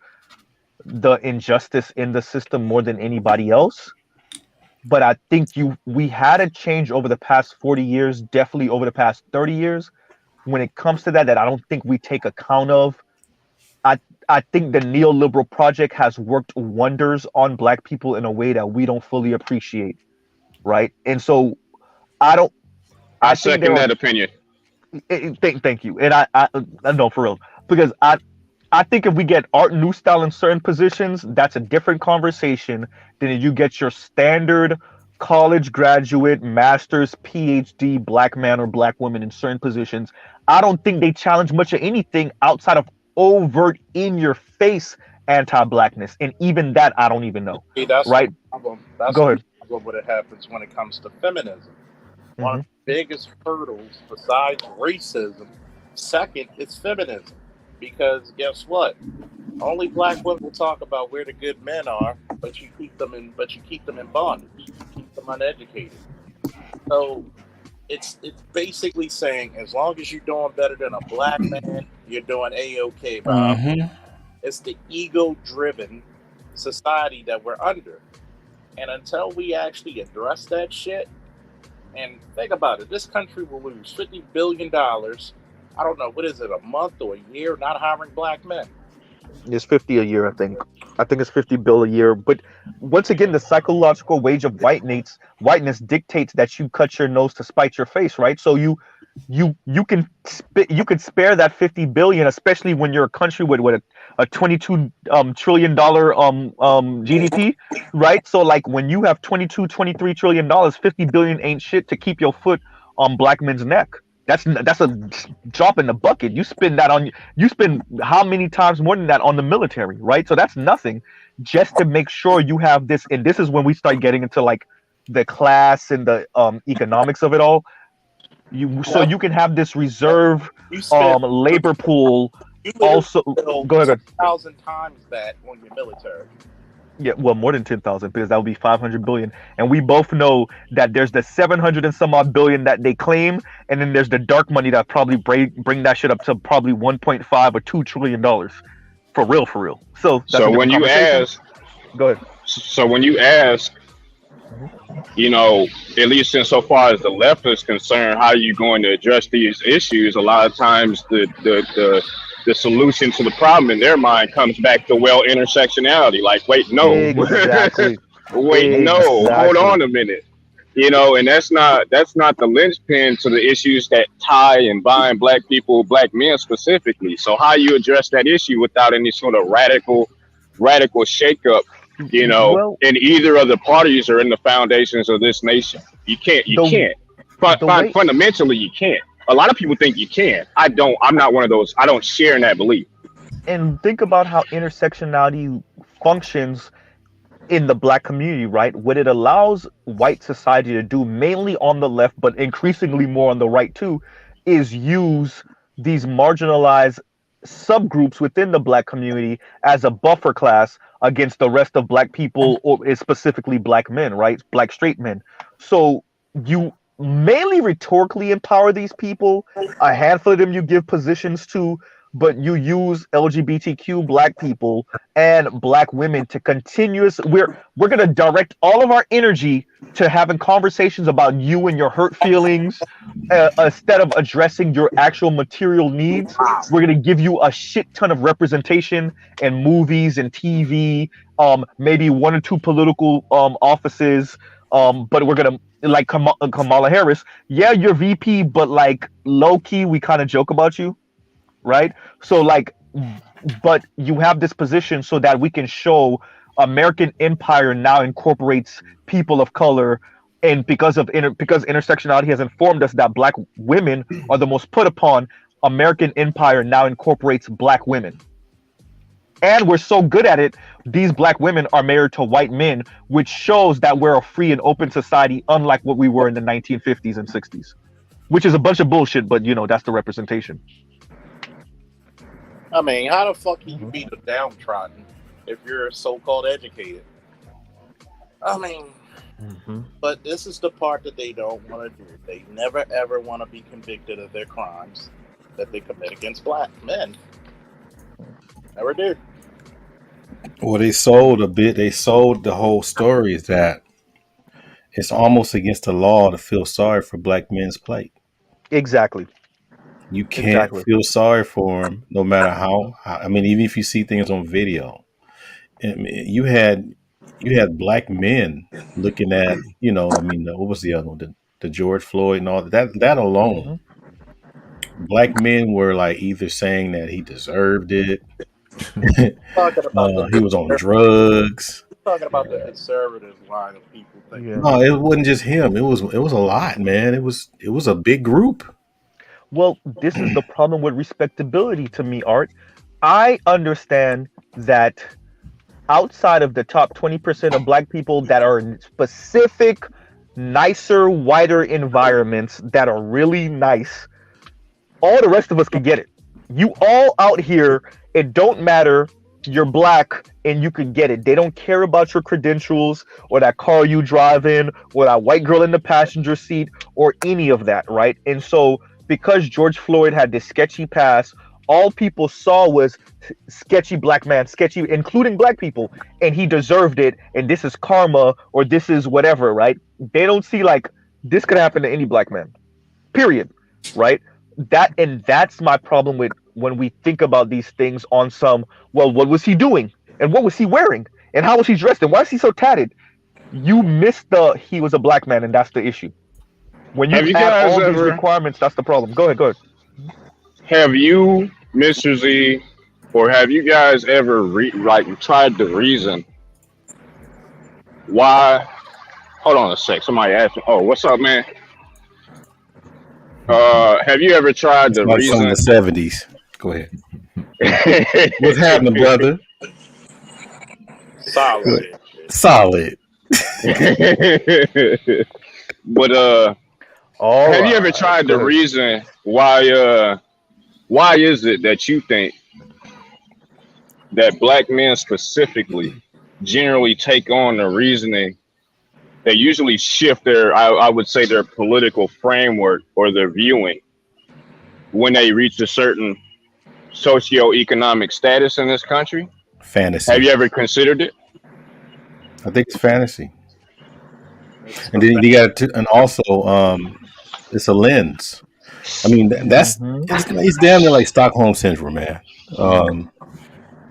the injustice in the system more than anybody else. But I think we had a change over the past 40 years, definitely over the past 30 years. When it comes to that I don't think we take account of. I think the neoliberal project has worked wonders on Black people in a way that we don't fully appreciate, right? And so I second that opinion. Thank you. And I know, for real, because I think if we get Art Nustal in certain positions, that's a different conversation than if you get your standard college graduate, master's, PhD, Black man or Black woman in certain positions. I don't think they challenge much of anything outside of overt, in-your-face anti-Blackness, and even that I don't even know. See, that's right? The problem. That's Go ahead. The problem when it happens when it comes to feminism. One of the biggest hurdles besides racism, second, is feminism. Because guess what? Only Black women will talk about where the good men are, but you keep them in bondage. You keep them uneducated. So it's basically saying as long as you're doing better than a Black man, you're doing A-OK, Bob. It's the ego-driven society that we're under. And until we actually address that shit, and think about it, this country will lose $50 billion, I don't know, what is it, a month or a year, not hiring Black men? It's 50 a year, I think. I think it's 50 bill a year. But once again, the psychological wage of whiteness dictates that you cut your nose to spite your face, right? So you can spare that 50 billion, especially when you're a country with a 22 trillion dollar GDP, right? So like when you have 23 trillion dollars, 50 billion ain't shit to keep your foot on Black men's neck. That's a drop in the bucket. You spend how many times more than that on the military, right? So that's nothing, just to make sure you have this. And this is when we start getting into like the class and the economics of it all. So you can have this reserve labor pool. Also, go ahead. 1,000 times that on your military. Yeah, well, more than 10,000, because that would be 500 billion. And we both know that there's the 700 and some odd billion that they claim, and then there's the dark money that probably bring that shit up to probably 1.5 or $2 trillion. For real. So when you ask, go ahead. So when you ask, at least insofar as the left is concerned, how are you going to address these issues? A lot of times the solution to the problem in their mind comes back to intersectionality. Like, wait, no, exactly. No, hold on a minute. And that's not the linchpin to the issues that tie and bind Black people, Black men specifically. So how you address that issue without any sort of radical shakeup, in either of the parties or in the foundations of this nation? You can't. Fundamentally, you can't. A lot of people think you can. I don't. I'm not one of those. I don't share in that belief. And think about how intersectionality functions in the Black community, right? What it allows white society to do, mainly on the left, but increasingly more on the right too, is use these marginalized subgroups within the black community as a buffer class against the rest of black people, or specifically black men, right? Black straight men. So you mainly rhetorically empower these people. A handful of them you give positions to, but you use LGBTQ black people and black women to we're gonna direct all of our energy to having conversations about you and your hurt feelings, instead of addressing your actual material needs. We're gonna give you a shit ton of representation in movies and TV, maybe one or two political offices, but we're gonna, like Kamala Harris. Yeah, you're VP, but like low key, we kind of joke about you, right? So like, but you have this position so that we can show American empire now incorporates people of color, and because intersectionality has informed us that black women are the most put upon, American empire now incorporates black women. And we're so good at it, these black women are married to white men, which shows that we're a free and open society, unlike what we were in the 1950s and 60s, which is a bunch of bullshit, but you know, that's the representation. I mean, how the fuck can you be the downtrodden if you're so-called educated? I mean, but this is the part that they don't want to do. They never ever want to be convicted of their crimes that they commit against black men. Never did. Well, they sold the whole story is that it's almost against the law to feel sorry for black men's plight. Exactly. You can't feel sorry for them, no matter how. I mean, even if you see things on video, I mean, you had black men looking at, I mean, what was the other one? The George Floyd and all that. That alone, black men were like either saying that he deserved it. He was on drugs. Talking about the conservative line of people. No, it wasn't just him. It was a lot, man. It was a big group. Well, this is the problem with respectability to me, Art. I understand that outside of the top 20% of black people that are in specific, nicer, whiter environments that are really nice, all the rest of us can get it. You all out here, it don't matter, you're black and you can get it. They don't care about your credentials or that car you drive in or that white girl in the passenger seat or any of that, right? And so because George Floyd had this sketchy past, all people saw was sketchy black man, sketchy, including black people, and he deserved it, and this is karma, or this is whatever, right? They don't see like this could happen to any black man, period, right? That's my problem with when we think about these things on some, well, what was he doing? And what was he wearing? And how was he dressed? And why is he so tatted? You missed he was a black man, and that's the issue. When you add all these requirements, that's the problem. Go ahead. Have you, Mr. Z, or have you guys ever tried to reason why? Hold on a sec. Somebody asked me. Oh, what's up, man? Have you ever tried to reason? From the 70s. Go ahead. What's happening, brother? Solid. But have you ever tried to reason why is it that you think that black men specifically generally take on the reasoning? They usually shift I would say their political framework or their viewing when they reach a certain socioeconomic status in this country. Fantasy. Have you ever considered it? I think it's fantasy. And then you got and also it's a lens. I mean, it's damn near like Stockholm syndrome, man.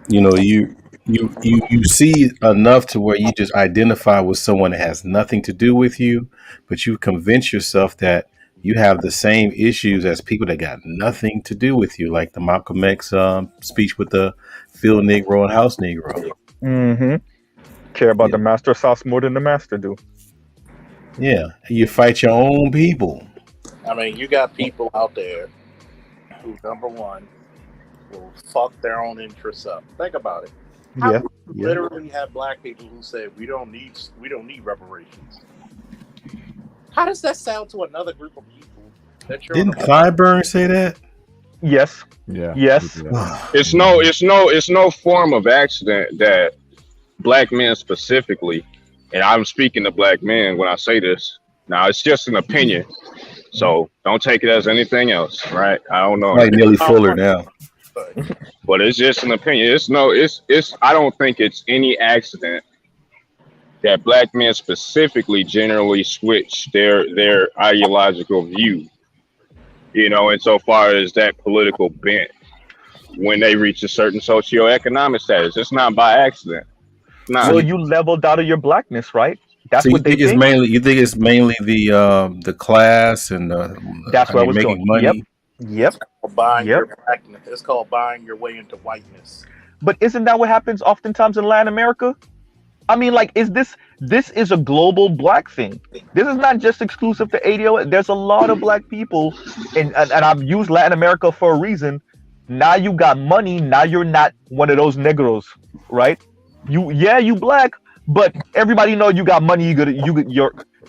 You see enough to where you just identify with someone that has nothing to do with you, but you convince yourself that you have the same issues as people that got nothing to do with you, like the Malcolm X speech with the field Negro and house Negro. Mm-hmm. Care about the master sauce more than the master do. Yeah, you fight your own people. I mean, you got people out there who, number one, will fuck their own interests up. Think about it. How literally have black people who say we don't need reparations. How does that sound to another group of people? Didn't Clyburn say that? Yes. Yeah. Yes. It's no form of accident that black men specifically, and I'm speaking to black men when I say this. Now it's just an opinion, so don't take it as anything else, right? I don't know. Like Nelly Fuller now. But it's just an opinion. It's I don't think it's any accident that black men specifically generally switch their ideological view, insofar as that political bent when they reach a certain socioeconomic status. It's not by accident. Nah. So you leveled out of your blackness, right? That's So what they think. You think it's mainly the class and that's where I was making going. money. Yep. Your blackness. It's called buying your way into whiteness. But isn't that what happens oftentimes in Latin America? I mean, like, this is a global black thing. This is not just exclusive to ADO. There's a lot of black people, and I've used Latin America for a reason. Now you got money. Now you're not one of those Negroes, right? You black, but everybody know you got money.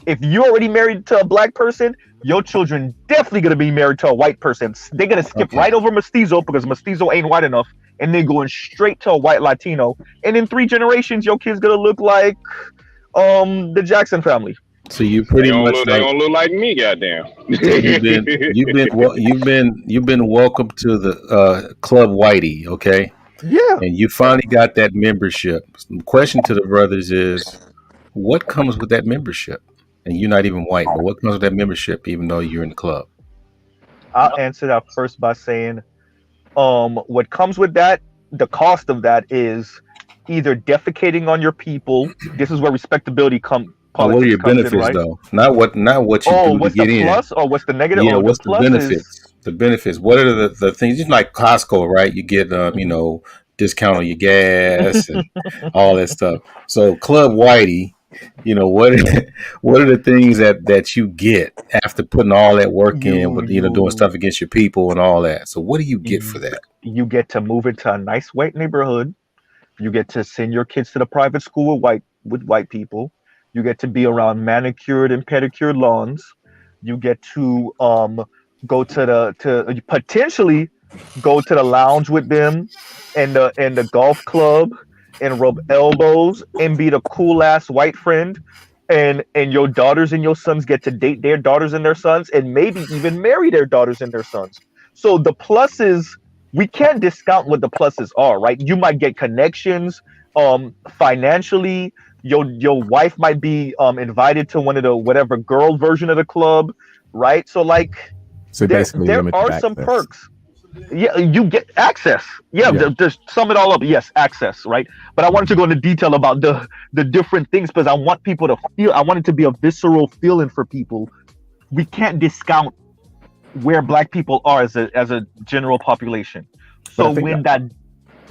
If you're already married to a black person, your children definitely gonna be married to a white person. They're gonna skip right over mestizo because mestizo ain't white enough, and they're going straight to a white Latino. And in 3 generations, your kid's gonna look like the Jackson family. So you pretty much they don't look like me, goddamn. You've been welcome to the Club Whitey, okay? Yeah. And you finally got that membership. The question to the brothers is, what comes with that membership? And you're not even white, but what comes with that membership, even though you're in the club? I'll answer that first by saying, what comes with that, the cost of that is either defecating on your people. This is where respectability comes. What are your benefits, right? Though? Not what you do what's to get the in. plus or what's the negative? Yeah, what's the benefits? The benefits. What are the things? Just like Costco, right? You get discount on your gas and all that stuff. So Club Whitey, what are the things that you get after putting all that work in with doing stuff against your people and all that? So what do you get for that? You get to move into a nice white neighborhood. You get to send your kids to the private school with white people. You get to be around manicured and pedicured lawns. You get to potentially go to the lounge with them and the golf club and rub elbows and be the cool ass white friend. And your daughters and your sons get to date their daughters and their sons and maybe even marry their daughters and their sons. So the pluses, we can't discount what the pluses are, right? You might get connections financially. Your wife might be invited to one of the whatever girl version of the club, right? So there are some perks. Yeah, you get access. Yeah. Just sum it all up. Yes, access, right? But I wanted to go into detail about the different things because I want people to feel. I want it to be a visceral feeling for people. We can't discount where black people are as a general population. So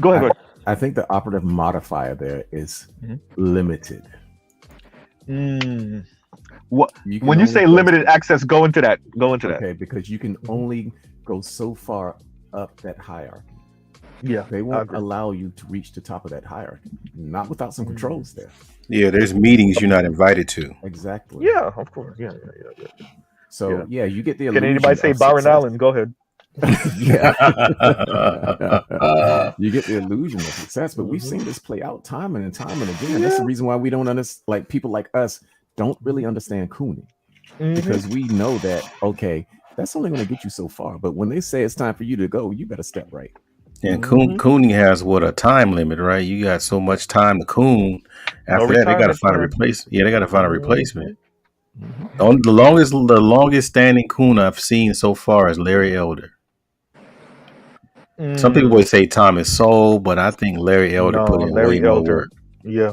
go ahead. I think the operative modifier there is limited. What when you say limited access, go into that. Okay, because you can only go so far up that hierarchy. Yeah, they won't allow you to reach the top of that hierarchy, not without some controls there. Yeah, there's meetings you're not invited to. Exactly. Yeah, of course. Yeah. So you get the. Can anybody say Byron Allen? Go ahead. Yeah. You get the illusion of success, but we've seen this play out time and time and again. That's the reason why we don't understand, like people like us don't really understand cooning, because we know that that's only going to get you so far, but when they say it's time for you to go, you better step right. And cooning has a time limit, right? You got so much time to coon. After that, they got to find a replacement. Yeah, they got to find a replacement. The longest standing coon I've seen so far is Larry Elder. Some people would say Thomas Sowell, but I think Larry Elder put in way more work. Yeah.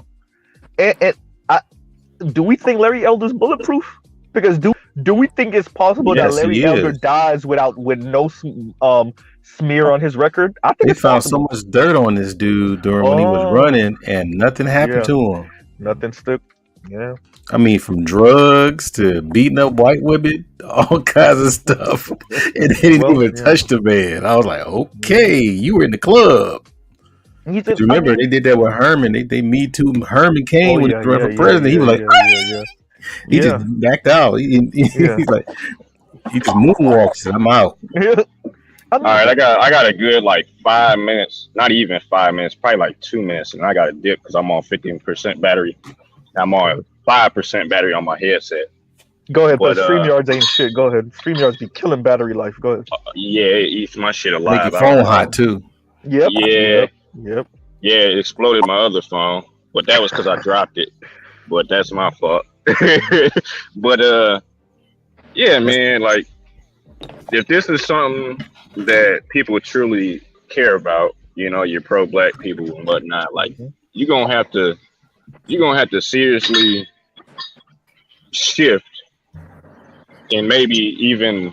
And do we think Larry Elder's bulletproof? Because do we think it's possible that Larry Elder dies with no smear on his record? I think they found so much dirt on this dude when he was running, and nothing happened to him. Nothing stuck. Yeah. I mean, from drugs to beating up white women, all kinds of stuff. And they didn't even touch the man. I was like, okay, you were in the club. You remember they did that with Herman. They Me Too. Herman came when he ran for president. He was like, he just backed out. He's like, he just moonwalks. I'm out. All right, I got a good like 5 minutes, not even 5 minutes, probably like 2 minutes, and I got to dip because I'm on 15% battery. I'm on 5% battery on my headset. Go ahead, but But StreamYards ain't shit. Go ahead. StreamYards be killing battery life. Go ahead. yeah, it eats my shit Make alive. your phone hot too. Yep. Yeah, Yep. yeah, it exploded my other phone, but that was because I dropped it. But that's my fault. But yeah, man, like if this is something that people truly care about, you know, you're pro black people and whatnot, like you're gonna have to seriously shift and maybe even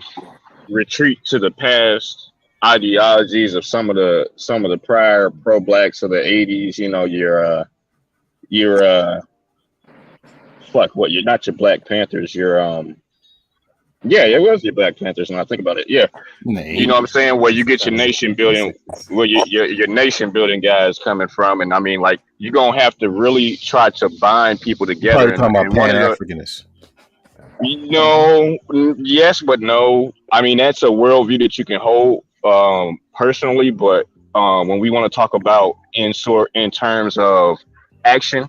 retreat to the past ideologies of some of the prior pro blacks of the 80s. You know, your fuck what, you're not your Black Panthers, yeah, it was your Black Panthers when I think about it. Yeah. You know what I'm saying? Where you get your nation building, where your nation building guys coming from. And I mean, like, you're going to have to really try to bind people together. Probably talking about Pan-Africanists. No, yes, but no. I mean, that's a worldview that you can hold personally. But when we want to talk about in terms of action,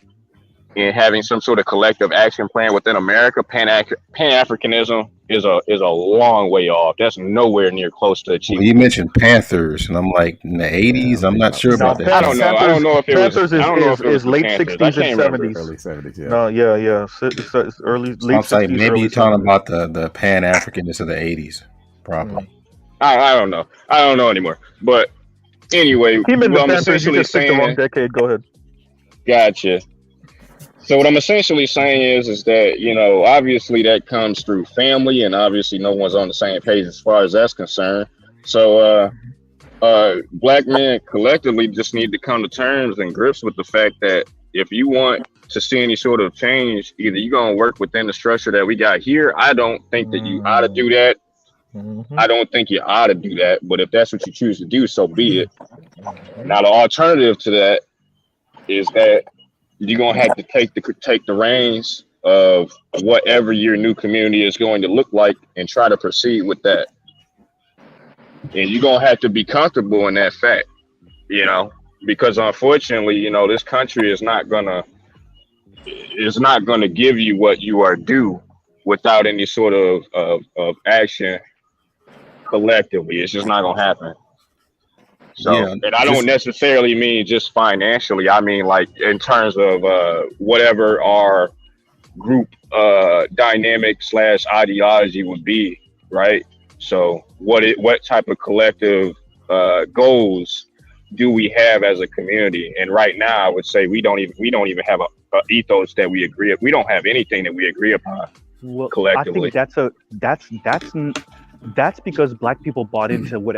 and having some sort of collective action plan within America, Pan-Africanism is a long way off. That's nowhere near close to achieving. Well, you mentioned Panthers, and I'm like, in the 80s, I'm not sure about that. I don't know. I don't know if it was. Panthers I don't know if it was is late Panthers. 60s and remember. 70s. Early 70s, yeah. No, yeah. It's early, So late I'm saying 60s. maybe early you're talking 70s. about the Pan-Africanists of the 80s, probably. I don't know. I don't know anymore. But anyway, Team in the what I'm Panthers, you essentially just picked the wrong saying. decade. Go ahead. Gotcha. So what I'm essentially saying is that, you know, obviously that comes through family, and obviously no one's on the same page as far as that's concerned. So black men collectively just need to come to terms and grips with the fact that if you want to see any sort of change, either you're going to work within the structure that we got here. I don't think that you ought to do that. I don't think you ought to do that. But if that's what you choose to do, so be it. Now, the alternative to that is that you're gonna have to take the reins of whatever your new community is going to look like and try to proceed with that. And you're gonna have to be comfortable in that fact, you know, because unfortunately, you know, this country is not gonna give you what you are due without any sort of action collectively. It's just not gonna happen. So, Yeah, and I don't necessarily mean just financially. I mean, like, in terms of whatever our group dynamic / ideology would be, right? So, what type of collective goals do we have as a community? And right now, I would say we don't even have a ethos that we agree. We don't have anything that we agree upon collectively. I think that's because black people bought into what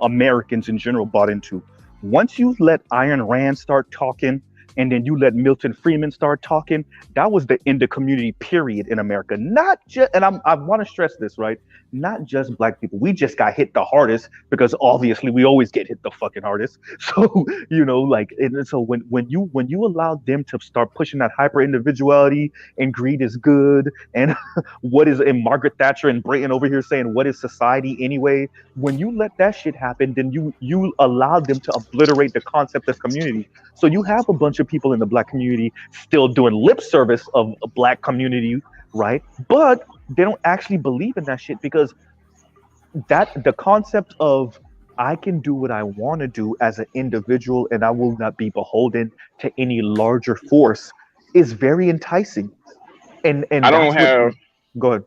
Americans in general bought into. Once you let Ayn Rand start talking, and then you let Milton Friedman start talking, that was the end of community, period, in America. Not just, and I want to stress this, right? Not just black people. We just got hit the hardest because obviously we always get hit the fucking hardest. So, you know, like, and so when you allow them to start pushing that hyper individuality and greed is good, and what is, and Margaret Thatcher and Brayton over here saying, what is society anyway? When you let that shit happen, then you allow them to obliterate the concept of community. So you have a bunch of people in the black community still doing lip service of a black community, right? But they don't actually believe in that shit, because that the concept of I can do what I want to do as an individual and I will not be beholden to any larger force is very enticing. And I don't have. Go ahead.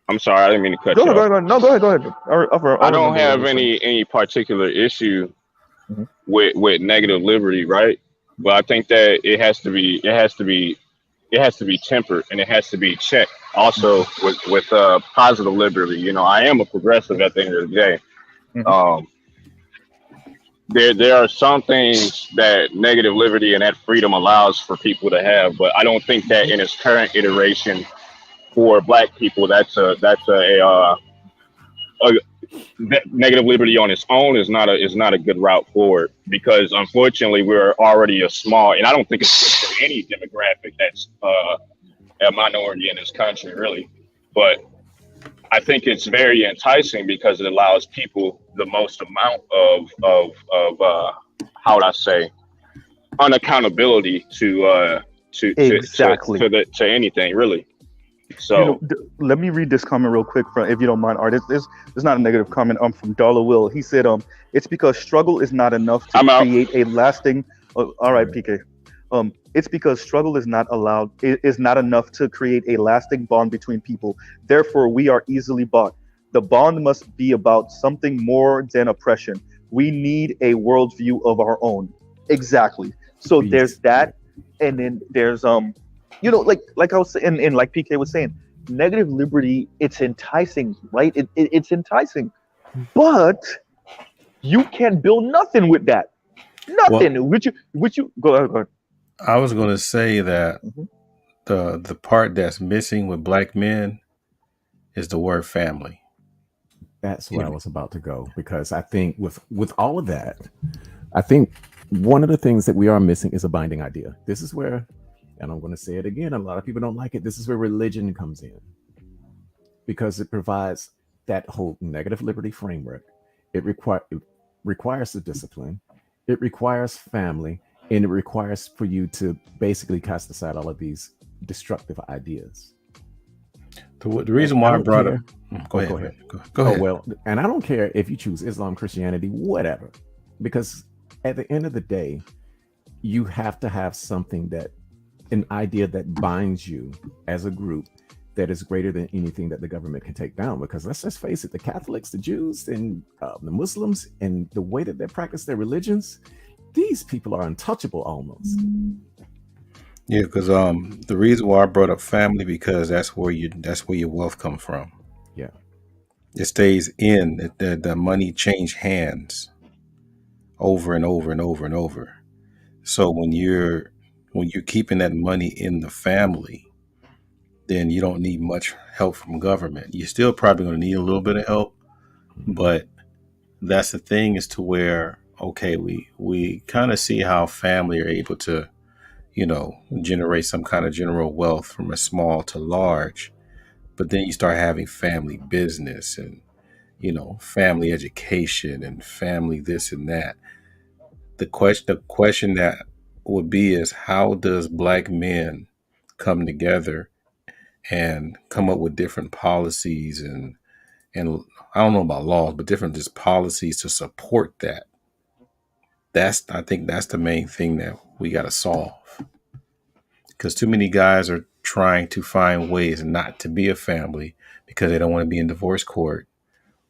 I'm sorry, I didn't mean to cut Go you ahead. off. No, go ahead. I don't have any particular issue with negative liberty, right? But I think that it has to be tempered, and it has to be checked. Also, with positive liberty, you know, I am a progressive at the end of the day. There are some things that negative liberty and that freedom allows for people to have, but I don't think that in its current iteration for black people, that's a negative liberty on its own is not a good route forward, because unfortunately we're already a small, and I don't think it's good for any demographic that's a minority in this country, really. But I think it's very enticing because it allows people the most amount of how would I say, unaccountability Exactly. to anything really. So You know, let me read this comment real quick, if you don't mind, Art. It's not a negative comment. From Darla Will. He said, it's because struggle is not enough to I'm out. create a lasting. All right, PK. It's because struggle is not enough to create a lasting bond between people. Therefore, we are easily bought. The bond must be about something more than oppression. We need a worldview of our own. Exactly. So there's that, and then there's you know, like I was saying, and like PK was saying, negative liberty. It's enticing, right? It's enticing, but you can't build nothing with that. Nothing. Well, Which you go ahead. I was going to say that the part that's missing with black men is the word family. That's where I was about to go, because I think with all of that, I think one of the things that we are missing is a binding idea. This is where, and I'm going to say it again, a lot of people don't like it. This is where religion comes in, because it provides that whole negative liberty framework. It requires the discipline. It requires family, and it requires for you to basically cast aside all of these destructive ideas. The reason why I brought it. Go ahead. Go ahead. Oh, well, and I don't care if you choose Islam, Christianity, whatever, because at the end of the day, you have to have something an idea that binds you as a group that is greater than anything that the government can take down. Because let's just face it, the Catholics, the Jews, and the Muslims, and the way that they practice their religions, these people are untouchable almost. Yeah, because the reason why I brought up family, because that's where your wealth comes from. Yeah, it stays in the money change hands over and over and over and over. So when you're keeping that money in the family, then you don't need much help from government. You're still probably going to need a little bit of help, but that's the thing, is to where, okay, we kind of see how family are able to, generate some kind of general wealth from a small to large, but then you start having family business and, family education and family this and that. The question that would be is, how does black men come together and come up with different policies and I don't know about laws, but different just policies to support that. I think that's the main thing that we got to solve, because too many guys are trying to find ways not to be a family because they don't want to be in divorce court,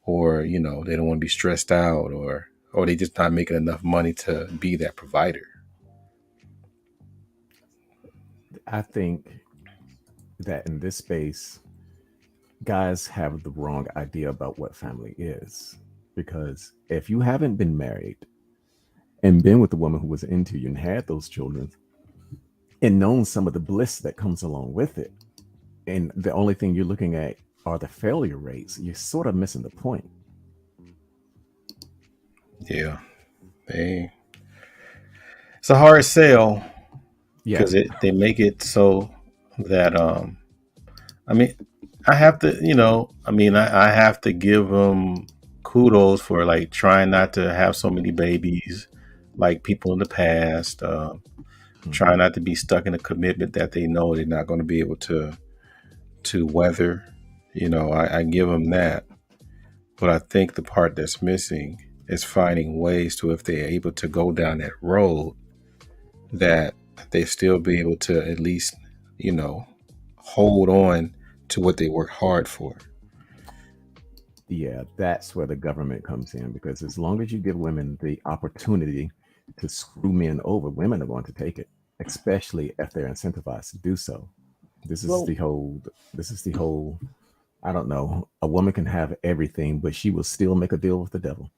or they don't want to be stressed out, or they just not making enough money to be that provider. I think that in this space, guys have the wrong idea about what family is. Because if you haven't been married and been with the woman who was into you and had those children and known some of the bliss that comes along with it, and the only thing you're looking at are the failure rates, you're sort of missing the point. Yeah. It's a hard sell, because they make it so that I have to, I have to give them kudos for like trying not to have so many babies like people in the past, trying not to be stuck in a commitment that they know they're not going to be able to weather. I give them that. But I think the part that's missing is finding ways to, if they're able to go down that road, that they still be able to at least, hold on to what they work hard for. Yeah, that's where the government comes in, because as long as you give women the opportunity to screw men over, women are going to take it, especially if they're incentivized to do so. This is the whole, I don't know, a woman can have everything, but she will still make a deal with the devil.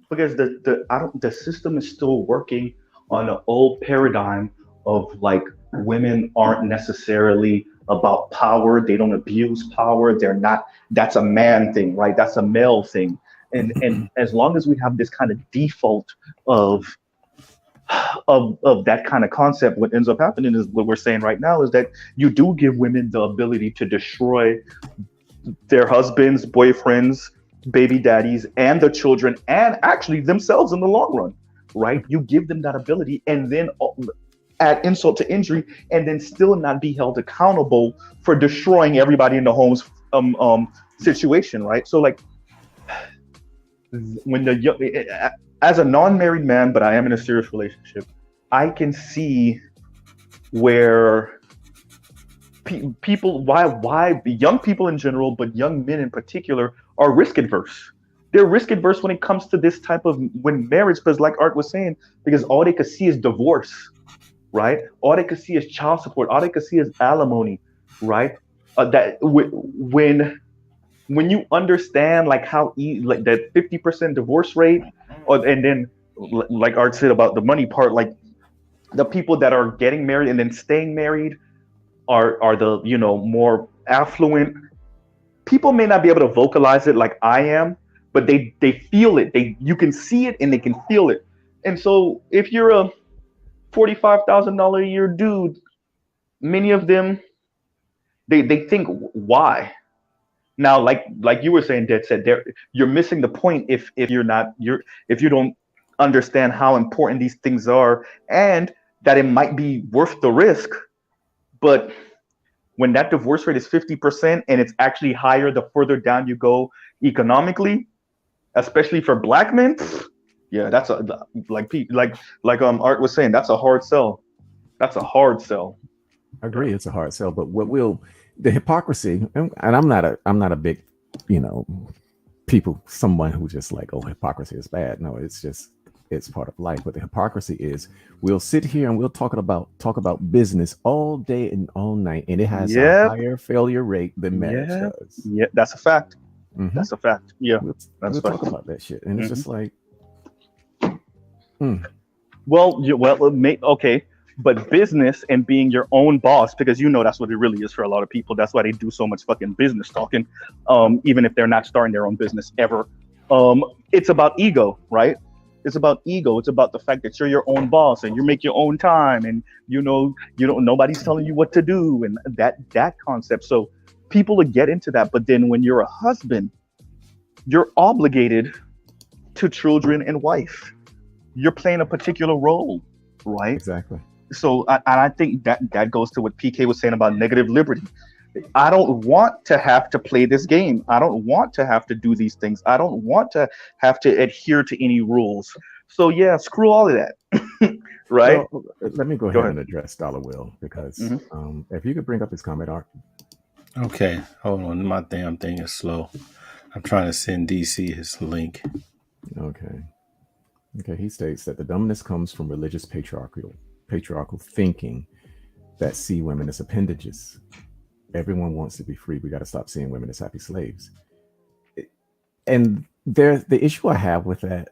Because the system is still working on an old paradigm of like, women aren't necessarily about power. They don't abuse power. They're not. That's a man thing, right? That's a male thing. And as long as we have this kind of default of of that kind of concept, what ends up happening is what we're saying right now is that you do give women the ability to destroy their husbands, boyfriends, baby daddies, and the children, and actually themselves in the long run, right? You give them that ability, and then add insult to injury, and then still not be held accountable for destroying everybody in the home's situation, right? So like, when as a non-married man, but I am in a serious relationship, I can see where people, why young people in general, but young men in particular, are risk adverse. They're risk adverse when it comes to this type of when marriage, because like Art was saying, because all they could see is divorce, right? All they could see is child support. All they could see is alimony, right? When you understand like how like that 50% divorce rate, and then like Art said about the money part, like the people that are getting married and then staying married are the more affluent people. May not be able to vocalize it like I am, but they feel it. You can see it and they can feel it. And so if you're a $45,000 a year dude, many of them they think why. Now, like you were saying, Dead said, you're missing the point if you don't understand how important these things are and that it might be worth the risk. But when that divorce rate is 50% and it's actually higher the further down you go economically, especially for black men, yeah, that's like Art was saying, that's a hard sell. That's a hard sell. I agree, it's a hard sell. But the hypocrisy, and I'm not a big, someone who just like, oh, hypocrisy is bad. No, it's part of life. But the hypocrisy is we'll sit here and we'll talk about business all day and all night, and it has a higher failure rate than marriage does. Yeah, that's a fact. Mm-hmm. That's a fact. Yeah, we'll talk about that shit, and it's just like, okay. But business and being your own boss, because that's what it really is for a lot of people. That's why they do so much fucking business talking, even if they're not starting their own business ever. It's about ego, right? It's about ego. It's about the fact that you're your own boss and you make your own time, and nobody's telling you what to do, and that concept. So people will get into that, but then when you're a husband, you're obligated to children and wife. You're playing a particular role, right? Exactly. So I think that goes to what PK was saying about negative liberty. I don't want to have to play this game. I don't want to have to do these things. I don't want to have to adhere to any rules. So yeah, screw all of that. Right? Well, let me go ahead and address Dollar Will, because if you could bring up his comment, Art. Okay, hold on. My damn thing is slow. I'm trying to send DC his link. Okay, he states that the dumbness comes from religious patriarchal thinking that see women as appendages. Everyone wants to be free. We got to stop seeing women as happy slaves. And the issue I have with that,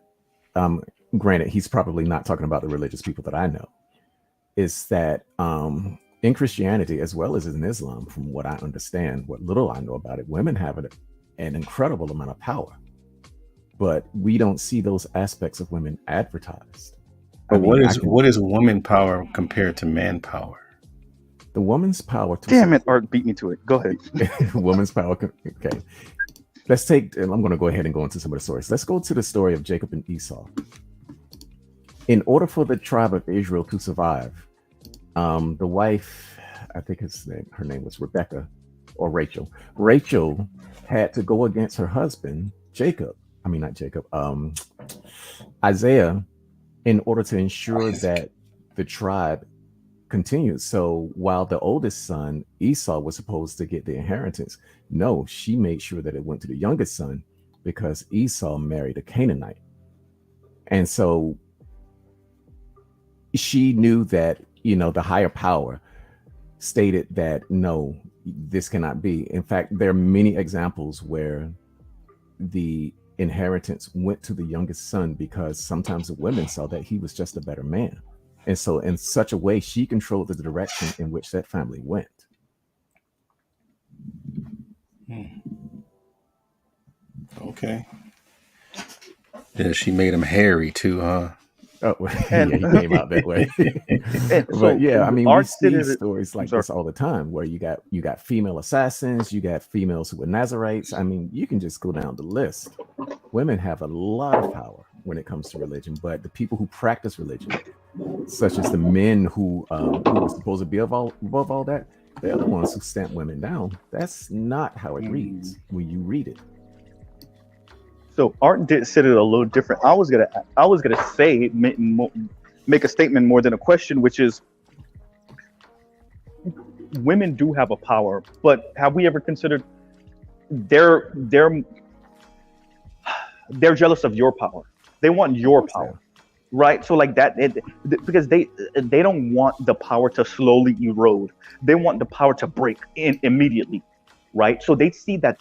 granted, he's probably not talking about the religious people that I know, is that in Christianity, as well as in Islam, from what I understand, what little I know about it, women have an incredible amount of power. But we don't see those aspects of women advertised. But what is woman power compared to man power? The woman's power. Damn it, Art beat me to it. Go ahead. Woman's power. Okay. Let's take. I'm going to go ahead and go into some of the stories. Let's go to the story of Jacob and Esau. In order for the tribe of Israel to survive, the wife, I think her name was Rebecca or Rachel. Rachel had to go against her husband, Jacob. I mean, not Jacob. Isaiah, in order to ensure that the tribe continued. So while the oldest son, Esau, was supposed to get the inheritance, no, she made sure that it went to the youngest son, because Esau married a Canaanite. And so she knew that, the higher power stated that, no, this cannot be. In fact, there are many examples where the inheritance went to the youngest son, because sometimes the women saw that he was just a better man. And so in such a way, she controlled the direction in which that family went. Okay. Yeah, she made him hairy too, huh? Oh, And yeah, he came out that way. and so But yeah, I mean, we art see did it. stories I'm like sorry. this all the time, where you got female assassins, you got females who were Nazarites. I mean, you can just go down the list. Women have a lot of power when it comes to religion, but the people who practice religion, such as the men who are supposed to be above all that, they're the ones who stamp women down. That's not how it reads when you read it. So art did said it a little different. I was gonna say make a statement more than a question, which is women do have a power, but have we ever considered they're jealous of your power. They want your power, right? So like that, because they don't want the power to slowly erode. They want the power to break in immediately, right? So they see that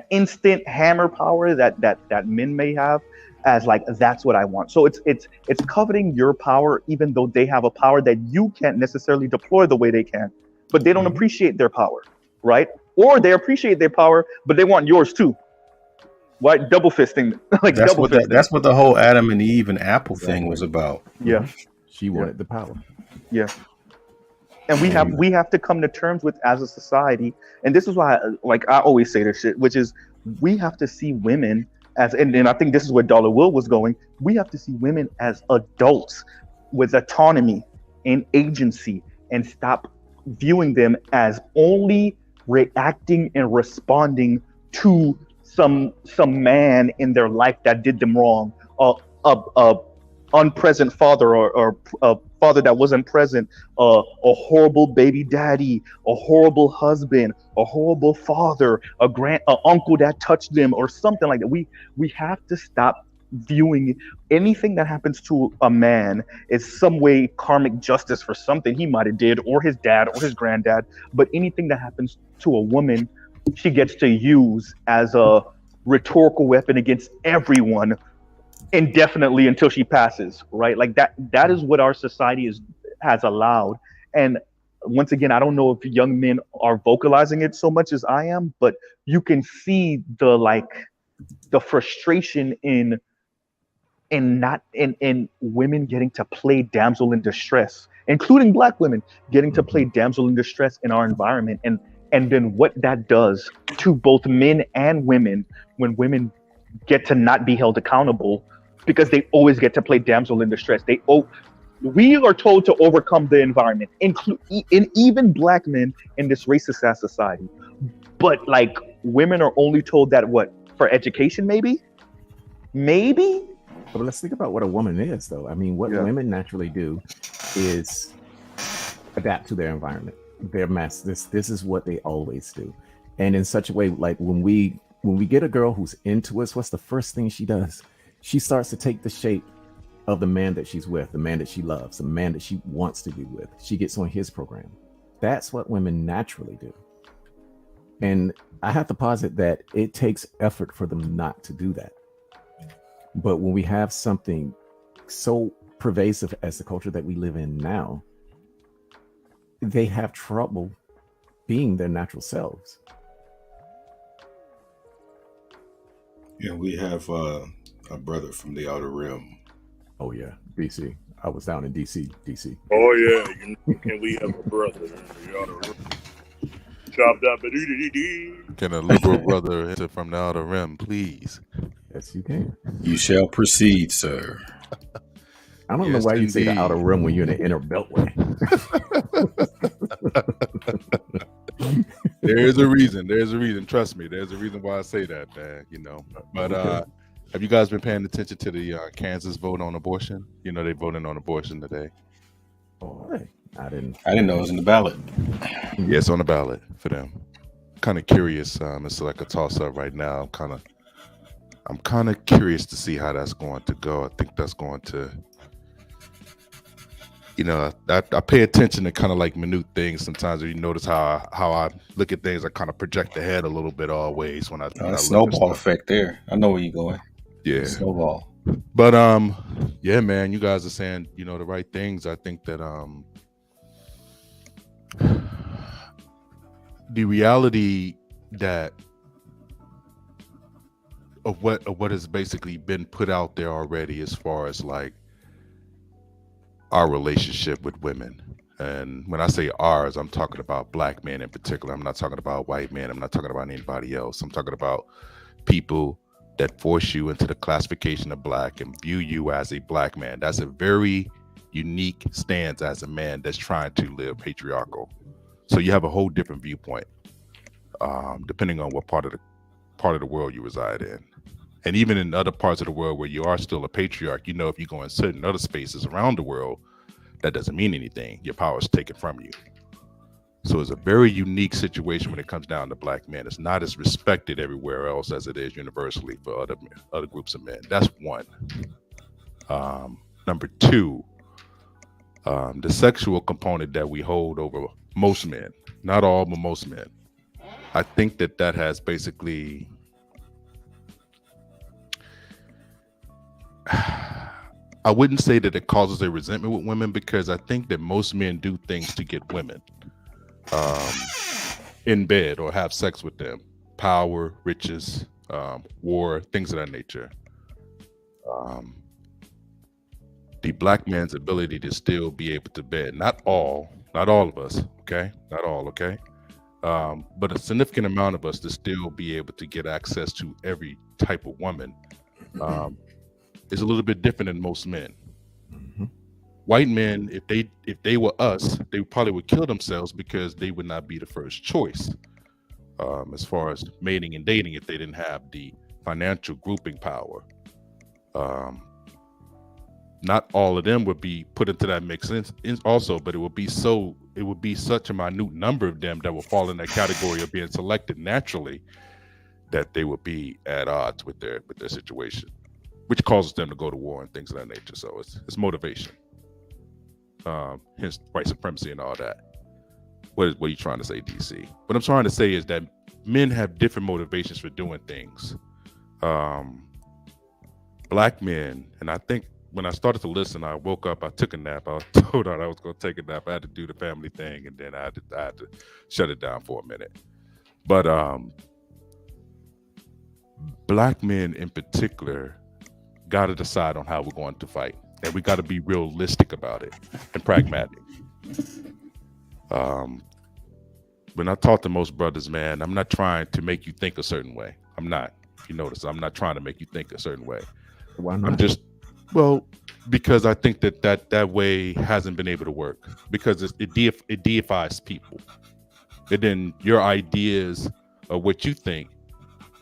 instant hammer power that men may have as like, that's what I want. So it's coveting your power, even though they have a power that you can't necessarily deploy the way they can, but they don't appreciate their power, right? Or they appreciate their power, but they want yours too. Right? Double fisting. Like That's double what fisting. that's what the whole Adam and Eve and Apple thing was about. Yeah. She wanted the power. Yeah. And we have to come to terms with as a society, and this is why I always say this shit, which is we have to see women as, and I think this is where Dollar Will was going, we have to see women as adults with autonomy and agency, and stop viewing them as only reacting and responding to some man in their life that did them wrong, a unpresent father, or a father that wasn't present, a horrible baby daddy, a horrible husband, a horrible father, a uncle that touched them, or something like that. We have to stop viewing anything that happens to a man as some way karmic justice for something he might have did, or his dad, or his granddad. But anything that happens to a woman, she gets to use as a rhetorical weapon against everyone indefinitely until she passes, right? Like that is what our society has allowed. And once again, I don't know if young men are vocalizing it so much as I am, but you can see the frustration in women getting to play damsel in distress, including Black women getting to play damsel in distress in our environment, and then what that does to both men and women when women get to not be held accountable because they always get to play damsel in distress. We are told to overcome the environment, in even Black men in this racist ass society. But like women are only told that for education, maybe. But let's think about what a woman is, though. I mean, what women naturally do is adapt to their environment. Their mass. This is what they always do, and in such a way, like when we get a girl who's into us, what's the first thing she does? She starts to take the shape of the man that she's with, the man that she loves, the man that she wants to be with. She gets on his program. That's what women naturally do. And I have to posit that it takes effort for them not to do that. But when we have something so pervasive as the culture that we live in now, they have trouble being their natural selves. Yeah, we have a brother from the Outer Rim. Oh yeah, DC. I was down in DC. Oh yeah, can we have a brother in the Outer Rim? Chopped up. Can a liberal brother enter from the Outer Rim, please? Yes, you can. You shall proceed, sir. I don't know why you say the Outer Rim when you're in the inner beltway. There's a reason. Trust me, there's a reason why I say that, man. But have you guys been paying attention to the Kansas vote on abortion? They voted on abortion today. Oh, I didn't know it was in the ballot. Yeah, it's on the ballot for them. Kind of curious. It's like a toss up right now. I'm kind of curious to see how that's going to go. I think that's going to, I pay attention to kind of like minute things sometimes. You notice how I look at things. I kind of project ahead a little bit always when I snowball effect there. I know where you're going. Yeah, snowball. But yeah, man, you guys are saying the right things. I think that the reality that of what has basically been put out there already, as far as like our relationship with women. And when I say ours, I'm talking about black men in particular. I'm not talking about white men. I'm not talking about anybody else. I'm talking about people that force you into the classification of black and view you as a black man. That's a very unique stance as a man that's trying to live patriarchal. So you have a whole different viewpoint, depending on what part of the world you reside in. And even in other parts of the world where you are still a patriarch, you know, if you go in certain other spaces around the world, that doesn't mean anything. Your power is taken from you. So it's a very unique situation when it comes down to black men. It's not as respected everywhere else as it is universally for other groups of men. That's one. Number two, the sexual component that we hold over most men, not all, but most men. I think that has basically I wouldn't say that it causes a resentment with women, because I think that most men do things to get women in bed or have sex with them. Power, riches, war, things of that nature. The black man's ability to still be able to bed, not all of us, okay? Not all, okay? But a significant amount of us to still be able to get access to every type of woman is a little bit different than most men. White men, if they were us, they probably would kill themselves because they would not be the first choice as far as mating and dating if they didn't have the financial grouping power. Not all of them would be put into that mix also, but it would be such a minute number of them that will fall in that category of being selected naturally that they would be at odds with their situation, which causes them to go to war and things of that nature. So it's motivation, hence white supremacy and all that. What are you trying to say, DC? What I'm trying to say is that men have different motivations for doing things. Black men, and I think when I started to listen, I woke up, I took a nap. I was told I was going to take a nap. I had to do the family thing, and then I had to shut it down for a minute. But black men in particular got to decide on how we're going to fight, and we got to be realistic about it and pragmatic. When I talk to most brothers, man, I'm not trying to make you think a certain way. I'm not. You notice, I'm not trying to make you think a certain way. Why not? I'm just, because I think that way hasn't been able to work, because it deifies people. And then your ideas of what you think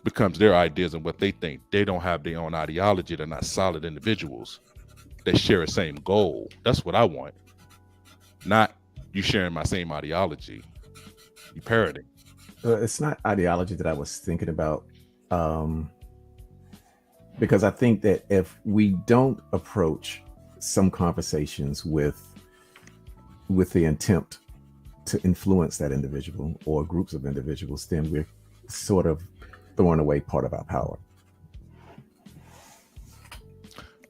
becomes their ideas and what they think. They don't have their own ideology. They're not solid individuals that share the same goal. That's what I want. Not you sharing my same ideology. You parroting. It's not ideology that I was thinking about. Because I think that if we don't approach some conversations with the intent to influence that individual or groups of individuals, then we're sort of throwing away part of our power.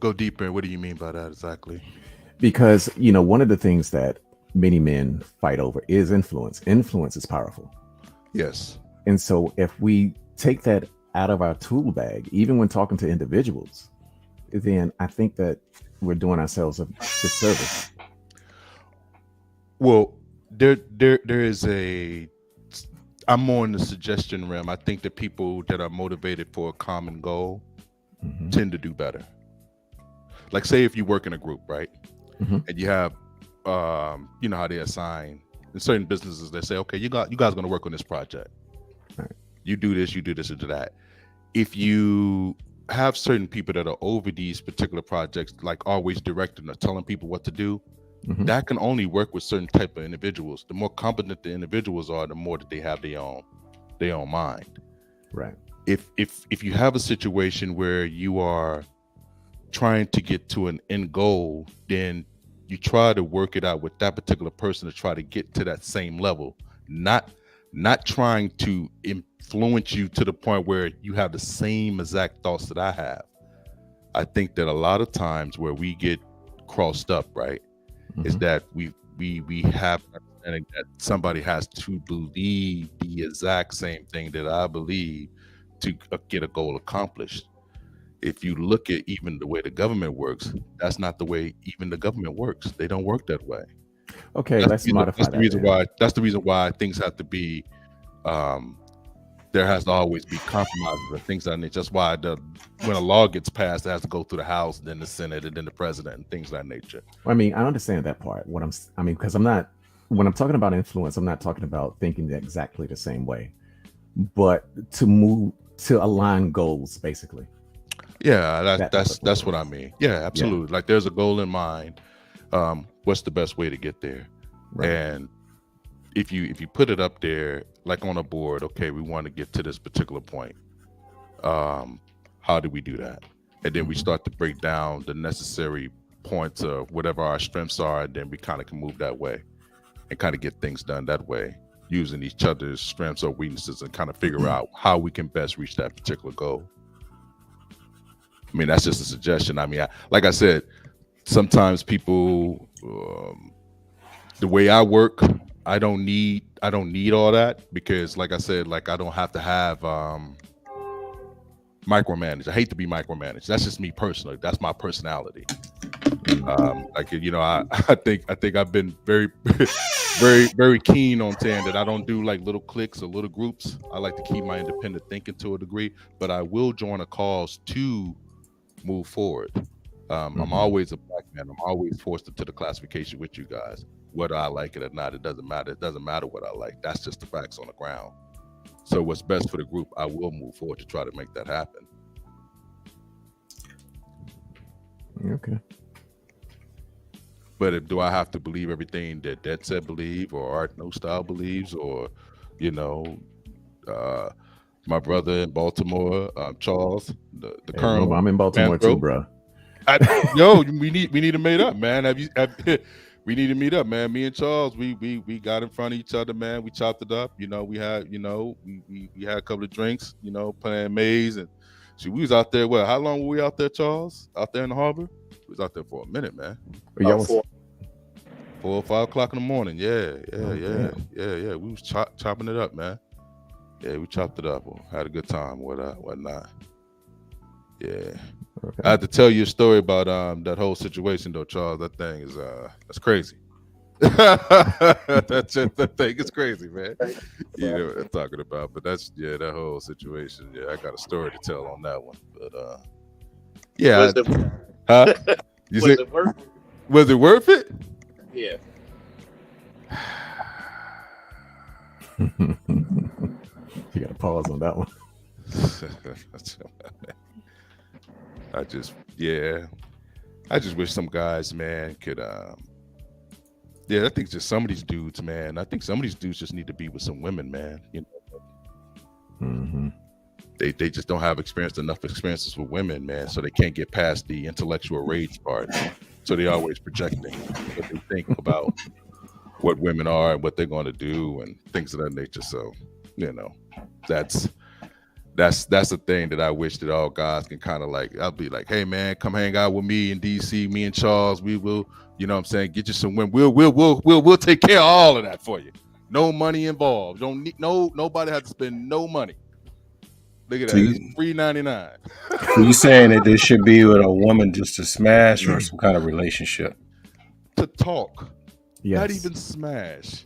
Go deeper. What do you mean by that exactly? Because, one of the things that many men fight over is influence. Influence is powerful. Yes. And so if we take that out of our tool bag, even when talking to individuals, then I think that we're doing ourselves a disservice. Well, there is I'm more in the suggestion realm. I think that people that are motivated for a common goal tend to do better. Like, say if you work in a group, right? And you have, you know how they assign in certain businesses, they say, okay, you guys are going to work on this project. Right. You do this, you do this, you do that. If you have certain people that are over these particular projects, like always directing or telling people what to do, that can only work with certain type of individuals. The more competent the individuals are, the more that they have their own mind. Right. If you have a situation where you are trying to get to an end goal, then you try to work it out with that particular person to try to get to that same level, not trying to influence you to the point where you have the same exact thoughts that I have. I think that a lot of times where we get crossed up, right, is that we have understanding that somebody has to believe the exact same thing that I believe to get a goal accomplished. if you look at even the way the government works, that's not the way even the government works. They don't work that way. Okay, let's modify that. That's the reason why things have to be. There has to always be compromises and things like that. That's why when a law gets passed, it has to go through the House, then the Senate, and then the President, and things of that nature. I mean, I understand that part. Because I'm not, when I'm talking about influence, I'm not talking about thinking exactly the same way, but to align goals, basically. Yeah, that's what I mean. Yeah, absolutely. Yeah. Like there's a goal in mind. What's the best way to get there? Right. And if you put it up there, like on a board, okay, we want to get to this particular point. How do we do that? And then we start to break down the necessary points of whatever our strengths are, and then we kind of can move that way and kind of get things done that way, using each other's strengths or weaknesses and kind of figure out how we can best reach that particular goal. I mean, that's just a suggestion. I mean, like I said, sometimes people, the way I work, I don't need all that, because like I said, like I don't have to have micromanage. I hate to be micromanaged. That's just me personally. That's my personality. Like, you know, I think I've been very very keen on saying that I don't do like little cliques or little groups. I like to keep my independent thinking to a degree, but I will join a cause to move forward. I'm always a black man. I'm always forced into the classification with you guys. Whether I like it or not, it doesn't matter. It doesn't matter what I like. That's just the facts on the ground. So what's best for the group, I will move forward to try to make that happen. Okay. But do I have to believe everything that said believe, or Art Nustal believes, or, you know, my brother in Baltimore, Charles, the Colonel. I'm in Baltimore too, bro. We need to meet up, man. We need to meet up, man. Me and Charles, we got in front of each other, man. We chopped it up. You know, we had a couple of drinks, you know, playing maze, and we was out there. Well, how long were we out there, Charles? Out there in the harbor? We was out there for a minute, man. 4 or 5 o'clock in the morning. Yeah. We was chopping it up, man. Yeah, we chopped it up. Had a good time. Whatnot. Yeah. Okay. I had to tell you a story about that whole situation though, Charles. That thing is that's crazy. that thing is crazy, man. You know what I'm talking about. But that whole situation. Yeah, I got a story to tell on that one. But yeah. Was it worth it? Yeah. You gotta pause on that one. I just wish some guys, man, could I think just some of these dudes, man. I think some of these dudes just need to be with some women, man. You know, they just don't have enough experiences with women, man. So they can't get past the intellectual rage part. So they always projecting what they think about what women are and what they're going to do and things of that nature. So, you know, that's the thing that I wish that all guys can kind of like. I'll be like, hey man, come hang out with me in DC. Me and Charles, we will, you know what I'm saying, get you some women. We'll take care of all of that for you. No money involved. Don't need nobody has to spend no money. Look at that. It's $3.99. Are you saying that this should be with a woman just to smash, or some kind of relationship? To talk. Yes. Not even smash.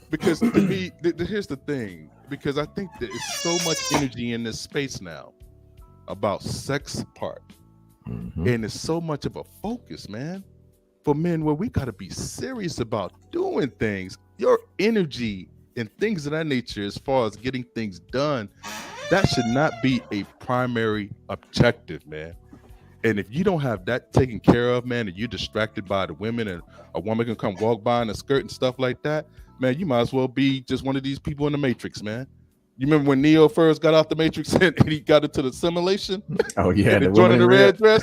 Because to me, here's the thing. Because I think there's so much energy in this space now about sex part. And it's so much of a focus, man, for men, where we got to be serious about doing things. Your energy and things of that nature, as far as getting things done, that should not be a primary objective, man. And if you don't have that taken care of, man, and you're distracted by the women, and a woman can come walk by in a skirt and stuff like that, man, you might as well be just one of these people in the Matrix, man. You remember when Neo first got out the Matrix and he got into the simulation? Oh yeah, the joint in the red dress.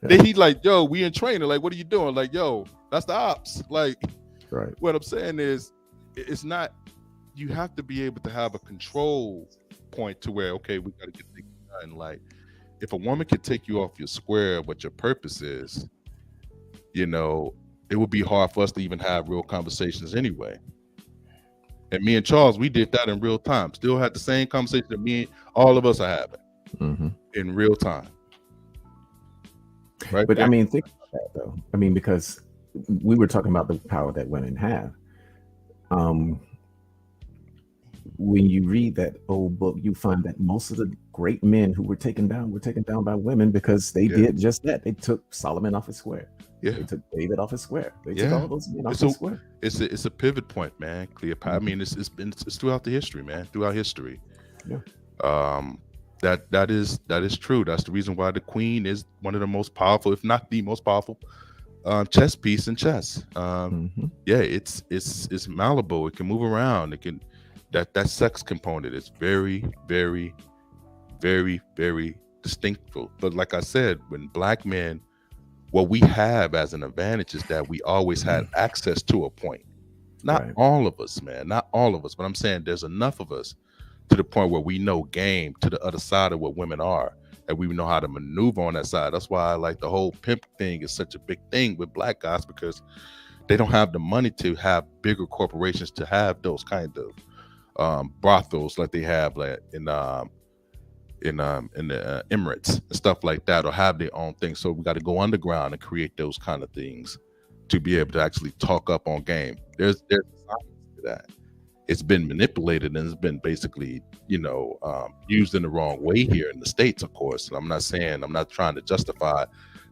And he like, yo, we in training. Like, what are you doing? Like, yo, that's the ops. Like, right. What I'm saying is, it's not. You have to be able to have a control point to where, okay, we got to get things done. Like, if a woman can take you off your square, what your purpose is, you know, it would be hard for us to even have real conversations anyway. And me and Charles, we did that in real time. Still had the same conversation that all of us are having. in real time. Right. But I mean, think about that though. I mean, because we were talking about the power that women have. When you read that old book, you find that most of the great men who were taken down by women because they did just that. They took Solomon off his square. Yeah. They took David off his square. They took all those men off his square. It's a pivot point, man. Cleopatra. I mean, it's throughout the history, man. Throughout history. Yeah. That is true. That's the reason why the queen is one of the most powerful, if not the most powerful, chess piece in chess. Yeah, it's malleable. It can move around. It can that sex component is very, very, very, very distinctful. But like I said, when black men, what we have as an advantage is that we always had access to a point. Not all of us, man. Not all of us. But I'm saying there's enough of us to the point where we know game to the other side of what women are, and we know how to maneuver on that side. That's why like the whole pimp thing is such a big thing with black guys, because they don't have the money to have bigger corporations to have those kind of brothels like they have like in the Emirates and stuff like that, or have their own thing. So we got to go underground and create those kind of things to be able to actually talk up on game. There's science to that. It's been manipulated and it's been basically, used in the wrong way here in the States, of course. And I'm not trying to justify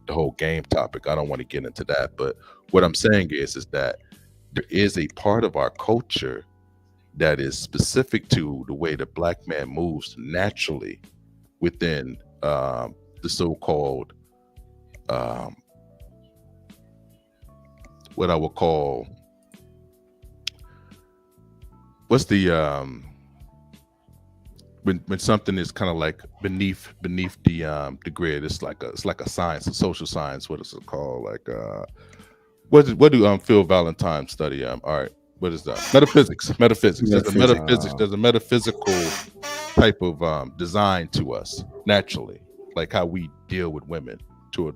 the whole game topic. I don't want to get into that. But what I'm saying is that there is a part of our culture that is specific to the way the black man moves naturally within the so-called what I would call, what's the when something is kind of like beneath the grid. It's like a science, a social science. What is it called? Like what do Phil Valentine study? All right, what is that? Metaphysics. There's a metaphysical type of design to us naturally, like how we deal with women,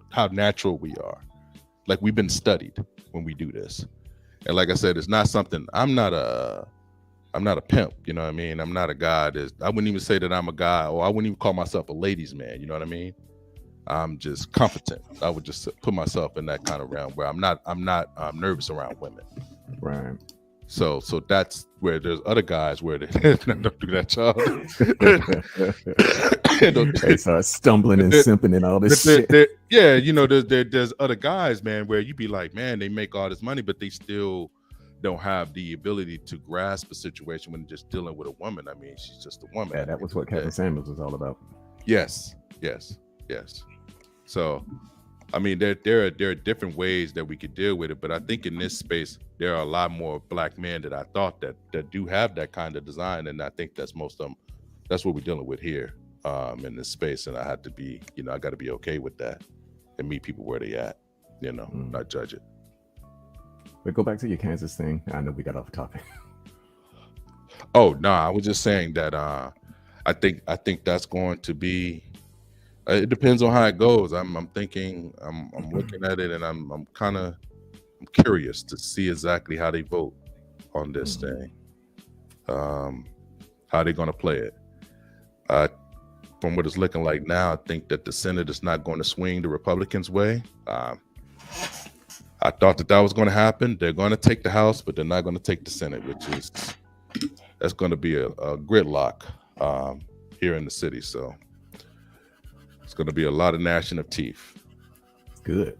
how natural we are. Like we've been studied when we do this. And like I said, it's not something, I'm not a pimp, you know what I mean? I'm not a guy I wouldn't even say that I'm a guy, or I wouldn't even call myself a ladies man, you know what I mean? I'm just competent. I would just put myself in that kind of realm where I'm not nervous around women. Right. So that's where there's other guys where they don't do that, child. They start stumbling and simping and all this shit. There's other guys, man, where you be like, man, they make all this money, but they still don't have the ability to grasp a situation when just dealing with a woman. I mean, she's just a woman. Yeah, that was what Kevin Samuels was all about. Yes. So, I mean, there are different ways that we could deal with it, but I think in this space there are a lot more black men that I thought that do have that kind of design, and I think that's most of them. That's what we're dealing with here in this space, and I have to be, I got to be okay with that and meet people where they at, not judge it. But go back to your Kansas thing. I know we got off topic. Oh no, I was just saying that I think that's going to be. It depends on how it goes. I'm thinking. I'm looking at it, and I'm curious to see exactly how they vote on this thing. How they're going to play it. From what it's looking like now, I think that the Senate is not going to swing the Republicans' way. I thought that was going to happen. They're going to take the House, but they're not going to take the Senate, that's going to be a gridlock here in the city. So it's going to be a lot of gnashing of teeth. Good.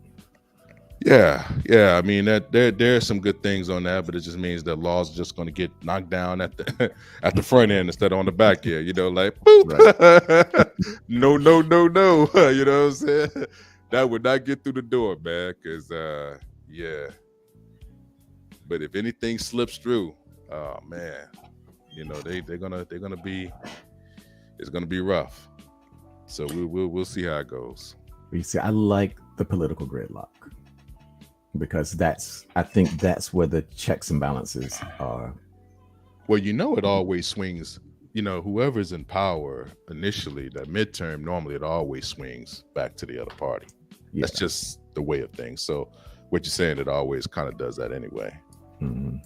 Yeah. I mean, there are some good things on that, but it just means that laws are just going to get knocked down at the front end instead of on the back end. Like boop. Right. No. You know what I'm saying? That would not get through the door, man. Because yeah. But if anything slips through, oh man, they're gonna be. It's gonna be rough. So we'll see how it goes. You see, I like the political gridlock because I think that's where the checks and balances are. Well, it always swings. Whoever's in power initially, that midterm, normally it always swings back to the other party. Yeah. That's just the way of things. So what you're saying, it always kind of does that anyway. Mm-hmm.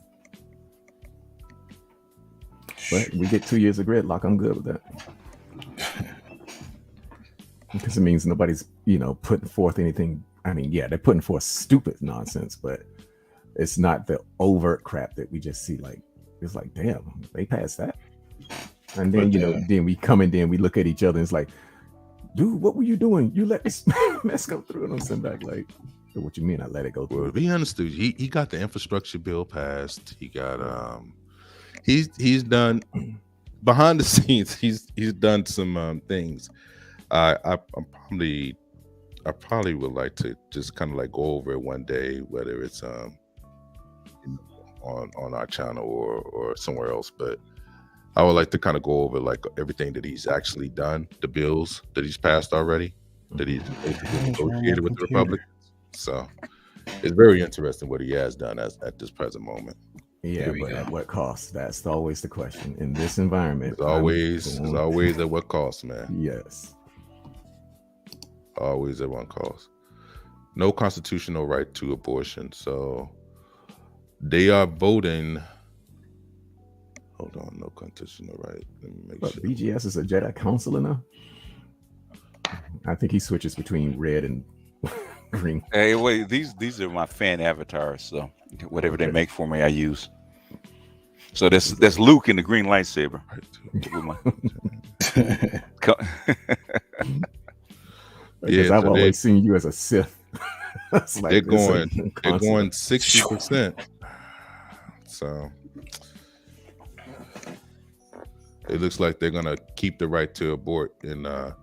But we get 2 years of gridlock. I'm good with that. Because it means nobody's, putting forth anything. I mean, yeah, they're putting forth stupid nonsense, but it's not the overt crap that we just see. Like, it's like, damn, they passed that. And then, then we come and then we look at each other and it's like, dude, what were you doing? You let this mess go through. And I'm sitting back like, what you mean I let it go through? Well, to be honest, dude, he got the infrastructure bill passed. He got he's done behind the scenes. He's done some things. I probably would like to just kind of like go over it one day, whether it's on our channel or somewhere else. But I would like to kind of go over like everything that he's actually done, the bills that he's passed already, that he's negotiated with the Republicans. So it's very interesting what he has done at this present moment. Yeah, but at what cost? That's always the question in this environment. It's always at what cost, man. Yes. Always at one cost. No constitutional right to abortion. So they are voting. Hold on, no constitutional right. Let me make sure. BGS is a Jedi counselor now. I think he switches between red and green. Hey, wait, these are my fan avatars, so whatever they make for me, I use. So that's Luke in the green lightsaber. Because I've always seen you as a Sith. They're going 60%. So it looks like they're gonna keep the right to abort. And I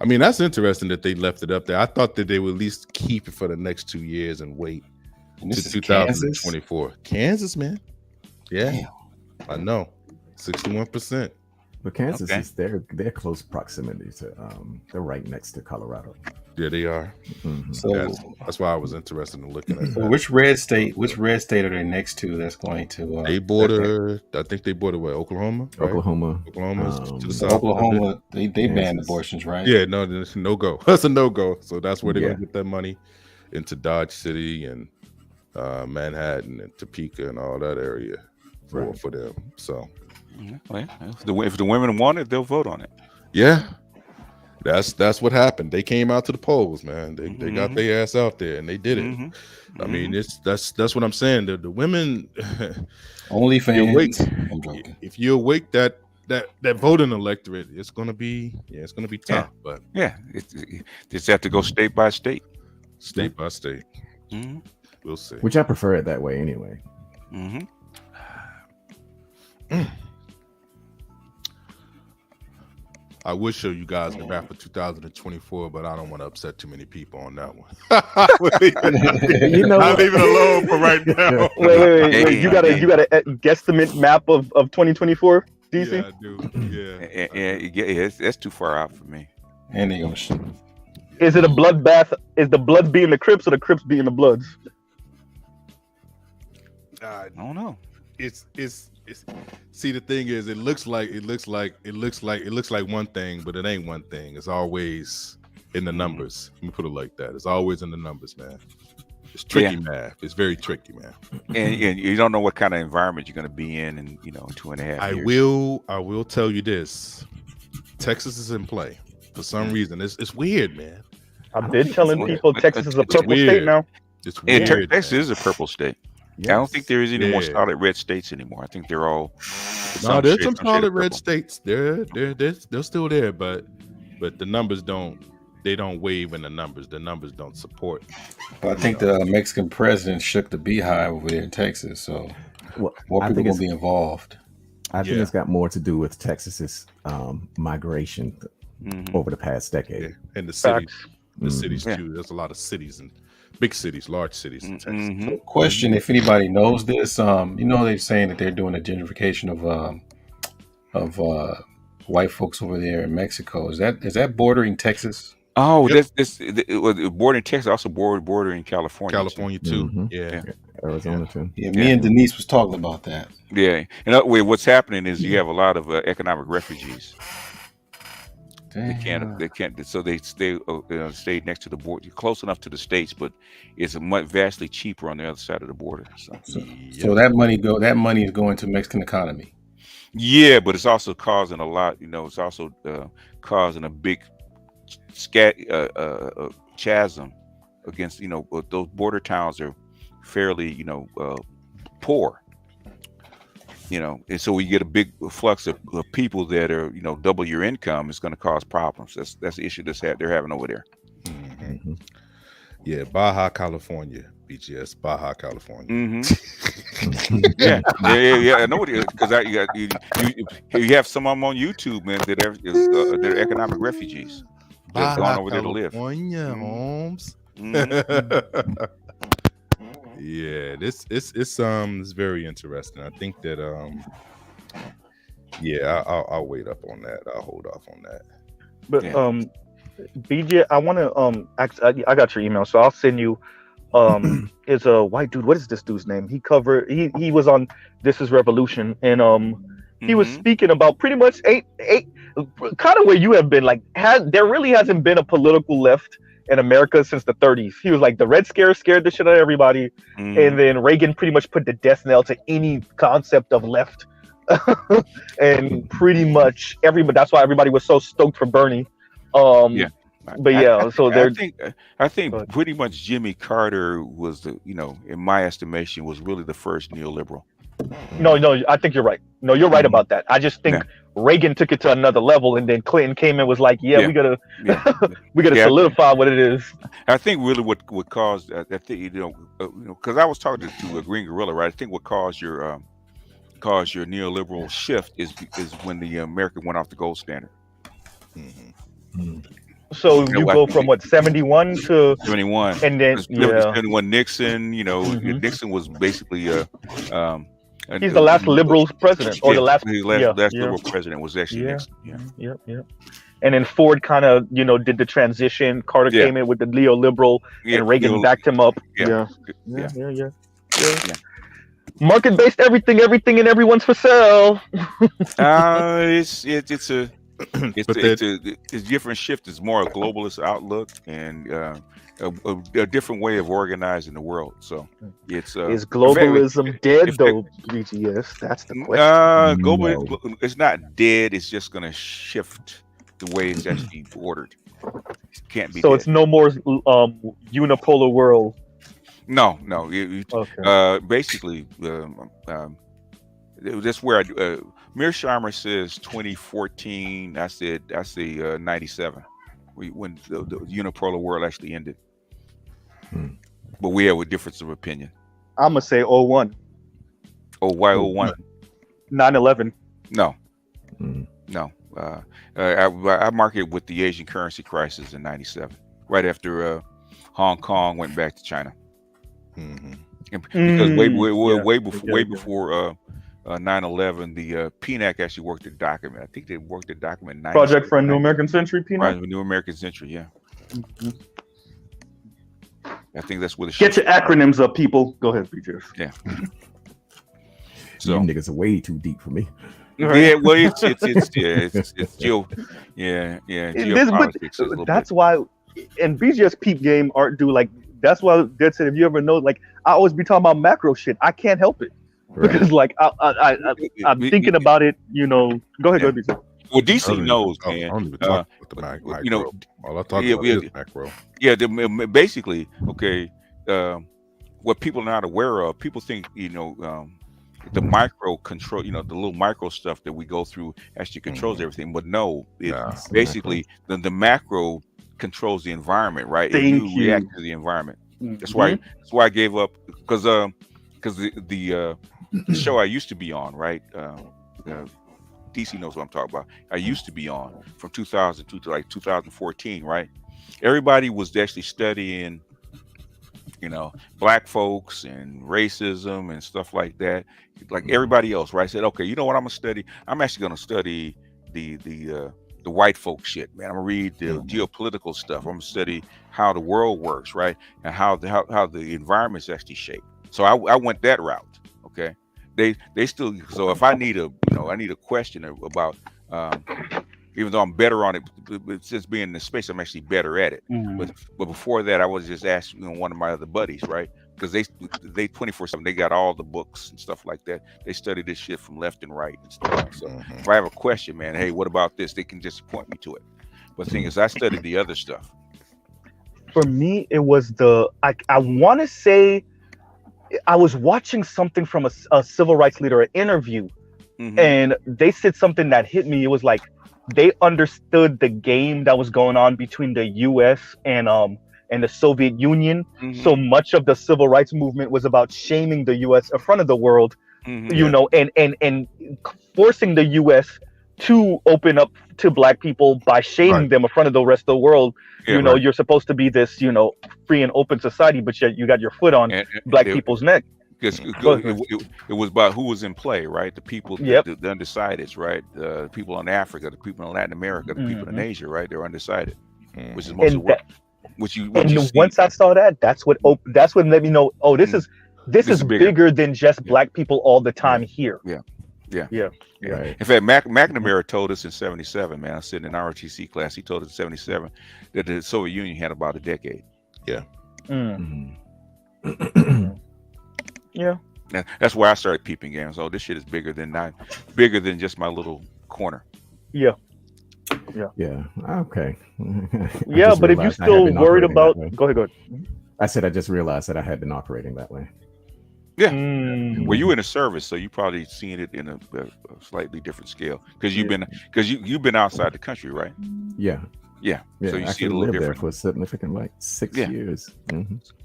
mean, that's interesting that they left it up there. I thought that they would at least keep it for the next 2 years and wait to 2024. Kansas, man. Yeah. Damn. I know. 61%. But Kansas is they're close proximity to they're right next to Colorado. Yeah, they are. Mm-hmm. So that's why I was interested in looking at that. Which red state are they next to that's going to they border I think they border with Oklahoma. Right? Oklahoma to the south. Oklahoma, they banned abortions, right? Yeah, no, it's a no-go. That's a no-go. So that's where they're gonna get that money into Dodge City and Manhattan and Topeka and all that area for them. So well, if the women want it, they'll vote on it. Yeah, that's what happened. They came out to the polls, man. They got their ass out there and they did it. I mean, that's what I'm saying. The women only fans. If you awake that voting electorate, it's gonna be tough. But it just have to go state by state. State by state. We'll see. Which I prefer it that way anyway. I would show you guys the map for 2024, but I don't want to upset too many people on that one. I'll leave it alone for right now. Wait. You got a guesstimate map of 2024, DC? Yeah, I do. Yeah, that's too far out for me. And they gonna shoot. Is it a bloodbath? Is the Bloods being the Crips or the Crips being the Bloods? I don't know. It's see, the thing is, it looks like one thing, but it ain't one thing. It's always in the numbers. Let me put it like that. It's always in the numbers, man. It's tricky math. It's very tricky, man. And you don't know what kind of environment you're going to be in 2.5 years. I will tell you this. Texas is in play for some reason. It's weird, man. I've been telling people Texas is a purple state now. It's weird. Texas is a purple state. Yes. I don't think there is any more solid red states anymore. I think they're all. No, there's some solid red states. They're still there, but the numbers don't wave in the numbers. The numbers don't support. Well, I think the Mexican president shook the beehive over there in Texas, so more people will be involved. I think it's got more to do with Texas's migration over the past decade. Yeah. And the cities, cities too. There's a lot of cities and big cities, large cities in Texas. So question: if anybody knows this, they're saying that they're doing a gentrification of white folks over there in Mexico. Is that bordering Texas? Oh, that's bordering Texas, also bordering California. California too. Yeah. Arizona too. Yeah, me and Denise was talking about that. Yeah. In other words, what's happening is you have a lot of economic refugees. Damn. They can't. So they stay next to the border, close enough to the states, but it's vastly cheaper on the other side of the border. So that money is going to Mexican economy. Yeah, but it's also causing a lot. It's also causing a big chasm against, those border towns are fairly, poor. And so we get a big flux of people that are, double your income. It's going to cause problems. That's the issue they're having over there. Mm-hmm. Yeah, Baja California, BGS, Baja California. Mm-hmm. yeah. I know it is, because you have some of them on YouTube, man, that they're economic refugees. They've gone over there to live. California, Holmes. Mm-hmm. Yeah, it's very interesting. I think that I'll wait up on that. I'll hold off on that. But BJ, I want to I got your email, so I'll send you. It's a white dude. What is this dude's name? He was on This Is Revolution, and he was speaking about pretty much eight kind of where you have been. Like, there really hasn't been a political left in America since the 30s. He was like, the Red Scare scared the shit out of everybody, and then Reagan pretty much put the death knell to any concept of left. And pretty much that's why everybody was so stoked for Bernie. But I think pretty much Jimmy Carter was in my estimation, was really the first neoliberal. No, I think you're right. No, you're right about that. I just think Reagan took it to another level, and then Clinton came in and was like, we gotta solidify what it is. I think really what caused I think because I was talking to a Green Gorilla, right? I think what caused your neoliberal shift is when the America went off the gold standard. Mm-hmm. So you go from what, 71 to 71, and then 71 Nixon. Nixon was basically he's the last liberal president, or the last liberal president was actually Nixon. Yeah. And then Ford kind of did the transition. Carter came in with the neoliberal, and Reagan backed him up. Yeah. Market-based everything, and everyone's for sale. It's a different shift. It's more a globalist outlook and a different way of organizing the world. So it's is globalism dead though, BGS? That's the question. Global, it's not dead. It's just going to shift the way it's actually ordered. It can't be. So dead. It's no more unipolar world. No. Basically, that's where Mearsheimer says 2014. I say 97, when the unipolar world actually ended. But we have a difference of opinion. I'm gonna say 01. Oh, why 01? 9/11. No. I mark it with the Asian currency crisis in 97, right after Hong Kong went back to China. Because way before 9/11, the PNAC actually worked the document. I think they worked the document. Project for a New American Century, PNAC? Project for New American Century, yeah. I think that's what it Get your acronyms up, people. Go ahead, BJ. Yeah. So you niggas are way too deep for me. Yeah, well, it's geopolitics. That's why, and BGS peep game art do like. That's why Dead said, if you ever know, like, I always be talking about macro shit. I can't help it because, like, I'm thinking about it. Go ahead, go BGS. Well, DC knows, man. I don't even talk about the macro. All I talk about is macro. Yeah, basically, okay. What people are not aware of, people think, the micro control, the little micro stuff that we go through actually controls everything. But no, basically the macro controls the environment, right? And you react to the environment. That's why I gave up, because the show I used to be on, right? DC knows what I'm talking about. I used to be on from 2002 to like 2014, right? Everybody was actually studying, black folks and racism and stuff like that, like everybody else, right? I said, okay, you know what I'm gonna study? I'm actually gonna study the white folk shit, man. I'm gonna read the geopolitical stuff. I'm gonna study how the world works, right? And how the environment's actually shaped. So I went that route. Okay. They still, so if I need a question about, even though I'm better on it, it's just being in the space, I'm actually better at it. But before that, I was just asking one of my other buddies, right? Because they 24/7, they got all the books and stuff like that. They study this shit from left and right and stuff. So if I have a question, man, hey, what about this? They can just point me to it. But the thing is, I studied the other stuff. For me, it was I want to say I was watching something from a civil rights leader, an interview, and they said something that hit me. It was like they understood the game that was going on between the U.S. and the Soviet Union. So much of the civil rights movement was about shaming the U.S. in front of the world, you know, and forcing the U.S. to open up to Black people by shaming them in front of the rest of the world. You know, you're supposed to be this, you know, free and open society, but yet you got your foot on Black people's neck. Because it was about who was in play, right? The people, the undecideds, right? The people in Africa, the people in Latin America, the people in Asia, right? They're undecided, which is most of what. Once I saw that, that's what let me know. Oh, this is bigger than just Black people all the time here. Yeah. Right. In fact, McNamara told us in '77, man. I was sitting in ROTC class. He told us in '77 that the Soviet Union had about a decade. Yeah. Yeah. That's where I started peeping games. Oh, this shit is bigger than just my little corner. Yeah. Okay. Yeah, but if you're still worried about, go ahead. I said I just realized that I had been operating that way. Yeah. Well, you in a service, so you probably seen it in a slightly different scale because you've been outside the country, right? Yeah. So you see it a little different. There for a significant, like 6 years.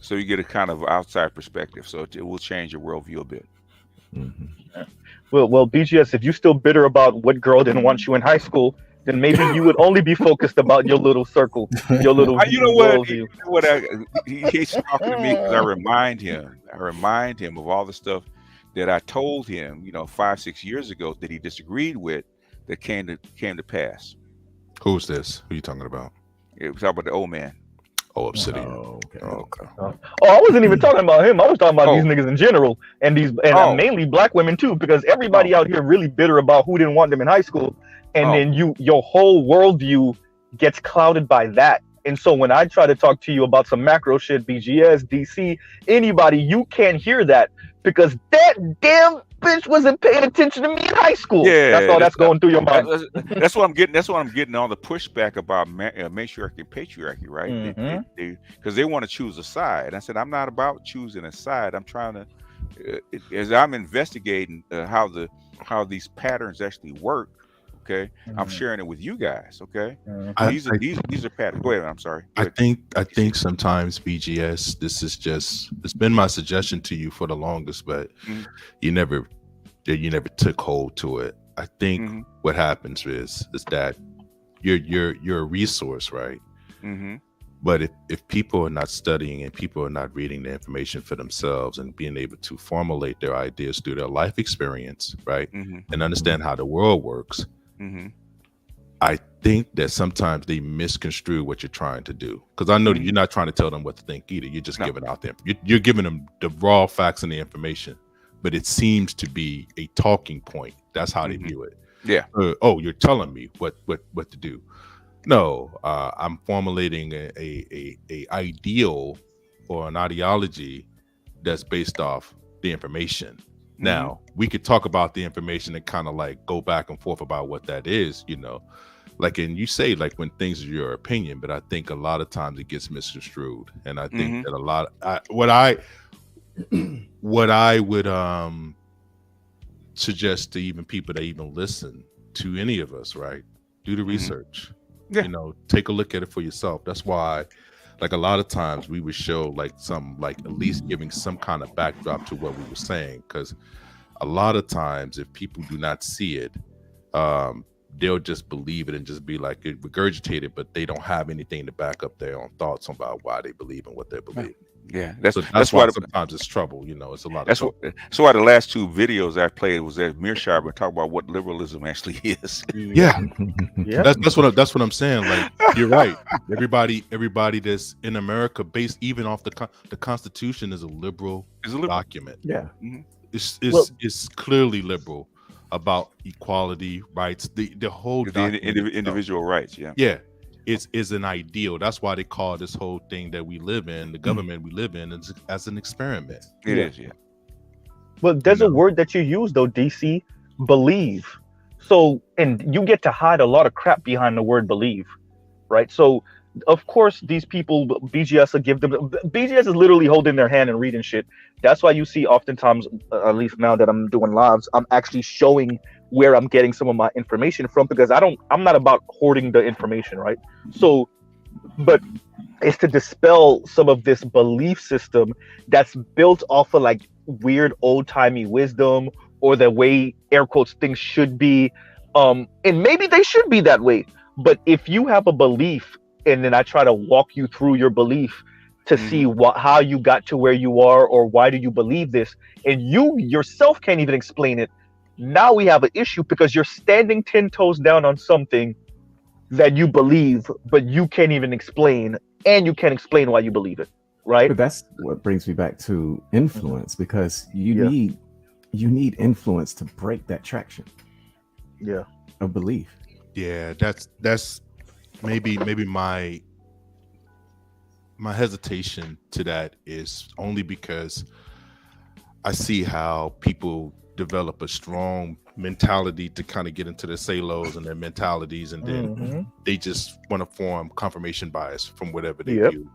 So you get a kind of outside perspective. So it will change your worldview a bit. Well, BGS, if you're still bitter about what girl didn't want you in high school, then maybe you would only be focused about your little circle, your little. You know what? He's talking to me because I remind him of all the stuff that I told him, 5-6 years ago that he disagreed with that came to pass. Who's this? Who are you talking about? It was talking about the old man. Oh, Obsidian. Okay. Oh, I wasn't even talking about him. I was talking about these niggas in general, and mainly Black women too, because everybody out here really bitter about who didn't want them in high school, and then your whole worldview gets clouded by that. And so when I try to talk to you about some macro shit, BGS, DC, anybody, you can't hear that because that damn bitch wasn't paying attention to me in high school. Yeah, that's going through your mind. That's what I'm getting. That's what I'm getting all the pushback about matriarchy and patriarchy, right? Because they want to choose a side. I said I'm not about choosing a side. I'm trying to, as I'm investigating how these patterns actually work. Okay, I'm sharing it with you guys. Okay, these are patterns. Go ahead. I'm sorry. I think sometimes BGS. It's been my suggestion to you for the longest, but you never took hold to it. I think what happens is that you're a resource, right? But if people are not studying and people are not reading the information for themselves and being able to formulate their ideas through their life experience, right, and understand how the world works. I think that sometimes they misconstrue what you're trying to do, because I know that you're not trying to tell them what to think either. You're just giving out them. You're giving them the raw facts and the information, but it seems to be a talking point. That's how they view it. Yeah. You're telling me what to do. No, I'm formulating a ideal or an ideology that's based off the information. Now, we could talk about the information and kind of like go back and forth about what that is, like, and you say like when things are your opinion, but I think a lot of times it gets misconstrued. And I think that what I would suggest to even people that even listen to any of us, right? Do the research, take a look at it for yourself. That's why, like, a lot of times we would show like at least giving some kind of backdrop to what we were saying, because a lot of times if people do not see it, they'll just believe it and just be like it regurgitated, but they don't have anything to back up their own thoughts about why they believe in what they believe. Yeah, that's why sometimes it's trouble. It's a lot. That's why the last two videos I played was that Mearsheimer and talk about what liberalism actually is. Yeah. That's what I'm saying. Like, you're right. Everybody that's in America, based even off the Constitution, is a liberal document. Yeah, it's clearly liberal about equality, rights, the whole individual rights. Yeah. Is an ideal. That's why they call this whole thing that we live in, the government we live in, as an experiment. It is, yeah. Well, there's a word that you use though, DC, believe. So, and you get to hide a lot of crap behind the word believe, right? So of course these people, BGS will give them. BGS is literally holding their hand and reading shit. That's why you see oftentimes, at least now that I'm doing lives, I'm actually showing where I'm getting some of my information from, because I'm not about hoarding the information, right? So, but it's to dispel some of this belief system that's built off of like weird old-timey wisdom, or the way, air quotes, things should be. And maybe they should be that way. But if you have a belief, and then I try to walk you through your belief to see how you got to where you are, or why do you believe this, and you yourself can't even explain it, now we have an issue, because you're standing 10 toes down on something that you believe, but you can't even explain, and you can't explain why you believe it, right? But that's what brings me back to influence, because you need influence to break that traction. Yeah. Of belief. Yeah, that's maybe my hesitation to that is only because I see how people develop a strong mentality to kind of get into their silos and their mentalities, and then they just want to form confirmation bias from whatever they view.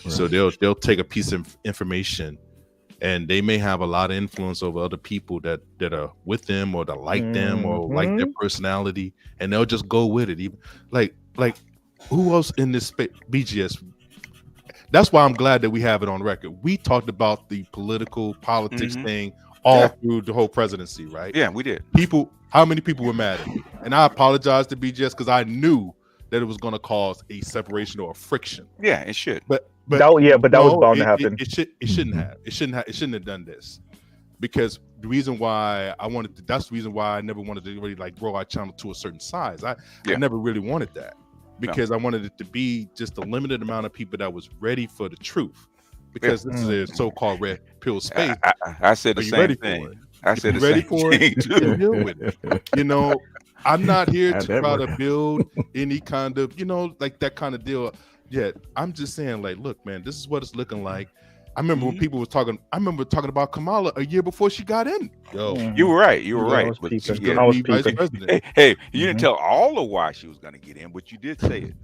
Right. So they'll take a piece of information, and they may have a lot of influence over other people that are with them, or that like them, or like their personality, and they'll just go with it. Even like who else in this space? BGS. That's why I'm glad that we have it on record. We talked about the politics thing all through the whole presidency, right? Yeah, we did. How many people were mad at me? And I apologize to BGS because I knew that it was going to cause a separation or a friction. Yeah, it should. But that was bound to happen. It shouldn't have. It shouldn't have done this, because the reason why that's the reason why I never wanted to really like grow our channel to a certain size. I never really wanted that, because I wanted it to be just a limited amount of people that was ready for the truth. Because this is a so-called red pill space. I said the same thing. I said the same thing too. Deal with it. You know, I'm not here to try to build any kind of, like that kind of deal. Yet I'm just saying, like, look, man, this is what it's looking like. I remember when people were talking. I remember talking about Kamala a year before she got in. Yo, you were right. You were right. I was vice president. Hey, you didn't tell all of why she was going to get in, but you did say it.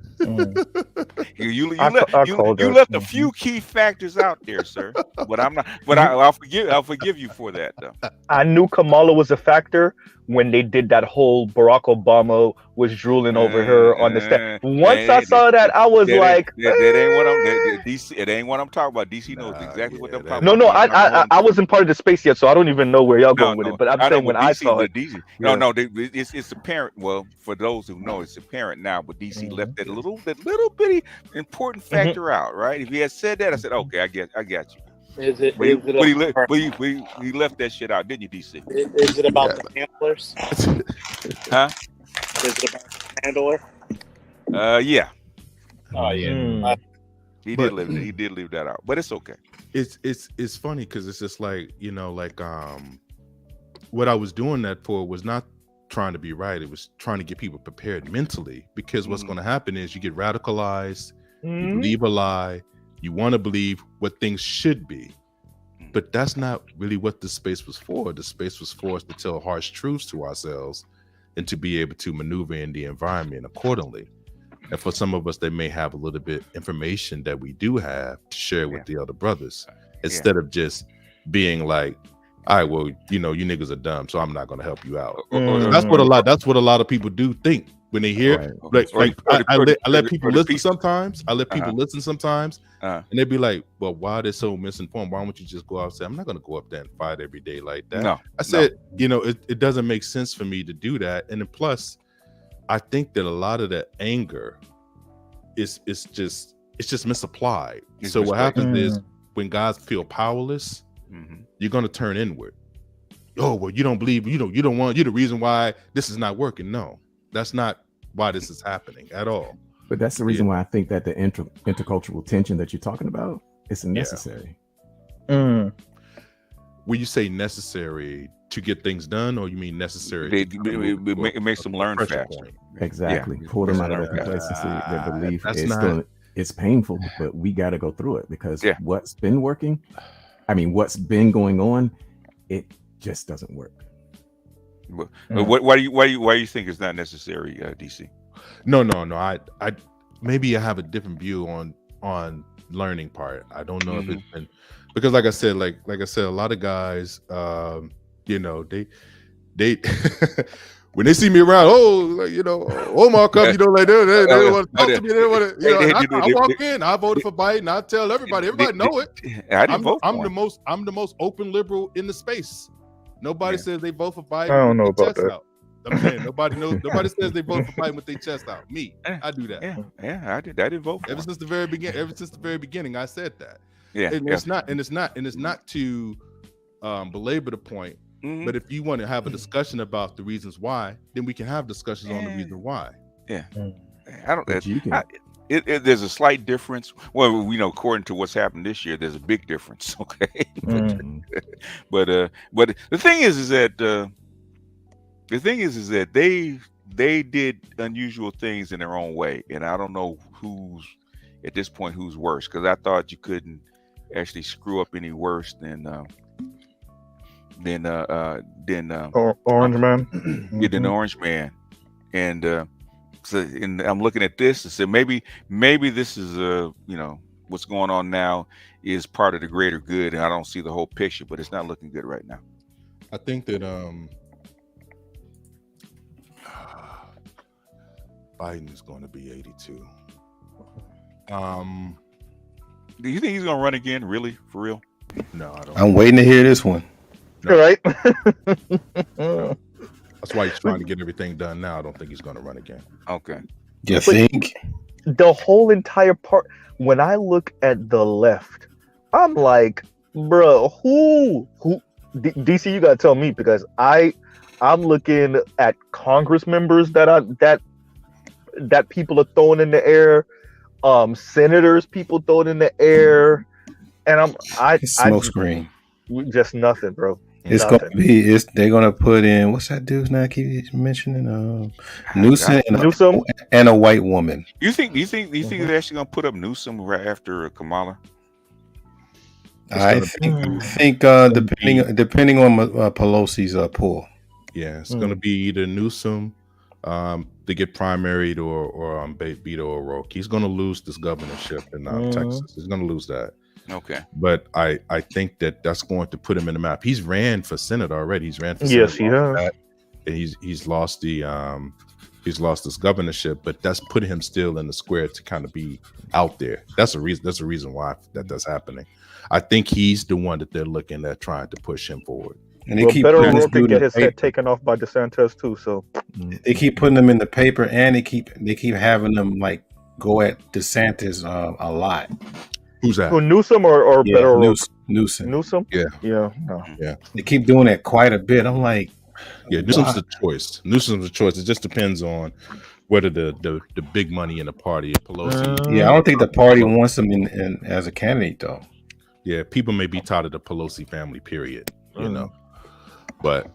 You left a few key factors out there, sir. But I'm not. But I'll forgive you for that, though. I knew Kamala was a factor when they did that whole Barack Obama was drooling over her on the stand. Once I saw that, I was like, that ain't what I'm. DC, it ain't what I'm talking about. DC knows exactly what I'm talking about. No, I wasn't part of the space yet, so I don't even know where y'all going with it. But I'm saying when I saw it, DC, it's apparent. Well, for those who know, it's apparent now. But DC left that little bitty important factor out, right? If he had said that, I said, okay, I got you. He left that shit out, didn't you, DC? Is it about the handlers? Huh? Is it about the handler? Yeah. Oh yeah. He did leave that out, but it's okay. It's funny because it's just like, what I was doing that for was not trying to be right. It was trying to get people prepared mentally, because what's going to happen is you get radicalized, you believe a lie, you want to believe what things should be, but that's not really what the space was for. The space was for us to tell harsh truths to ourselves and to be able to maneuver in the environment accordingly. And for some of us, they may have a little bit information that we do have to share with the other brothers, instead of just being like, all right, well, you niggas are dumb, so I'm not going to help you out. That's what a lot of people do think when they hear. I let people listen sometimes. I let people listen sometimes, and they be like, well, why are they so misinformed? Why don't you just go out and say, I'm not going to go up there and fight every day like that. I said, it doesn't make sense for me to do that. And then plus, I think that a lot of that anger is just misapplied. So what happens is when guys feel powerless, you're going to turn inward. Oh, well, you don't believe, you're the reason why this is not working. No, that's not why this is happening at all. But that's the reason why I think that the intercultural tension that you're talking about is necessary. When you say necessary to get things done, or you mean necessary? It makes them learn faster. Exactly. Pull them out of their complacency, their belief. It's painful, but we got to go through it, because what's been working, what's been going on, it just doesn't work. Why do you think it's not necessary, DC? No. maybe I have a different view on learning part. I don't know if it's been because like I said, a lot of guys, you know, they when they see me around, Omar come, like they don't want to talk to me. They don't want to, I walk in, I voted for Biden. I tell everybody know it. I didn't vote for I'm him. the most open liberal in the space. Nobody says they vote for Biden. I don't know about chest that. Out. I'm saying nobody says they vote for Biden with their chest out. Me, I do that. Yeah, I did vote for Ever him. since the very beginning, I said that. Yeah, and it's not to belabor the point. But if you want to have a discussion about the reasons why, then we can have discussions on the reason why. Yeah, I don't. There's a slight difference. Well, we know according to what's happened this year, there's a big difference. Okay, but the thing is that they did unusual things in their own way, and I don't know who's at this point who's worse, because I thought you couldn't actually screw up any worse than Orange Man. Yeah, than the Orange Man, and I'm looking at this and said maybe this is what's going on now is part of the greater good, and I don't see the whole picture, but it's not looking good right now. I think that Biden is going to be 82. Do you think he's going to run again? Really, for real? No, I don't. I'm waiting to hear this one. No. Right. That's why he's trying to get everything done now. I don't think he's going to run again. Okay. You think? The whole entire part. When I look at the left, I'm like, bro, who? DC, you gotta tell me, because I'm looking at Congress members that people are throwing in the air, senators people throwing in the air, and smoke screen. Just nothing, bro. It's Nothing. gonna be. They're gonna put in. What's that dude's name? I keep mentioning Newsom and a white woman. You think they're actually gonna put up Newsom right after Kamala? I think depending on Pelosi's pull. Yeah, it's gonna be either Newsom to get primaried or Beto O'Rourke. He's gonna lose this governorship in Texas. He's gonna lose that. Okay. But I think that's going to put him in the map. He's ran for Senate already. He's ran for Senate. Yes, he has. And he's lost this governorship, but that's putting him still in the square to kind of be out there. That's a reason why that's happening. I think he's the one that they're looking at trying to push him forward. And they keep Beto O'Rourke could get his head taken off by DeSantis too. So they keep putting them in the paper, and they keep having them like go at DeSantis a lot. Who's that? Who, Newsom or Beto O'Rourke? Newsom. Newsom? Yeah. Yeah. They keep doing that quite a bit. I'm like, yeah, Newsom's the choice. It just depends on whether the big money in the party, Pelosi. Yeah, I don't think the party wants him in as a candidate though. Yeah, people may be tired of the Pelosi family, period. You know, but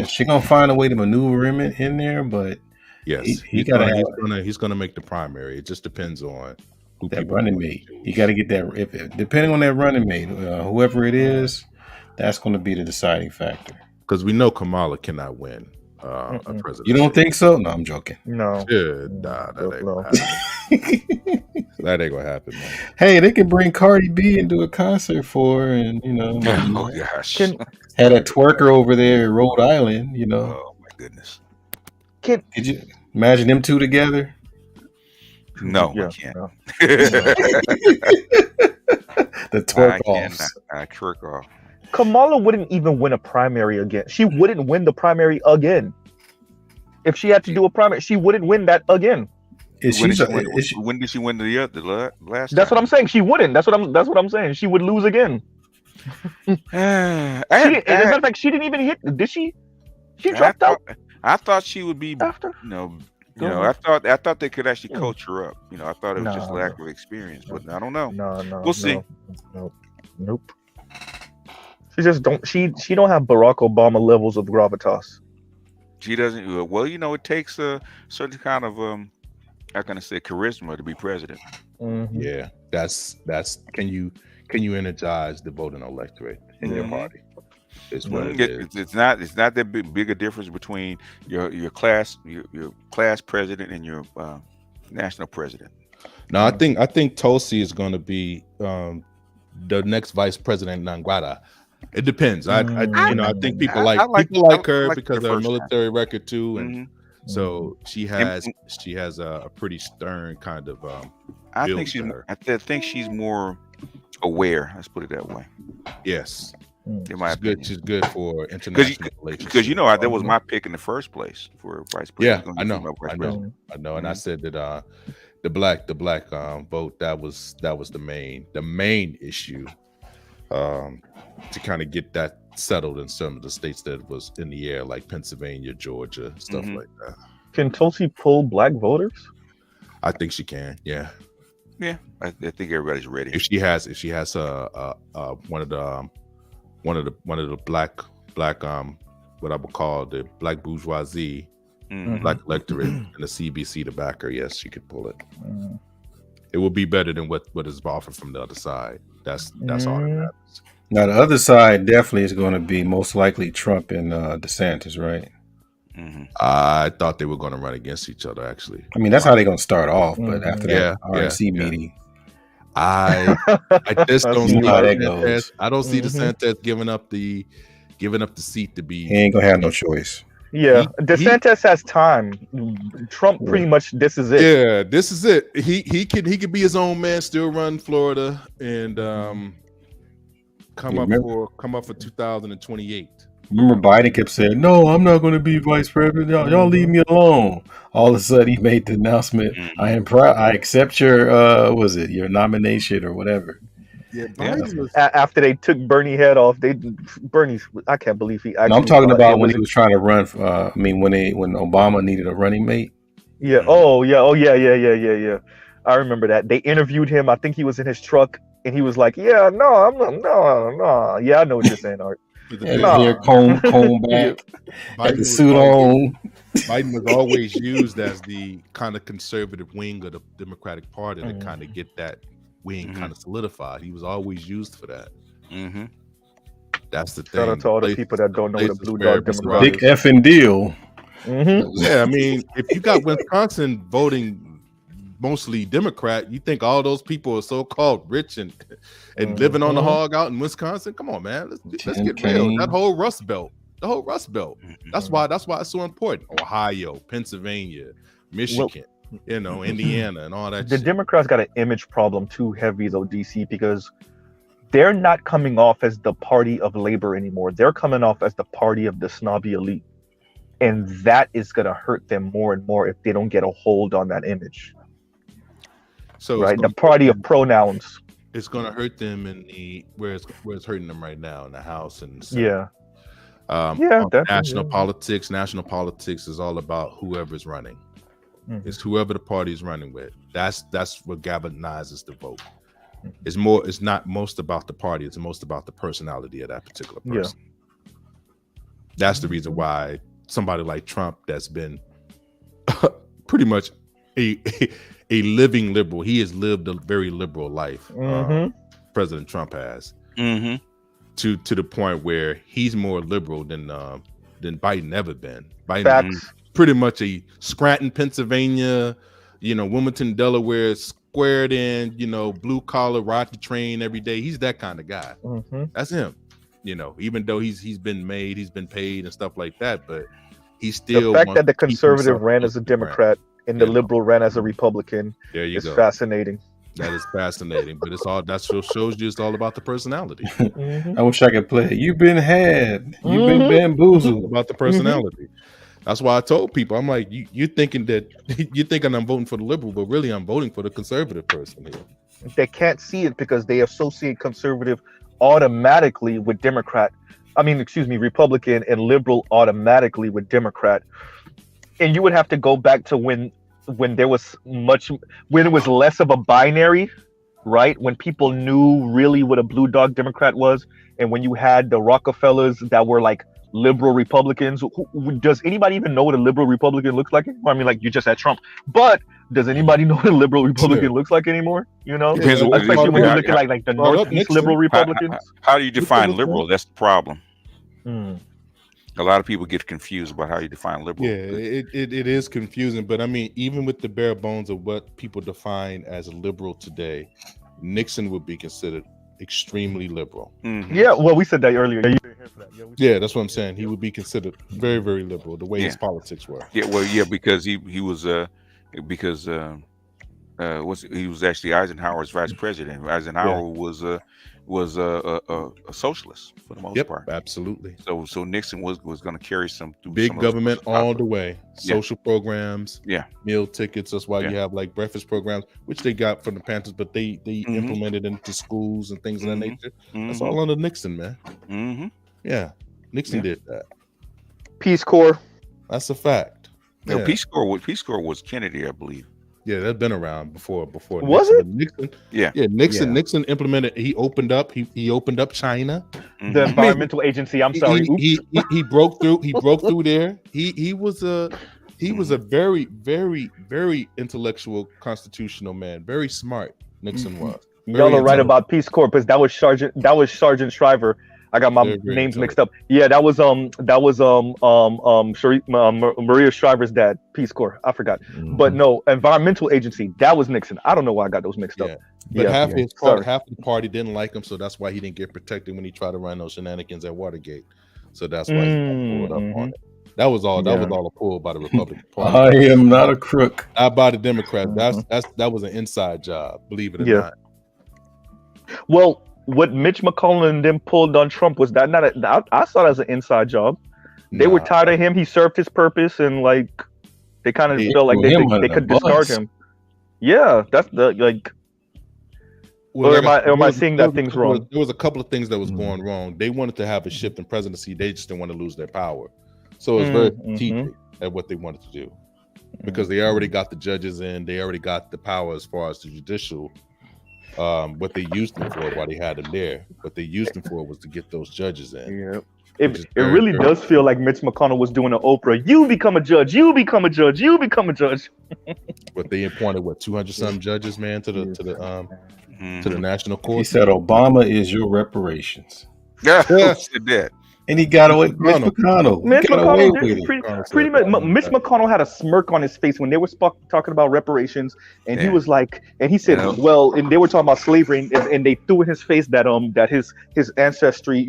she's gonna find a way to maneuver him in there. But yes, he's gonna make the primary. It just depends on who that running mate. You got to get that. Depending on that running mate, whoever it is, that's going to be the deciding factor. Because we know Kamala cannot win a president. You don't think so? No, I'm joking. No. That ain't gonna happen. That ain't gonna happen, man. Hey, they could bring Cardi B and do a concert for her, and oh gosh, had a twerker over there in Rhode Island. Oh my goodness. Could you imagine them two together? No, I can't. No. The twerk offs. Twerk off. Kamala wouldn't even win a primary again. She wouldn't win the primary again. If she had to do a primary, she wouldn't win that again. When did she win the last? That's what I'm saying. She wouldn't. That's what I'm saying. She would lose again. As a matter of fact, she didn't even hit. Did she? She dropped out. I thought she would be. After. I thought they could actually coach her up. I thought it was just lack of experience, but I don't know. No. We'll see. Nope. She just don't. She don't have Barack Obama levels of gravitas. She doesn't. Well, it takes a certain kind of how can I say, charisma to be president. Mm-hmm. Yeah, that's. Can you energize the voting electorate in your party? Is what it is. It's not that big a difference between your class president and your national president. No, I think Tulsi is going to be the next vice president Nanguara. It depends. I think people like her because of her military record too, and so she has a pretty stern kind of. I think she's more aware. Let's put it that way. Yes, in my opinion. She's good for international relations. Because that was my pick in the first place for vice president. Yeah, I know, and I said that the black vote that was the main issue to kind of get that settled in some of the states that was in the air, like Pennsylvania, Georgia, stuff like that. Can Tulsi pull black voters? I think she can. Yeah. Yeah, I think everybody's ready. If she has one of the black what I would call the black bourgeoisie, black electorate, and the CBC to back her, yes, she could pull it. It will be better than what is offered from the other side. That's all that matters. Now the other side definitely is going to be most likely Trump and DeSantis, right? I thought they were going to run against each other. Actually, I mean that's how they're going to start off, but after that RNC meeting, I just don't see how that goes. I don't see DeSantis giving up the seat to be. He ain't gonna have no choice. Yeah, DeSantis has time. Trump pretty much. This is it. Yeah, this is it. He could be his own man, still run Florida, and come up for 2028. Remember Biden kept saying, "No, I'm not going to be vice president. Y'all leave me alone." All of a sudden, he made the announcement, "I am proud. I accept your your nomination or whatever." Yeah, after they took Bernie head off, Bernie's. I can't believe he. Actually I'm talking about when he was trying to run. When Obama needed a running mate. Yeah. Oh yeah. I remember that. They interviewed him. I think he was in his truck, and he was like, "Yeah, no, no. Yeah, I know what you're saying, Art." Hair comb back, had the suit on. Biden was always used as the kind of conservative wing of the Democratic Party to kind of get that wing kind of solidified. He was always used for that. That's the thing. Shout out to all the people that don't know what a blue dog Democrat big effing deal. Yeah, I mean, if you got Wisconsin voting mostly Democrat, you think all those people are so-called rich and living on the hog out in Wisconsin? Come on, man. Let's get real. That whole Rust Belt. That's why it's so important. Ohio, Pennsylvania, Michigan, Indiana, and all that. The Democrats got an image problem too heavy though, DC, because they're not coming off as the party of labor anymore. They're coming off as the party of the snobby elite, and that is going to hurt them more and more if they don't get a hold on that image. So right, the party of pronouns. It's going to hurt them in where it's hurting them right now in the House and the Senate. National politics. National politics is all about whoever's running. It's whoever the party is running with. That's what galvanizes the vote. It's not most about the party. It's most about the personality of that particular person. That's the reason why somebody like Trump, that's been pretty much a living liberal. He has lived a very liberal life. President Trump has, to the point where he's more liberal than Biden ever been. Biden pretty much a Scranton, Pennsylvania, Wilmington, Delaware, squared in, blue collar, ride the train every day. He's that kind of guy. That's him. Even though he's been paid and stuff like that, but he's still. The fact that the conservative ran as a Democrat and the liberal ran as a Republican is fascinating. That is fascinating, but that shows you it's all about the personality. I wish I could play it. You've been had. You've been bamboozled. About the personality. That's why I told people, I'm like, you're thinking I'm voting for the liberal, but really I'm voting for the conservative person here. They can't see it because they associate conservative automatically with Republican and liberal automatically with Democrat. And you would have to go back to when it was less of a binary, right? When people knew really what a blue dog Democrat was, and when you had the Rockefellers that were like liberal Republicans. Does anybody even know what a liberal Republican looks like anymore? I mean, like, you just had Trump, but does anybody know what a liberal Republican looks like anymore? Especially when you look at like the Northeast liberal Republicans. How do you define liberal? That's the problem. A lot of people get confused about how you define liberal. Yeah, it is confusing, but I mean, even with the bare bones of what people define as liberal today, Nixon would be considered extremely liberal. Mm-hmm. Yeah, well, we said that earlier. Yeah, that's what I'm saying. He would be considered very, very liberal the way his politics were. Yeah, well, yeah, because he was he was actually Eisenhower's vice president. Eisenhower was a socialist for the most part. Absolutely. So Nixon was going to carry some big government all the way. Social programs, meal tickets. That's why you have like breakfast programs, which they got from the Panthers, but they implemented into schools and things of that nature. That's all under Nixon, man. Yeah, Nixon did that. Peace Corps. That's a fact. No, Peace Corps was Kennedy, I believe. Yeah, that's been around before. Was Nixon. it? Nixon, yeah. Nixon implemented. He opened up. He opened up China. The environmental agency. I'm sorry. He broke through. He broke through there. He was a very, very, very intellectual, constitutional man. Very smart. Nixon was. Y'all are right about Peace Corps, because that was Sergeant Shriver. I got my names mixed up. Yeah, that was Maria Shriver's dad, Peace Corps. I forgot. But no, environmental agency, that was Nixon. I don't know why I got those mixed up. But half the party didn't like him, so that's why he didn't get protected when he tried to run those shenanigans at Watergate. So that's why he pulled up on it. That was all. That was all a pull by the Republican Party. I am not a crook. Not by the Democrats. That was an inside job. Believe it or not. Well, what Mitch McConnell and them pulled on Trump, was that not I saw it as an inside job. They were tired of him. He served his purpose, and like they kind of felt like they could discard him. Yeah, that's the like. Well, or am I seeing that things wrong? There was a couple of things that was going wrong. They wanted to have a shift in presidency. They just didn't want to lose their power. So it was very strategic at what they wanted to do, because they already got the judges in. They already got the power as far as the judicial. What they used them for while they had them there. What they used them for was to get those judges in. Yeah. It really does feel like Mitch McConnell was doing an Oprah. You become a judge. You become a judge. You become a judge. But they appointed 200 some judges, man, to the national court. He said Obama is your reparations. Yeah, said that. And he got away. Mitch McConnell. Mitch McConnell pretty much. Mitch McConnell had a smirk on his face when they were talking about reparations, and he was like, and he said, "Well," and they were talking about slavery, and they threw in his face that that his ancestry,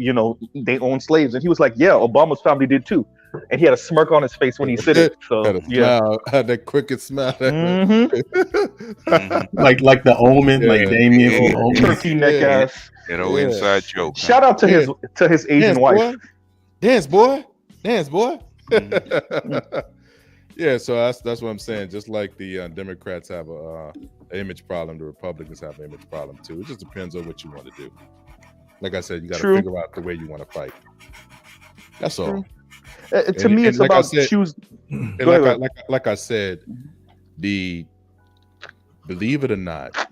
they owned slaves, and he was like, "Yeah, Obama's family did too," and he had a smirk on his face when he said it. So had that crooked smile, like the Omen, like Damien, Omen. Turkey neck ass. That old inside joke. Shout out to his Asian wife. Dance boy. Yeah, so that's what I'm saying. Just like the Democrats have an image problem, the Republicans have an image problem too. It just depends on what you want to do. Like I said, you got to figure out the way you want to fight. That's all. To me, it's about choose. Like I said, believe it or not,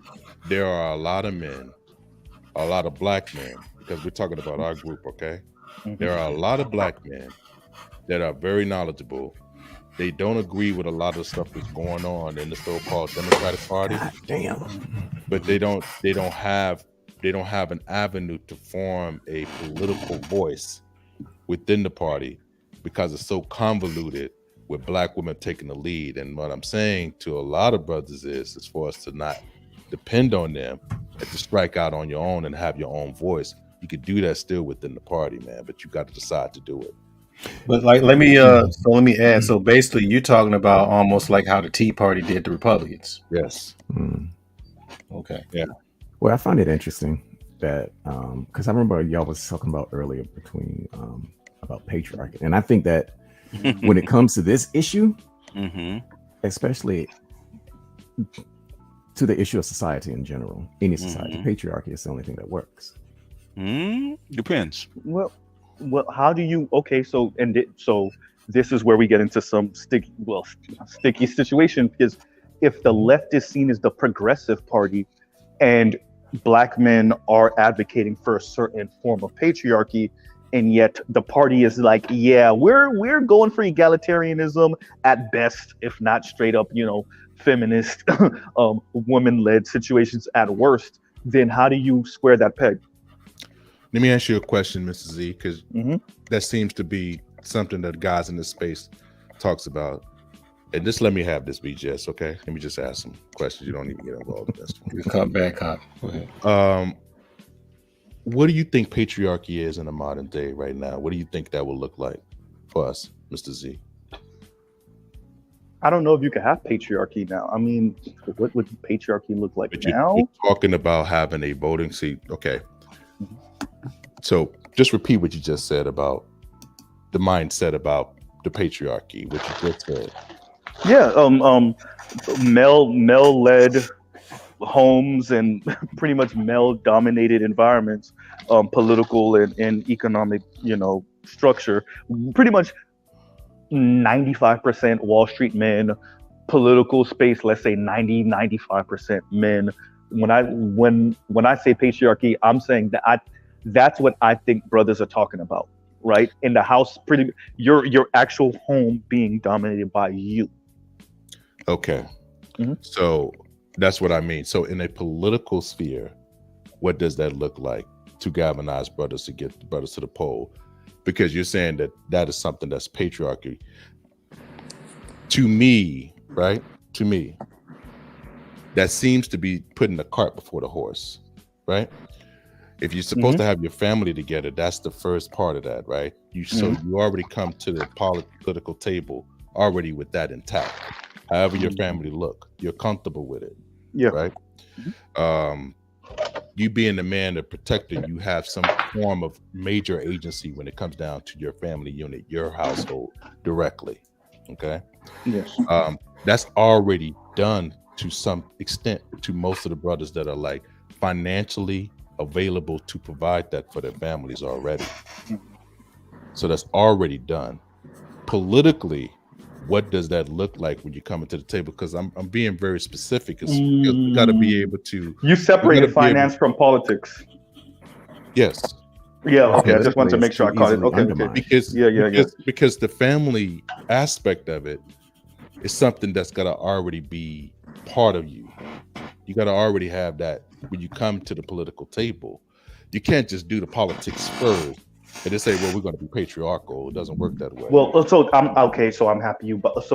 there are a lot of men, a lot of black men, because we're talking about our group, okay? There are a lot of black men that are very knowledgeable. They don't agree with a lot of the stuff that's going on in the so-called Democratic Party. God damn. But they don't have an avenue to form a political voice within the party, because it's so convoluted with black women taking the lead. And what I'm saying to a lot of brothers is for us to not depend on them and to strike out on your own and have your own voice. You could do that still within the party, man, but you got to decide to do it. But like, let me add. So basically, you're talking about almost like how the Tea Party did the Republicans. Yes. Okay. Yeah. Well, I find it interesting that because I remember y'all was talking about earlier about patriarchy, and I think that when it comes to this issue, especially to the issue of society in general, any society, patriarchy is the only thing that works. Depends. Well, how do you? Okay, so so this is where we get into some sticky situation, because if the left is seen as the progressive party, and black men are advocating for a certain form of patriarchy, and yet the party is like, yeah, we're going for egalitarianism at best, if not straight up, feminist, women-led situations at worst, then how do you square that peg? Let me ask you a question, Mrs. Z, because that seems to be something that guys in this space talks about. And just let me have this, BGS, okay? Let me just ask some questions. You don't even get involved in this. You come back, Hop. Go ahead. What do you think patriarchy is in the modern day right now? What do you think that will look like for us, Mr. Z? I don't know if you can have patriarchy now. I mean, what would patriarchy look like now? You're talking about having a voting seat. Okay. So just repeat what you just said about the mindset about the patriarchy, which you just said. Yeah, male-led homes and pretty much male-dominated environments, political and economic, structure. Pretty much 95% Wall Street men, political space, let's say 95% men. When I say patriarchy, I'm saying that that's what I think brothers are talking about, right? In the house, your actual home being dominated by you. Okay. Mm-hmm. So that's what I mean. So in a political sphere, what does that look like to galvanize brothers to get brothers to the poll? Because you're saying that is something that's patriarchy. To me, right? To me, that seems to be putting the cart before the horse, right? If you're supposed to have your family together, that's the first part of that, right? So you already come to the political table already with that intact. However your family look, you're comfortable with it, right? You being the man, the protector, you have some form of major agency when it comes down to your family unit, your household directly, okay? Yes. That's already done to some extent to most of the brothers that are like financially available to provide that for their families already. So that's already done. Politically, what does that look like when you come into the table? Because I'm being very specific. Because we got to be able to. You separated finance from politics. Yes. Yeah. Okay. I just wanted to make sure I caught it. Okay. Because the family aspect of it is something that's got to already be part of you. You got to already have that when you come to the political table. You can't just do the politics first and just say, well, we're going to be patriarchal. It doesn't work that way. Well, so I'm okay. So I'm happy because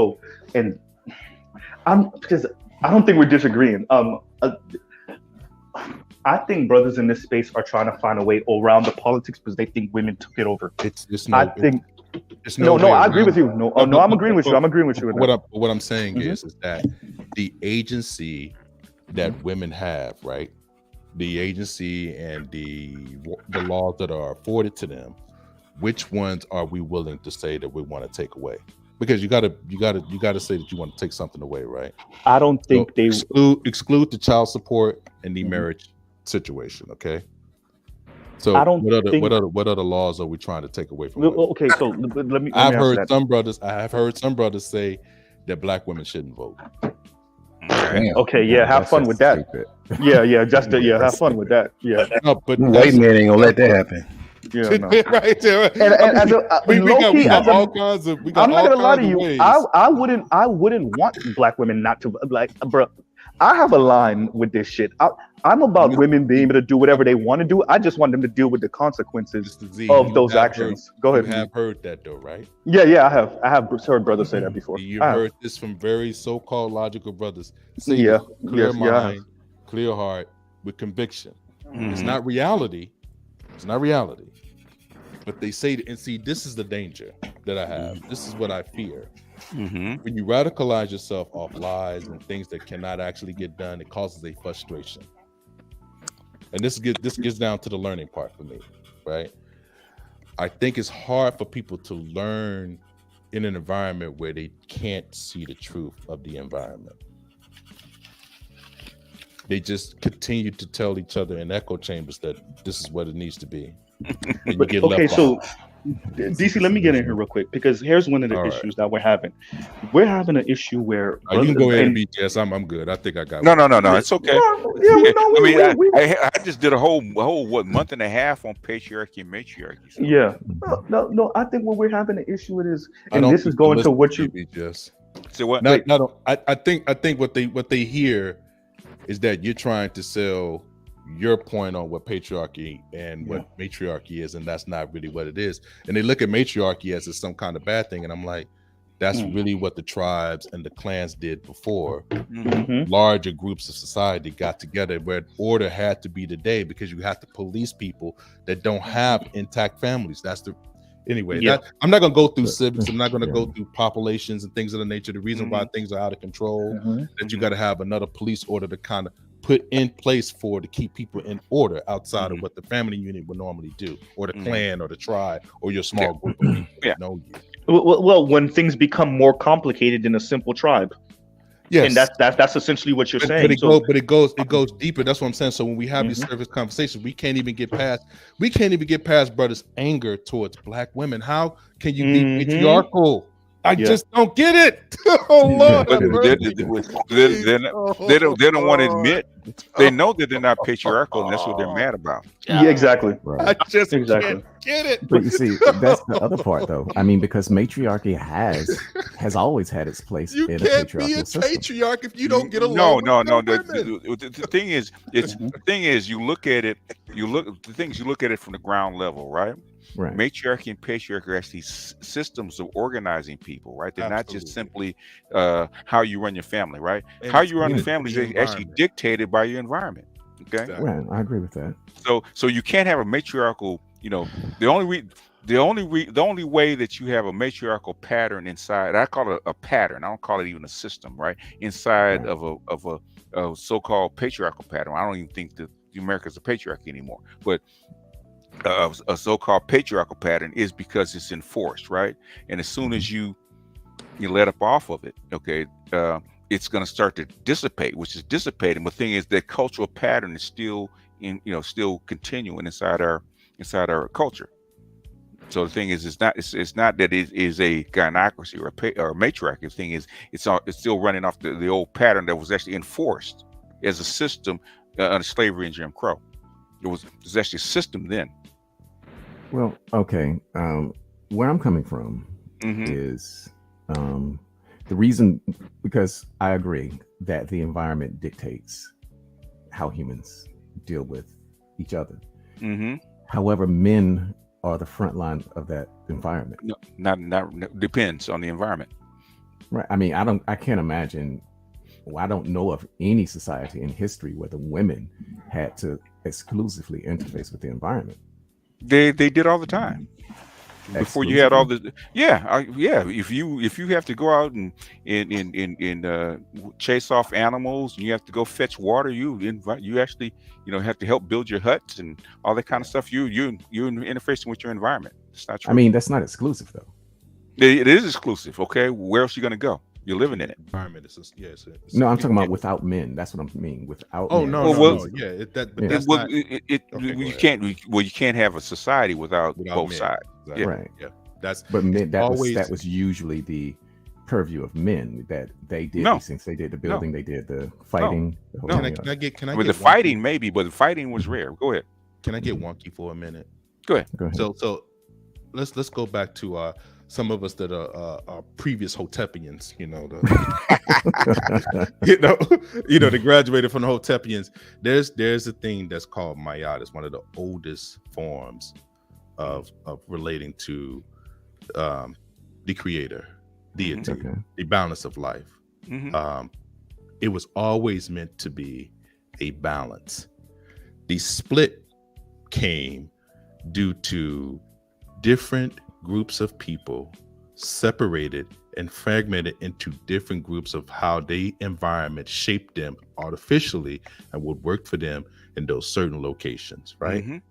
I don't think we're disagreeing. I think brothers in this space are trying to find a way around the politics because they think women took it over. I agree with you. I'm agreeing with you. I'm agreeing with you. What I'm saying is that the agency that women have, right? The agency and the laws that are afforded to them, which ones are we willing to say that we want to take away? Because you gotta say that you want to take something away, right? I don't think they exclude the child support and the marriage situation, okay? So what other laws are we trying to take away from women? Okay, so let me I have heard some brothers say that black women shouldn't vote. Okay, have fun with that. Have fun with that. Yeah. No, but white man ain't gonna let that happen. Yeah, no. Right there. We got all kinds of. I'm not gonna lie to you. I wouldn't want black women not to bro. I have a line with this shit. I'm about women being able to do whatever they want to do. I just want them to deal with the consequences of those actions. Go ahead. You have heard that though, right? Yeah, I have. I have heard brothers say that before. You've heard this from very so-called logical brothers. Clear mind, clear heart, with conviction. It's not reality. It's not reality. But they say, and see, this is the danger that I have. This is what I fear. When you radicalize yourself off lies and things that cannot actually get done, it causes a frustration. And this gets down to the learning part for me, right? I think it's hard for people to learn in an environment where they can't see the truth of the environment. They just continue to tell each other in echo chambers that this is what it needs to be. Okay, so DC, let me get in here real quick because here's one of the issues that we're having. We're having an issue where you can go ahead and be I'm good. I think I got no. It's okay. I just did a whole month and a half on patriarchy and matriarchy. So. No. I think what we're having an issue with is, and this is going to what you just. So what? I think what they hear is that you're trying to sell your point on what patriarchy and what matriarchy is, and that's not really what it is. And they look at matriarchy as some kind of bad thing, and I'm like, that's really what the tribes and the clans did before. Larger groups of society got together where order had to be today, because you have to police people that don't have intact families. That's the anyway. I'm not gonna go through civics. I'm not gonna go through populations and things of the nature. The reason why things are out of control, that you got to have another police order to kind of put in place to keep people in order outside of what the family unit would normally do, or the clan, or the tribe, or your small group of people that know you. Well, when things become more complicated than a simple tribe. Yes, and that's essentially what you're saying. But it goes deeper. That's what I'm saying. So when we have these service conversations, we can't even get past brothers' anger towards black women. How can you be patriarchal? I just don't get it. Oh Lord, they don't want to admit. They know that they're not patriarchal, and that's what they're mad about. Yeah, exactly. I just can't get it. But you see, that's the other part, though. I mean, because matriarchy has always had its place in a patriarchal system. Patriarch if you don't get along. No. The thing is, you look at it. You look at it from the ground level, right? Right. Matriarchy and patriarchy are actually systems of organizing people, right? They're not just simply how you run your family, right? And how you run your family is actually dictated by your environment. Okay, right. I agree with that. So you can't have a matriarchal. The only way that you have a matriarchal pattern inside, I call it a pattern. I don't call it even a system, right? Inside of a so-called patriarchal pattern. I don't even think that America's a patriarchy anymore, but a so-called patriarchal pattern is because it's enforced, right? And as soon as you let up off of it, okay, it's going to start to dissipate, which is dissipating. The thing is that cultural pattern is still still continuing inside our culture. So the thing is, it's not that it is a gynocracy or a matriarchy. The thing is, it's still running off the old pattern that was actually enforced as a system under slavery and Jim Crow. It was actually a system then. Well, okay. Where I'm coming from is the reason, because I agree that the environment dictates how humans deal with each other. However, men are the front line of that environment. No, not depends on the environment. Right. I mean, I can't imagine. Well, I don't know of any society in history where the women had to exclusively interface with the environment. They did all the time. Before you had all the if you have to go out and chase off animals, and you have to go fetch water, you actually have to help build your huts and all that kind of stuff. You're interfacing with your environment. It's not true. I mean, that's not exclusive though. It is exclusive. Okay, where else are you going to go? You're living in it. Environment is no, I'm talking about without men. That's what I mean. Without. Oh men. no. Yeah, that's not. You can't have a society without both men. sides. Exactly. Right. Yeah. But men, that was usually the purview of men, that they did these things. They did the building. They did the fighting. Can I But get the fighting maybe, but the fighting was rare. Go ahead. Can I get wonky for a minute? Go ahead. So let's go back to some of us that are previous Hotepians, that graduated from the Hotepians. There's a thing that's called Mayat. It's one of the oldest forms of relating to the creator, deity, the balance of life. It was always meant to be a balance. The split came due to different groups of people separated and fragmented into different groups of how the environment shaped them artificially and would work for them in those certain locations, right?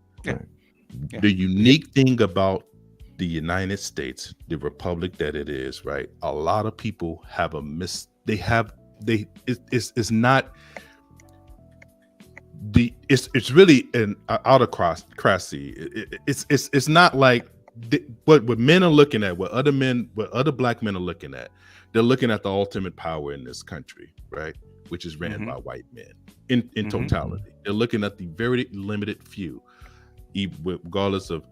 The unique thing about the United States, the republic that it is, right? A lot of people have it's really an autocracy. It's not like what men are looking at, what other black men are looking at. They're looking at the ultimate power in this country, right? Which is ran by white men in totality. They're looking at the very limited few, regardless of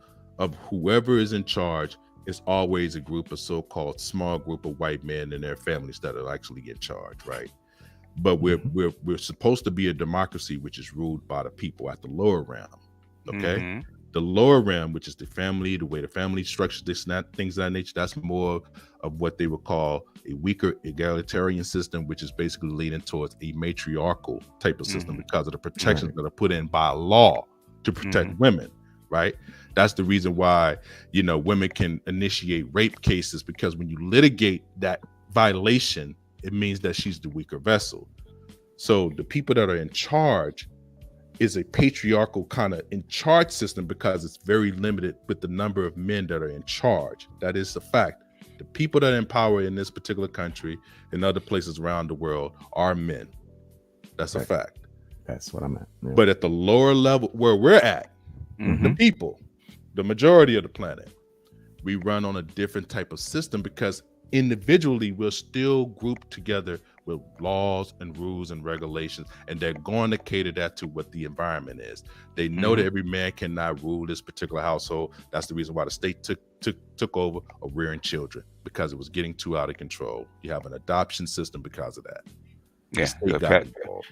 whoever is in charge. It's always a so-called small group of white men and their families that are actually in charge, right? but we're supposed to be a democracy which is ruled by the people at the lower realm. Okay, the lower realm, which is the family, the way the family structures this and that, things of that nature, that's more of what they would call a weaker egalitarian system, which is basically leading towards a matriarchal type of system because of the protections that are put in by law to protect women, right? That's the reason why, you know, women can initiate rape cases, because when you litigate that violation, it means that she's the weaker vessel. So the people that are in charge is a patriarchal kind of in charge system, because it's very limited with the number of men that are in charge. That is a fact. The people that are in power in this particular country and other places around the world are men. That's a fact. That's what I'm at. Yeah. But at the lower level where we're at, the people, the majority of the planet, we run on a different type of system, because individually we're still grouped together with laws and rules and regulations, and they're going to cater that to what the environment is. They know that every man cannot rule this particular household. That's the reason why the state took over of rearing children, because it was getting too out of control. You have an adoption system because of that. Yeah,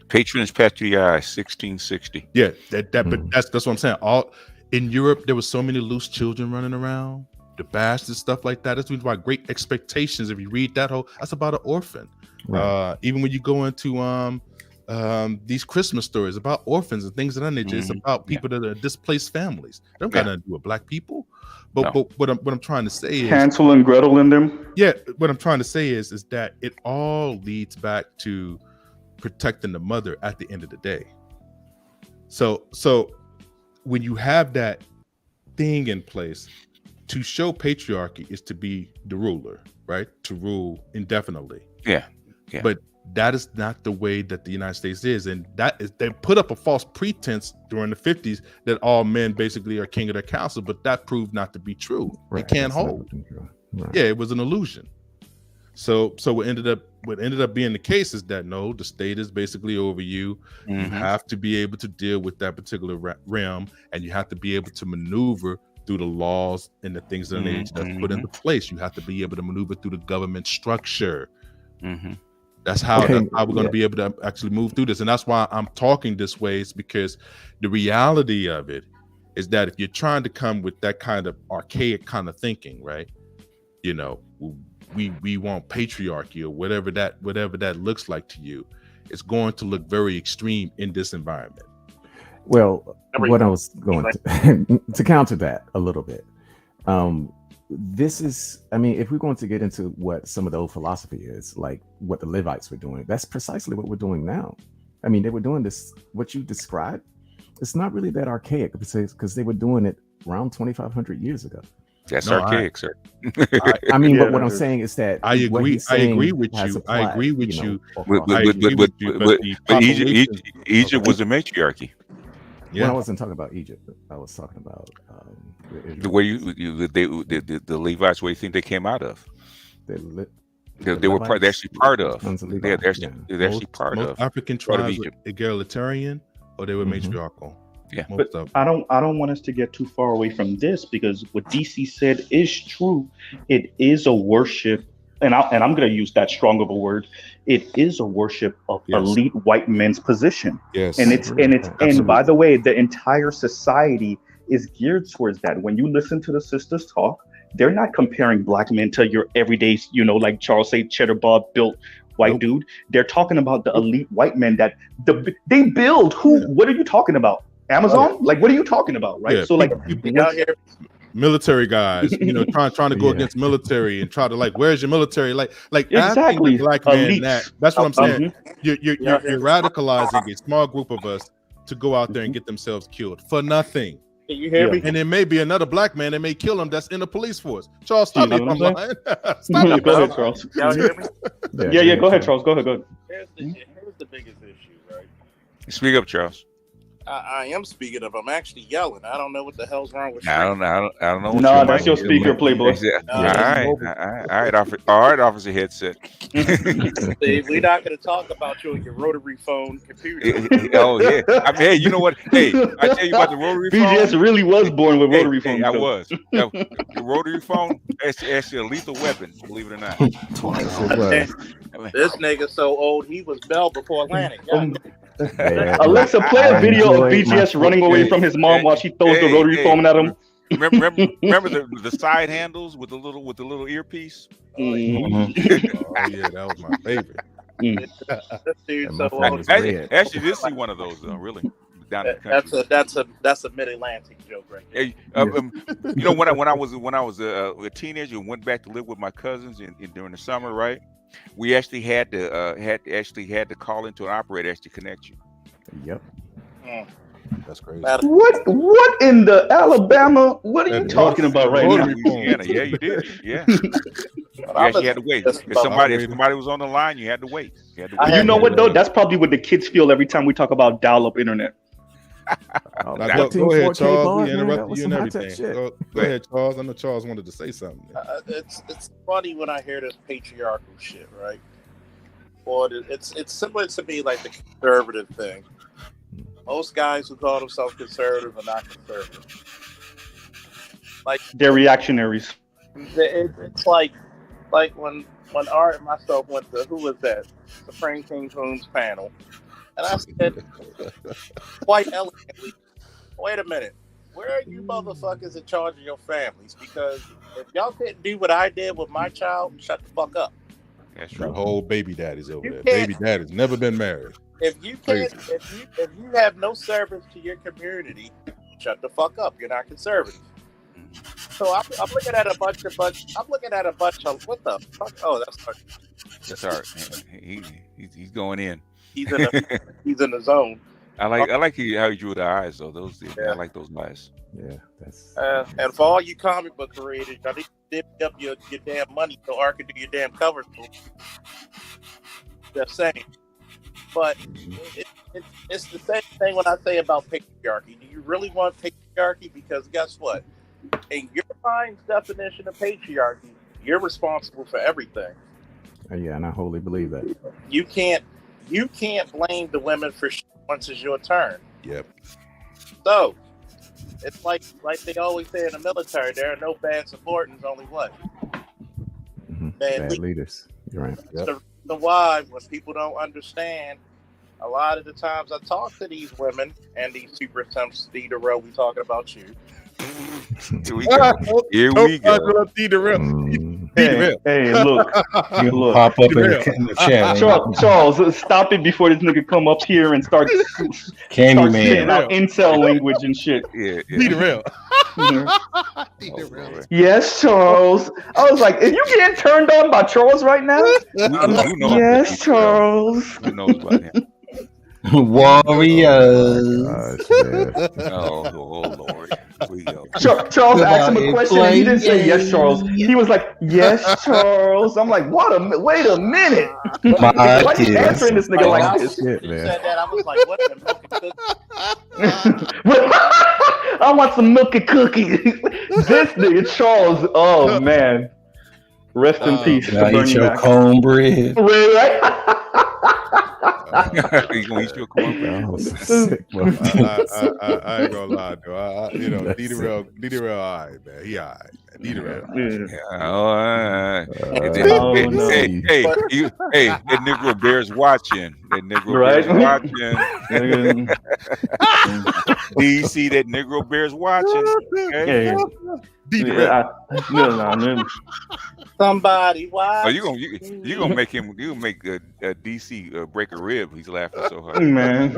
Patronage Patriae, 1660. Yeah, but that's what I'm saying. All in Europe, there was so many loose children running around, the bastards, stuff like that. That's the reason why Great Expectations, if you read that that's about an orphan. Right. Even when you go into these Christmas stories about orphans and things of that nature, it's about people that are displaced families. They don't got nothing to do with black people. But what I'm trying to say is Hansel and Gretel in them. Yeah, what I'm trying to say is that it all leads back to protecting the mother at the end of the day. So when you have that thing in place, to show patriarchy is to be the ruler, right? To rule indefinitely. Yeah. But that is not the way that the United States is. And that is, they put up a false pretense during the 50s that all men basically are king of their castle, but that proved not to be true. It can't hold. Yeah, it was an illusion. So what ended up being the case is that no, the state is basically over you. You have to be able to deal with that particular realm, and you have to be able to maneuver through the laws and the things that that's put into place. You have to be able to maneuver through the government structure. That's how we're going to be able to actually move through this. And that's why I'm talking this way, is because the reality of it is that if you're trying to come with that kind of archaic kind of thinking, right? You know, we want patriarchy or whatever that looks like to you, it's going to look very extreme in this environment. Well, what I was going to counter that a little bit, this is, I mean, if we're going to get into what some of the old philosophy is, like what the Levites were doing, that's precisely what we're doing now. I mean, they were doing this, what you described, it's not really that archaic, because they were doing it around 2,500 years ago. That's archaic, sir. I mean, but what I'm saying is that I agree with you. I agree with you. But Egypt was a matriarchy. Yeah. Well, I wasn't talking about Egypt. I was talking about the way the Levites, where you think they came out of. They were part. They're actually part of. They're actually part of. African tribes were egalitarian, or they were matriarchal. Yeah, but I don't want us to get too far away from this, because what DC said is true. It is a worship, and I'm going to use that strong of a word. It is a worship of elite white men's position. Yes, and by the way, the entire society is geared towards that. When you listen to the sisters talk, they're not comparing black men to your everyday, like Charles said, cheddar bob built white dude. They're talking about the elite white men that they build. What are you talking about? Amazon? Like, what are you talking about? Right. Yeah. So like military guys, trying to go against military and try to where's your military? Like exactly. Black man, that's what I'm saying. You're radicalizing a small group of us to go out there and get themselves killed for nothing. Can you hear me? And there may be another black man that may kill him that's in the police force. Charles, stop me if I'm lying. Go ahead, Charles. Y'all hear me? Yeah. Go ahead, Charles. Go ahead. Here's the biggest issue, right? Speak up, Charles. I am speaking of. I'm actually yelling. I don't know what the hell's wrong with you. I don't know. No, that's your speaker, Playboy. All right, officer headset. See, we're not going to talk about you and your rotary phone computer. Oh yeah. I mean, hey, you know what? Hey, I tell you about the rotary phone. BGS really was born with rotary phone. Hey, I was. The rotary phone is actually a lethal weapon, believe it or not. This nigga so old he was Bell before Atlantic. Alexa, play a video of BGS running away from his mom while she throws the rotary phone at him. Remember the side handles with the little earpiece? Oh yeah, that was my favorite. This dude so old. Actually, did see one of those though. Really, down in the country. That's a Mid-Atlantic joke right there. You know, when I was a teenager and went back to live with my cousins during the summer, right? We actually had to call into an operator to connect you. Yep. That's crazy. What in the Alabama? What are you talking about right now? Louisiana. Yeah, you did. Yeah. You actually had to wait. If somebody was on the line, you had to wait. You know what though? That's probably what the kids feel every time we talk about dial-up internet. Go ahead, Charles. We interrupted you and everything. Go ahead, Charles. I know Charles wanted to say something. It's funny when I hear this patriarchal shit, right? Or it's similar to me like the conservative thing. Most guys who call themselves conservative are not conservative. Like they're reactionaries. It's like when Art and myself went to who was that? Supreme King Coon's panel. And I said quite elegantly, wait a minute, where are you motherfuckers in charge of your families? Because if y'all couldn't do what I did with my child, shut the fuck up. That's true. The whole baby daddy's over there. Baby daddy's never been married. If you can't, if you have no service to your community, shut the fuck up. You're not conservative. So I'm looking at a bunch of what the fuck? Oh, that's Art. He's going in. He's in the zone. I like how he drew the eyes though. I like those eyes. Yeah, that's. And for all you comic book creators, I need to dip up your damn money so Art can do your damn covers. Just saying. But it's the same thing when I say about patriarchy. Do you really want patriarchy? Because guess what? In your mind's definition of patriarchy, you're responsible for everything. Yeah, and I wholly believe that. You can't blame the women for shit once it's your turn. Yep. So it's like they always say in the military, there are no bad subordinates, only what? Bad leaders. You're right. Yep. The reason why when people don't understand, a lot of the times I talk to these women and these super temps, Steve Rowe, we talking about you. Here we go. Hey, look. Pop up in the chat. Charles, stop it before this nigga come up here and start Candy Man out incel language and shit. Be the real. Yes, Charles. I was like, is you getting turned on by Charles right now? Yes, Charles. Who knows about him? Warriors. Oh Lord. We go. Charles asked him a question and he didn't say yes, Charles. He was like, yes, Charles. I'm like, wait a minute. Why are you answering this nigga like this? Shit, man. Said that, I was like, what the milk and I want some milk and cookies. This nigga, Charles, oh man. Rest in peace. Now eat your cornbread. Right? You gonna eat your cornbread? I ain't gonna lie, though. D the real, all right, man. He all right. D the real. Hey, that Negro Bears watching. That Negro Bears watching. DC, that Negro Bears watching. Okay? No. Somebody watch. Oh, you gonna make him? You gonna make a DC break a rib? He's laughing so hard. Man.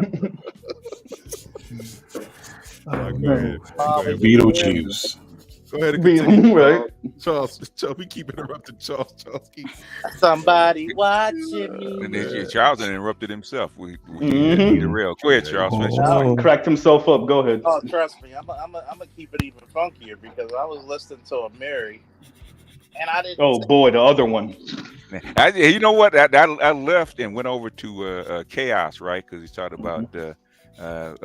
Beetlejuice. Go ahead and continue, right? Charles, we keep interrupting Charles. Somebody watching me. And then Charles interrupted himself. We need the real. Go ahead, Charles. Cracked himself up. Go ahead. Oh, trust me, I'm gonna keep it even funkier because I was listening to a Mary, and I didn't. Oh boy, the other one. You know what? I left and went over to Chaos, right? Because he talked about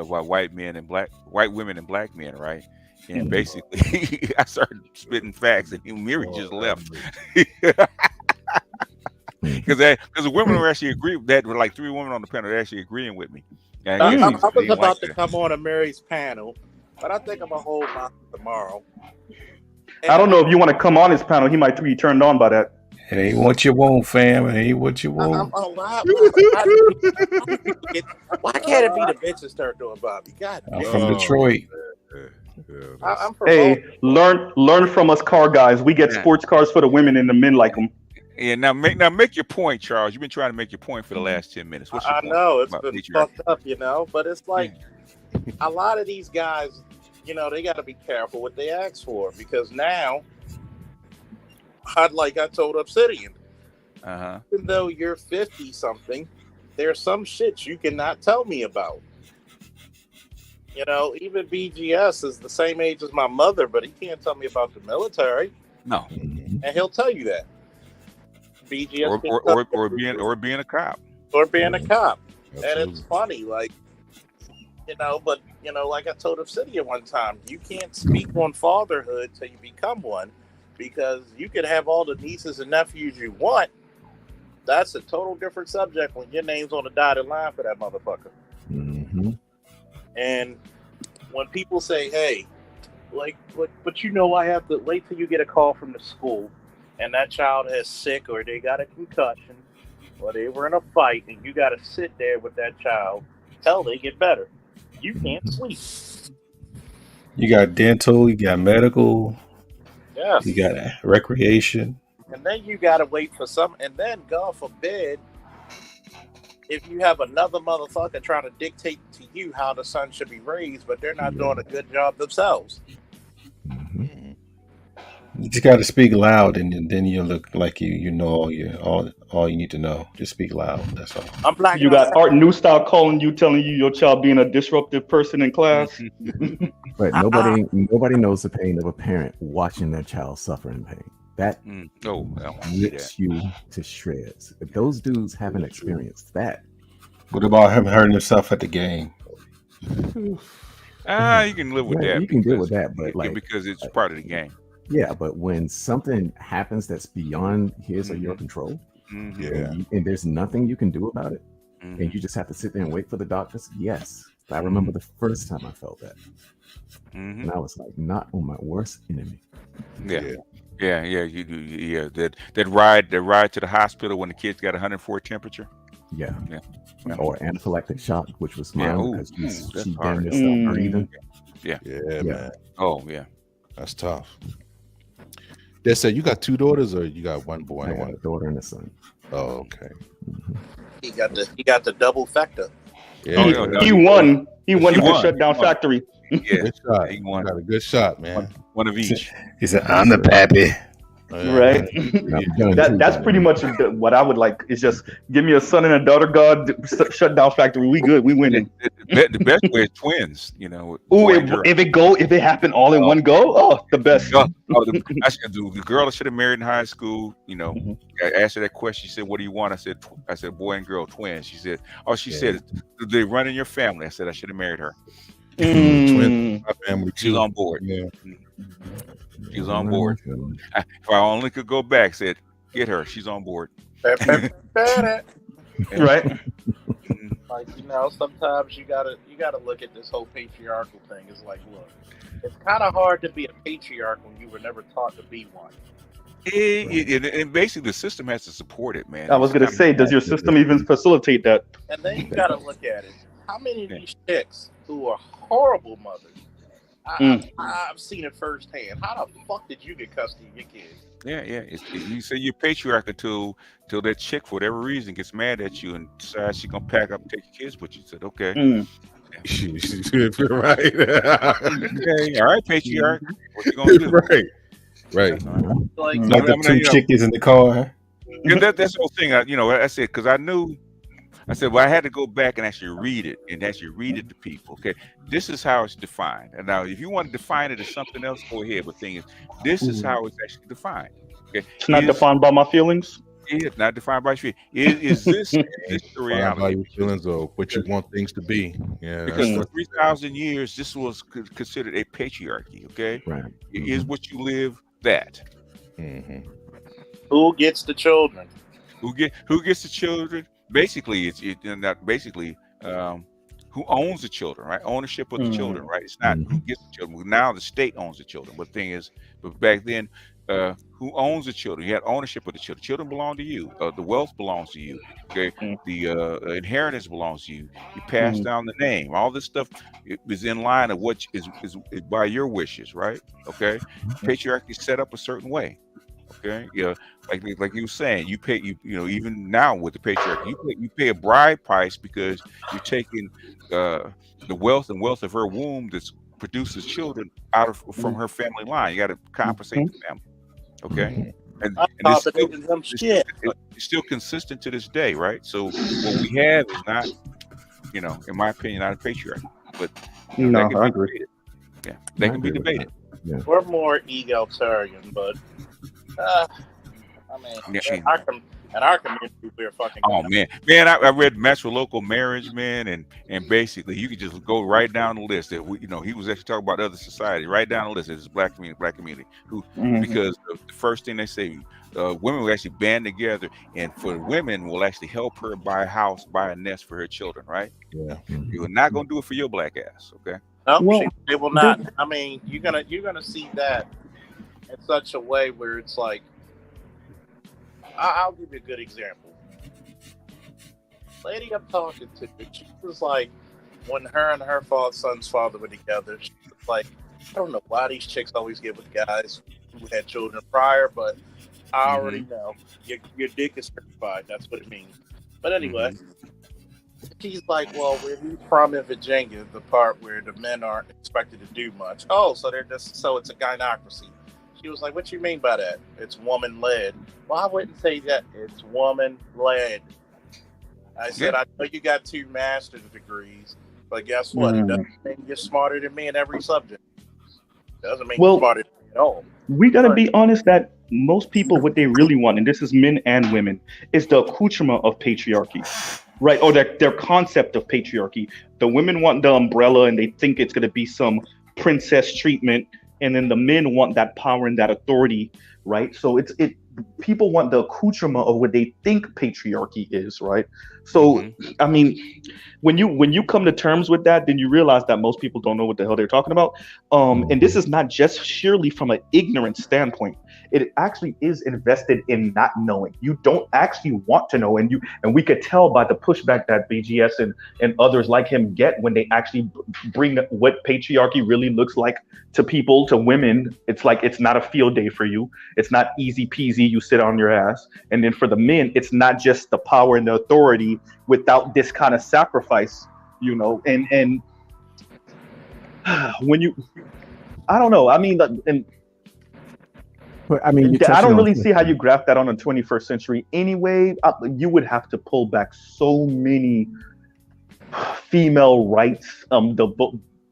white women and black men, right? And basically, I started spitting facts, and Miri just left. Because the women were actually agreeing. That were like 3 women on the panel actually agreeing with me. I was about to come on a Mary's panel, but I think I'm gonna hold mine tomorrow. I don't know if you want to come on his panel. He might be turned on by that. It ain't what you want, fam. It ain't what you want. Why can't it be the bitches start doing Bobby? God I'm damn. from Detroit. I'm from Hey, learn from us car guys. We get sports cars for the women and the men like them. Yeah, now make your point, Charles. You've been trying to make your point for the last 10 minutes. What's your I point know it's about been patriarchy? fucked up, but it's like a lot of these guys, they got to be careful what they ask for, because now, like I told Obsidian, even though you're 50 something, there's some shit you cannot tell me about. Even BGS is the same age as my mother, but he can't tell me about the military. No, and he'll tell you that. BGS or being a cop. Or being a cop. Absolutely. And it's funny, like I told Obsidian one time, you can't speak on fatherhood till you become one, because you could have all the nieces and nephews you want. That's a total different subject when your name's on the dotted line for that motherfucker. Mm-hmm. And when people say, hey, but I have to wait till you get a call from the school and that child is sick, or they got a concussion, or they were in a fight, and you got to sit there with that child till they get better. You can't sleep. You got dental, you got medical, Yes. you got recreation. And then you got to wait for and then, God forbid, if you have another motherfucker trying to dictate to you how the son should be raised, but they're not doing a good job themselves. You just got to speak loud, and then you look like you know all you need to know. Just speak loud. That's all. I'm black. You got Art Nustal calling you, telling you your child being a disruptive person in class. But nobody knows the pain of a parent watching their child suffer in pain. That rips you to shreds. If those dudes haven't experienced that. What about him hurting himself at the game? You can live with that. You can deal with that, but because it's part of the game. Yeah, but when something happens that's beyond his or your control, and there's nothing you can do about it, and you just have to sit there and wait for the doctors. Yes, I remember the first time I felt that, and I was like, not on my worst enemy. Yeah. You do. Yeah, that ride to the hospital when the kid's got 104 temperature. Yeah. Or anaphylactic shock, which was mine because she damn near stopped breathing. Yeah, man. Oh yeah, that's tough. They said you got two daughters, or you got one boy? I got a daughter and a son. Oh, okay. He got the double factor. Yeah, he won. He won to shut down factory. Yeah, good shot. He won. Got a good shot, man. One of each. He said, "I'm the pappy." Right. That's pretty much what I would like. Is just give me a son and a daughter. God, shut down factory. We good. We winning. The best way is twins. Ooh, if it happened all in one go, the best. The girl I should have married in high school. I asked her that question. She said, "What do you want?" I said, "Boy and girl, twins." She said, "She said, do they run in your family?" I said, "I should have married her." Twins, my family. She was on board. Yeah. She was on board. If I only could go back, said, get her. She's on board. Right. Like, sometimes you gotta look at this whole patriarchal thing. It's like, look, it's kind of hard to be a patriarch when you were never taught to be one. And basically, the system has to support it, man. I was gonna say, does your system even facilitate that? And then you gotta look at it. How many of these chicks who are horrible mothers? I've seen it firsthand. How the fuck did you get custody of your kids? Yeah. You say you're patriarchal till that chick, for whatever reason, gets mad at you and decides she's gonna pack up and take your kids with you. Said, okay. Right. Okay, all right, patriarch. What you gonna do? Right. Like the two chickens in the car. That's the whole thing. I said, because I said, well, I had to go back and actually read it to people. Okay, this is how it's defined. And now, if you want to define it as something else, go ahead. But the thing is, this is how it's actually defined. Okay, it's not defined by my feelings. It's not defined by your feelings. Is this the reality? By your feelings or what you want things to be? Yeah. Because for 3,000 years, this was considered a patriarchy. Okay, right. It is what you live. That. Who gets the children? Who gets the children? Basically, it's not basically who owns the children, right? Ownership of the children, right? It's not who gets the children. Now the state owns the children. But the thing is, back then, who owns the children. You had ownership of the children. Children belong to you. The wealth belongs to you. Okay, the inheritance belongs to you. You pass down the name. All this stuff is in line of what is by your wishes, right? Okay, patriarchy is set up a certain way. Okay, yeah, like you were saying, you pay even now with the patriarchy, you pay a bride price because you're taking the wealth of her womb that produces children from her family line. You got to compensate the family. Okay, and it's still consistent to this day, right? So what we have is not, in my opinion, not a patriarchy, but that can be debated. Yeah, that can be debated. Yeah. We're more egalitarian, but I mean, in our community, we're fucking. Oh man, I read Matrilocal Marriage, man, and basically you could just go right down the list. That he was actually talking about other society, right down the list. It's black community, who because the first thing they say, women will actually band together, and for women will actually help her buy a house, buy a nest for her children, right? Yeah, you're not gonna do it for your black ass, okay? No, they will not. I mean, you're gonna see that in such a way where it's like, I'll give you a good example. Lady I'm talking to, she was like, when her and her son's father were together, she was like, I don't know why these chicks always get with guys who had children prior, but I already know your dick is certified. That's what it means. But anyway, she's like, well, where he's from in Virginia, the part where the men aren't expected to do much. Oh, so it's a gynocracy. She was like, what you mean by that? It's woman-led. Well, I wouldn't say that. It's woman-led. I said, I know you got 2 master's degrees, but guess what? It doesn't mean you're smarter than me in every subject. It doesn't mean you're smarter than me at all. We got to be honest that most people, what they really want, and this is men and women, is the accoutrement of patriarchy, right? Or their concept of patriarchy. The women want the umbrella and they think it's going to be some princess treatment. And then the men want that power and that authority, right? So people want the accoutrement of what they think patriarchy is, right? So I mean, when you come to terms with that, then you realize that most people don't know what the hell they're talking about. And this is not just sheerly from an ignorant standpoint. It actually is invested in not knowing. You don't actually want to know, and we could tell by the pushback that BGS and others like him get when they actually bring what patriarchy really looks like to people, to women. It's like it's not a field day for you. It's not easy peasy. You sit on your ass. And then for the men, it's not just the power and the authority without this kind of sacrifice, and when you, I don't know. I mean, I don't really see how you graft that on the 21st century anyway. You would have to pull back so many female rights,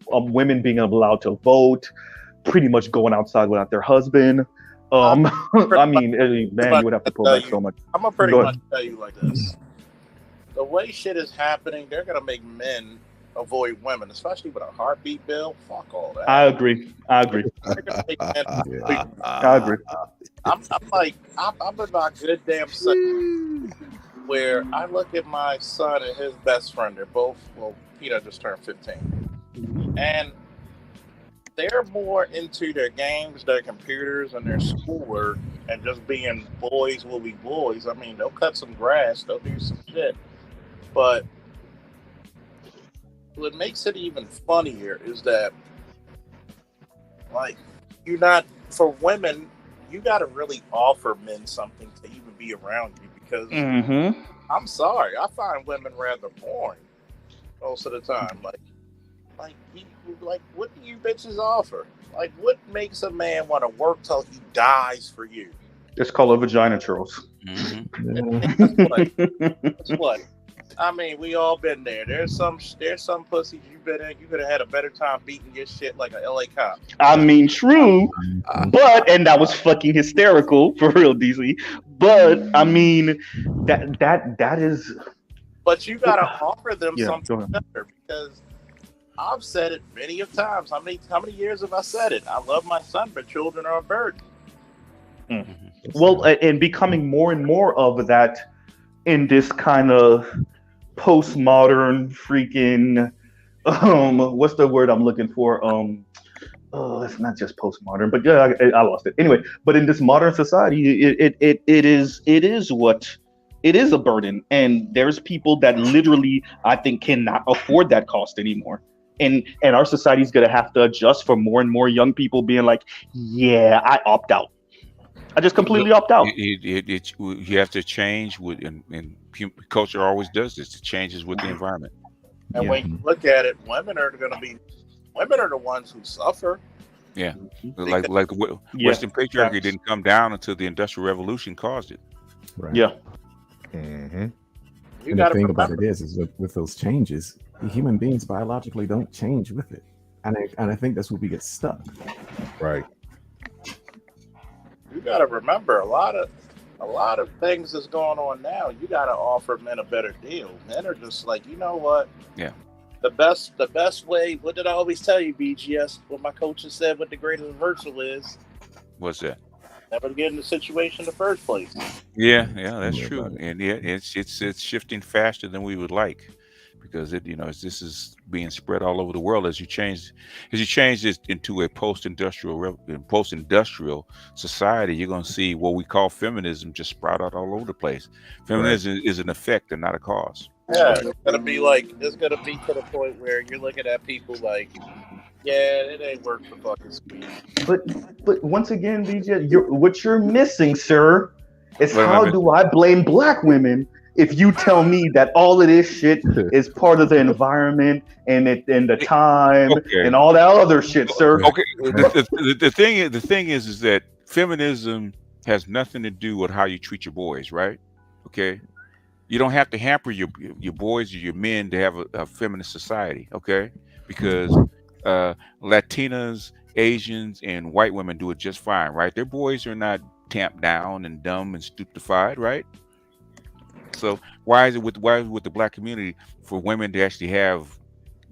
women being allowed to vote, pretty much going outside without their husband. I mean, man, you would have to pull back so much. I'm gonna pretty much tell you like this. The way shit is happening, they're gonna make men avoid women, especially with a heartbeat bill. Fuck all that. I agree. They're gonna make men I agree. I'm in my good damn self where I look at my son and his best friend. They're both, Peter just turned 15. And they're more into their games, their computers, and their schoolwork, and just being boys will be boys. I mean, they'll cut some grass, they'll do some shit. But what makes it even funnier is that, like, for women, you got to really offer men something to even be around you, because I'm sorry, I find women rather boring most of the time. Like, what do you bitches offer? Like, what makes a man want to work till he dies for you? It's called a vagina, Charles. That's what. I mean, we all been there. There's some pussies you've been in. You could have had a better time beating your shit like an LA cop. I mean, true, and that was fucking hysterical for real, DC. But I mean, that is. But you gotta offer them something better, because I've said it many of times. How many years have I said it? I love my son, but children are a burden. Well, and becoming more and more of that in this kind of postmodern freaking what's the word I'm looking for? it's not just postmodern, but yeah, I lost it anyway. But in this modern society, it is what it is, a burden, and there's people that literally I think cannot afford that cost anymore. And our society is gonna have to adjust for more and more young people being like, yeah, I opt out. I just completely opt out. You have to change with, and culture always does this. It changes with the environment. And when you look at it, women are the ones who suffer. Yeah, like Western patriarchy didn't come down until the Industrial Revolution caused it. Right. Yeah. And the thing about it is with those changes, human beings biologically don't change with it, and I think that's where we get stuck. Right. You got to remember a lot of things that's going on now. You got to offer men a better deal. Men are just like, you know what? Yeah. The best way. What did I always tell you, BGS? What my coaches said, what the greatest reversal is. What's that? Never get in the situation in the first place. Yeah, that's true, and it's shifting faster than we would like, because this is being spread all over the world as you change this into a post-industrial society. You're going to see what we call feminism just sprout out all over the place. Feminism is an effect and not a cause. Yeah, it's gonna be to the point where you're looking at people like, yeah, it ain't worth the fucking speed. But once again, BJ, what you're missing, sir, is how do I blame black women if you tell me that all of this shit is part of the environment and the time and all that other shit, sir? Okay. The thing is that feminism has nothing to do with how you treat your boys, right? Okay. You don't have to hamper your boys or your men to have a feminist society, okay? Because Latinas, Asians, and white women do it just fine, right? Their boys are not tamped down and dumb and stupefied, right? So why is it with the black community for women to actually have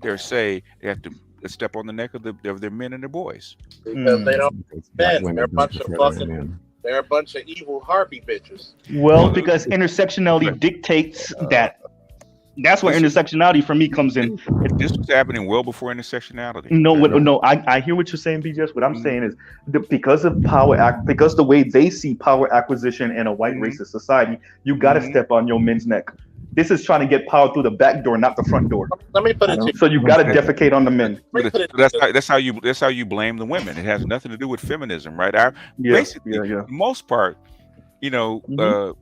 their say? They have to step on the neck of their men and their boys because they don't. They're a bunch of fucking. They're a bunch of evil harpy bitches. Well, because intersectionality dictates that. That's where intersectionality for me comes in. This was happening well before intersectionality. No, I hear what you're saying, BJS. What I'm saying is because of because the way they see power acquisition in a white racist society, you got to step on your men's neck. This is trying to get power through the back door, not the front door. Let me put it to you. So you got to defecate on the men. That's how you blame the women. It has nothing to do with feminism, right? Basically, for the most part,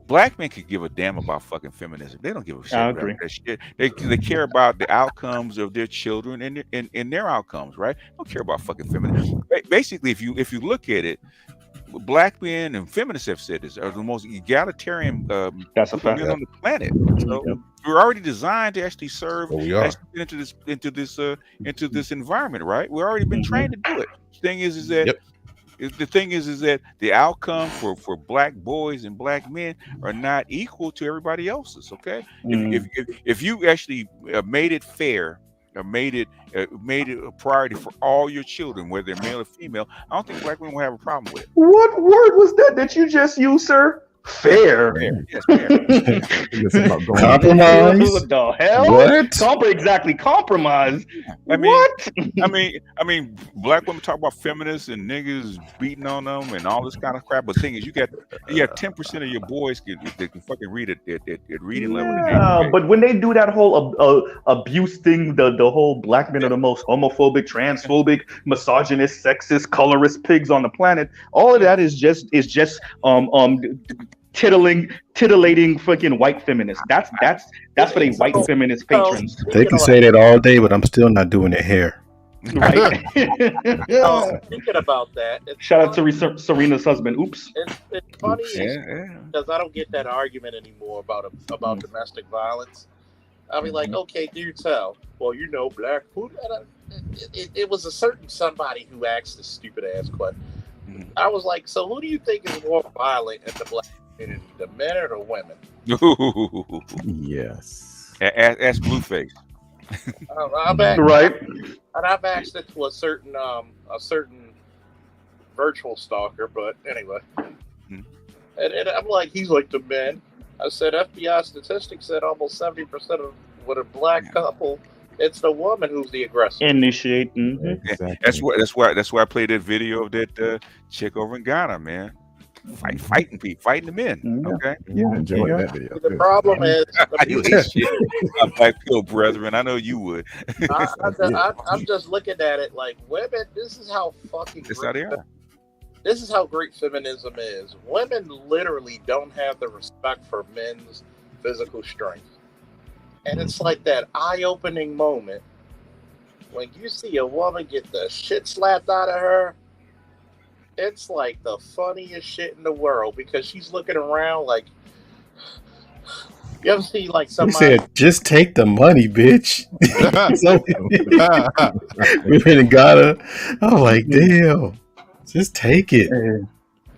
black men could give a damn about fucking feminism. They don't give a shit about that shit. They care about the outcomes of their children and their outcomes, right? They don't care about fucking feminism. Basically, if you look at it, black men and feminists have said this are the most egalitarian that's a fact men on the planet. So we're already designed to actually serve into this environment, right? We've already been trained to do it. The thing is that the outcome for black boys and black men are not equal to everybody else's. Okay, if you actually made it fair, or made it a priority for all your children, whether they're male or female, I don't think black women will have a problem with it. What word was that you just used, sir? Fair. Yes, fair. Compromise. What the hell? What? Exactly. Compromise. I mean, black women talk about feminists and niggas beating on them and all this kind of crap. But the thing is, you got 10% of your boys that can fucking read at reading level. Yeah, but when they do that whole abuse thing, the whole black men are the most homophobic, transphobic, misogynist, sexist, colorist pigs on the planet. All of that is just titillating freaking white feminists. That's for the white feminist patrons. They can say that all day, but I'm still not doing their hair. Right. Thinking about that. Shout out to Serena's husband. Oops. It's funny because I don't get that argument anymore about domestic violence. I mean, like, okay, do tell. Well, black food. It was a certain somebody who asked this stupid ass question. I was like, so who do you think is more violent in the black community, the men or the women? Yes. Ask Blueface. Right. And I've asked it to a certain virtual stalker, but anyway. And I'm like, he's like the men. I said FBI statistics said almost 70% of what a black couple It's the woman who's the aggressor. Initiate. Mm-hmm. Exactly. That's why I played that video of that chick over in Ghana, man. Fighting the men. Okay. Yeah, enjoyed that video. The problem is, You hate shit. My black pill brethren. I know you would. I'm just looking at it like women. This is how fucking. That's how they are. This is how great feminism is. Women literally don't have the respect for men's physical strength. And it's like that eye-opening moment when you see a woman get the shit slapped out of her. It's like the funniest shit in the world because she's looking around like, you ever see like He somebody said, "Just take the money, bitch." So, we went and got her. I'm like, damn, just take it.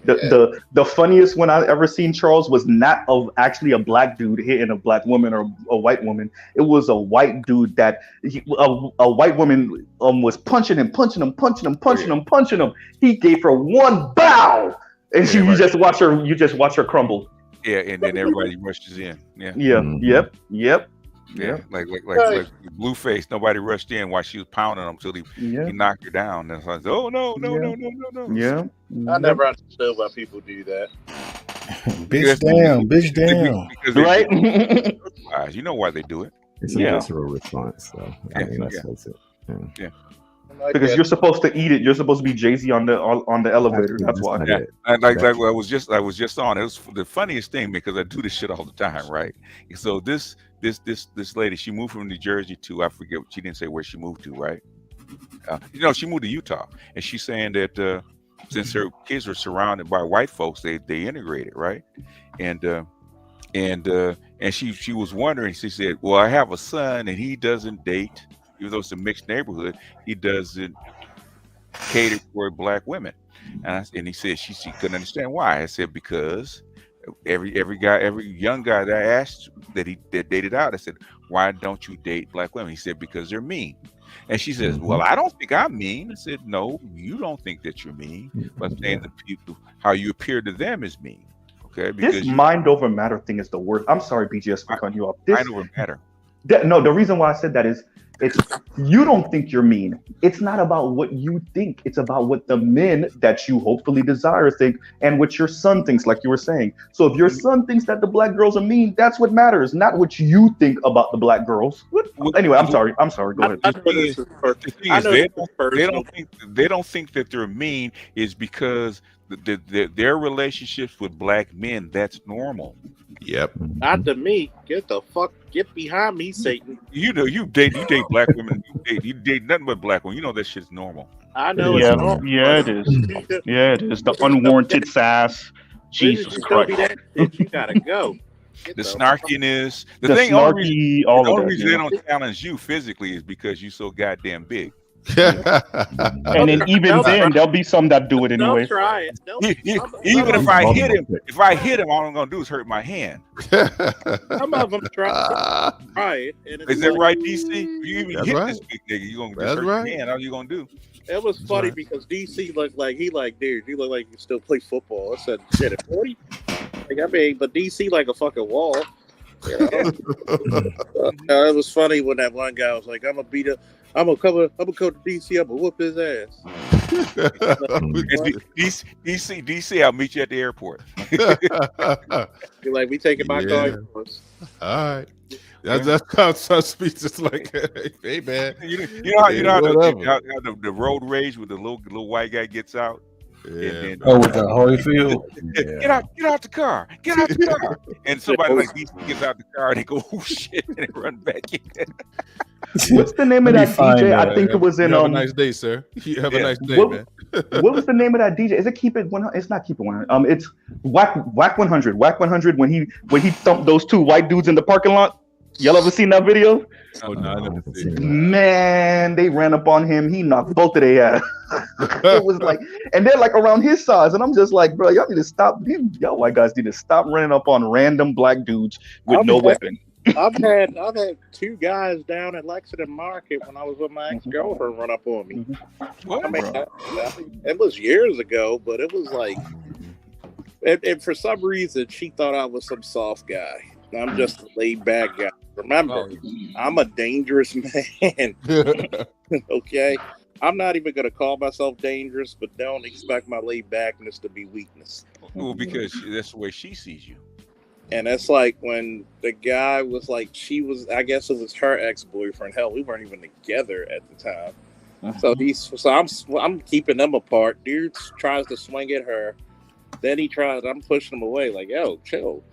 The funniest one I ever seen, Charles, was not of actually a black dude hitting a black woman or a white woman. It was a white dude that a white woman was punching him. He gave her one bow, and you just watch her crumble. Yeah, and then everybody rushes in. Yeah. Yep. Yeah, like Blueface. Nobody rushed in while she was pounding him until he knocked her down. And so I said, "Oh no!" Yeah, I never understood why people do that. Bitch down. Because right? You know why they do it. It's a visceral response, so I mean, let's face it. Yeah. Because you're supposed to eat it. You're supposed to be Jay-Z on the elevator. That's why. Yeah. And like I was just on. It was the funniest thing because I do this shit all the time, right? So this lady, she moved from New Jersey to, I forget, she didn't say where she moved to, right? She moved to Utah, and she's saying that since her kids were surrounded by white folks, they integrated, right? And she was wondering. She said, "Well, I have a son, and he doesn't date." Even though it's a mixed neighborhood, he doesn't cater for black women. And he said she couldn't understand why. I said, because every young guy that I asked that dated out, I said, why don't you date black women? He said, because they're mean. And she says, well, I don't think I'm mean. I said, no, you don't think that you're mean, but I'm saying the people, how you appear to them is mean. Okay, because this mind over matter thing is the worst. I'm sorry, BGS, for cutting you off. Mind over matter. No, the reason why I said that is it's you don't think you're mean. It's not about what you think. It's about what the men that you hopefully desire think and what your son thinks, like you were saying. So if your son thinks that the black girls are mean, that's what matters, not what you think about the black girls. Anyway, I'm sorry. Go ahead. The thing is, they don't think that they're mean is because their relationships with black men, that's normal. Yep. Not to me. Get behind me, Satan. You date black women. You date nothing but black women. You know that shit's normal. I know. Yeah, it's normal. yeah, it is. Yeah, it is. The unwarranted sass. Jesus Christ. You gotta go. The snarkiness. The snarky, the only reason they don't challenge you physically is because you're so goddamn big. And then even then, there'll be some that do it anyway. Don't try it. Even if I hit him, all I'm gonna do is hurt my hand. Some of them try it. Is that right, DC? You even hit this big nigga, you gonna just hurt your hand. How you gonna do? It was funny because DC looked like dude, you look like you still play football. I said, shit, at 40? But DC like a fucking wall. You know? It was funny when that one guy was like, I'm gonna come to DC, I'm gonna whoop his ass. DC, I'll meet you at the airport. You're like, we taking my car. All right. That sounds speechless. Like, hey man, you know how the road rage with the little white guy gets out. Yeah. With the Holyfield. Get out the car. Get out the car. And somebody like DC gets out the car and they go, oh shit, and they run back in. What's the name of that DJ? I think it was in. Have a nice day, sir. You have a nice day, man. What was the name of that DJ? Is it Keep It 100? It's not Keep It 100. It's Whack 100. Whack 100 when he thumped those two white dudes in the parking lot. Y'all ever seen that video? Oh no, I never seen that. Man, they ran up on him. He knocked both of their ass. It was like, and they're like around his size, and I'm just like, bro, y'all need to stop. Y'all white guys need to stop running up on random black dudes with no weapon. I've had two guys down at Lexington Market when I was with my ex-girlfriend run up on me. I mean, it was years ago, but it was like, and for some reason she thought I was some soft guy. I'm just a laid back guy. Remember, I'm a dangerous man. Okay? I'm not even going to call myself dangerous, but don't expect my laid backness to be weakness. Well, because that's the way she sees you. And that's like when the guy was like, I guess it was her ex-boyfriend. Hell, we weren't even together at the time. So I'm keeping them apart. Dude tries to swing at her. Then I'm pushing him away, like, yo, chill.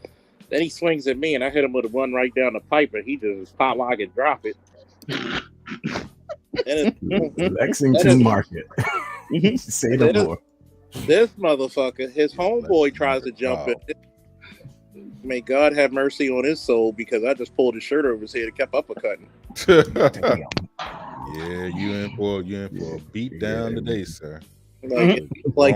Then he swings at me, and I hit him with a one right down the pipe, and he just pop lock and drop it. Lexington Market. Say no more. This motherfucker, his homeboy tries to jump in. May God have mercy on his soul, because I just pulled his shirt over his head and kept uppercutting. Yeah, you in for a beat down today, sir. Like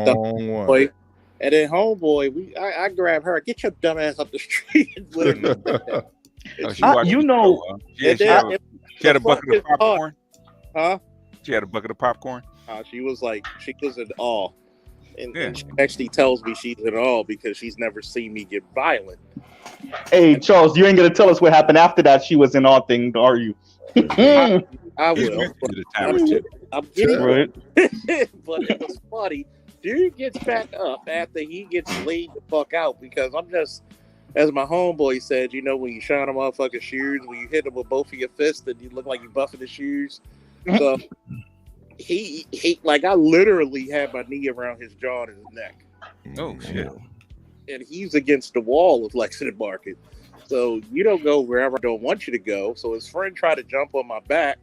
the homeboy. And then homeboy, I grab her, get your dumb ass up the street. She had a bucket of popcorn. Huh? She had a bucket of popcorn. She was in awe. And she actually tells me she's in awe because she's never seen me get violent. Hey, Charles, you ain't gonna tell us what happened after that she was in awe thing, are you? I will. I'm getting right. But it was funny. Dude gets back up after he gets laid the fuck out, because I'm just, as my homeboy said, you know, when you shine a motherfucker's shoes, when you hit him with both of your fists and you look like you buffing his shoes. So he like, I literally had my knee around his jaw and his neck. Oh shit. And he's against the wall of Lexington Market. So you don't go wherever I don't want you to go. So his friend tried to jump on my back,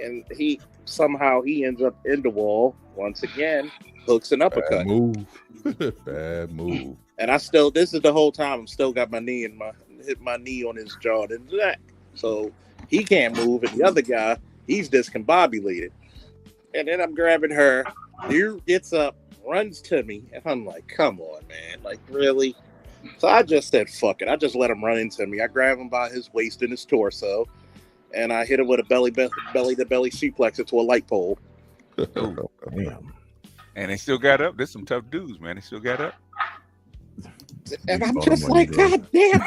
and he ends up in the wall once again, hooks an uppercut. Bad move. And this is the whole time I'm still got my knee hit my knee on his jaw and neck. So he can't move, and the other guy, he's discombobulated. And then I'm grabbing her. Dude gets up, runs to me, and I'm like, come on, man. Like, really? So I just said, fuck it. I just let him run into me. I grab him by his waist and his torso, and I hit him with a belly-to-belly suplex into a light pole. Oh, damn. And they still got up. There's some tough dudes, man. They still got up. And I'm just like, God damn.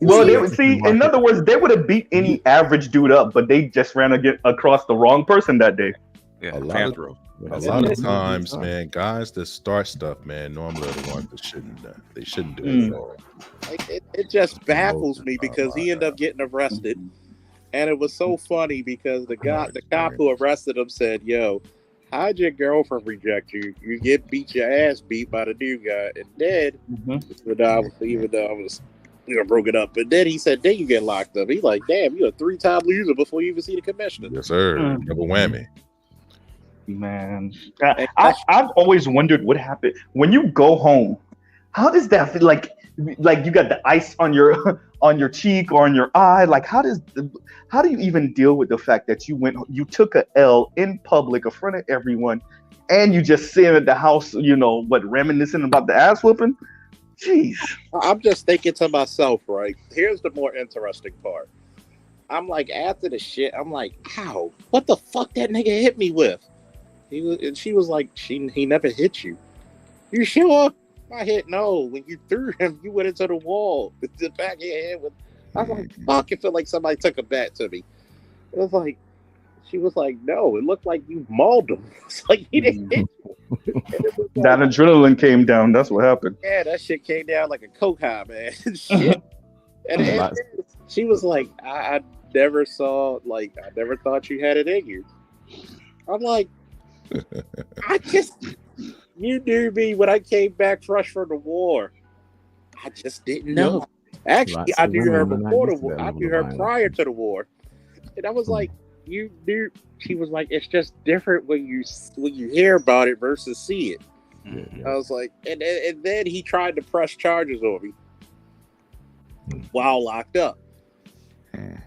Well, in other words, they would have beat any average dude up, but they just ran across the wrong person that day. Yeah, a lot of times, man, guys that start stuff, man, normally are the ones that shouldn't. They shouldn't do it at all. It just baffles me, because he ended up getting arrested, and it was so funny because the cop who arrested him said, "Yo, how'd your girlfriend reject you? You beat your ass beat by the new guy." And then, even though I was, broke it up, but then he said, "Then you get locked up." He's like, "Damn, you're a 3-time loser before you even see the commissioner." Yes, sir. Double whammy. Man, I've always wondered what happened when you go home. How does that feel? Like you got the ice on your cheek or on your eye. Like, how do you even deal with the fact that you took a L in public in front of everyone, and you just sitting at the house, reminiscing about the ass whooping? Jeez. I'm just thinking to myself, right? Here's the more interesting part. I'm like, after the shit, I'm like, how? What the fuck that nigga hit me with? She was like, he never hit you. You sure? I hit no. When you threw him, you went into the wall. The back of your head was. I was like, fuck! It felt like somebody took a bat to me. It was like, she was like, no. It looked like you mauled him. It's like he didn't hit you. That adrenaline came down. That's what happened. Yeah, that shit came down like a coke high, man. Shit. And she was like, I never thought you had it in you. I'm like, you knew me when I came back fresh from the war. I just didn't know. Actually, I knew her before the war. I knew her prior to the war. And I was like, you knew. She was like, it's just different when you hear about it versus see it. I was like, and then he tried to press charges on me while locked up.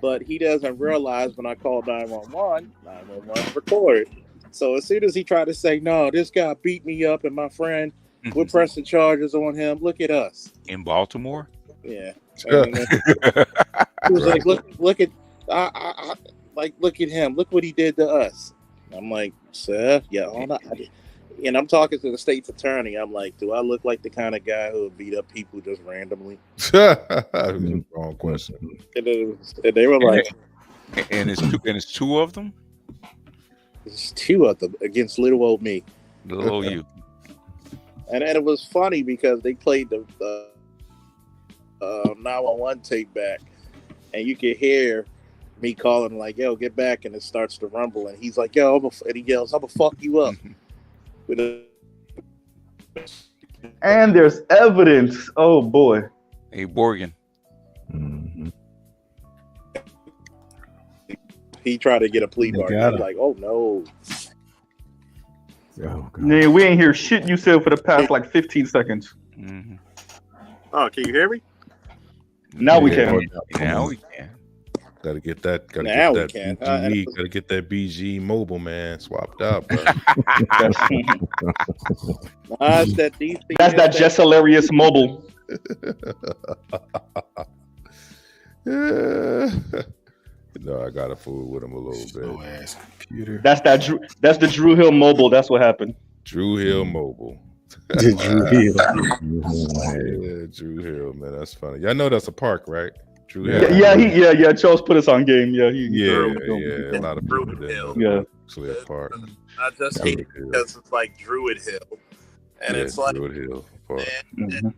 But he doesn't realize when I called 911, 911 recorded. So as soon as he tried to say, no, this guy beat me up and my friend, we're pressing charges on him. Look at us. In Baltimore? Yeah. He was like, look at look at him. Look what he did to us. I'm like, sir, yeah, And I'm talking to the state's attorney. I'm like, do I look like the kind of guy who would beat up people just randomly? Wrong question. And they were like, and it's two of them. It's two of them against little old me. Little old you. And it was funny because they played the 911 tape back, and you could hear me calling like, "Yo, get back!" And it starts to rumble, and he's like, "Yo," and he yells, "I'm gonna fuck you up." And there's evidence. Oh boy. Hey, Borgen. He tried to get a plea bargain. He's like, "Oh no." Yeah, we ain't hear shit you said for the past like 15 seconds. Mm-hmm. Oh, can you hear me? Now we can. Now we can. Gotta get that. Gotta Now get we that. can. BG, gotta get that BG mobile, man, swapped out, bro. That's that DC. That's that just hilarious mobile. No, I gotta fool with him a little bit. Slow ass computer. That's the Drew Hill mobile. That's what happened. Drew Hill mobile. Drew Hill. Yeah, Drew Hill, man, that's funny. Y'all know that's a park, right? Drew Hill. Yeah. Charles put us on game. Yeah, a lot of people there. Yeah, actually a park. I just hate it because it's like Druid Hill, and it's like Druid Hill. Man,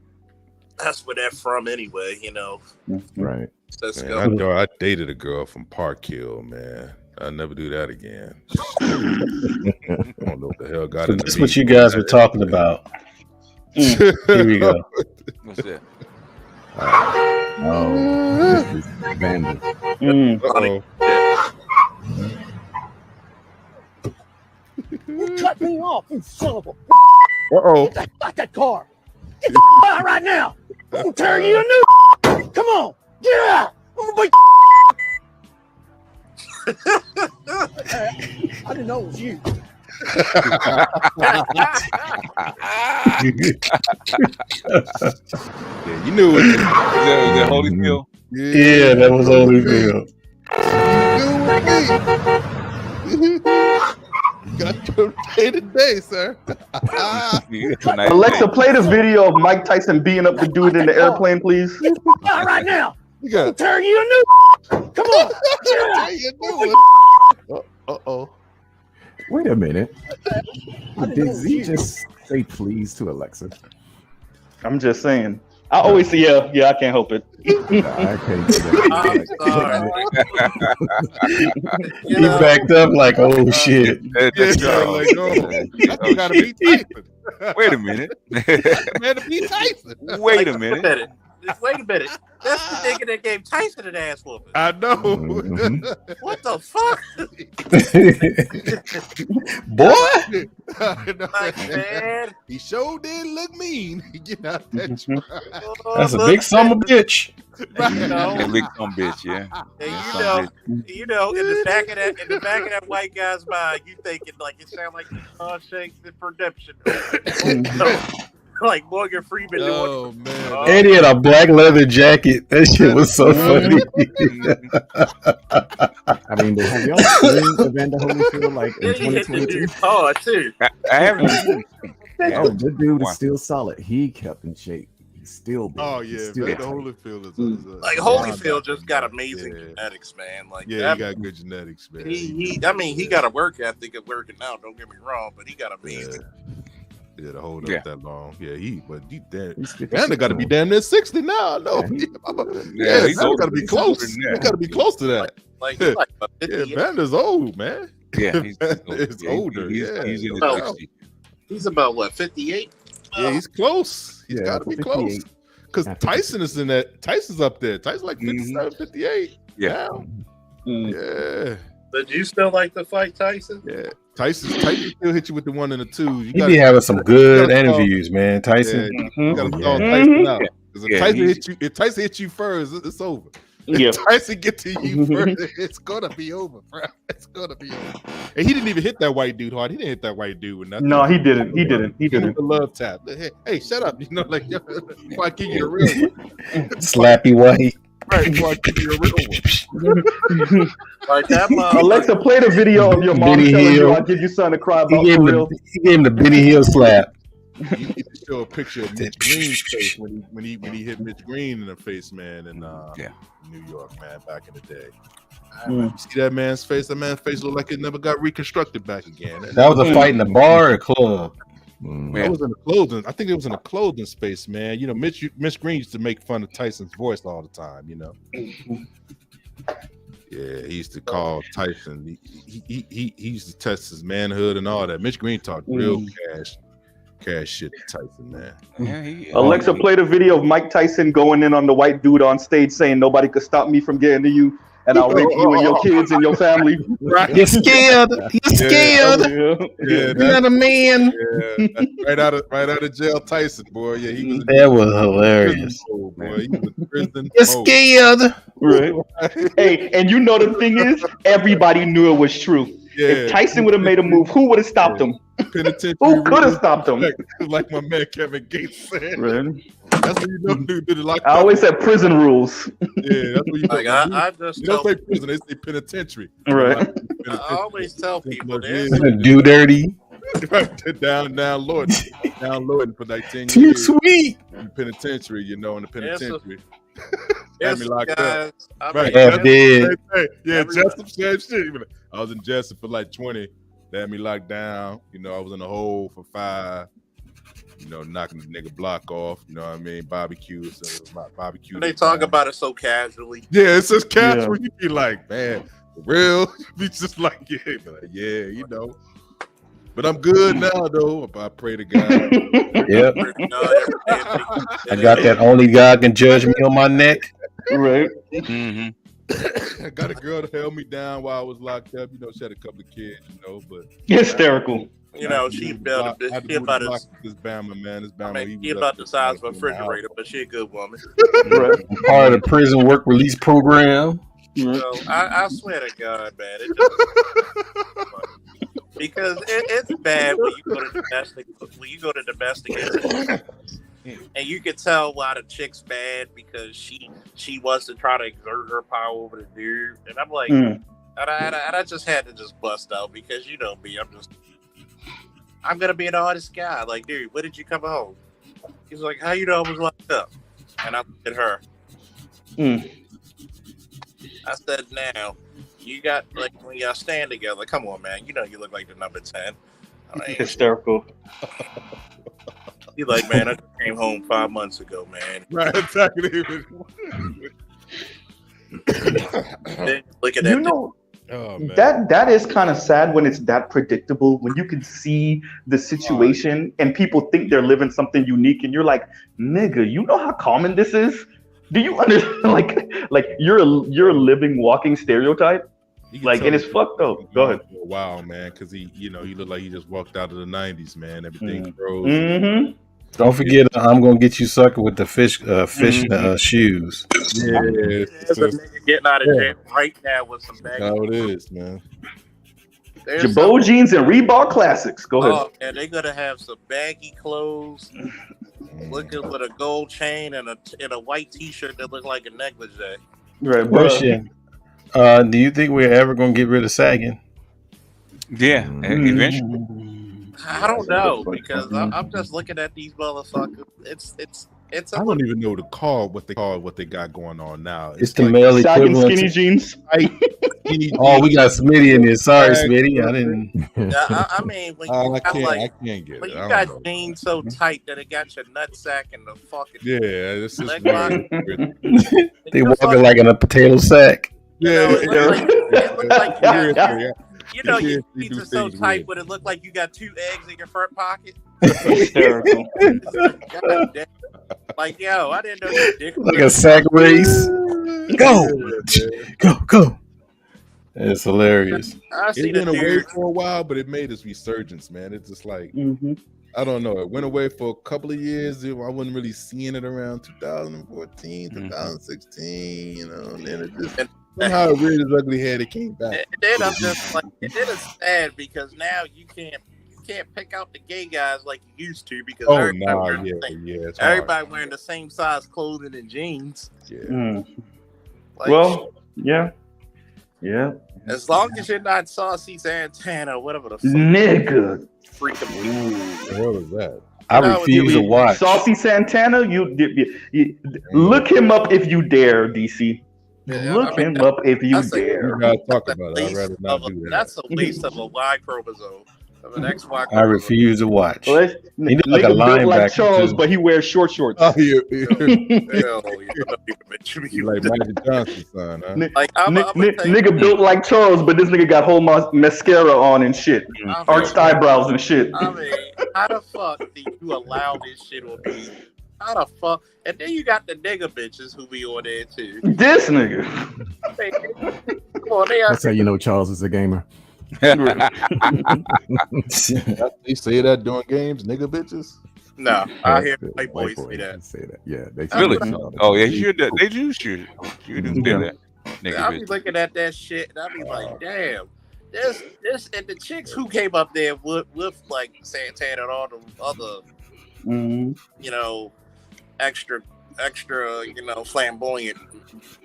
that's where they're from anyway, you know. Right. Let's Man, go. I dated a girl from Park Hill, man. I'll never do that again. I don't know what the hell got So into that's me. what you guys were talking about. Here we go. What's that? Oh, this is Vandal. You cut me off, you son of a. Get that car. Get the out right now. I'm gonna tear you a new. Come on, get out. I'm gonna I didn't know it was you. Yeah, you knew it. Was that Holyfield? Yeah, that was Holyfield. Got your day today, sir. Alexa, play the video of Mike Tyson beating up the dude in the airplane, please. Out right now. You got I'm tear you a new. Come on. Uh-oh. Wait a minute. Did Z just say please to Alexa? I'm just saying. I always say yeah. I can't help it. I can't do that. He backed up like, oh shit. You gotta beat Tyson. Wait a minute. Man, to beat Tyson. Wait a minute. Wait a minute. That's the nigga that gave Tyson an ass whooping. I know. What the fuck? Boy. Man. He sure did look mean. Get out that That's a big son of a bitch. You know, A big dumb bitch, yeah. and you know, in the back of that white guy's mind, you thinking like it sounds like Shawshank Redemption, like Morgan Freeman. Oh man! And he had a black leather jacket. That shit was so funny. I mean, have y'all seen Evander Holyfield like in 2022? Oh, too. I haven't seen Oh, that dude is still solid. He kept in shape. He's still big. Oh yeah, Evander Holyfield is Like Holyfield just got amazing genetics, man. Like he got good genetics, man. He got a work ethic of working out. Don't get me wrong, but he got amazing. Yeah, to hold up that long. Yeah, he got to be damn near 60 now. No, he's got to be close. He's got to be close to that. Like Vander's old, man. Yeah, he's older. He's in his 60s. He's about what, 58? Yeah, he's close. He's got to be close. Because Tyson is in that. Tyson's up there. Tyson's like 57, 58. Yeah. Yeah. Did you still like to fight Tyson? Yeah. Tyson still hit you with the 1 and the 2. He be having some good interviews, man. Tyson. You gotta call Tyson out. Because if Tyson hits you first, it's over. If Tyson get to you first, it's gonna be over, bro. It's gonna be over. And he didn't even hit that white dude hard. He didn't hit that white dude with nothing. No, he didn't. He didn't. The love tap. Hey, shut up. You know, like why can't you the real one? Slappy white. Right, before I give you a real one. Like that Alexa, play the video of your mom Benny telling Hill. you I'll give you something to cry He about gave for him real. he gave him the Benny Hill slap. You need to show a picture of Mitch Green's face when he hit Mitch Green in the face, man, in New York, man, back in the day. You see that man's face? That man's face looked like it never got reconstructed back again. That was a fight in the bar or club. That was in the clothing. I think it was in a clothing space, man. You know, Mitch Green used to make fun of Tyson's voice all the time. You know. Yeah, he used to call Tyson. He used to test his manhood and all that. Mitch Green talked real cash shit to Tyson, man. Yeah, Alexa, play the video of Mike Tyson going in on the white dude on stage saying nobody could stop me from getting to you, and I'll rape you and your kids and your family. Right. You're scared. You're scared. You're not a man. Yeah, right out of jail, Tyson, boy. Yeah, he was. That was hilarious. Mode, boy. He was in prison. You're scared. Right. Hey, and you know the thing is, everybody knew it was true. Yeah. If Tyson would have made a move, who would have stopped him? Penitentiary. Who could have stopped him? Like my man Kevin Gates said. Right. That's what you know, dude. Did it like I always said prison rules. Yeah, that's what you know. Like, I just you don't tell say prison, they say penitentiary. Right. I always tell people Do dirty. downloading for like 10 Too years. sweet. In penitentiary, you know, in the penitentiary. Yes, Had me locked guys, up. I Right. mean, Half dead. Yeah, Jessup same shit. I was in Jessup for like 20. They had me locked down. You know, I was in the hole for 5. You know, knocking the nigga block off. You know what I mean? Barbecue. So it was my barbecue. they talk about it so casually. Yeah, it's just casual. You be like, man, for real? Be just like, yeah, you know. But I'm good now, though. I pray to God. Yep. I got that only God can judge me on my neck. Right. I got a girl to held me down while I was locked up. You know, she had a couple of kids, you know, but hysterical. You know, she about this Bama, man. This Bama, I mean, she about the size of a refrigerator, but she a good woman. Right. Part of the prison work release program. So I swear to God, man, it just because it's bad when you go to domestic and you can tell why the chick's mad because she wants to try to exert her power over the dude, and I'm like, and I just had to just bust out because you know me, I'm gonna be an honest guy. Like, dude, when did you come home? He's like, how you know I was locked up? And I looked at her. I said, now, you got, like, when y'all stand together, come on, man. You know you look like the number 10. Hysterical. He's like, man, I just came home 5 months ago, man. Right, exactly. Then look at that. You know, that is kind of sad when it's that predictable, when you can see the situation and people think they're living something unique and you're like, nigga, you know how common this is? Do you understand? Like you're a living, walking stereotype. Like, and it's fucked up. Go ahead. Wow, man, because he looked like he just walked out of the '90s, man. Everything froze. Mm-hmm. Don't forget, I'm gonna get you sucker with the fish shoes. Yeah, there's a nigga getting out of jail right now with some baggy. How it is, man. Jabot jeans and Reebok classics. Go ahead. Oh, man, they're gonna have some baggy clothes, looking with a gold chain and a white T-shirt that look like a negligee. Right, question. Do you think we're ever gonna get rid of sagging? Yeah, eventually. I don't know because I'm just looking at these motherfuckers. It's. I don't even know what they got going on now. It's the male sagging equivalent. skinny jeans. Oh, we got Smitty in there. Sorry, Smitty. I didn't. I mean, when you got I can't get when it. you got jeans so tight that it got your nutsack and the fucking this is leg weird. They walking like in a potato sack. Yeah, it looks like you got, yeah. you know your jeans are so tight, but it looked like you got 2 eggs in your front pocket. Hysterical. God damn. Like, yo, I didn't know your dick Like a sack race. Go. It's hilarious. It went away for a while, but it made its resurgence, man. It's just like I don't know. It went away for a couple of years. I wasn't really seeing it around 2014, 2016. You know, and then it just somehow it reared its ugly head. It came back. And then I'm just like, it is sad because now you can't pick out the gay guys like you used to because It's everybody wearing the same size clothing and jeans. Yeah. Like, well, yeah. as long as you're not Saucy Santana, whatever the fuck. Nigga. Freaking what the hell is that? I refuse to watch. Saucy Santana, you look him up if you dare, DC. Look him up if you dare. You gotta talk about it. I'd rather not do that. That's a waste of a Y chromosome. Of an XY chromosome. I refuse to watch. Well, he look like a built linebacker like Charles, too. but he wears short shorts. Oh, You like Magic Johnson's son, huh? Nigga built like Charles, but this nigga got whole mascara on and shit. Arched eyebrows and shit. I mean, how the fuck do you allow this shit on me? How the fuck? And then you got the nigga bitches who be on there too. This nigga. Come on, That's how you know Charles is a gamer. They say that during games, nigga bitches. No, I hear white boys say that. Yeah, they really. Oh yeah, you they do shoot. You do that. Nigga I be bitch. looking at that shit and I be like, damn. This and the chicks who came up there with like Santana and all the other, you know, extra, you know, flamboyant.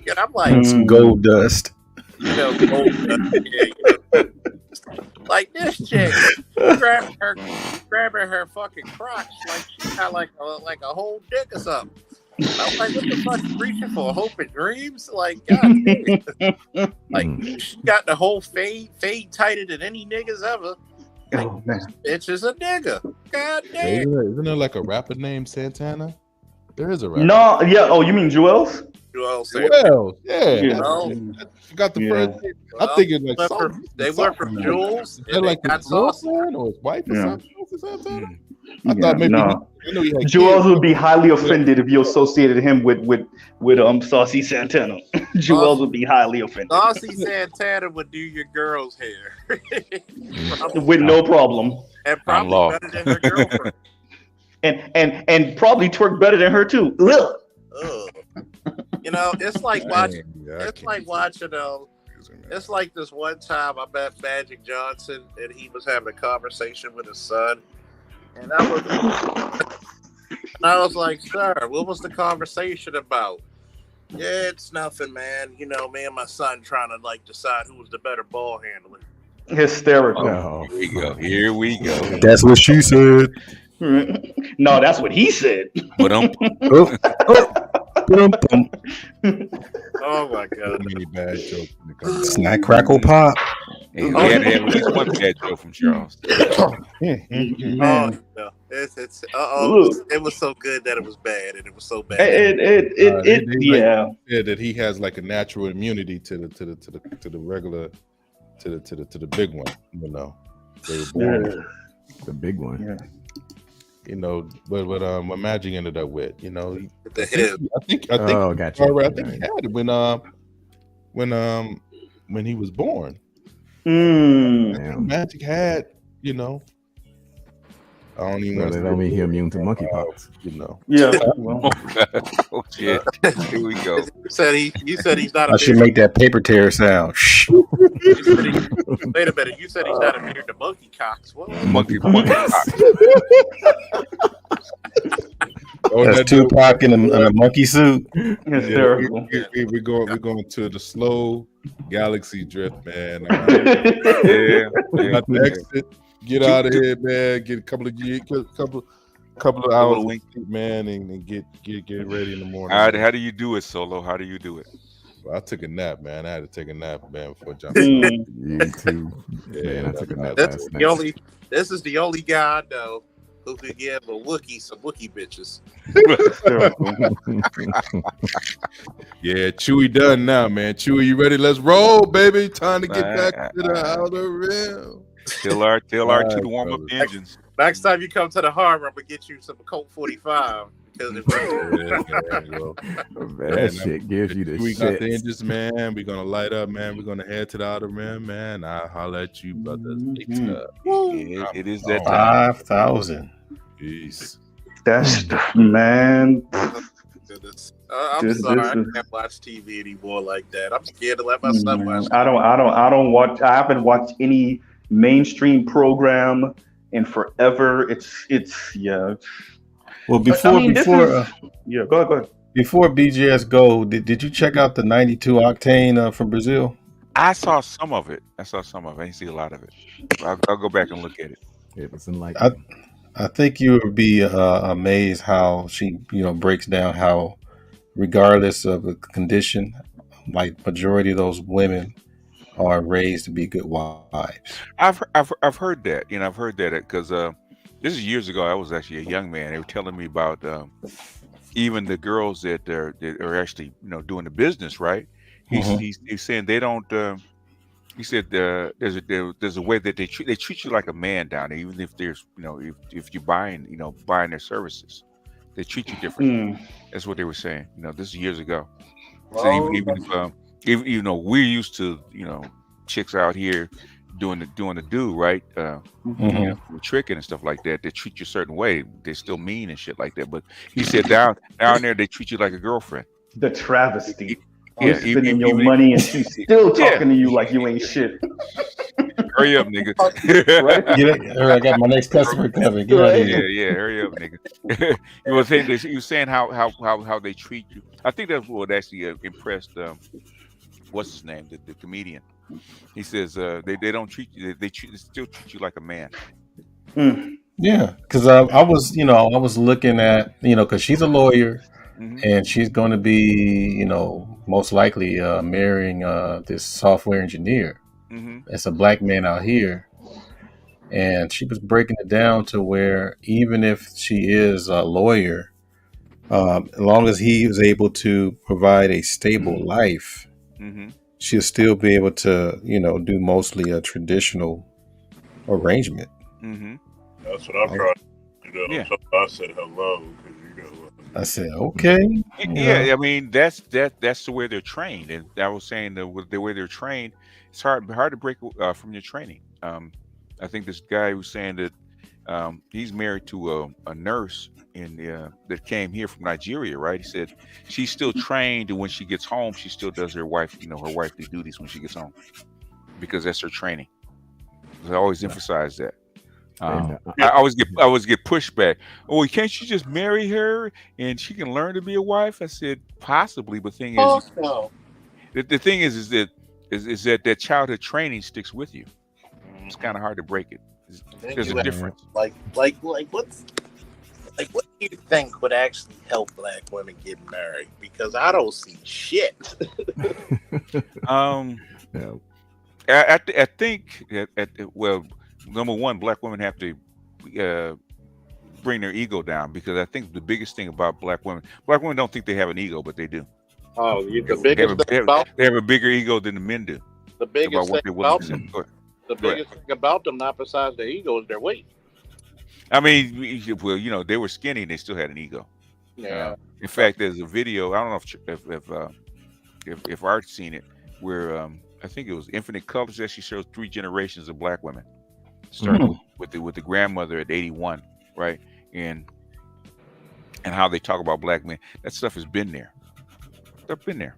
And I'm like, some gold dust. You know, gold dust. Yeah, you know, like this chick grabbing her fucking crotch like she got like a whole dick or something. I'm like, what the fuck you reaching for? Hope and dreams? Like, god damn. Like, she got the whole fade tighter than any niggas ever. Like, oh man, bitch is a nigga. God damn. Isn't there like a rapper named Santana? There is a rapper. No, yeah. Oh, you mean Joel's? Well, Yeah. You got the first. I think it's like they went from Jules. They're like got his girlfriend or his wife or something. I Yeah, thought maybe no. he had Joel's kids. would be highly offended if you associated him with Saucy Santana. Joel's would be highly offended. Saucy Santana would do your girl's hair. With no problem. And probably better than her girlfriend. And probably twerk better than her too. Ugh. Ugh. You know, it's like watching. It's like watching. It's like this one time I met Magic Johnson and he was having a conversation with his son, and I was like, "Sir, what was the conversation about?" Yeah, it's nothing, man. You know, me and my son trying to like decide who was the better ball handler. Hysterical. Oh, Here we go. That's what she said. No, that's what he said. But Oh my god! Many bad jokes. Snack, crackle, pop. He had at least one bad joke from Charles. Oh no! It was so good that it was bad, and it was so bad. Yeah. That he has like a natural immunity to the regular to the big one. You know, they were born. The big one. Yeah. You know, but what Magic ended up with, you know, The hip. I think. Oh, gotcha. I think he had it when he was born. Magic had, you know. I don't even. Well, that don't mean he immune to monkeypox. You know. Yeah. Oh shit! Here we go. You said he's not. I should make that paper tear sound. Shh. Wait a minute. You said he's not immune to monkey cocks. What? Monkey That's Tupac in a monkey suit. Hysterical. We're going to the slow galaxy drift, man. Got the exit. Get out of here, man. Get a couple of hours, man, and get ready in the morning. How do you do it, Solo? How do you do it? Well, I took a nap, man. I had to take a nap, man, before jumping. You too. Yeah, Man, I took a nap This last night. is the only guy I know who could give a Wookiee some Wookiee bitches. Yeah, Chewy done now, man. Chewy, you ready? Let's roll, baby. Time to get back to the outer rim. Tell R2 to warm up the engines. Next time you come to the harbor, I'm gonna get you some Colt 45 because That shit gives you the We got the shit. engines, man. We're gonna light up, man. We're gonna head to the outer rim, man. I'll holler at you, brothers. It is that 5,000. Peace. That's man. I'm sorry, I can't watch TV anymore like that. I'm scared to let my son watch. I don't watch. I haven't watched any mainstream program in forever. It's yeah. Well, before yeah, go ahead. Before BGS go, did you check out the 92 octane from Brazil? I saw some of it. I didn't see a lot of it. I'll go back and look at it. It was like I think you would be amazed how she, breaks down how, regardless of the condition, like majority of those women are raised to be good wives. I've heard that. I've heard that because this is years ago. I was actually a young man. They were telling me about even the girls that are actually doing the business. Right? He's saying they don't. He said there's a way that they treat you like a man down there, even if there's if you're buying their services, they treat you different. That's what they were saying. This is years ago. So even we're used to chicks out here doing the do right, tricking and stuff like that. They treat you a certain way. They're still mean and shit like that. But he said down there they treat you like a girlfrand. The travesty. You're spending your money and she's still talking to you like you ain't shit. Hurry up, nigga. I got my next customer coming. Get out of here. Yeah, hurry up, nigga. You were saying how they treat you. I think that's what actually impressed what's his name, the comedian. He says they don't treat you. They still treat you like a man. Yeah, because I was looking at because she's a lawyer. And she's going to be, most likely marrying this software engineer. It's a black man out here. And she was breaking it down to where even if she is a lawyer, as long as he was able to provide a stable life, she'll still be able to, do mostly a traditional arrangement. That's what I'm trying to do. Yeah. So I said hello. I said, okay. Yeah, I mean that's the way they're trained, and I was saying the way they're trained, it's hard to break from your training. I think this guy was saying that he's married to a nurse that came here from Nigeria, right? He said she's still trained, and when she gets home, she still does her wifely duties when she gets home, because that's her training. I always emphasize that. I always get pushback. Oh, can't you just marry her and she can learn to be a wife? I said possibly, but the thing is that childhood training sticks with you. It's kind of hard to break it. There's a difference. Like what do you think would actually help black women get married? Because I don't see shit. I think number one, black women have to bring their ego down, because I think the biggest thing about black women don't think they have an ego, but they do. Oh, they have a bigger ego than the men do. The biggest thing about them, not besides their ego, is their weight. I mean, they were skinny and they still had an ego. Yeah. In fact, there's a video. I don't know if Art's seen it, where I think it was Infinite Colors that she shows 3 generations of black women, starting with the grandmother at 81, right? And how they talk about black men. That stuff has been there. They've been there.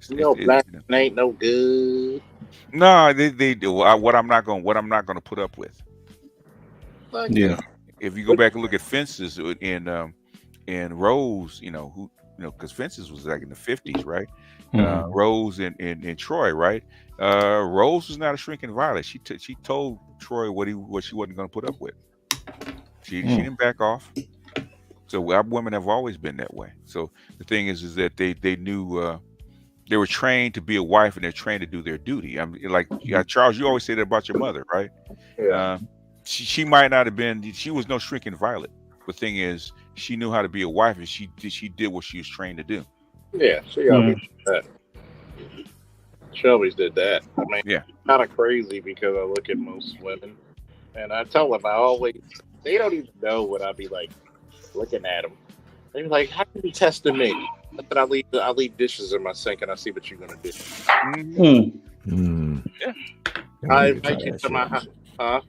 Black men ain't no good. No, they do what I'm not going to put up with. Yeah. If you go back and look at Fences in Rose, because Fences was like in the 50s, right? Rose and Troy, right? Rose was not a shrinking violet. She told Troy what she wasn't going to put up with. She didn't back off. So our women have always been that way. So the thing is that they knew they were trained to be a wife, and they're trained to do their duty. I mean, like Charles, you always say that about your mother, right? Yeah. She might not have been. She was no shrinking violet. The thing is, she knew how to be a wife, and she did what she was trained to do. Yeah, she always did that. She always did that. I mean, kind of crazy, because I look at most women, and I tell them they don't even know what I'd be like looking at them. They be like, "How can you testing me?" I leave dishes in my sink, and I see what you're gonna do. Yeah. I invite you to my house. Huh?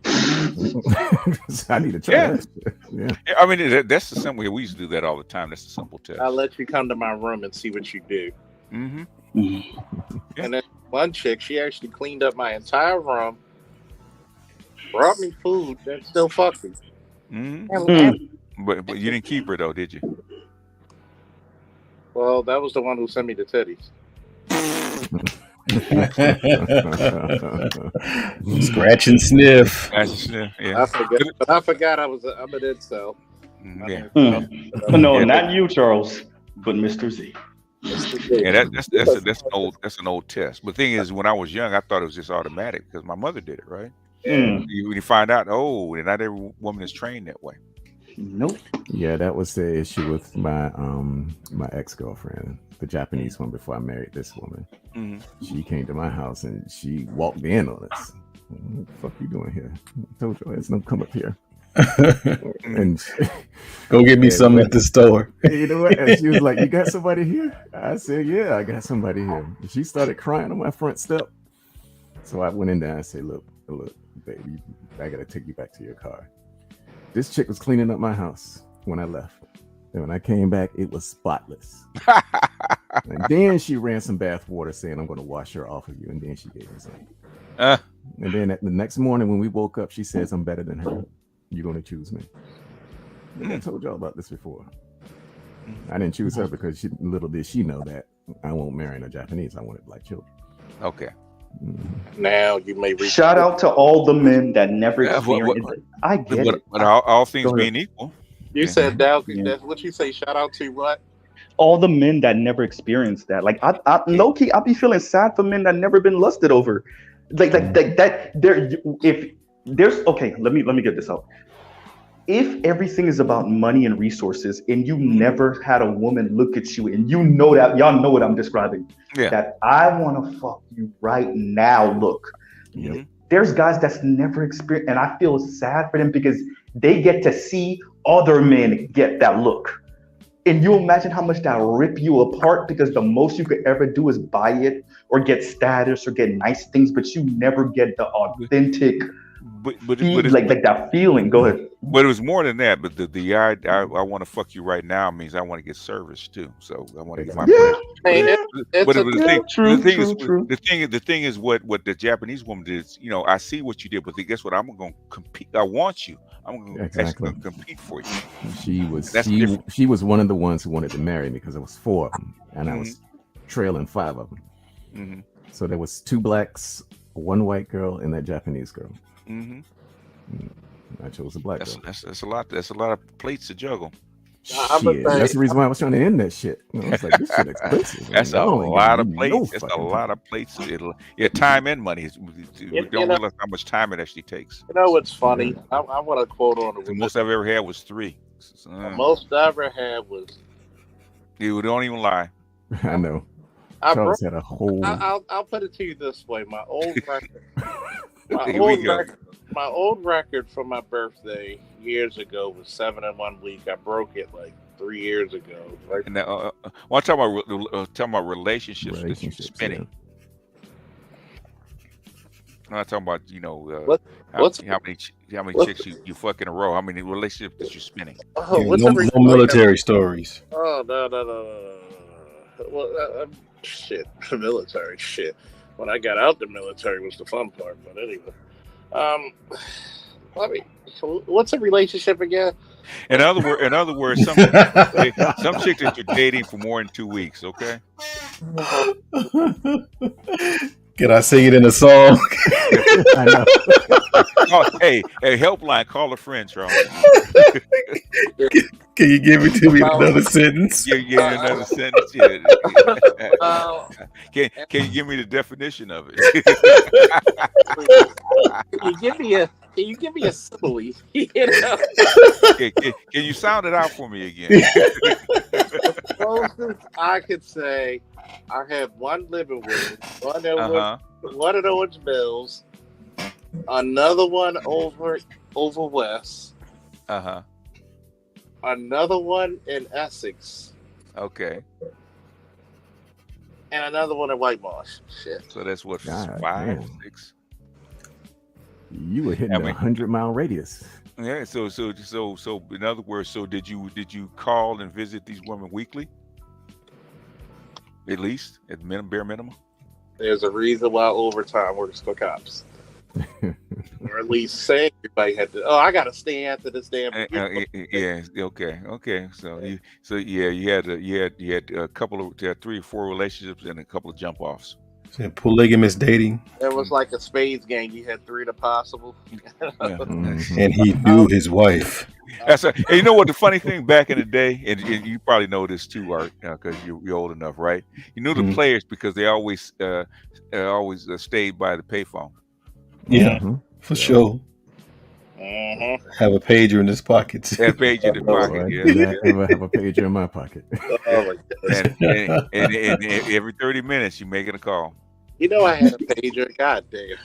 I need to try that. Yeah. I mean, that's the simple way. We used to do that all the time. That's the simple test. I'll let you come to my room and see what you do. And then one chick, she actually cleaned up my entire room, brought me food, then still fucked me. But you didn't keep her though, did you? Well, that was the one who sent me the titties. Scratch and sniff. Yeah. I forgot I'm an incel. Yeah. No, not you, Charles, but Mr. Z. Yeah, that's an old test. But the thing is, when I was young, I thought it was just automatic because my mother did it, right? When you find out, not every woman is trained that way. Nope. Yeah, that was the issue with my my ex-girlfriend, the Japanese one before I married this woman. She came to my house and she walked in on us. What the fuck you doing here? I told your ass don't come up here. And go get me something at the store. You know what? And she was like, "You got somebody here?" I said, "Yeah, I got somebody here." And she started crying on my front step. So I went in there and I said, "Look, baby, I gotta take you back to your car." This chick was cleaning up my house when I left. And when I came back, it was spotless. And then she ran some bath water saying, "I'm going to wash her off of you." And then she gave me some. And then the next morning when we woke up, she says, "I'm better than her. You're going to choose me." And I told y'all about this before. I didn't choose her because little did she know that I won't marry a Japanese. I wanted black children. Okay. Now you may reach. Shout out to all the men that never experienced it. I get it. But all things being equal. You said that's what you say. Shout out to what? All the men that never experienced that. Like I low key, I be feeling sad for men that never been lusted over. Like that. If there's okay, let me get this out. If everything is about money and resources, and you never had a woman look at you, and you know that y'all know what I'm describing, that I want to fuck you right now. Look, there's guys that's never experienced, and I feel sad for them because they get to see other men get that look. And you imagine how much that rip you apart because the most you could ever do is buy it or get status or get nice things, but you never get the authentic. But like that feeling. Go ahead. But it was more than that. But the I want to fuck you right now means I want to get service too. So I want to get my the thing is what the Japanese woman did. You know, I see what you did, but guess what? I'm going to compete. I want you. I'm going to compete for you. She was one of the ones who wanted to marry me because there was 4 of them, and I was trailing 5 of them. So there was 2 blacks, 1 white girl, and that Japanese girl. I chose a black girl. That's a lot. That's a lot of plates to juggle. Shit. That's the reason why I was trying to end that shit. I was like, this shit expensive. That's a lot of plates. That's a lot of plates. Time and money. You don't realize how much time it actually takes. You know what's funny? I want to quote on it. The most I've ever had was 3. The most I ever had was. You don't even lie. I know. Charles had a whole. I'll put it to you this way: my old record. My old record from my birthday years ago was 7 in 1 week. I broke it like 3 years ago. Right? And I'm talking about relationships that you're spinning. I'm not talking about how many chicks you fuck in a row. How many relationships that you're spinning? No military stories. Oh no. Well, shit, military shit. When I got out the military was the fun part. But anyway. What's a relationship again? In other words, some chicks that you're dating for more than 2 weeks. Okay. Can I sing it in a song? I know. Hey, helpline, call a friend, Charles. Can you give it to me in another sentence? Yeah, another sentence. Yeah. Can you give me the definition of it? Can you give me a simile? You know? Can you sound it out for me again? Closest I could say, I had one living with one at Orange Mills, another one over west, another one in Essex, okay, and another one in White Marsh. Shit. So that's what, God, 5, damn. 6. You were hitting a 100-mile radius. Yeah. So in other words, did you call and visit these women weekly? At least at bare minimum. There's a reason why overtime works for cops. Or at least say everybody had to. Oh, I gotta stay after this damn. Yeah. Okay. So you had a couple of 3 or 4 relationships and a couple of jump offs. Polygamous dating. It was like a spades game. You had 3 to possible. And he knew his wife. And you know what the funny thing back in the day, and you probably know this too, Art, because you're old enough, right? You knew the players because they always stayed by the payphone. Yeah, for sure. Have a pager in his pocket. Have a pager in his pocket. Yeah. I ever have a pager in my pocket. Oh my goodness. And every 30 minutes you making a call. You know I had a pager. God damn.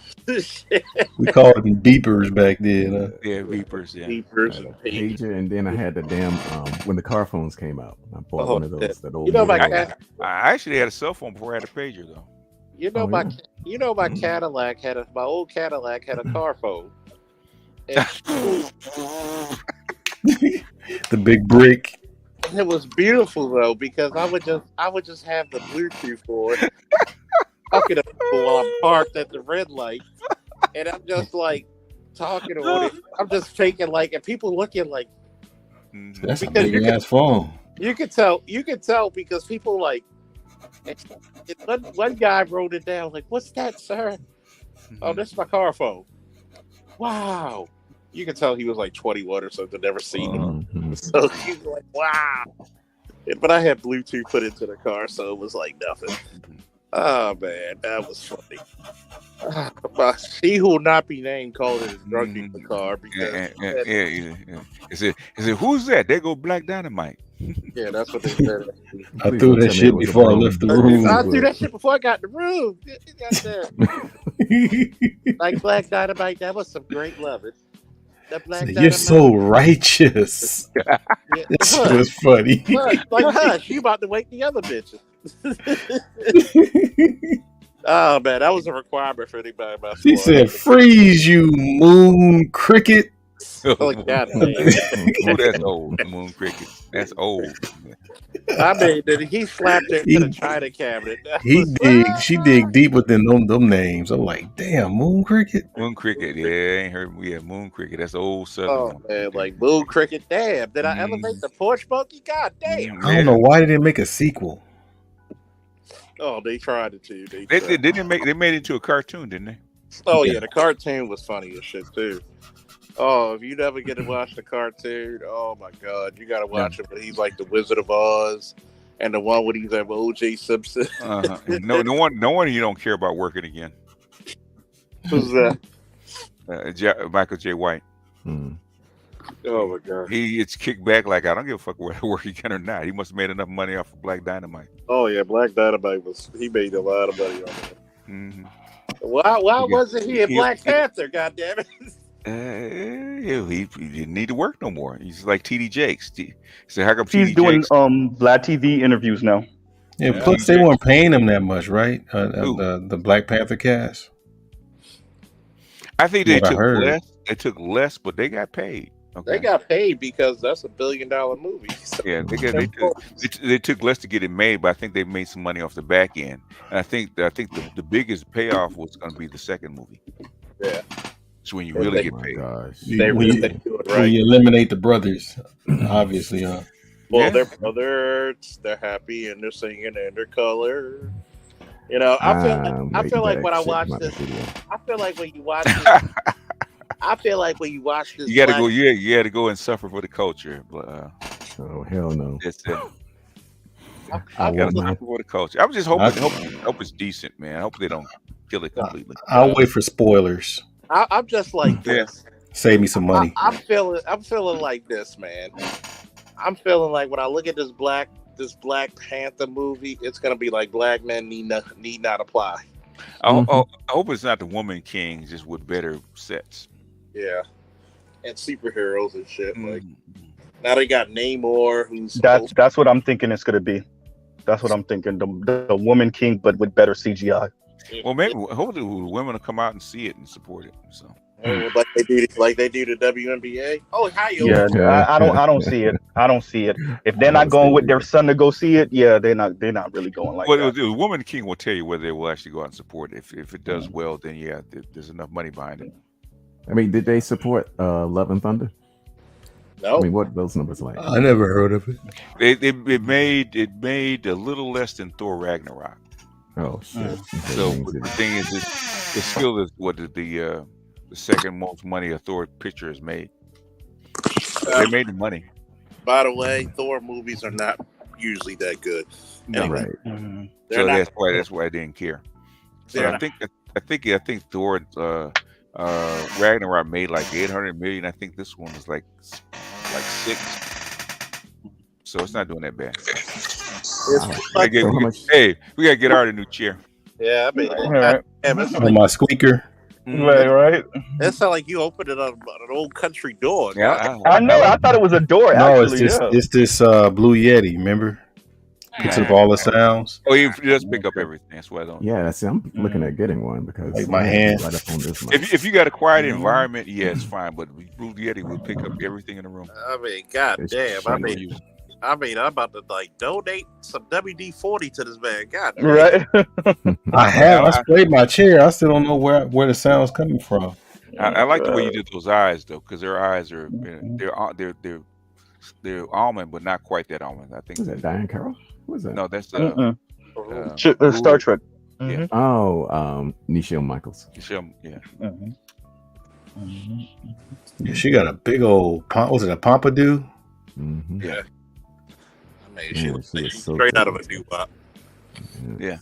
We called them beepers back then. Yeah, beepers. Yeah, beepers and pager, and then I had the damn when the car phones came out. I bought one of those. That old. You know I actually had a cell phone before I had a pager though. You know my Cadillac had my old Cadillac had a car phone. The big brick. It was beautiful though because I would just have the Bluetooth on, talking to people while I'm parked at the red light, and I'm just like talking on it. I'm just faking like, and people looking like. That's a big ass phone. You could tell because people like. One guy wrote it down like, "What's that, sir?" Oh, this is my car phone. Wow. You can tell he was like 21 or something, never seen him. So he's like, wow. But I had Bluetooth put into the car, so it was like nothing. Oh, man, that was funny. He who will not be named called it his drug dealer car. Because Is it who's that? There go Black Dynamite. Yeah, that's what they said. I threw that shit before I left the room. I threw that shit before I got in the room. Like Black Dynamite, that was some great loving. You're so righteous. That shit was funny. Like hush, you about to wake the other bitches. Oh man, that was a requirement for anybody in my She said, "Freeze, you moon cricket." Oh God, that's old. Moon cricket. That's old. I mean, he slapped it in the china cabinet. She dig deep within them names. I'm like, damn, moon cricket. Moon cricket, yeah, I ain't heard. We have moon cricket. That's old southern. Oh man, like moon cricket. Damn, did I elevate the porch monkey? God damn. I don't know why they didn't make a sequel. Oh, they tried it too. They made it into a cartoon, didn't they? Oh yeah, the cartoon was funny as shit too. Oh, if you never get to watch the cartoon, oh my God, you gotta watch it. But he's like the Wizard of Oz, and the one when he's at O.J. Simpson. No wonder you don't care about working again. Who's that? Michael J. White. Oh my God, he gets kicked back like I don't give a fuck whether I work again or not. He must have made enough money off of Black Dynamite. Oh yeah, Black Dynamite he made a lot of money on that. Why wasn't he in Black Panther? God damn it. He didn't need to work no more. He's like TD Jakes. So how come he's doing Vlad TV interviews now? Yeah, plus they weren't paying him that much, right? The Black Panther cast. I think they took less. They took less, but they got paid. Okay. They got paid because that's $1 billion movie. So. Yeah, they took less to get it made, but I think they made some money off the back end. And I think the biggest payoff was going to be the second movie. Yeah. It's when you really get paid. When you eliminate the brothers, obviously, huh? Well, they're brothers. They're happy and they're singing and they're color. You know, I feel like when I watch this, I feel like when you watch this, I feel like when you watch this, you got to go. You got to go and suffer for the culture. But oh hell no! That's it. I got to suffer for the culture. I'm just hope it's decent, man. I hope they don't kill it completely. I'll wait for spoilers. I'm just like this. Save me some money. I'm feeling like this, man. I'm feeling like when I look at this Black Panther movie, it's gonna be like black men need not apply. I hope it's not the Woman King, just with better sets. Yeah, and superheroes and shit. Like now they got Namor, who's that's what I'm thinking it's gonna be. That's what I'm thinking. The Woman King, but with better CGI. Well, maybe hopefully women will come out and see it and support it. So, like they do the WNBA. Oh, hi, yeah. I don't see it. I don't see it. If they're not going with their son to go see it, yeah, they're not really going like that. The Woman King will tell you whether they will actually go out and support it. If it does well, then yeah, there's enough money behind it. I mean, did they support Love and Thunder? No. I mean, what are those numbers like? I never heard of it. It made a little less than Thor Ragnarok. Oh shit! So the thing is, it's still what the second most money a Thor picture has made. They made the money. By the way, Thor movies are not usually that good. No, Anyway, right. they're So not- that's why I didn't care. So They're I not- think Thor Ragnarok made like 800 million. I think this one is like 6. So it's not doing that bad. Hey, we gotta get Art a new chair. Yeah, I mean, Right. On my squeaker. Right. It sounded like you opened it on an old country door. Yeah, I know. I thought it was a door. No, Actually, it's this Blue Yeti. Remember? Picks up all the sounds. Oh, he does pick up everything. That's why I don't. Yeah, see, I'm looking at getting one because Like my hand. right up on this. If you got a quiet environment, yeah, it's fine. But Blue Yeti will pick up everything in the room. I mean, god damn. I'm about to like donate some WD-40 to this man. God damn. Right. I sprayed my chair. I still don't know where the sound's coming from. I like the way you did those eyes though, because their eyes are they're almond, but not quite that almond. I think. Is that Diane Carroll? Who is that? No, that's Star Trek. Yeah. Oh, Nichelle Michaels. Nichelle, yeah. Yeah, she got a big old was it a pompadour? Mm-hmm. Yeah. I mean, Yeah, she she was is so straight out of a talented. new pop. Yeah.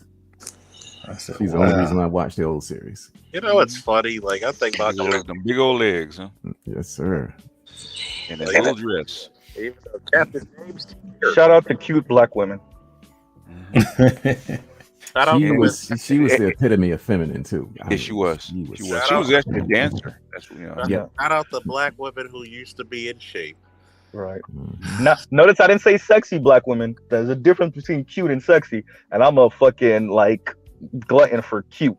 She's the only reason I watched the old series. You know what's funny? Like I think about them big old legs, huh? Yes, sir. And that little dress. Even though Captain James. Shout out to cute black women. She was the epitome of feminine too. Yeah, she was. She was actually a dancer. That's Yeah. Shout out the black women who used to be in shape. Right. Now, notice I didn't say sexy black women. There's a difference between cute and sexy, and I'm a fucking like glutton for cute.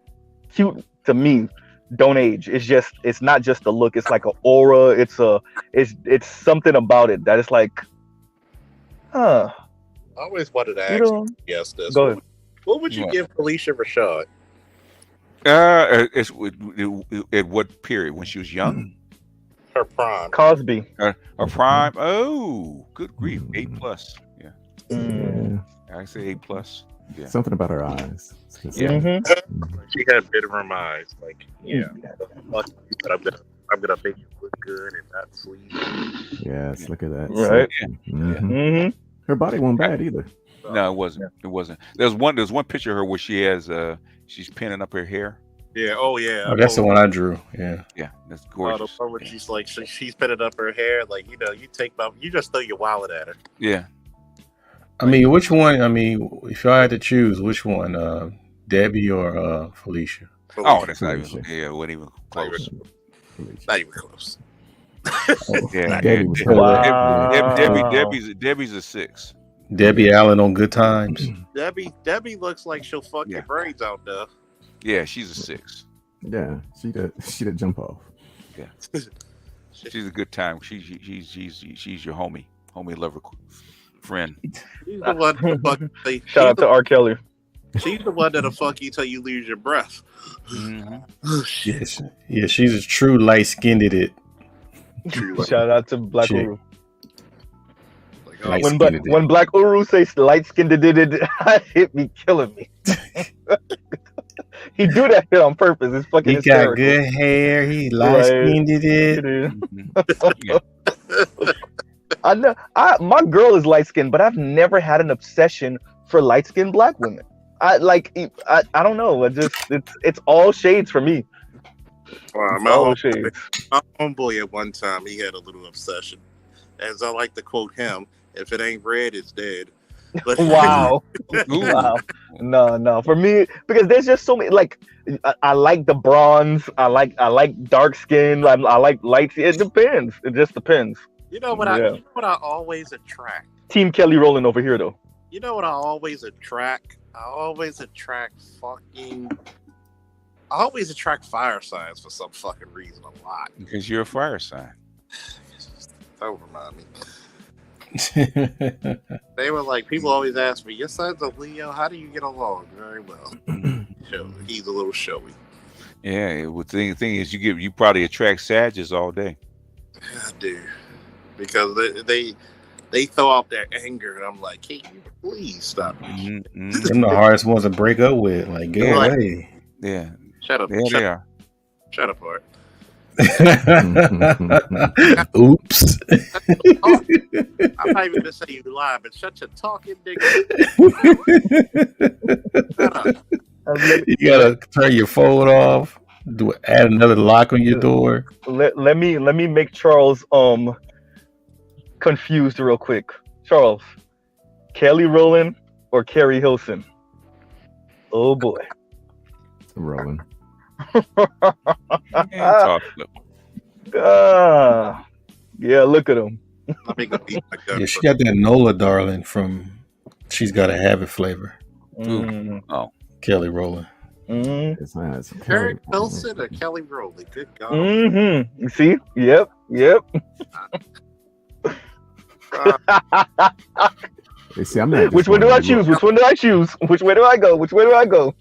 Cute to me don't age. It's not just a look. It's like an aura. It's something about it that it's like, I always wanted to ask you, yes, this. Go ahead. What would you give Felicia Rashad? At what period? When she was young? Her prime. Cosby. Her prime. Oh, good grief. 8+. Yeah. I say 8+. Yeah. Something about her eyes. Yeah. She had bitter eyes. Like, yeah. Fuck you, but I'm gonna make you look good and not sleep. Yes, look at that. Right. Mhm. Her body wasn't bad either. No, it wasn't. It wasn't. There's one picture of her where she has she's pinning up her hair. Yeah. Oh yeah. Oh, that's the one I drew. Yeah. Yeah, that's The gorgeous. part where she's like she's pinning up her hair, like you just throw your wallet at her. Yeah. I mean, which one? I mean, if I had to choose, which one? Debbie or Felicia? Oh, that's not even. Yeah, it wasn't even close. Not even close. Yeah, Debbie was Debbie's a 6. Debbie Allen on Good Times. Debbie looks like she'll fuck your brains out though. Yeah, she's a 6. Yeah, she did jump off. Yeah, she's a good time. She's your homie lover, friend. She's the one who fuck. Shout out to R. Kelly. She's the one that'll fuck you till you lose your breath. Yes, yeah, she's a true light skinned it. Shout out to Black Chick. Uru. Light When skinned when Black Uru says light skinned it hit me, killing me. He do that shit on purpose. It's fucking He hysterical. got good hair. He light skinned it. I know. My girl is light skinned, but I've never had an obsession for light skinned black women. I don't know. It's all shades for me. My All shades. homeboy at one time, he had a little obsession. As I like to quote him, if it ain't red, it's dead. But Wow. Wow. No. For me, because there's just so many. Like, I like the bronze. I like dark skin. I like light. It depends. It just depends. You know what Yeah. I always attract? Team Kelly rolling over here though. You know what I always attract? I always attract fire signs for some fucking reason a lot. Because you're a fire sign. Don't remind me. They were like, people always ask me, your son's a Leo, how do you get along? Very well. He's a little showy. Yeah, the thing is, you probably attract Sages all day. I do, because they throw out their anger, and I'm like, can you please stop this? Them the hardest ones to break up with. Like, go away. Yeah. Shut up. Yeah, they are. Shut up, Art. Oops. I'm not even gonna say you lie, but shut your talking, nigga. Shut up. You gotta turn your phone off. Add another lock on your door. Let me make Charles confused real quick. Charles, Kelly Rowland or Carrie Hilson? Oh boy. Rowland. Yeah, look at him. Yeah, she got that Nola darling from She's Gotta Have It flavor. Oh, Kelly Rowland. Carrie Hilson or Kelly Rowland? Good God. You see? Yep. You see, I'm not. Which one do I choose? Which one do I choose? Which way do I go? Which way do I go?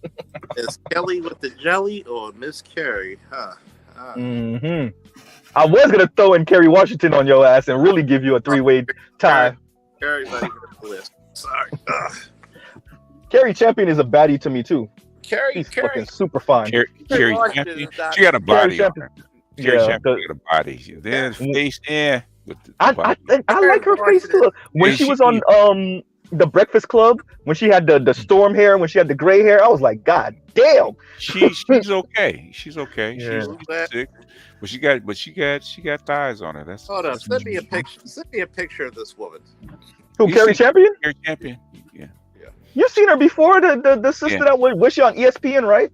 Is Kelly with the jelly or Miss Carrie? Huh? I was gonna throw in Kerry Washington on your ass and really give you a three-way tie. Carrie's not even on the list. Sorry. Kerry Champion is a baddie to me too. She's fucking super fine. Kerry Champion, she got a body on her. Kerry Champion got a body. Then face, I like her face too. When she was on the Breakfast Club, when she had the storm hair, when she had the gray hair, I was like, God damn. She's okay. She's okay. Yeah. She's sick, but she got thighs on her. Hold on. Send me a picture. Send me a picture of this woman. Who, Kerry Champion? Kerry Champion. Yeah. You've seen her before, the sister that was she on ESPN, right?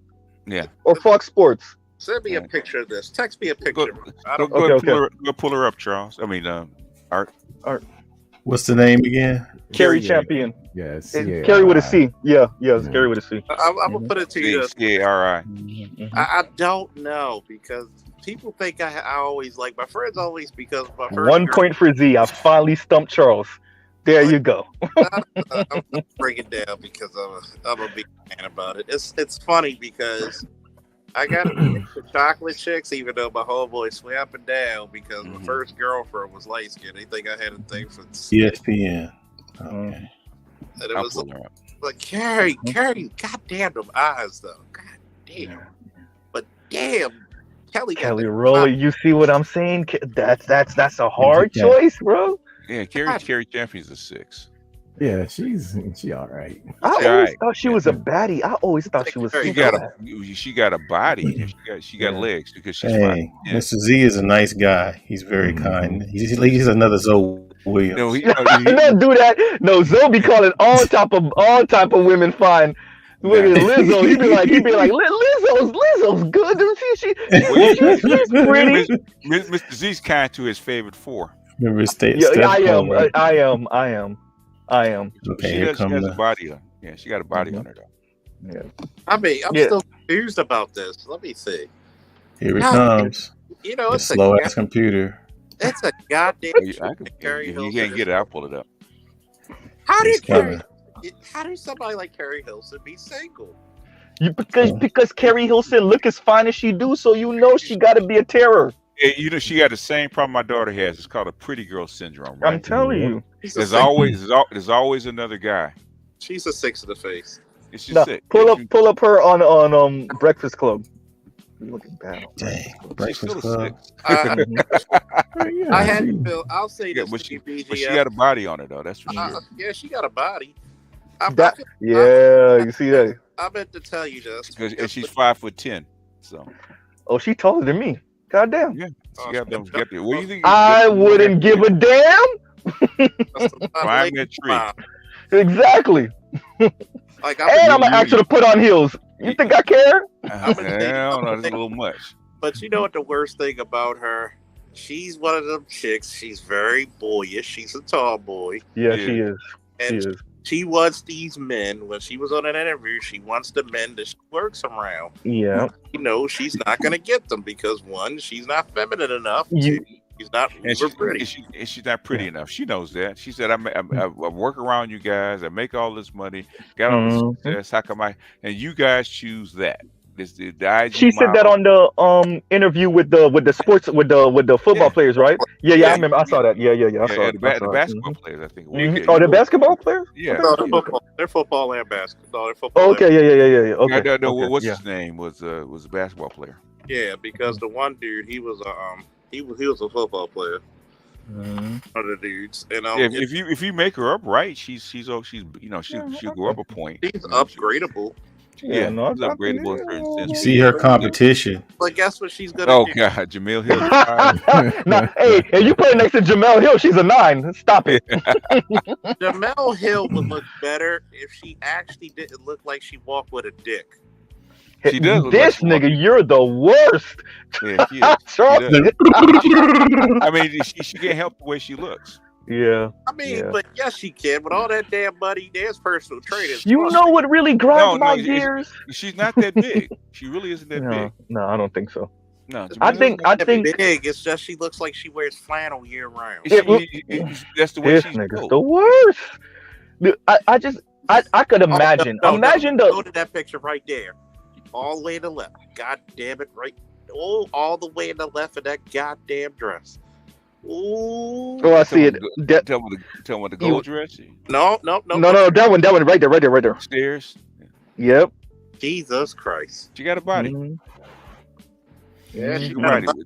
Yeah. Or Fox Sports. Send me a picture of this. Text me a picture. Go pull her up, Charles. I mean, Art. What's the name again? Kerry Champion. Yes. Kerry with a C. Yeah. Kerry with a C. I'm gonna put it to you. C-A-R-I. I don't know, because people think I always like my friends always, because my first 1 point for Z. I finally stumped Charles. There you go. I'm gonna break it down because I'm a big fan about it. It's funny because I got the chocolate chicks, even though my homeboy swam up and down, because my first girlfriend was light skinned. They think I had a thing for ESPN. Okay. And it was like Carrie, goddamn them eyes though. God damn. But damn, Kelly Rowland, you see what I'm saying? That's a hard choice, bro. Yeah, Kerry Champion's a 6. Yeah, she all right. I always thought she was a baddie. I always thought she was. She got a body. And she got legs because she's fine. Yeah. Mr. Z is a nice guy. He's very kind. He's another Zoe Williams. No, don't do that. No, Zoe be calling all type of women fine. Look at Lizzo. He'd be like, Lizzo's good. She's pretty. Mr. Z's kind to his favorite 4. Remember I am. Okay, she has a body on. Yeah, she got a body on her though. Yeah. I mean, I'm still confused about this. Let me see. Here it comes. You know, it's slow ass computer. It's a goddamn. If you can't get it, I'll pull it up. How does somebody like Carrie Hilson be single? Because Carrie Hilson look as fine as she do, so you know she got to be a terror. You know, she got the same problem my daughter has. It's called a pretty girl syndrome. Right? I'm telling you. There's always another guy. She's a 6 in the face. It's just sick. Pull up her on Breakfast Club. You're looking bad. Dang, Breakfast Club. I had to feel. I'll say this. But she got a body on her though. That's for sure. Yeah, she got a body. You see that? I meant to tell you this. And she's 5'10". So. Oh, she's taller than me. God damn. Yeah. She got them. What do you think? I wouldn't give a damn. Climb that tree. Exactly. And I'm gonna ask her to put on heels. You think I care? I don't know. That's a little much. But you know what the worst thing about her? She's one of them chicks. She's very boyish. She's a tall boy. Yeah, she is. And she wants these men. When she was on an interview, she wants the men that she works around. Yeah. You know, she's not going to get them because, one, she's not feminine enough. Two, she's not pretty. She's not pretty enough. She knows that. She said, I work around you guys. I make all this money. Got all this success. How come and you guys choose that? The IG She said that model. on the interview with the sports with the football players, right? Yeah, I remember. I saw that. Yeah. I saw it. The basketball players, I think. Oh, the basketball players? Yeah. No, they're football and basketball. No, they're football. Okay, yeah. Okay. No, okay, what's yeah. his name was a basketball player. Yeah, because the one dude, he was a football player. Mm-hmm. One of the dudes, and if you make her up right, she'll go up a point. She's upgradable. Yeah, no, she's upgradable in certain sense. You see her competition. But guess what she's gonna Oh do? God, Jamil Hill. Nah, hey, you play next to Jamel Hill, she's a 9. Stop it. Jamel Hill would look better if she actually didn't look like she walked with a dick. She does. This nigga, you're the worst. Yeah, she is. She I mean, she can't help the way she looks. Yeah. I mean, but yes, she can. With all that damn money, there's personal trainers. You know what really grinds my gears? She's not that big. She really isn't that big. No, I don't think so. No, I think big. It's just she looks like she wears flannel year round. That's the way this she's nigga's built. the worst. Dude, I could imagine. Imagine go to that picture right there, all the way to the left. God damn it, right? Oh, all the way to the left of that goddamn dress. Ooh. Oh, I see it. Tell me the gold dress. No, that one right there. Stairs. Yep. Jesus Christ. She got a body. Mm-hmm. Yeah, she got a body.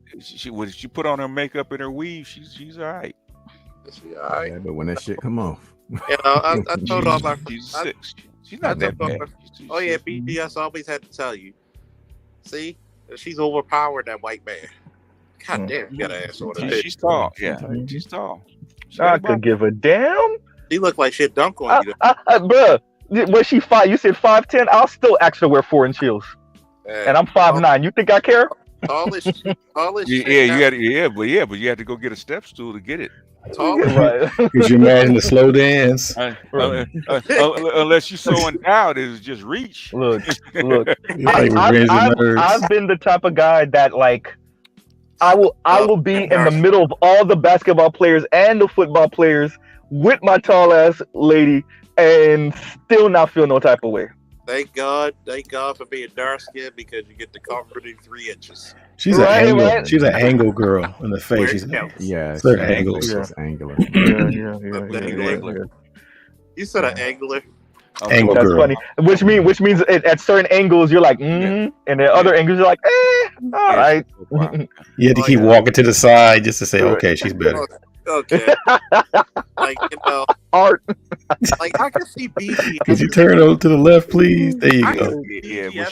She put on her makeup and her weave. She's all right. Yeah, but when that shit come off. You know, I told all my She's 6. She's not that bad. Oh yeah, BGS always had to tell you. See, she's overpowered that white man. God damn, you got an ass on her. She's tall. Yeah, she's tall. I could give a damn. She look like she'd dunk on you. Bruh, was she 5? You said 5'10"? I'll still ask her to wear 4-inch heels. And I'm 5'9". You think I care? All this but you had to go get a step stool to get it. Right. Could you imagine the slow dance? Unless you're so endowed, it's just reach. Look. I've been the type of guy that like I will be in the middle of all the basketball players and the football players with my tall ass lady and still not feel no type of way. Thank God for being dark skinned because you get the comforting 3 inches. She's an angle. She's an angle girl in the face. She's certain angles. Angular. Yeah. You said an angler. Angle That's girl. funny. Which means at certain angles you're like, and then other angles you're like, all right. You had to keep walking to the side just to say, okay, she's better. Okay. Like, you know, art. Like I can see BG. Could you turn over to the left, please? There you go. Yeah, well,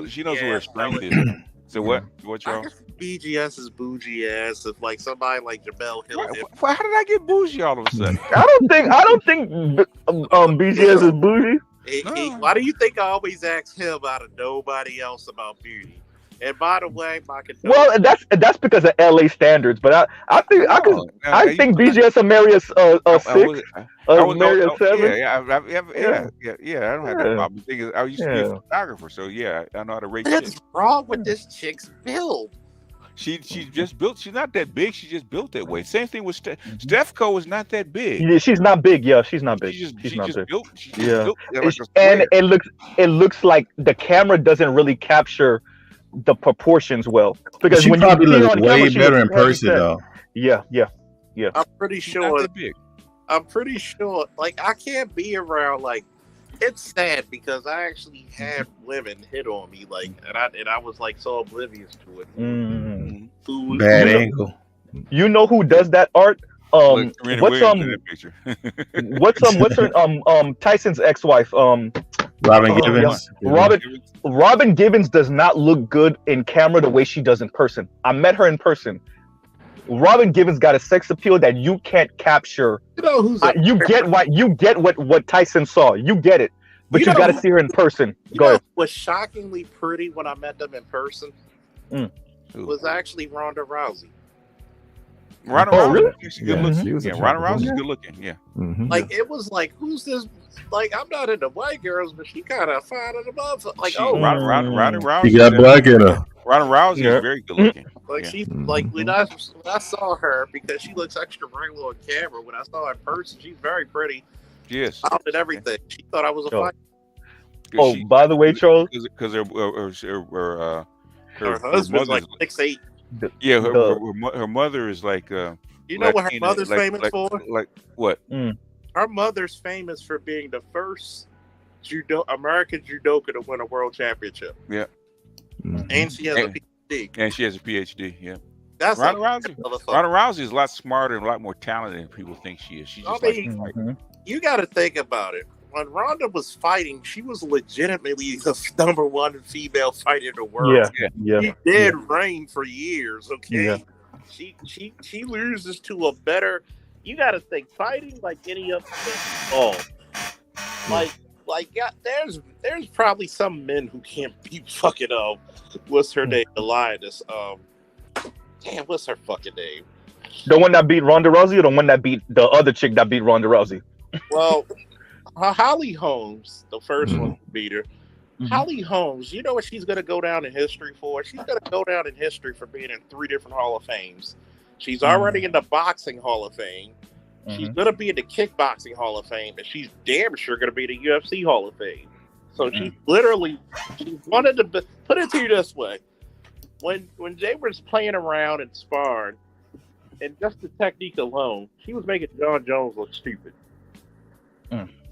she knows where her strength is. So what y'all? BGS is bougie ass if like somebody like Jamel Hill. How did I get bougie all of a sudden? I don't think BGS is bougie. Why do you think I always ask him out of nobody else about beauty? And by the way, well, that's because of LA standards. But I think BGS will marry a 6, marry a 7. Yeah. I don't have that problem. The thing is, I used to be a photographer, so yeah, I know how to rate. What's wrong with this chick's build? She just built. She's not that big. She just built that way. Same thing with Stefco is not that big. Yeah, she's not big. Yeah, she's not big. She's not big. Built and it looks like the camera doesn't really capture the proportions well because she when probably you looks way better in person though. Yeah. I'm pretty sure. Like I can't be around. Like it's sad because I actually had women hit on me. Like and I was like so oblivious to it. Mm-hmm. Bad angle. You know who does that art? What's her Tyson's ex-wife? Robin Givens. Robin Givens does not look good in camera the way she does in person. I met her in person. Robin Givens got a sex appeal that you can't capture. You know who's you get what Tyson saw. You get it, but you got to see her in person. Go ahead. Was shockingly pretty when I met them in person. Was actually Ronda Rousey. Ronda Rousey, she's good looking. Yeah, Ronda Rousey's good looking. Yeah. Like it was like, who's this? Like I'm not into white girls, but she kind of fine in the motherfucker. Like Ronda Rousey. You got black in her. Ronda Rousey is very good looking. Like she, like when I saw her because she looks extra regular on camera. When I saw her in person, she's very pretty. Yes. Out and everything. She thought I was a fighter. Oh, by the way, Charles, because her husband's like mother's 6'8". Yeah, her mother is like You know what her mother's famous for? Like what? Her mother's famous for being the first American judoka to win a world championship. Yeah. And she has a PhD. And she has a PhD. Yeah. That's Ronda Rousey is a lot smarter and a lot more talented than people think she is. She's just you got to think about it. When Ronda was fighting, she was legitimately the number one female fighter in the world. Yeah. She did reign for years. Okay. Yeah. She loses to a better. You got to think fighting like any other thing. Yeah, there's probably some men who can't beat fucking what's her name, the lioness. Damn, what's her fucking name? The one that beat Ronda Rousey, or the one that beat the other chick that beat Ronda Rousey? Well, Holly Holmes, the first one beat her. Holly Holmes, you know what she's gonna go down in history for? She's gonna go down in history for being in 3 different Hall of Fames. She's already in the Boxing Hall of Fame. She's gonna be in the Kickboxing Hall of Fame, and she's damn sure gonna be in the UFC Hall of Fame. So she wanted to put it to you this way: when they was playing around and sparring, and just the technique alone, she was making John Jones look stupid.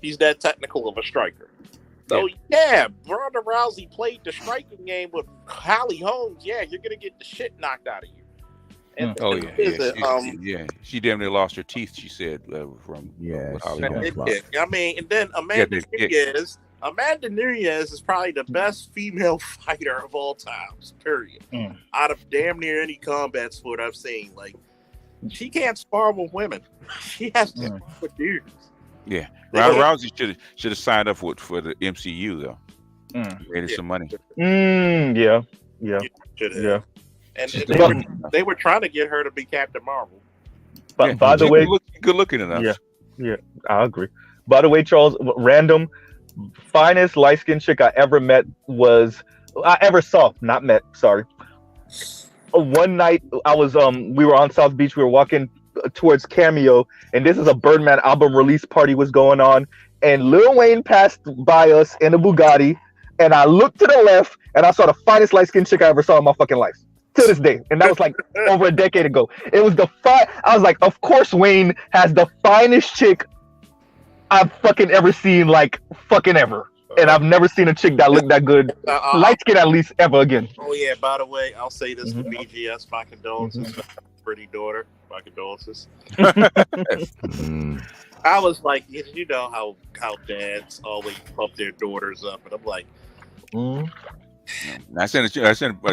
He's that technical of a striker. So yeah, Ronda Rousey played the striking game with Holly Holmes. Yeah, you're gonna get the shit knocked out of you. And she damn near lost her teeth. She said from I mean, and then Amanda Nunes is probably the best female fighter of all times. Period. Out of damn near any combat sport I've seen, like she can't spar with women. She has to spar with dudes. Yeah, Ronda Rousey should have signed up for the MCU though. Made her some money. Yeah. And they were trying to get her to be Captain Marvel. But by the way, good looking enough. Yeah, I agree. By the way, Charles, random finest light skinned chick I ever saw, not met. Sorry. One night I was we were on South Beach. We were walking towards Cameo, and this is a Birdman album release party was going on, and Lil Wayne passed by us in a Bugatti, and I looked to the left and I saw the finest light skinned chick I ever saw in my fucking life to this day, and that was like over a decade ago. It was I was like, of course Wayne has the finest chick I've fucking ever seen, like fucking ever. And I've never seen a chick that looked that good, light skin at least, ever again. Oh yeah, by the way, I'll say this to BGS, my condolences, pretty daughter, my condolences. I was like, you know how dads always pump their daughters up, and I'm like, I sent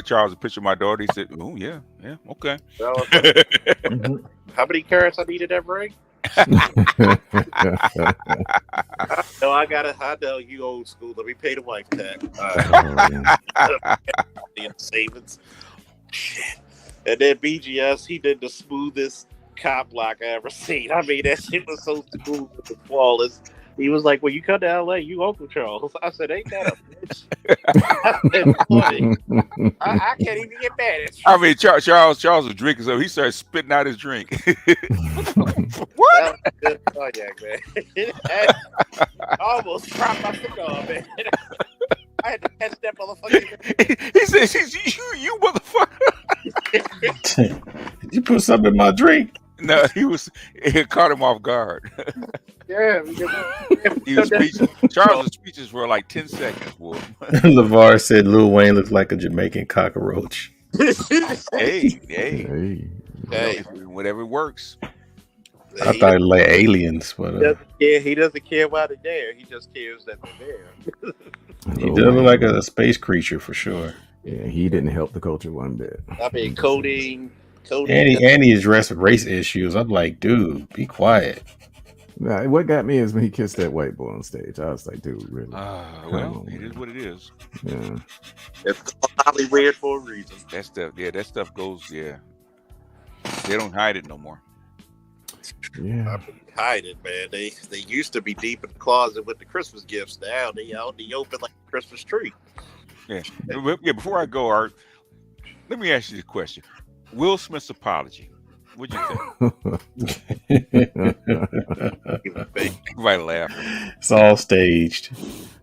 Charles a picture of my daughter. He said, "Oh yeah, okay." How many carrots I needed that break? No, I know you old school. Let me pay the wife tax. Savings. Shit. And then BGS, he did the smoothest cop block I ever seen. I mean, that shit was so smooth and flawless. He was like, "When you come to LA, you Uncle Charles." I said, "Ain't that a bitch?" I can't even get mad at you. I mean, Charles was drinking, so he started spitting out his drink. What? Good cognac, man. I almost dropped my cigar, man. I had to catch that motherfucker. He said, "You motherfucker." Did you put something in my drink? No, it caught him off guard. Yeah, he was speechless. Charles was speechless for like 10 seconds. LeVar said Lil Wayne looked like a Jamaican cockroach. Hey, whatever works. I thought he like aliens, but he doesn't care why they're there. He just cares that they're there. He does look like a space creature for sure. Yeah, he didn't help the culture one bit. I mean, codeine. And he addressed race issues. I'm like, dude, be quiet. Nah, what got me is when he kissed that white boy on stage. I was like, dude, really? Well, it is what it is. Yeah. It's probably weird for a reason. That stuff goes, They don't hide it no more. Yeah. Hide it, man. They used to be deep in the closet with the Christmas gifts. Now they out in the open like a Christmas tree. Yeah. Before I go, Art, let me ask you the question. Will Smith's apology, What'd you think? Everybody laughing. It's all staged.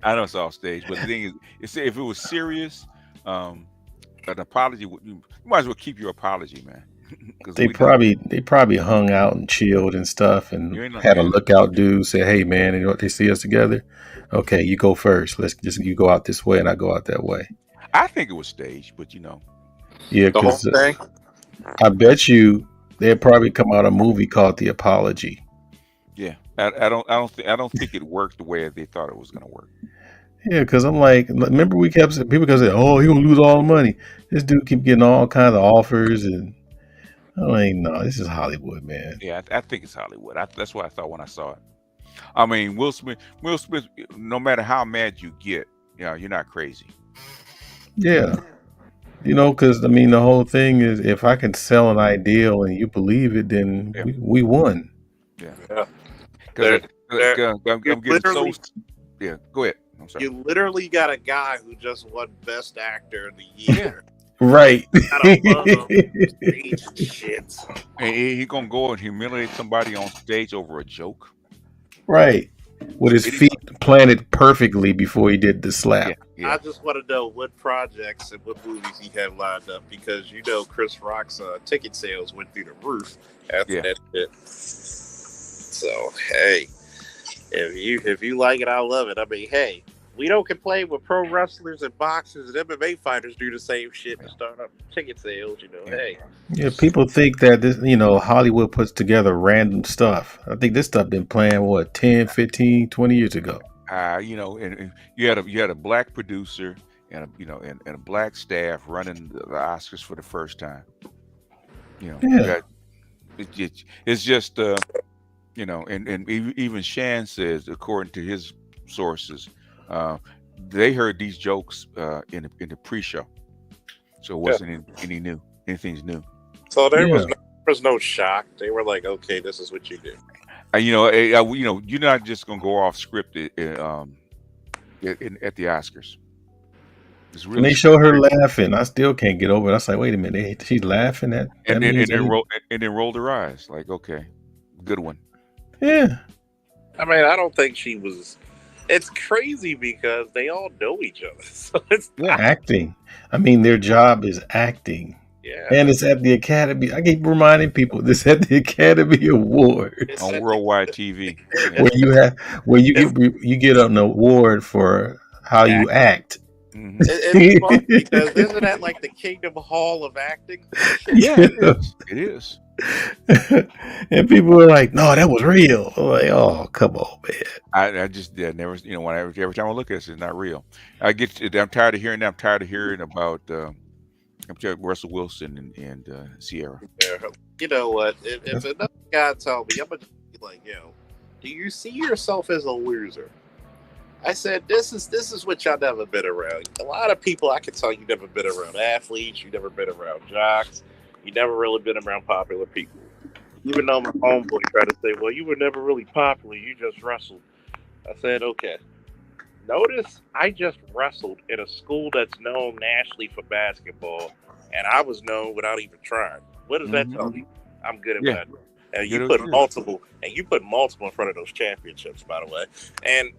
I know it's all staged, but the thing is, if it was serious, an apology, you might as well keep your apology, man. They probably hung out and chilled and stuff, and had a lookout dude say, "Hey, man, you know what? They see us together. Okay, you go first. You go out this way, and I go out that way." I think it was staged, but yeah, The whole because thing. I bet you they'd probably come out a movie called The Apology. Yeah, I don't think it worked the way they thought it was going to work. Yeah, because I'm like, remember we kept people kept saying, "Oh, he gonna lose all the money." This dude keep getting all kinds of offers, and I'm like, no, this is Hollywood, man. Yeah, I think it's Hollywood. That's what I thought when I saw it. I mean, Will Smith, no matter how mad you get, you're not crazy. Yeah, because I mean, the whole thing is, if I can sell an ideal and you believe it, then we won. Yeah. Because I'm getting so. Yeah, go ahead. I'm sorry. You literally got a guy who just won Best Actor of the Year. Right. Shit. And he gonna go and humiliate somebody on stage over a joke. Right. With his feet planted perfectly before he did the slap. Yeah. I just want to know what projects and what movies he had lined up, because Chris Rock's ticket sales went through the roof after that shit. So hey, if you like it, I love it. I mean, hey, we don't complain when pro wrestlers and boxers and MMA fighters do the same shit to start up ticket sales. Hey. Yeah, people think that this, Hollywood puts together random stuff. I think this stuff been playing 10, 15, 20 years ago. And you had a black producer and a black staff running the Oscars for the first time. It's just and even Shan says, according to his sources, they heard these jokes in the pre-show, so it wasn't anything's new. So there was no shock. They were like, okay, this is what you do. You're not just gonna go off script at the Oscars. It's really and they show her laughing. I still can't get over it. I was like, wait a minute, she's laughing at, and then rolled her eyes like, okay, good one. Yeah. I mean, I don't think she was. It's crazy because they all know each other. So it's acting. I mean, their job is acting. Yeah. And it's at the Academy. I keep reminding people this at the Academy Awards on worldwide TV, where you get an award for how you act. Mm-hmm. It's fun because isn't that like the Kingdom Hall of acting? Yeah, it is. And people are like, "No, that was real." I'm like, "Oh, come on, man." I just never, every time I look at it, it's not real. I'm tired of hearing that. I'm tired of hearing about Russell Wilson and Sierra. Yeah. You know what? If another guy told me, I'm gonna be like, do you see yourself as a loser? I said, this is what y'all never been around. A lot of people, I can tell you never been around athletes, you never been around jocks, you never really been around popular people. Even though my homeboy tried to say, well, you were never really popular, you just wrestled. I said, okay. Notice I just wrestled in a school that's known nationally for basketball, and I was known without even trying. What does that tell you? I'm good at what I do. And you put multiple in front of those championships, by the way. And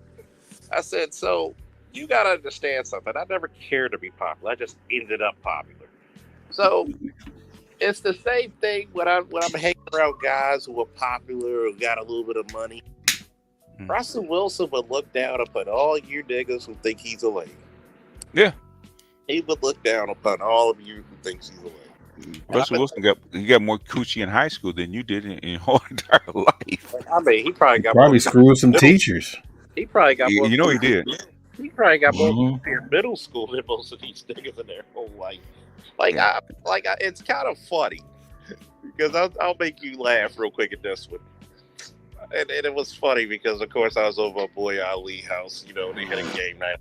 I said, so you got to understand something. I never cared to be popular. I just ended up popular. So it's the same thing when I'm hanging around guys who are popular or got a little bit of money. Russell Wilson would look down upon all you niggas who think he's a lady. Yeah. He would look down upon all of you who thinks he's a lady. Russell Wilson got more coochie in high school than you did in your whole entire life. I mean, he probably more screwed some teachers. He probably got more. You know he did. He probably got more in middle school than most of these niggas in their whole life. It's kind of funny because I'll make you laugh real quick at this one. And it was funny because, of course, I was over at Boy Ali house. They had a game night.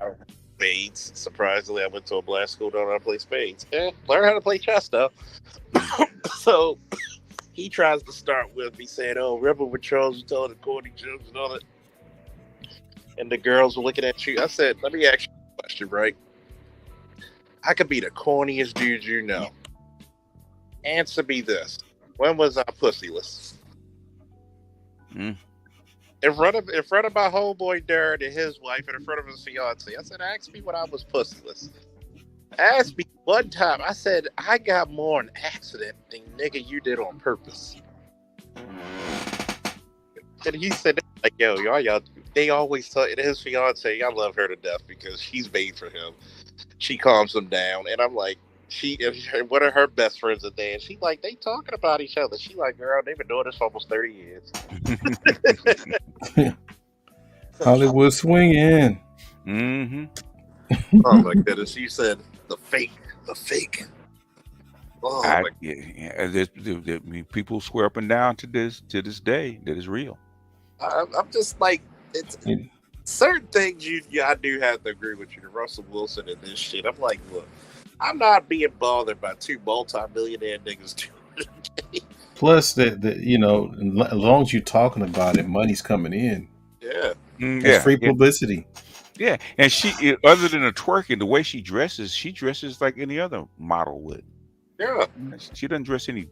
Spades. Surprisingly, I went to a black school, don't know how to play spades. Learn how to play chess, though. So he tries to start with me saying, oh, remember when Charles was telling the corny jokes and all that? And the girls were looking at you. I said, let me ask you a question, right? I could be the corniest dude you know. Answer me this. When was I pussyless? Mm. In front of my homeboy Darren and his wife, and in front of his fiance, I said, "Ask me when I was pussyless." Ask me one time. I said, "I got more an accident than nigga you did on purpose." And he said, "Like yo, y'all." They always tell his fiance, "I love her to death because she's made for him. She calms him down." And I'm like, one of her best friends are there, and she like, they talking about each other. She like, girl, they've been doing this for almost 30 years. Hollywood swinging. Mm-hmm. Oh my goodness! She said the fake. Oh my. I mean, people swear up and down to this day that is real. I'm just like, it's certain things I do have to agree with you. The Russell Wilson and this shit. I'm like, look, I'm not being bothered by two multi-millionaire niggas doing it. Plus, that you know, as long as you're talking about it, money's coming in. Yeah. It's free publicity. Yeah, and she, other than the twerking, the way she dresses like any other model would. Yeah. She doesn't dress any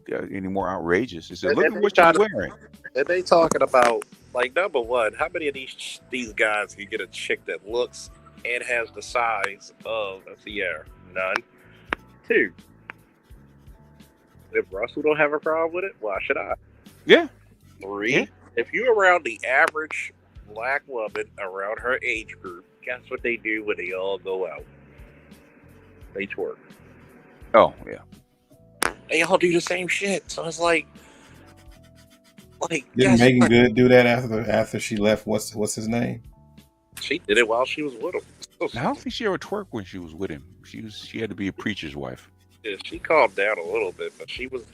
more outrageous. She said, "Look at what she's wearing." And they talking about, like, number one, how many of these guys can get a chick that looks and has the size of a Sierra? None. Two. If Russell don't have a problem with it, why should I? Yeah. Three. Yeah. If you're around the average black woman around her age group, guess what they do when they all go out? They twerk. Oh yeah. They all do the same shit. So it's like Didn't Megan Good do that after she left? What's his name? She did it while she was with him. I don't think she ever twerked when she was with him. She had to be a preacher's wife. Yeah, she calmed down a little bit, but she was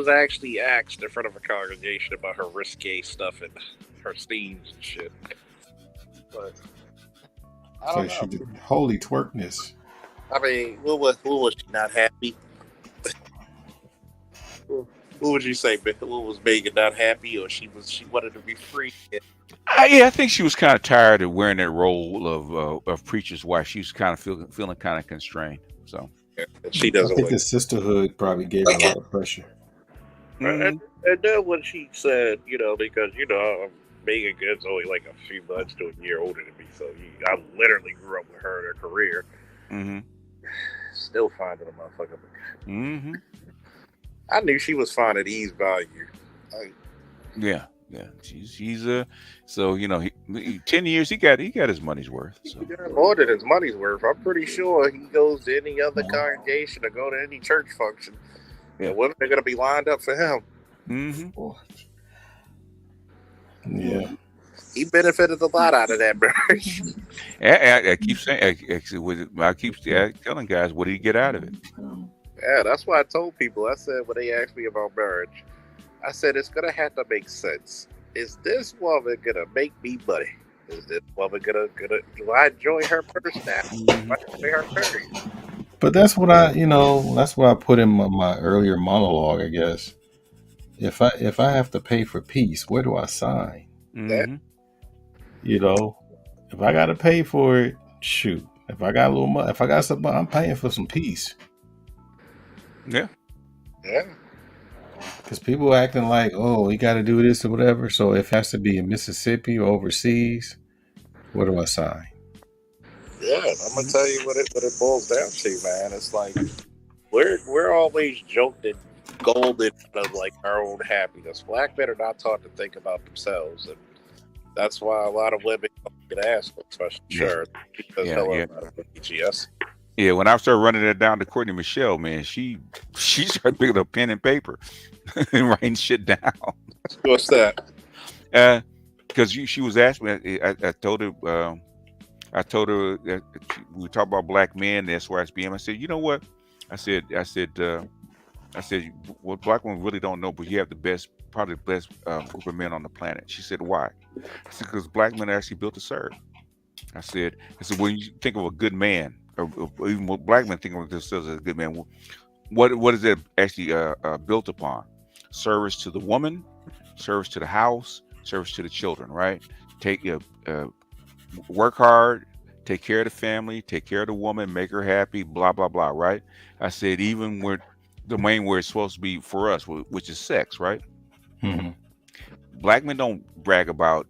actually asked in front of a congregation about her risque stuff and her steams and shit. But I don't know. She did holy twerkness. I mean, what was she not happy? What would you say? What was Megan not happy, or she wanted to be free? Yeah, I think she was kind of tired of wearing that role of preacher's wife. She was kind of feeling kind of constrained. So she doesn't. I think the sisterhood probably gave her a lot of pressure. And then when she said, because Megan Good's only like a few months to a year older than me, so I literally grew up with her in her career. Mm-hmm. Still finding a motherfucker. Mm-hmm. I knew she was fine at E's value. Yeah. She's so 10 years he got his money's worth. So. He got more than his money's worth. I'm pretty sure he goes to any other congregation or go to any church function. Yeah. The women are gonna be lined up for him. Mm-hmm. Yeah. He benefited a lot out of that marriage. I keep saying, I keep telling guys, what did he get out of it? Yeah, that's why I told people. I said when they asked me about marriage, I said it's gonna have to make sense. Is this woman gonna make me money? Is this woman gonna do I enjoy her personality? Do I enjoy her courage? But that's what I put in my earlier monologue, I guess. If I have to pay for peace, where do I sign? Mm-hmm. If I got to pay for it, shoot. If I got a little money, if I got something, I'm paying for some peace. Yeah. Because people acting like, oh, you got to do this or whatever. So if it has to be in Mississippi or overseas, where do I sign? Yeah, I'm gonna tell you what it boils down to, man. It's like we're always joked and golden of like our own happiness. Black men are not taught to think about themselves, and that's why a lot of women get asked, especially sure because BGS. Yeah, when I started running that down to Courtney Michelle, man, she started picking up pen and paper and writing shit down. What's that? Because she was asking me, I told her that we talk about black men, the SYSBM. I said, you know what? I said, what black women really don't know, but you have probably the best group of men on the planet. She said, why? I said, because black men are actually built to serve. I said, when you think of a good man, or even what black men think of themselves as a good man, what is it actually built upon? Service to the woman, service to the house, service to the children, right? Work hard, take care of the family, take care of the woman, make her happy, blah, blah, blah, right? I said, even with domain where it's supposed to be for us, which is sex, right? Mhm. Black men don't brag about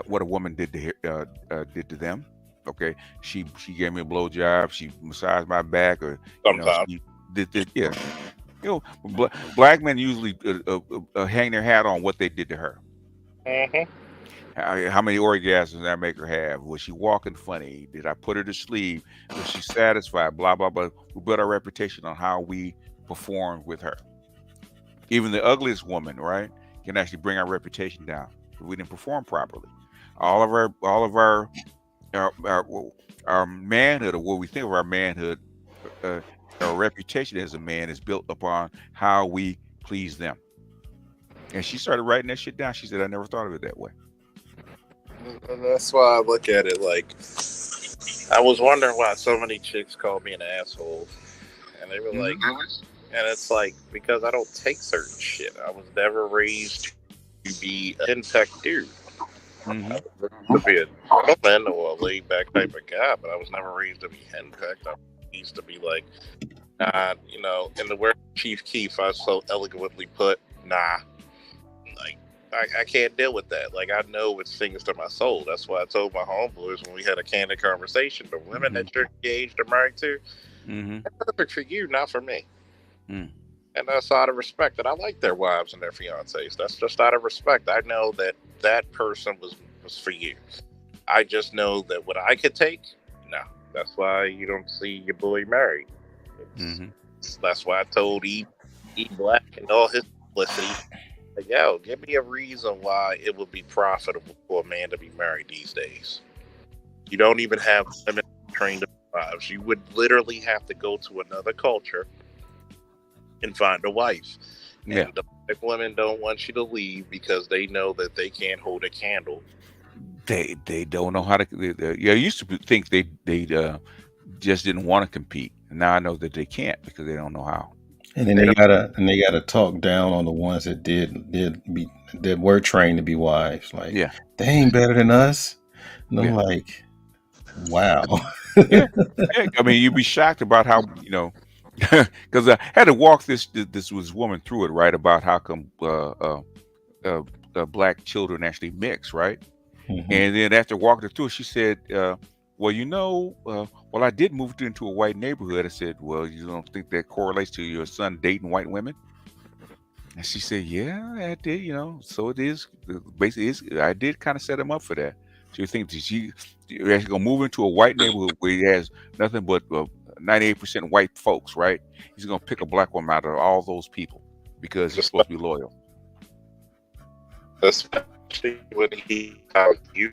what a woman did to them. Okay, she gave me a blowjob, she massaged my back, or Sometimes. she did this. Yeah, black men usually hang their hat on what they did to her. Mm-hmm. How many orgasms did I make her have? Was she walking funny? Did I put her to sleep? Was she satisfied? Blah blah blah. We built our reputation on how we performed with her. Even the ugliest woman, right, can actually bring our reputation down if we didn't perform properly. All of our manhood, or what we think of our manhood, our reputation as a man is built upon how we please them. And she started writing that shit down. She said, "I never thought of it that way." And that's why I look at it like, I was wondering why so many chicks call me an asshole, and they were like, and it's like, because I don't take certain shit. I was never raised to be a henpecked dude. I was raised to be a gentleman or a laid back type of guy, but I was never raised to be henpecked. I was raised to be like, nah, in the word Chief Keef, I so eloquently put, nah. Like, I can't deal with that. Like, I know it stings to my soul. That's why I told my homeboys when we had a candid conversation, the women that you're engaged or married to, they're perfect for you, not for me. And that's out of respect. And I like their wives and their fiancés. That's just out of respect. I know that person was for you. I just know that what I could take, no. That's why you don't see your boy married. That's why I told E Black and all his publicity, like, yo, give me a reason why it would be profitable for a man to be married these days. You don't even have women trained wives. You would literally have to go to another culture and find a wife. Yeah. And the black women don't want you to leave because they know that they can't hold a candle. They don't know how to. I used to think they just didn't want to compete, and now I know that they can't because they don't know how. And then they gotta talk down on the ones that were trained to be wives. Like, they ain't better than us. And I'm like, wow. yeah. I mean, you'd be shocked about how because I had to walk this woman through it, right, about how come black children actually mix, right? And then after walking her through, she said, well, I did move into a white neighborhood. I said, well, you don't think that correlates to your son dating white women? And she said, yeah, I did, so it is. Basically, I did kind of set him up for that. So you think you're actually going to move into a white neighborhood where he has nothing but 98% white folks, right? He's going to pick a black woman out of all those people because he's supposed to be loyal. Especially when he tells you.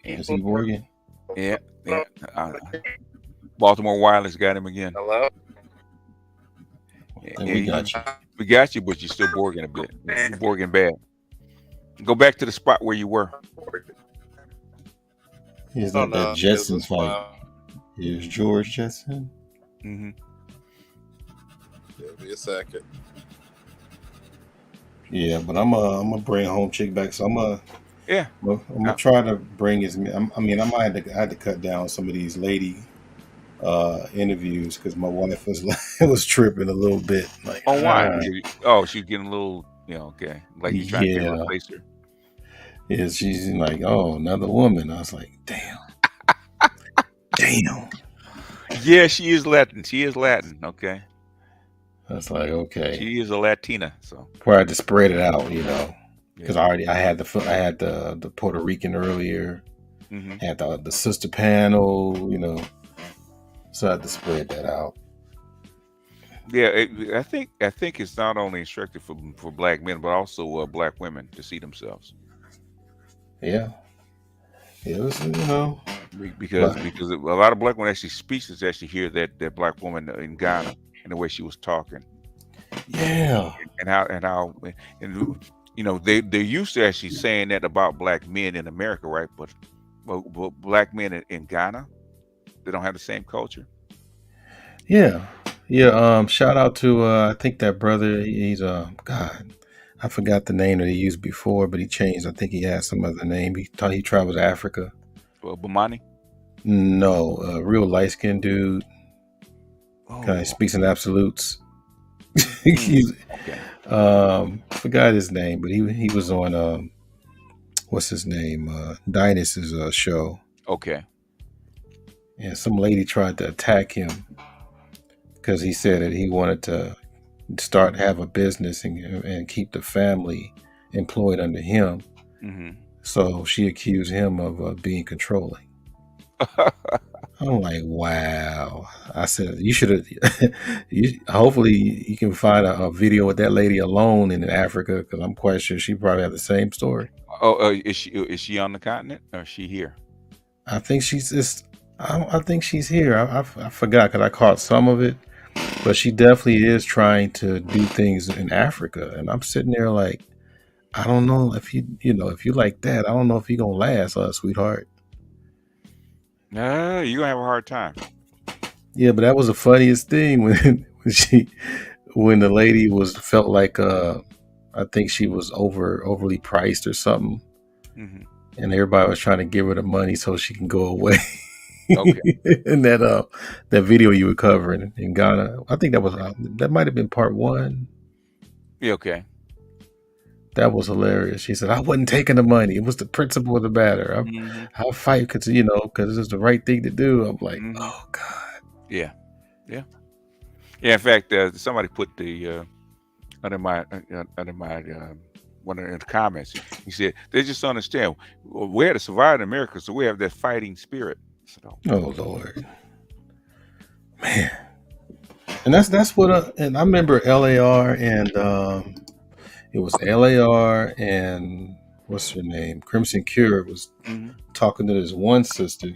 Is he working? Yeah. Baltimore Wireless got him again. Hello? We got you. We got you, but you're still Borging a bit. You're Borging bad. Go back to the spot where you were. Is that Jetson's fight? Here's George Jetson. Give me a second. Yeah, but I'm gonna bring home chick back. So I'm gonna try to bring as. I might have to cut down some of these lady interviews because my wife was tripping a little bit. Like, why? She's getting a little, okay, like you're trying to replace her. Yeah, she's like, another woman. I was like, damn. Yeah, she is Latin. Okay. That's like, okay. She is a Latina, so where I had to spread it out, because I had the Puerto Rican earlier, had the sister panel, so I had to spread that out. Yeah, I think it's not only instructive for black men, but also black women to see themselves. Yeah. It was, because a lot of black women actually speechless actually hear that black woman in Ghana and the way she was talking. Yeah. And how they're used to actually saying that about black men in America, right? But black men in Ghana, they don't have the same culture. Yeah. Shout out to I think that brother. He's God. I forgot the name that he used before, but he changed. I think he had some other name. He traveled to Africa. Bomani? No, real light skinned dude. Kind of speaks in absolutes. Okay. Forgot his name, but he was on what's his name? Dynas's show. Okay. And some lady tried to attack him because he said that he wanted to have a business and keep the family employed under him. Mm-hmm. So she accused him of being controlling. I'm like, wow. I said, you should have. Hopefully, you can find a video with that lady alone in Africa, because I'm quite sure she probably had the same story. Oh, is she on the continent or is she here? I think she's just. I think she's here. I forgot because I caught some of it, but she definitely is trying to do things in Africa, and I'm sitting there like, I don't know if if you like that, I don't know if you're gonna last, sweetheart. No, you're gonna have a hard time. Yeah, but that was the funniest thing when the lady felt like I think she was overly priced or something, Mm-hmm. and everybody was trying to give her the money so she can go away. Okay. And that video you were covering in Ghana, I think that might have been part 1. Yeah, okay. That was hilarious. She said, "I wasn't taking the money. It was the principle of the matter. I'll fight because it's the right thing to do." I'm like, oh God. Yeah. In fact, somebody put the under my one of the comments. He said they just don't understand. We had to survive in America, so we have that fighting spirit. So, oh Lord, man. And that's what. And I remember LAR and it was LAR and what's her name? Crimson Cure was talking to this one sister,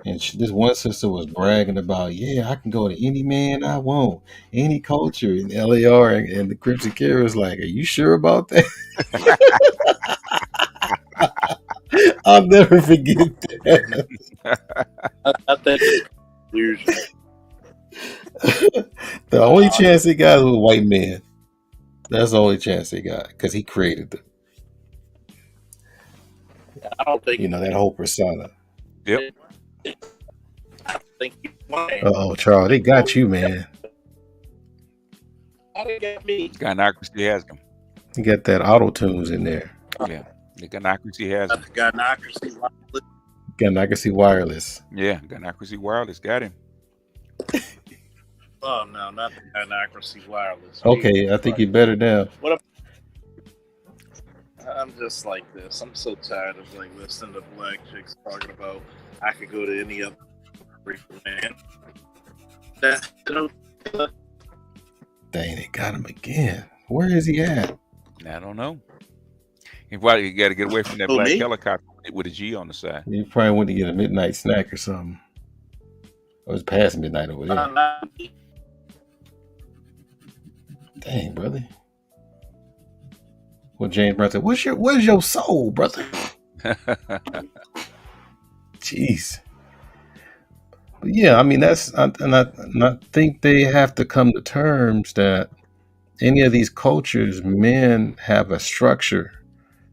and this one sister was bragging about, yeah, I can go to any man I want, any culture. And LAR and the Crimson Cure was like, are you sure about that? I'll never forget that. I think it's confusion. The only chance he got was a white man. That's the only chance he got because he created them. I don't think that whole persona. Yep. I think you might. Oh, Charles, they got you, man. How they got me? Gynocracy has them. You got that auto tunes in there. Yeah, the Gynocracy has them. Gynocracy Wireless. Yeah, Gynocracy Wireless got him. Oh no, not the Gynocracy Wireless. Okay, I think you're better now. I'm just like this. I'm so tired of listening to black chicks talking about I could go to any other man. Dang, they got him again. Where is he at? I don't know. He probably got to get away from that black helicopter with a G on the side. He probably went to get a midnight snack or something. Or it was past midnight over there. Dang, brother. Well, James Brown said, "Where's your soul, brother?" Jeez. But yeah, I mean I think they have to come to terms that any of these cultures, men have a structure.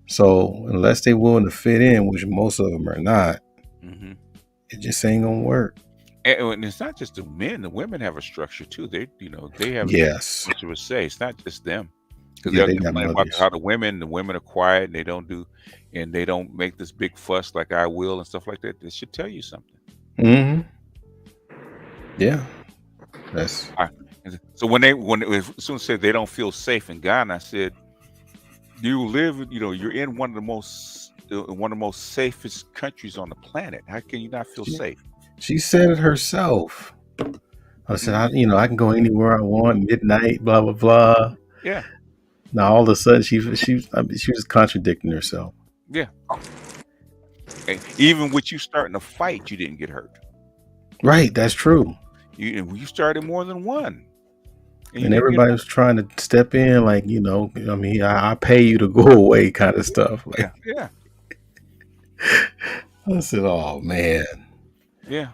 So unless they're willing to fit in, which most of them are not, it just ain't gonna work. And it's not just the men; the women have a structure too. They have yes. What you would say, it's not just them. Because Yeah, they're they got complaining about mothers. how the women are quiet and they don't make this big fuss like I will and stuff like that. This should tell you something. Mm-hmm. Yeah. That's so when as soon as said they don't feel safe in Ghana, I said, you live, you're in one of the most safest countries on the planet. How can you not feel safe? She said it herself. I said, I can go anywhere I want, midnight, blah blah blah. Yeah. Now all of a sudden she was contradicting herself. Yeah. And even with you starting a fight, you didn't get hurt. Right, that's true. You started more than one. And everybody was trying to step in, like, I pay you to go away kind of stuff. Like, yeah. I said, oh man. Yeah,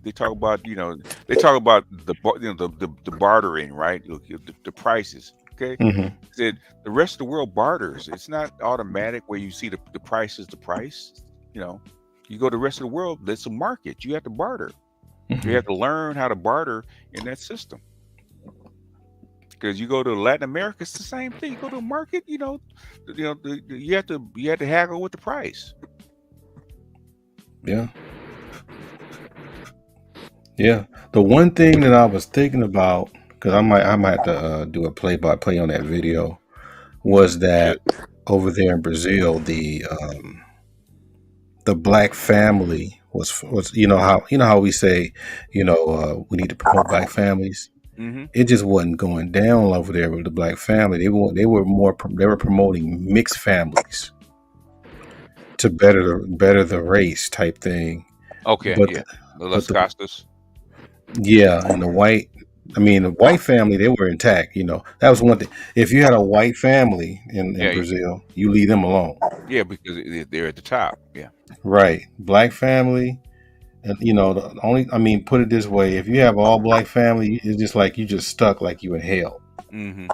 they talk about the bartering, right? The prices. Okay, said the rest of the world barters. It's not automatic where you see the price is the price. You go to the rest of the world. There's a market. You have to barter. You have to learn how to barter in that system. Because you go to Latin America, it's the same thing. You go to a market, you have to haggle with the price. Yeah. Yeah. The one thing that I was thinking about, because I might have to do a play-by-play on that video, was that over there in Brazil, the black family was how we say, we need to promote black families. Mm-hmm. It just wasn't going down over there with the black family. They were promoting mixed families to better the race type thing. Okay, But yeah, the Las Castas. Yeah, and the white family, they were intact. That was one thing. If you had a white family in Brazil, you leave them alone. Yeah, because they're at the top. Yeah, right. Black family, and put it this way: if you have all black family, it's just like you just stuck, like you in hell. Mm-hmm.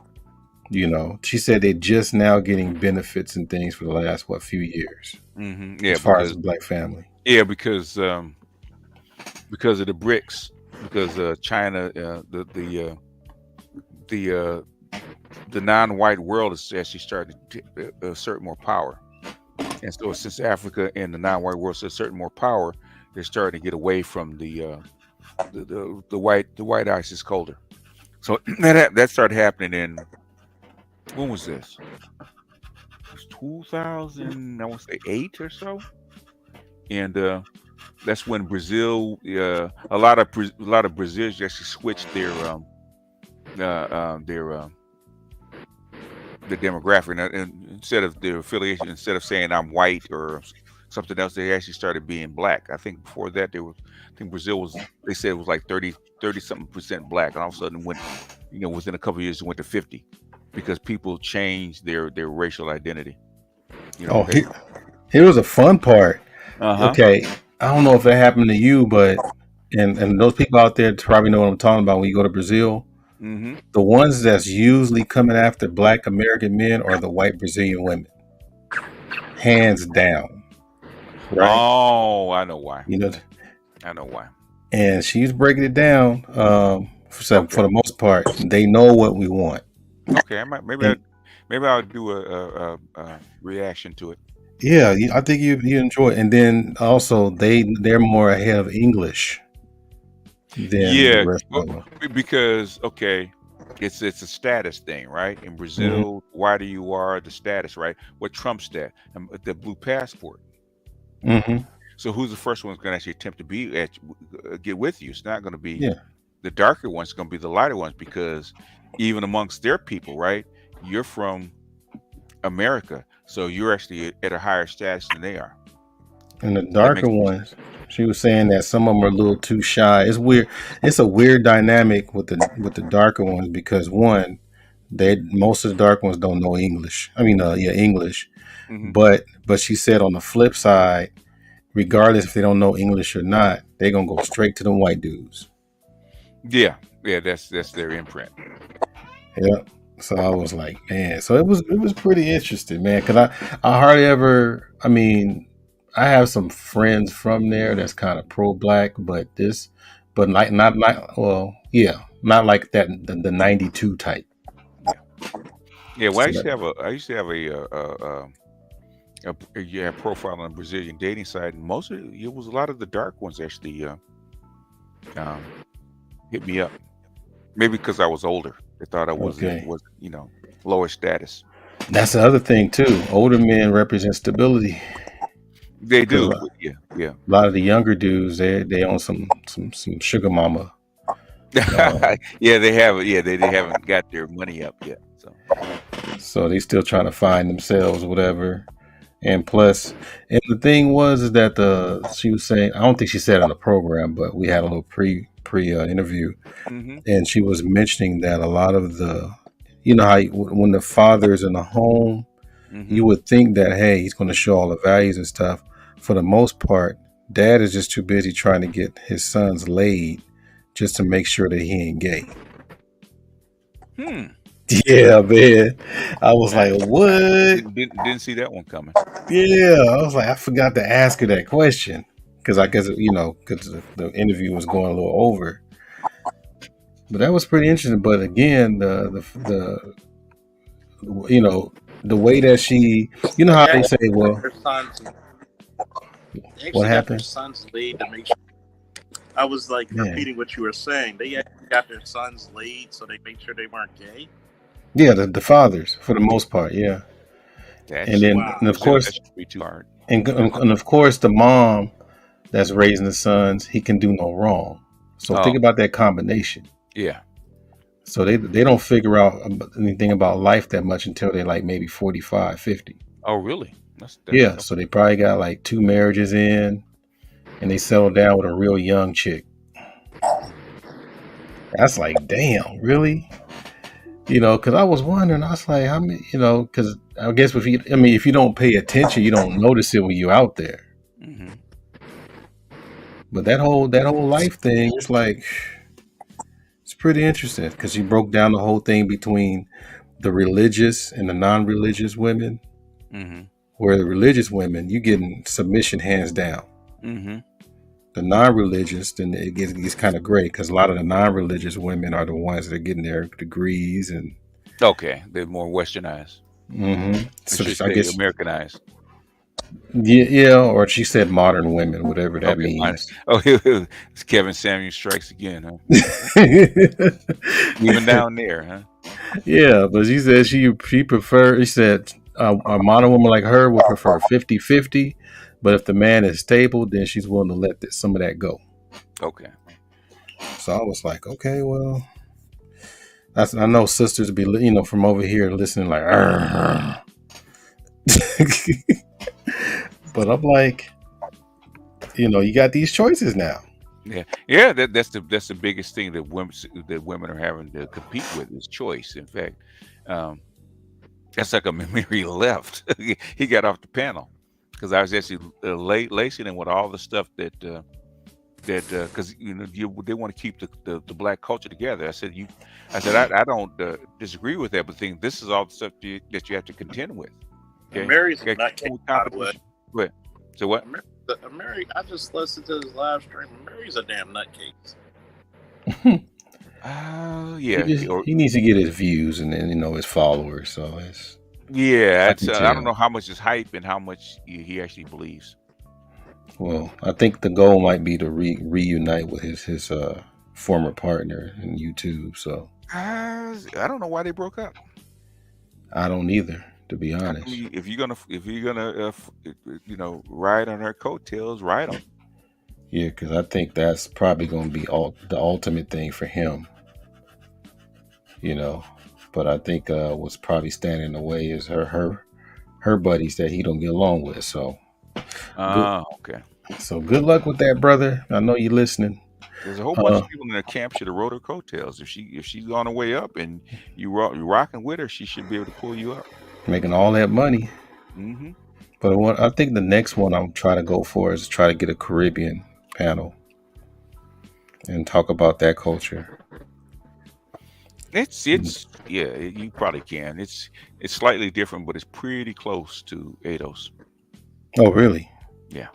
She said they're just now getting benefits and things for the last few years. Mm-hmm. Yeah, as far as black family. Yeah, because of the BRICS. Because China, the non-white world is actually starting to assert more power, and so since Africa and the non-white world assert more power, they're starting to get away from the white ISIS culture. So that started happening in, when was this? It was 2000, I want to say 8 or so, and that's when Brazil, a lot of Brazilians actually switched their demographic, and instead of their affiliation, instead of saying I'm white or something else, they actually started being black. I think before that, Brazil was, they said it was like 30 something percent black, and all of a sudden went, within a couple of years it went to 50 because people changed their racial identity. Here was a fun part. Uh-huh. Okay, I don't know if that happened to you, but and those people out there probably know what I'm talking about when you go to Brazil. Mm-hmm. The ones that's usually coming after black American men are the white Brazilian women, hands down. Right? Oh, I know why. I know why. And she's breaking it down. For the most part, they know what we want. Okay, maybe I'll do a reaction to it. Yeah, I think you enjoy it. And then also they're more ahead of English than the rest of them. Because it's a status thing, right? In Brazil, whiter you are, the status, right? What trumps that? The blue passport. Mm-hmm. So who's the first one that's going to actually attempt to get with you? It's not going to be the darker ones. It's going to be the lighter ones, because even amongst their people, right? You're from America, so you're actually at a higher status than they are. And the darker ones, she was saying that some of them are a little too shy. It's weird. It's a weird dynamic with the darker ones, because one, most of the dark ones don't know English. English. Mm-hmm. But she said on the flip side, regardless if they don't know English or not, they're gonna go straight to the white dudes. Yeah, that's their imprint. Yeah. So I was like, man. So it was pretty interesting, man. Because I hardly ever. I have some friends from there that's kind of pro-black, but not like that the 92 type. Yeah. Well, I used to have a profile on a Brazilian dating site, and it was a lot of the dark ones actually hit me up. Maybe because I was older. They thought I was lower status. That's the other thing too. Older men represent stability. They do. Yeah. A lot of the younger dudes, they own some sugar mama. Yeah, they haven't. Yeah, they haven't got their money up yet. So they still trying to find themselves, whatever. And plus, and the thing is that she was saying, I don't think she said it on the program, but we had a little pre interview, and she was mentioning that a lot of the, how when the father is in the home, you would think that, hey, he's going to show all the values and stuff. For the most part, dad is just too busy trying to get his sons laid just to make sure that he ain't gay. Yeah, man. I was like, what? Didn't see that one coming. Yeah, I was like, I forgot to ask her that question. because I guess because the interview was going a little over. But that was pretty interesting. But again, the the way that she, how they say, well, Their sons, they what actually got their happened? sons laid to make sure. I was like Man. repeating what you were saying. They actually got their sons laid so they made sure they weren't gay. Yeah, the fathers for the most part, yeah. And then, and of course, that should be too hard. and of course, the mom that's raising the sons, he can do no wrong. So think about that combination. Yeah. So they don't figure out anything about life that much until they're like maybe 45, 50. Oh, really? That's Yeah. So they probably got like 2 marriages in, and they settle down with a real young chick. That's like, damn, really? Because I was wondering, I was like, how many, because I guess if you don't pay attention, you don't notice it when you're out there. Mm-hmm. But that whole life thing, it's like, it's pretty interesting because she broke down the whole thing between the religious and the non-religious women. Mm-hmm. Where the religious women, you getting submission hands down. Mm-hmm. The non-religious, then it gets kind of great because a lot of the non-religious women are the ones that are getting their degrees and. Okay, they're more westernized. Mm-hmm. So I guess Americanized. Yeah, or she said modern women, whatever that means. Oh, it's Kevin Samuel strikes again, huh? Even down there, huh? Yeah, but she said she prefer. She said a modern woman like her would prefer 50-50, but if the man is stable, then she's willing to let some of that go. Okay. So I was like, okay, well, I know sisters be from over here listening like, but I'm like, you got these choices now. Yeah. That's the biggest thing that women are having to compete with is choice. In fact, that's like a Mary left. He got off the panel because I was actually lacing him with all the stuff that because they want to keep the black culture together. I said I don't disagree with that, but this is all the stuff that you have to contend with. Okay? Mary's not capable, by the way. What? So what? Mary, I just listened to his live stream. Mary's a damn nutcase. Yeah. He needs to get his views and then his followers. So it's I don't know how much is hype and how much he actually believes. Well, I think the goal might be to reunite with his former partner in YouTube. So I don't know why they broke up. I don't either, to be honest. If you're gonna ride on her coattails, ride them. Yeah, because I think that's probably going to be the ultimate thing for him. But I think what's probably standing in the way is her buddies that he don't get along with. So. Okay. So good luck with that, brother. I know you're listening. There's a whole bunch of people in the camp should have rode her coattails. If she's on her way up and you're rocking with her, she should be able to pull you up. Making all that money. Mm-hmm. But I think the next one I'm trying to go for is try to get a Caribbean panel and talk about that culture. You probably can. It's slightly different, but it's pretty close to Ados. Oh, really? Yeah.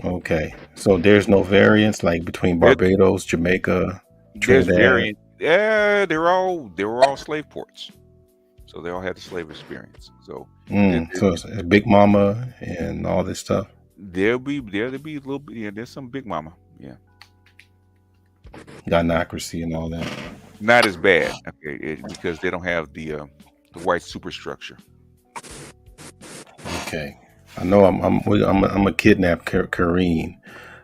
Okay. So there's no variance like between Barbados, Jamaica, Trinidad. There's variant. Yeah, they were all slave ports. So they all had the slave experience. So so it's a Big Mama and all this stuff. There'll be a little bit. Yeah, there's some Big Mama. Yeah. Gynocracy and all that. Not as bad, okay, because they don't have the white superstructure. Okay, I know I'm a kidnap Kareen,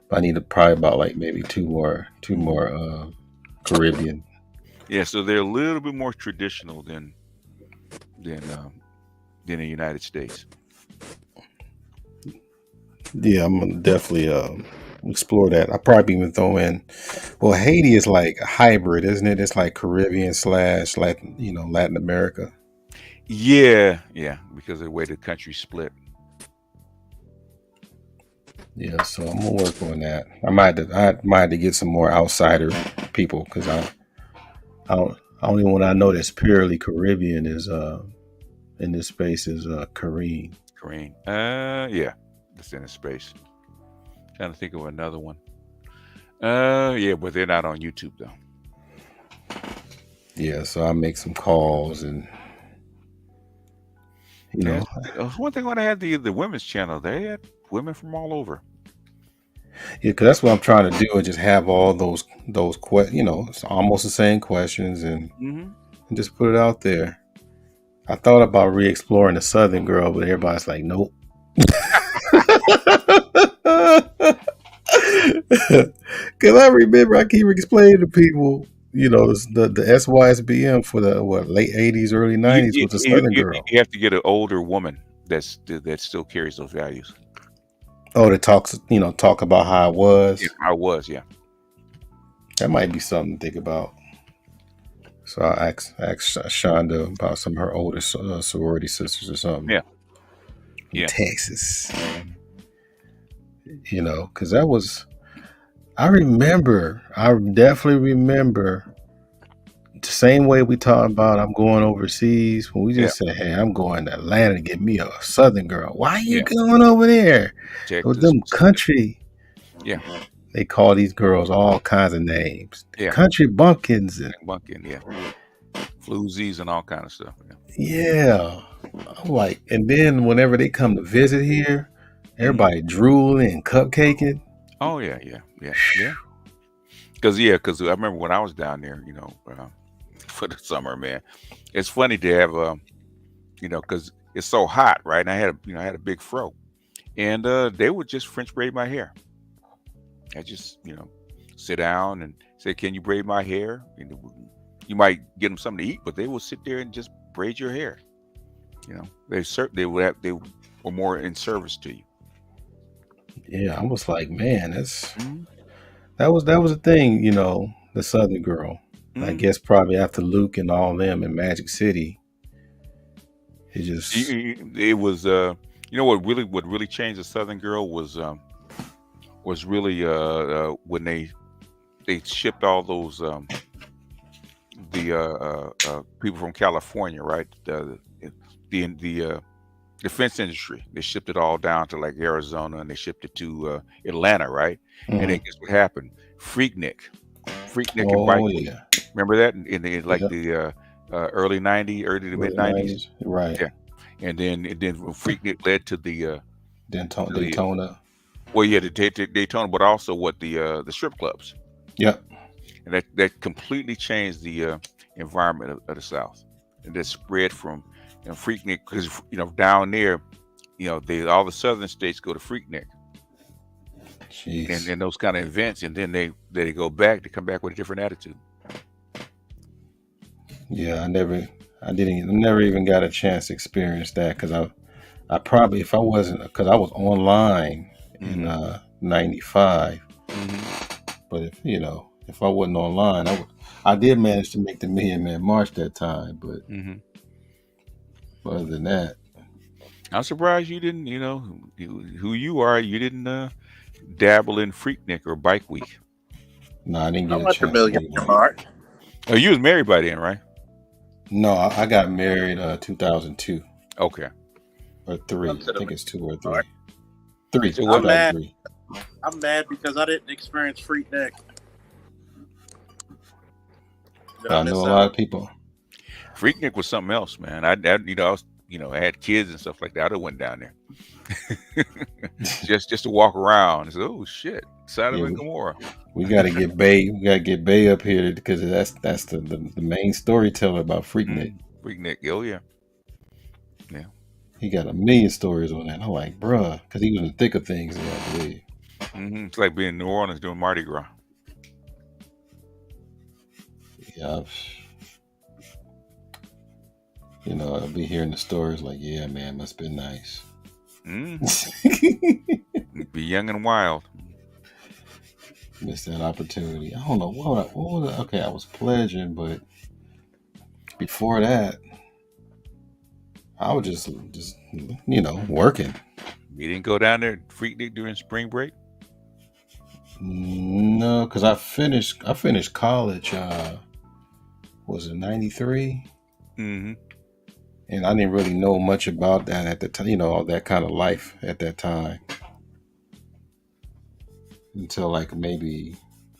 but I need to probably about like maybe two more Caribbean. Yeah, so they're a little bit more traditional than the United States. Yeah, I'm gonna definitely explore that. I probably even throw in. Well, Haiti is like a hybrid, isn't it? It's like Caribbean / Latin America. Yeah, because of the way the country split. Yeah, so I'm gonna work on that. I might have to get some more outsider people because only one I know that's purely Caribbean is in this space is Kareem. Yeah, that's in the space. Trying to think of another one. Yeah, but they're not on YouTube though. Yeah, so I make some calls and Yeah, one thing when I had the women's channel, they had women from all over. Yeah, because that's what I'm trying to do, is just have all those it's almost the same questions and just put it out there. I thought about re-exploring the Southern girl, but everybody's like, nope. Because I remember I keep explaining to people, the SYSBM for the late 80s, early 90s was the Southern girl. You have to get an older woman that still carries those values. Oh, that talk about how it was. Yeah, how it was, yeah. That might be something to think about. So I asked Shonda about some of her older sorority sisters or something. Yeah. In Texas. Because that was, I definitely remember the same way we talked about I'm going overseas, when we just said, hey, I'm going to Atlanta to get me a Southern girl. Why are you going over there? It was them country. Yeah. They call these girls all kinds of names. Yeah. Country bumpkins and floozies and all kind of stuff. Yeah. I'm like, and then whenever they come to visit here, everybody drooling and cupcaking. Oh yeah. Because I remember when I was down there, for the summer, man. It's funny to have, because it's so hot, right? And I had a big fro, and they would just French braid my hair. I just, sit down and say, "Can you braid my hair?" And you might get them something to eat, but they will sit there and just braid your hair. They were more in service to you. Yeah, I was like, man, that was the thing, the Southern girl. I guess probably after Luke and all them in Magic City, it was what really changed the Southern girl was really when they shipped all those people from California, right? The defense industry. They shipped it all down to like Arizona, and they shipped it to Atlanta, right? And then guess what happened? Freaknik and Bike Week. Remember that in the early 90s, early to mid 90s, right? Yeah, and then Freaknik led to the Daytona. Well, yeah, the Daytona, but also the strip clubs. Yep. And that completely changed the environment of the South, and that spread from Freaknik, because down there, all the southern states go to Freaknik. And those kind of events, and then they come back with a different attitude. Yeah, I never even got a chance to experience that, because I probably, if I wasn't, because I was online in 95, but if I wasn't online, I did manage to make the Million Man March that time, but other than that, I'm surprised you didn't, who you are, you didn't dabble in Freaknik or Bike Week. No, I didn't get a the chance. Million Man March. Oh, you was married by then, right? No, I got married 2002. Okay. Or 3. I think it's 2 or 3. 3. So I'm mad. I'm mad because I didn't experience Freaknik. I know a lot of people. Freaknik was something else, man. I had kids and stuff like that. I went down there just to walk around and say, "Oh shit, Sodom and Gomorrah." We gotta get Bay. We gotta get Bay up here, because that's the main storyteller about Freaknik. Freaknik, oh yeah. He got a million stories on that. I'm like, bruh, because he was in the thick of things, I believe. It's like being in New Orleans doing Mardi Gras. Yeah. I'll be hearing the stories like, yeah, man, must be nice. Be young and wild. Missed that opportunity. I don't know what was it? Okay, I was pledging, but before that, I was just working. You didn't go down there Freaknik during spring break? No, because I finished college. Was it 93? Mm-hmm. And I didn't really know much about that at the time. All that kind of life at that time. until like maybe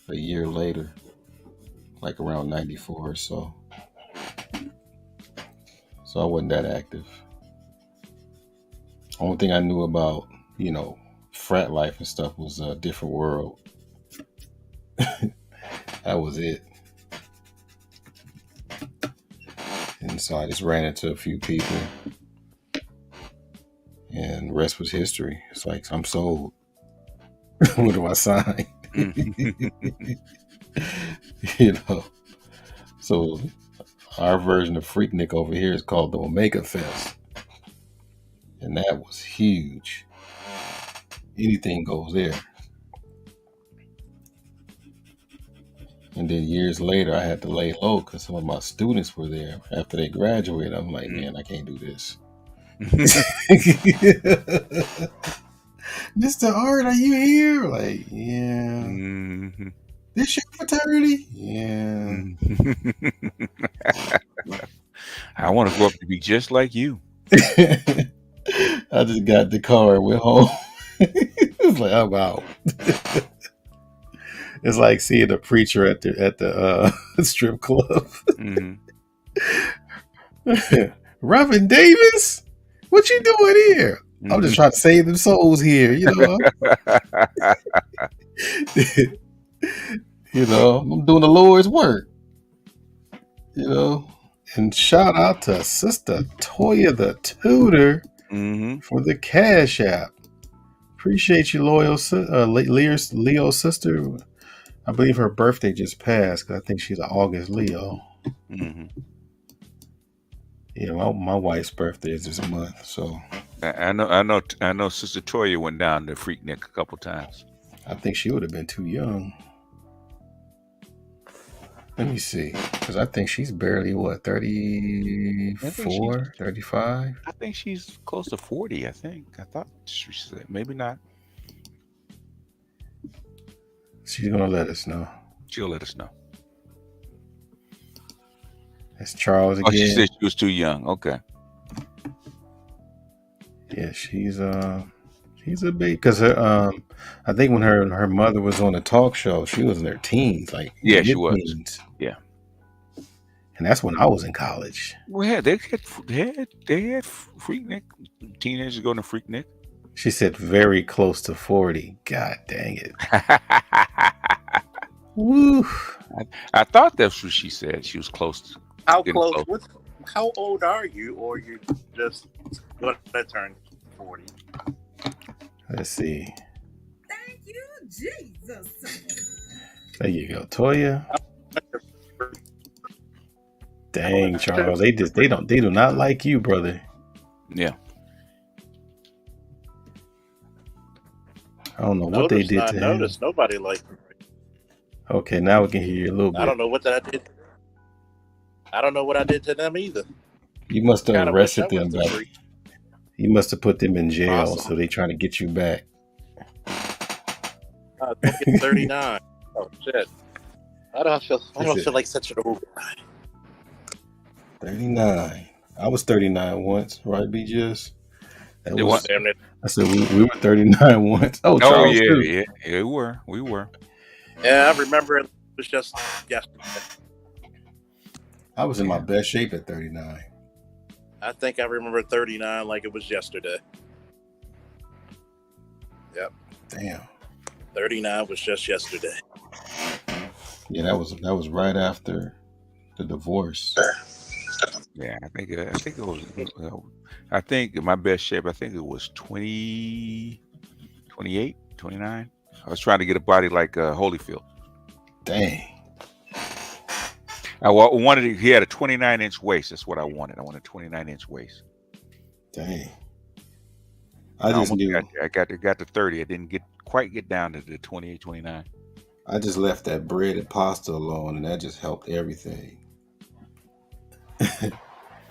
a year later, like around 94 or so. So I wasn't that active. Only thing I knew about, frat life and stuff was a different world. That was it. And so I just ran into a few people, and the rest was history. It's like, I'm sold. What do I sign? So our version of Freaknik over here is called the Omega Fest. And that was huge. Anything goes there. And then years later, I had to lay low because some of my students were there after they graduated. I'm like, man, I can't do this. Mr. Art, are you here? Like, yeah. Mm-hmm. This your fraternity? Yeah. I want to grow up to be just like you. I just got the car and went home. It's like, I'm out. It's like seeing a preacher at the strip club. Mm-hmm. Reverend Davis, what you doing here? Mm-hmm. I'm just trying to save them souls here, I'm doing the Lord's work. And shout out to Sister Toya the Tutor for the Cash App. Appreciate you, loyal Leo sister. I believe her birthday just passed because I think she's an August Leo. Mm-hmm. Yeah, my wife's birthday is this month, so I know. Sister Toya went down to Freaknik a couple times. I think she would have been too young. Let me see, because I think she's barely 34, 35. I think she's close to 40. I thought she said maybe not. She's gonna let us know. She'll let us know. It's Charles again. Oh, she said she was too young. Okay. Yeah, she's a baby because I think when her mother was on a talk show, she was in her teens, like she was. Teens. Yeah, and that's when I was in college. Well, yeah, they had Freaknik teenagers going to Freaknik. She said very close to 40. God dang it! Woo! I thought that's what she said. She was close. How close? How old are you, or you just going to turn 40? Let's see. Thank you, Jesus. There you go, Toya. Dang, Charles, they do not like you, brother. Yeah. I don't know what they did to him. Notice nobody liked me. Okay, now we can hear you a little bit. I don't know what that I did. I don't know what I did to them either. You must have arrested them back. You must have put them in jail, so they trying to get you back. 39. Oh shit! I don't feel like such an old guy. 39. I was 39 once, right, BGS? I said we were 39 once. Oh, Charles yeah, we were. Yeah, I remember it was just yesterday. I was in my best shape at 39. I think I remember 39 like it was yesterday. Yep. Damn. 39 was just yesterday. Yeah, that was right after the divorce. Yeah, I think it was. I think my best shape. I think it was 20, 28, 29. I was trying to get a body like Holyfield. Dang. I wanted. He had a 29-inch waist. That's what I wanted. I wanted a 29-inch waist. Dang. I just knew. I got to 30. I didn't quite get down to the 28, 29. I just left that bread and pasta alone, and that just helped everything.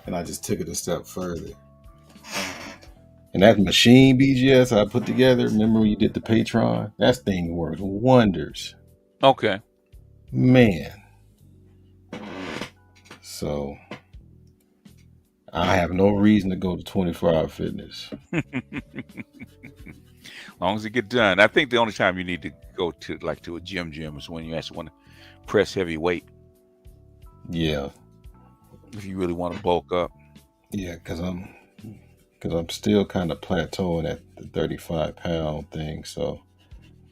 And I just took it a step further. And that machine BGS I put together, remember when you did the Patreon? That thing worked wonders. Okay. Man. So I have no reason to go to 24-hour fitness. As long as it get done. I think the only time you need to go to a gym is when you actually want to press heavy weight. Yeah. If you really want to bulk up. Yeah, because I'm still kind of plateauing at the 35-pound thing. So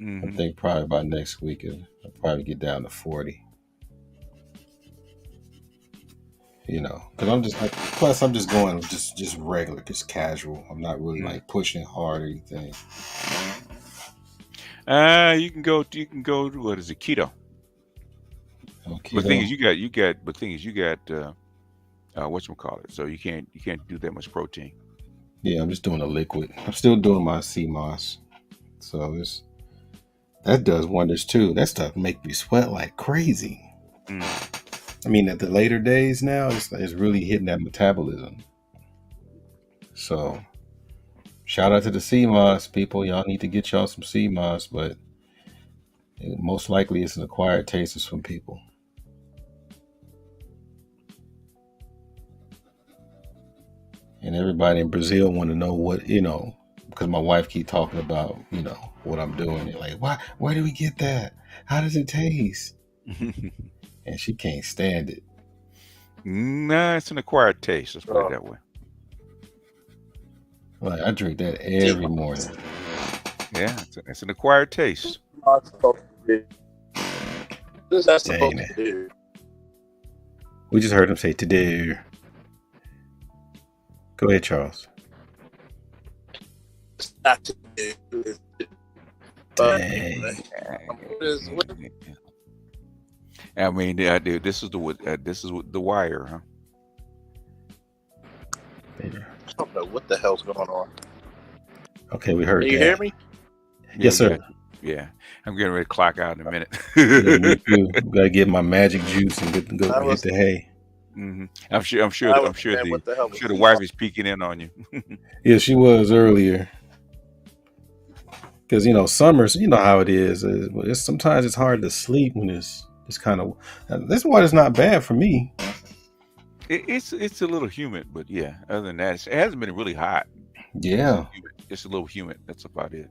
I think probably by next week I'll probably get down to 40. You know, because I'm just plus I'm just going just regular, just casual. I'm not really like pushing hard or anything. You can go to what is it, keto? Okay. But the thing is you got whatchamacallit, so you can't do that much protein. Yeah, I'm just doing a liquid. I'm still doing my CMOS. So that does wonders too. That stuff make me sweat like crazy. I mean, at the later days now, it's really hitting that metabolism. So, shout out to the CMOS people. Y'all need to get y'all some CMOS, but most likely it's an acquired taste of some people. And everybody in Brazil want to know what, because my wife keep talking about, what I'm doing. They're like, why do we get that? How does it taste? And she can't stand it. Nah, it's an acquired taste. Let's put it that way. Like, I drink that every morning. Yeah, it's an acquired taste. Dang it. We just heard him say today. Go ahead, Charles. Dang. I mean, dude, this is the wire, huh? I don't know what the hell's going on. Okay, we heard. Can you hear me? Yes, sir. Yeah, I'm getting ready to clock out in a minute. Yeah, me too. Gotta get my magic juice and go hit the hay. I'm sure the wife is peeking in on you. Yeah, she was earlier. Because summers, you know how it is. Sometimes it's hard to sleep when it's kind of. This water's not bad for me. It's a little humid, but yeah. Other than that, it hasn't been really hot. Yeah, it's a little humid. That's about it.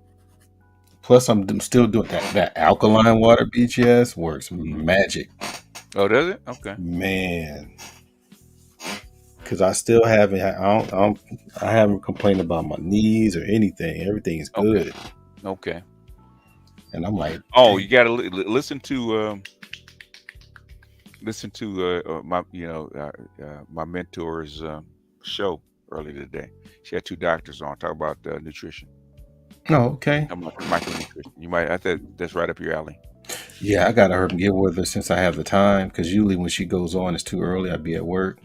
Plus, I'm still doing that alkaline water BGS works magic. Oh, does it? Okay, man. Because I still haven't. I haven't complained about my knees or anything. Everything's good. Okay. And I'm like, oh, you got to listen to my mentor's show earlier today. She had two doctors on talk about nutrition. Oh, okay. Micronutrition. I think that's right up your alley. Yeah, I gotta her get with her since I have the time. Because usually when she goes on, it's too early. I'd be at work.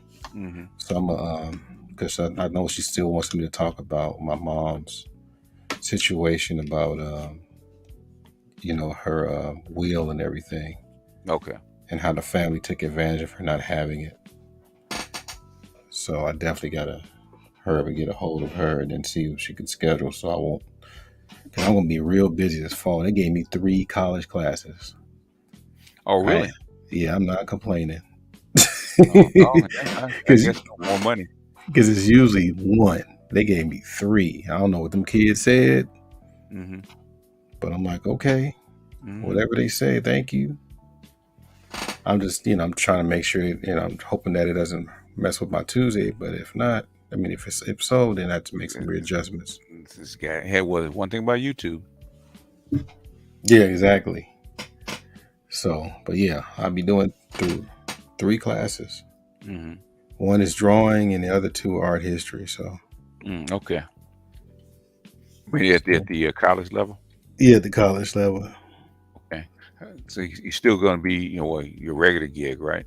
So I'm because I know she still wants me to talk about my mom's situation about her will and everything. Okay. And how the family took advantage of her not having it. So I definitely gotta hurry up and get a hold of her and then see if she can schedule. So I won't. Cause I'm gonna be real busy this fall. They gave me 3 college classes. Oh, really? Yeah, I'm not complaining. Because more money. Because it's usually 1. They gave me 3. I don't know what them kids said. But I'm like, okay, whatever they say, thank you. I'm just, I'm trying to make sure, I'm hoping that it doesn't mess with my Tuesday. But if not, I mean, if so, then I have to make some readjustments. This guy had one thing about YouTube. Yeah, exactly. So, but yeah, I'll be doing through 3 classes. 1 is drawing and the other 2 are art history. So, okay. Maybe at the college level? Yeah, at the college level. Okay. So you're still going to be, your regular gig, right?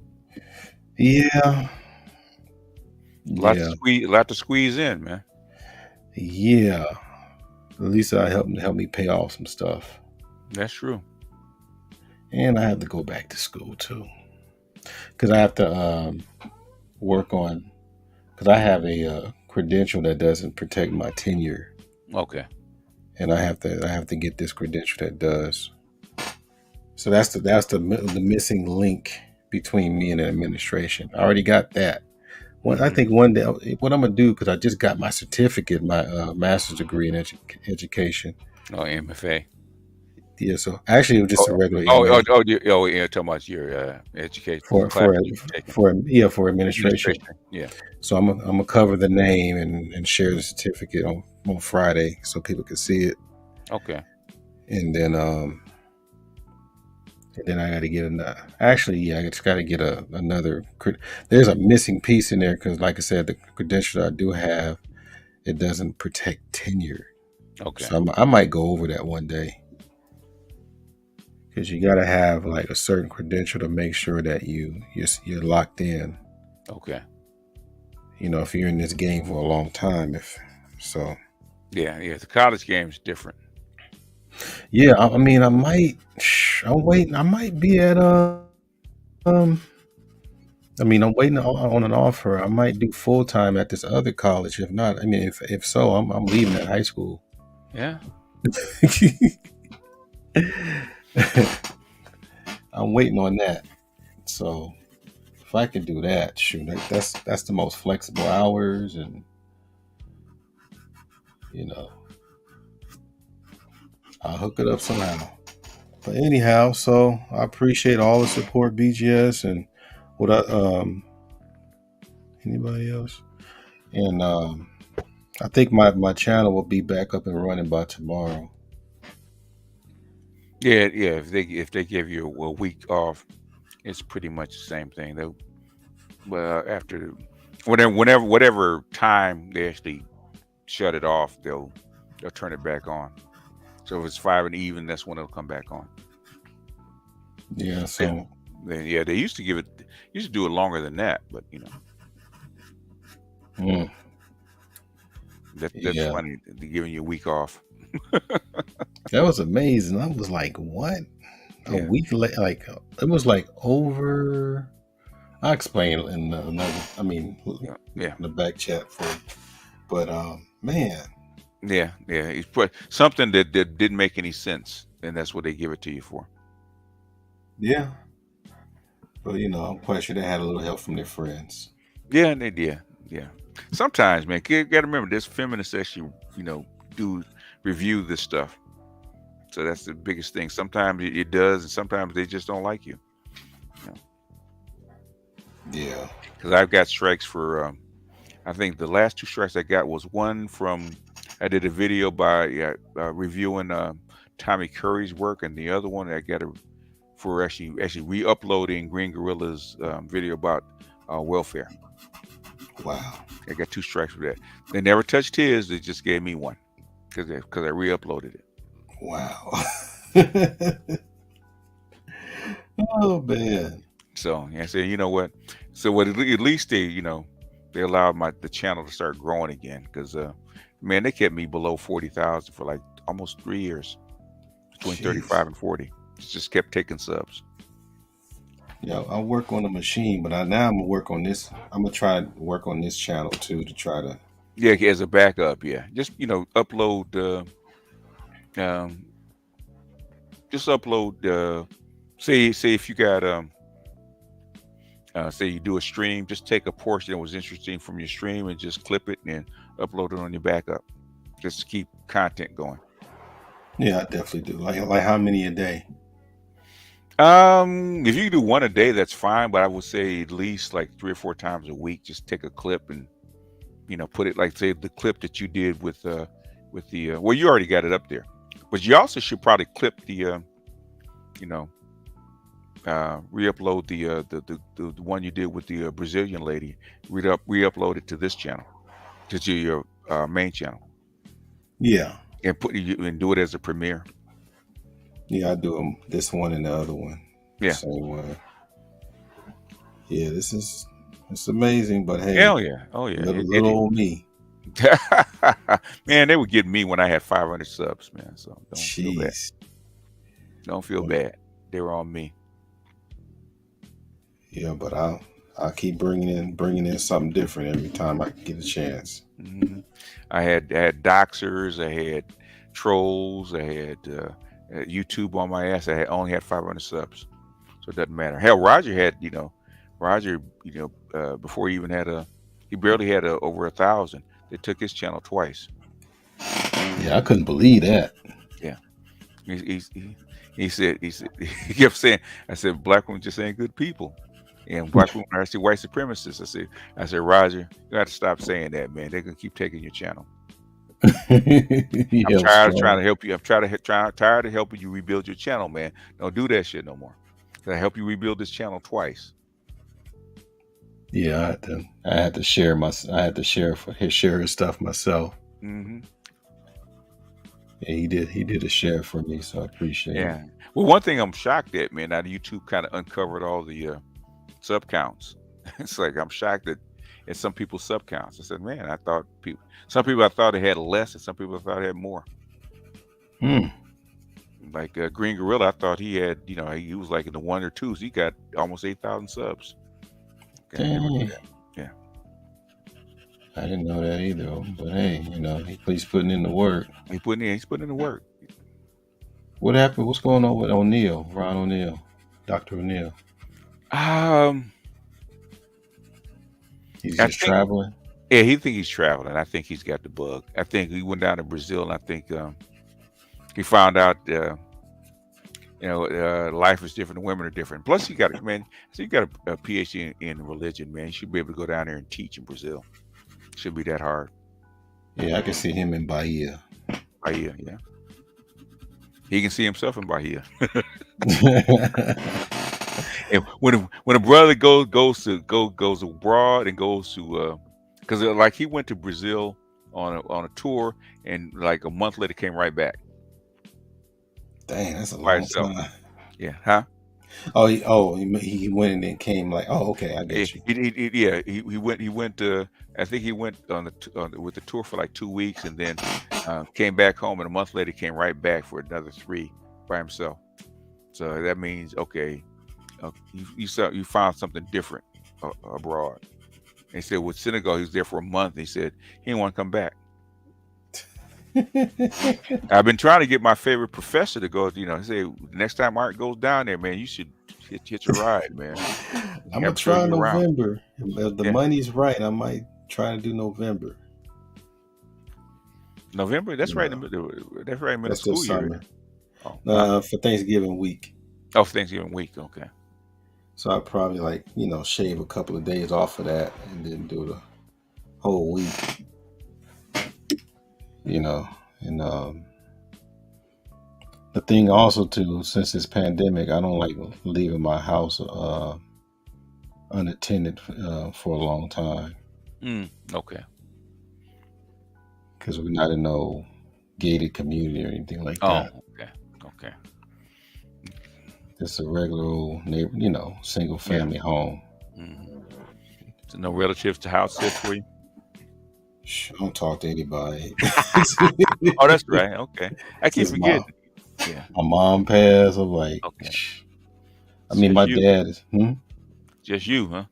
Yeah. A lot to squeeze in, man. Yeah. At least I help me pay off some stuff. That's true. And I have to go back to school too. Because I have to work on, because I have a credential that doesn't protect my tenure. Okay. And I have to get this credential that does. So that's the missing link between me and the administration. I already got that. I think one day what I'm gonna do, because I just got my certificate, my master's degree in education. Oh, MFA. Yeah, so actually it was just a regular MA Yeah, talking about your education for class for you've taken. for administration. Yeah. So I'm gonna cover the name and share the certificate on Friday so people can see it. Okay. And then I got to get another. Actually, yeah, I just got to get another. There's a missing piece in there because, like I said, the credential I do have, it doesn't protect tenure. Okay. So I might go over that one day because you got to have like a certain credential to make sure that you're locked in. Okay. You know, if you're in this game for a long time, Yeah, the college game is different. Yeah, I mean, I'm waiting. I might be at I'm waiting on an offer. I might do full time at this other college. If not, I mean, if so, I'm leaving that high school. Yeah. I'm waiting on that. So if I can do that, shoot, that's the most flexible hours, and I'll hook it up somehow. But anyhow, so I appreciate all the support, BGS, and anybody else, and I think my channel will be back up and running by tomorrow. Yeah. If they give you a week off, it's pretty much the same thing. After whatever time they actually shut it off, they'll turn it back on. So if it's 5 and even, that's when it'll come back on. Yeah. So they used to do it longer than that, but that's funny. They're giving you a week off. That was amazing. I was like, what? A week late? Like it was like over. I'll explain in the back chat for you. But man. Yeah. He's put something that didn't make any sense, and that's what they give it to you for. Yeah. But I'm quite sure they had a little help from their friends. Yeah, and they did. Yeah. Sometimes, man, you gotta remember there's feminists actually, do review this stuff. So that's the biggest thing. Sometimes it does, and sometimes they just don't like you. Yeah. Because I've got strikes for I think the last 2 strikes I got was one from I did a video by reviewing Tommy Curry's work, and the other one I got for actually re-uploading Green Gorilla's video about welfare. Wow. I got 2 strikes for that. They never touched his. They just gave me one because I re-uploaded it. Wow. Oh man. So I said, you know what? So at least they allowed the channel to start growing again, because man, they kept me below 40,000 for like almost 3 years, between 35 and 40. Just kept taking subs. Yeah, I work on the machine, but now I'm gonna work on this. I'm gonna try to work on this channel too to try to. Yeah, as a backup. Yeah, just upload. Just upload. Say if you got say you do a stream, just take a portion that was interesting from your stream and just clip it and upload it on your backup. Just to keep content going. Yeah, I definitely do. Like how many a day? If you do one a day, that's fine. But I would say at least like 3 or 4 times a week. Just take a clip and put it, like say the clip that you did with the well, you already got it up there, but you also should probably clip the re-upload the one you did with the Brazilian lady. Re-upload it to this channel, to your main channel. Yeah. And do it as a premiere. Yeah, I do them. This one and the other one. Yeah. Same way. Yeah, it's amazing, but hey. Hell yeah. Oh yeah. Little old me. Man, they were getting me when I had 500 subs, man. So don't feel bad. Don't feel bad. They were on me. Yeah, but I'll keep bringing in something different every time I get a chance. Mm-hmm. I had doxers, I had trolls, I had YouTube on my ass. I only had 500 subs, so it doesn't matter. Hell, Roger had before he even had he barely had over 1,000. They took his channel twice. Yeah, I couldn't believe that. He said he kept saying, I said, black women just ain't good people. And black women are actually white supremacists. I said, Roger, you got to stop saying that, man. They're gonna keep taking your channel. I'm tired of trying to help you. Tired of helping you rebuild your channel, man. Don't do that shit no more. I help you rebuild this channel twice. Yeah, I had to share his stuff myself. Mm-hmm. Yeah, he did a share for me, so I appreciate it. Yeah. Well, one thing I'm shocked at, man, now that YouTube kind of uncovered all the sub counts. It's like I'm shocked at some people's sub counts. I said, man, I thought some people I thought they had less, and some people I thought they had more. Like Green Gorilla, I thought he had, he was like in the 1 or 2s. He got almost 8,000 subs. Dang. Yeah. I didn't know that either. But hey, he's putting in the work. He's putting in the work. What happened? What's going on with O'Neal, Ron O'Neal, Dr. O'Neal? He's just traveling. Yeah, he think he's traveling. I think he's got the bug. I think he went down to Brazil, and I think he found out, life is different. Women are different. Plus, you got a PhD in religion, man. You should be able to go down there and teach in Brazil. Should be that hard. Yeah, I can see him in Bahia. Bahia, yeah. He can see himself in Bahia. And when a brother goes abroad and goes to because like he went to Brazil on a tour, and like a month later came right back. Dang, that's a long time. Yeah, huh? He went and then came like, okay, I get you. He went. I think he went with the tour for like 2 weeks, and then came back home, and a month later came right back for another 3 by himself. So that means you found something different abroad. And he said with Senegal, he was there for a month. He said he didn't want to come back. I've been trying to get my favorite professor to go. He say next time Art goes down there, man, you should hit your ride, man. I'm gonna try November. If the money's right, I might try to do November. November? That's right in the middle. That's right in the middle of school year. For Thanksgiving week. Oh, for Thanksgiving week. Okay. So I'd probably shave a couple of days off of that and then do the whole week. And the thing also too, since this pandemic, I don't like leaving my house unattended for a long time. Okay. Because we're not in no gated community or anything like that. Okay. It's a regular old neighbor, single family home. Mm-hmm. So no relatives to house sit for you? I don't talk to anybody. Oh, that's right. Okay. I keep forgetting. Yeah. My mom passed. I'm like, okay. I mean, my dad is. Just you, huh?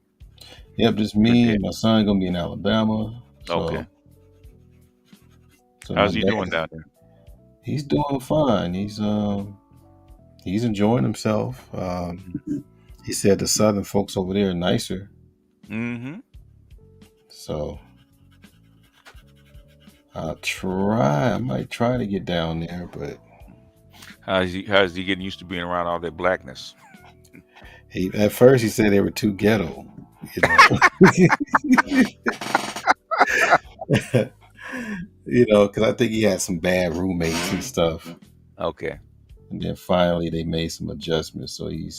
Yep, just me. My son gonna be in Alabama. Okay. So how's he doing down there? He's doing fine. He's enjoying himself. He said the Southern folks over there are nicer. Mm-hmm. So I might try to get down there, but how's he getting used to being around all that blackness? At first he said they were too ghetto, because I think he had some bad roommates and stuff. Okay. And then finally they made some adjustments, so he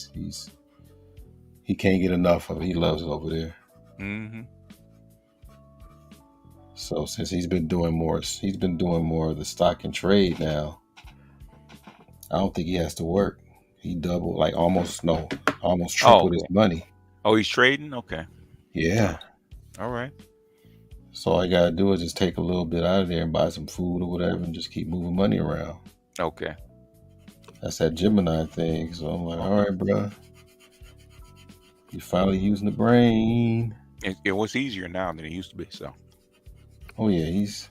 can't get enough of it. He loves it over there. Mm-hmm. So since he's been doing more of the stock and trade now, I don't think he has to work. He doubled, almost tripled his money. Oh, he's trading? Okay. Yeah. All right. So all I gotta do is just take a little bit out of there and buy some food or whatever and just keep moving money around. Okay. That's that Gemini thing. So I'm like, all right, bro. You're finally using the brain. It was easier now than it used to be, so. Oh yeah, he's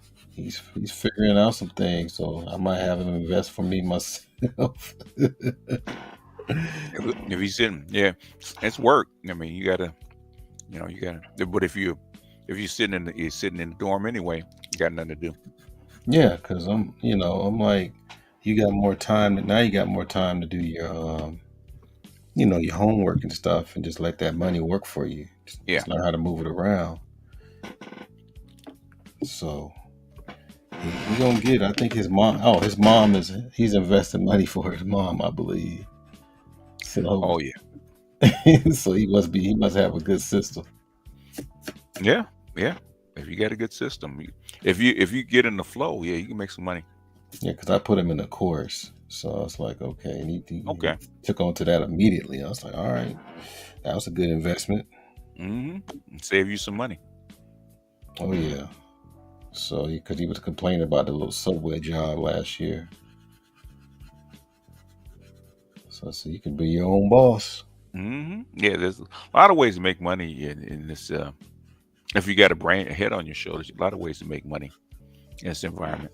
figuring out some things, so I might have him invest for me myself. If he's sitting, it's work. I mean, you gotta. But if you're sitting in the dorm anyway, you got nothing to do. Yeah, because I'm like, you got more time. Now you got more time to do your your homework and stuff, and just let that money work for you. Just learn how to move it around. So he gonna get. I think his mom. Oh, his mom he's investing money for his mom, I believe. So, Oh yeah. So he must have a good system. Yeah. If you got a good system, if you get in the flow, yeah, you can make some money. Yeah, because I put him in a course, so I was like, okay, and he took on to that immediately. I was like, all right, that was a good investment. Save you some money. Oh yeah. So because he was complaining about the little subway job last year. So you can be your own boss. Yeah, there's a lot of ways to make money in this. If you got a head on your shoulders, a lot of ways to make money in this environment.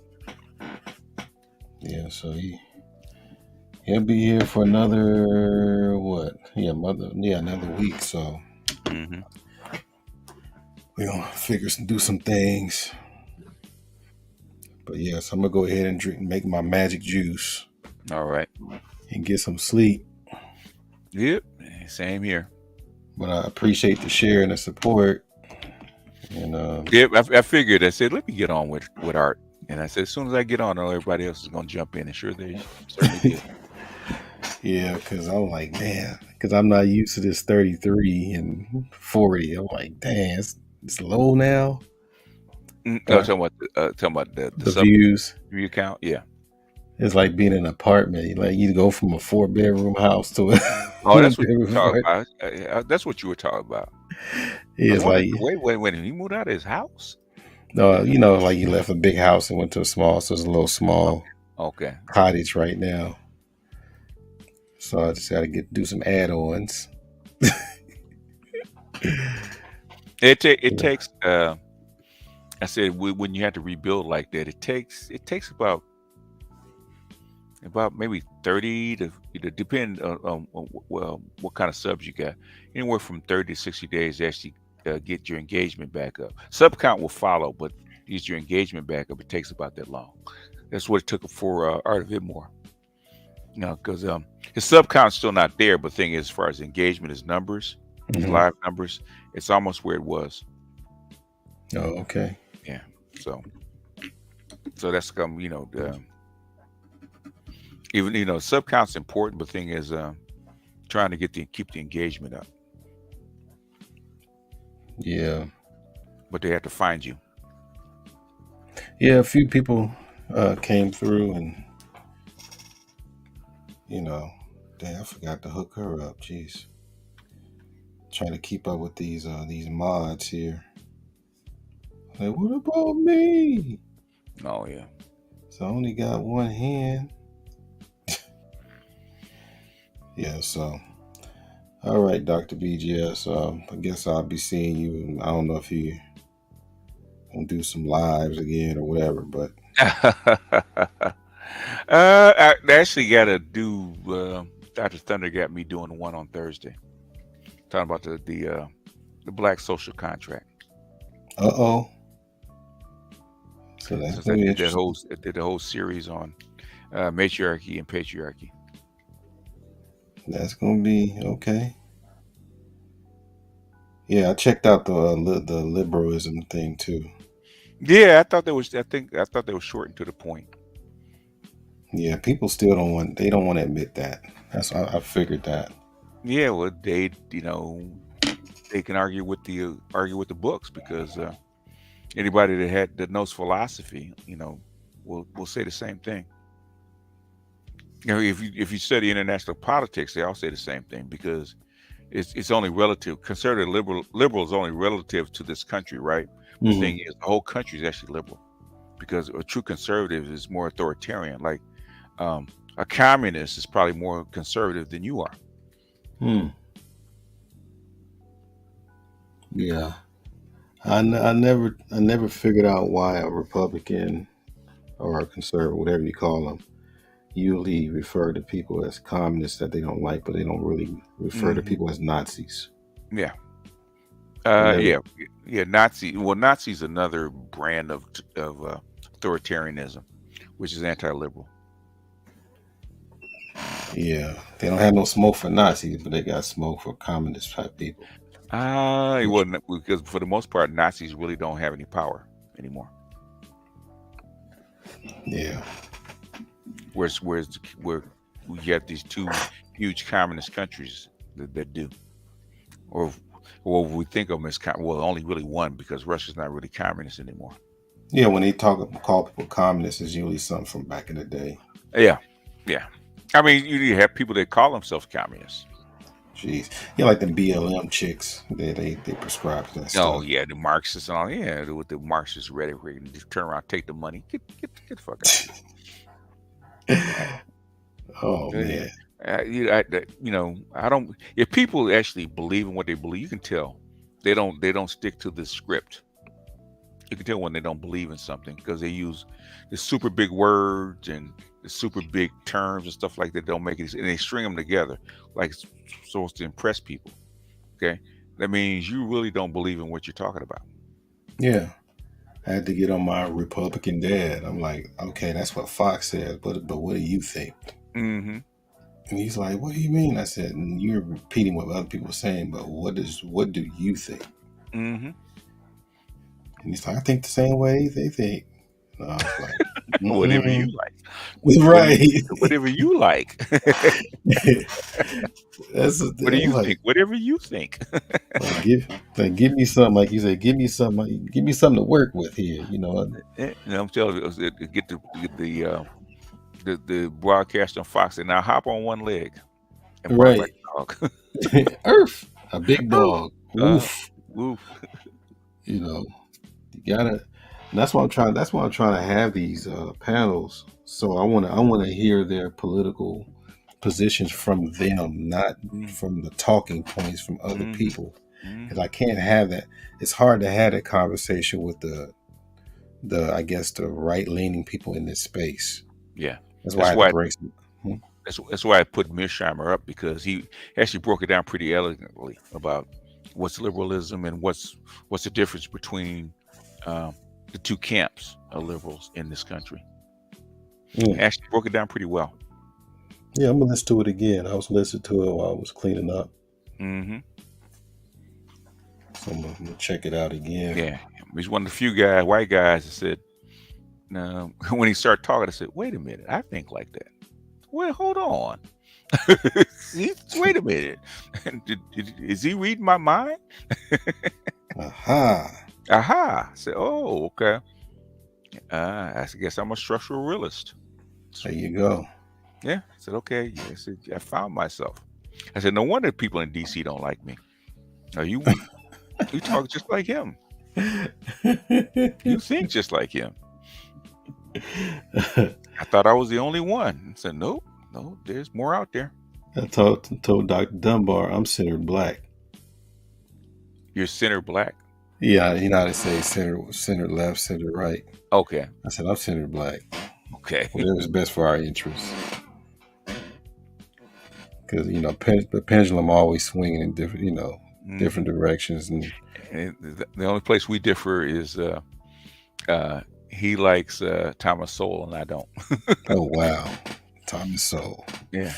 Yeah, so he'll be here for another another week. So we're gonna do some things. But yes, I'm gonna go ahead and make my magic juice. All right. And get some sleep. Yep, same here. But I appreciate the share and the support. And I figured. I said, let me get on with art. And I said, as soon as I get on, everybody else is gonna jump in. And sure they certainly did. Yeah, because I'm like, man, because I'm not used to this 33 and 40. I'm like, damn, it's low now. Talking about the views, view count. Yeah, it's like being in an apartment. Like you go from a 4-bedroom house to a that's what you were talking about. That's what you were talking about. Yeah, it's like wait. He moved out of his house. No, like you left a big house and went to a small, so it's a little small cottage right now. So I just got to do some add-ons. It takes. I said when you have to rebuild like that, it takes about maybe 30 to depend on what kind of subs you got. Anywhere from 30 to 60 days to actually get your engagement back up. Sub count will follow, but get your engagement back up, it takes about that long. That's what it took for Art of It more. Because his sub count's still not there, but the thing is, as far as engagement, his numbers, his live numbers, it's almost where it was. Oh, okay. Yeah. So that's come. Even sub count's important, but the thing is, trying to keep the engagement up. Yeah. But they have to find you. Yeah, a few people came through and. Damn, I forgot to hook her up. Jeez. Trying to keep up with these mods here. Like, what about me? Oh, yeah. So I only got one hand. Yeah, so. All right, Dr. BGS. I guess I'll be seeing you. I don't know if you want to do some lives again or whatever, but. I actually got to do. Dr. Thunder got me doing the one on Thursday, talking about the Black social contract. So that's Since I did the whole series on matriarchy and patriarchy. That's gonna be okay. Yeah, I checked out the liberalism thing too. Yeah, I thought they were shortened to the point. Yeah, people still don't want to admit that. I figured that. Yeah, well, they can argue with the books because anybody that knows philosophy, will say the same thing. If you study international politics, they all say the same thing because it's only relative. Conservative liberal is only relative to this country, right? The thing is, the whole country is actually liberal because a true conservative is more authoritarian. Like a communist is probably more conservative than you are. Yeah, I never figured out why a Republican or a conservative, whatever you call them, usually refer to people as communists that they don't like, but they don't really refer to people as Nazis. Yeah. Nazi. Well, Nazi is another brand of authoritarianism, which is anti-liberal. Yeah, they don't have no smoke for Nazis, but they got smoke for communist type people. It wasn't, because for the most part, Nazis really don't have any power anymore. Yeah. Where we have these two huge communist countries that do, or we think of them as only really one, because Russia's not really communist anymore. Yeah, when they call people communists, it's usually something from back in the day. Yeah. I mean, you have people that call themselves communists. Jeez, yeah, like the BLM chicks, they prescribe that stuff. Oh yeah, the Marxists and all. Yeah, with the Marxist rhetoric, and just turn around, take the money, get the fuck out. Oh man. I don't. If people actually believe in what they believe, you can tell they don't stick to the script. You can tell when they don't believe in something, because they use the super big words and the super big terms and stuff like that. Don't make it, and they string them together like so as to impress people. Okay, that means you really don't believe in what you're talking about. Yeah, I had to get on my Republican dad. I'm like, okay, that's what Fox said, but what do you think? Mm-hmm. And he's like, what do you mean? I said, you're repeating what other people are saying, but what do you think? Mm-hmm. And he's like, I think the same way they think. And I was like, whatever you like. Right. Whatever you like. What do you think? Whatever you think. Give me something, like you said, give me something to work with here, you know. I'm telling you, get the broadcast on Fox, and now hop on one leg and bark like a dog. Earth, a big dog. Woof. Woof. You know, you gotta. And that's why I'm trying to have these panels. So I want to hear their political positions from them, not from the talking points from other people. Because I can't have that. It's hard to have that conversation with the I guess the right leaning people in this space. Yeah, that's why that's why I put Mearsheimer up, because he actually broke it down pretty elegantly about what's liberalism and what's the difference between the two camps of liberals in this country. Actually broke it down pretty well. Yeah, I'm gonna listen to it again. I was listening to it while I was cleaning up. Mm-hmm. So I'm gonna check it out again. Yeah, he's one of the few white guys that said, no, when he started talking, I said, wait a minute, I think like that. Well, hold on. Wait a minute. Is he reading my mind? Aha. I said, oh, okay. I guess I'm a structural realist. There you go. Yeah. I said, okay. Yeah. I said, I found myself. I said, no wonder people in DC don't like me. You talk just like him. You think just like him. I thought I was the only one. I said, no, there's more out there. I told Dr. Dunbar, I'm centered black. You're centered black? Yeah, you know how to say center left, center right. Okay. I said, I'm centered black. Okay. Whatever's best for our interests. Because, you know, the pendulum always swinging in different, different directions. And the only place we differ is he likes Thomas Sowell and I don't. Oh, wow. Thomas Sowell. Yeah.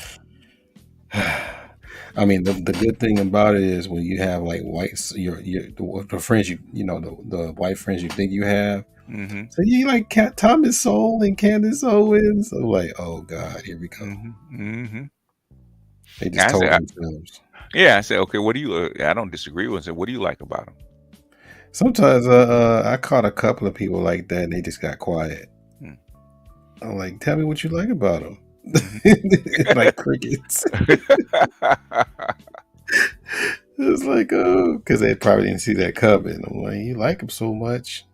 I mean, the good thing about it is when you have like whites, the friends the white friends you think you have. Mm-hmm. So you like Thomas Sowell and Candace Owens. I'm like, oh God, here we go. Mm-hmm. They just told themselves. Yeah, I said, okay, what do you? I don't disagree with. I said, what do you like about them? Sometimes I caught a couple of people like that, and they just got quiet. I'm like, tell me what you like about them. Like crickets. It's like, oh, because they probably didn't see that coming. I'm like, you like him so much,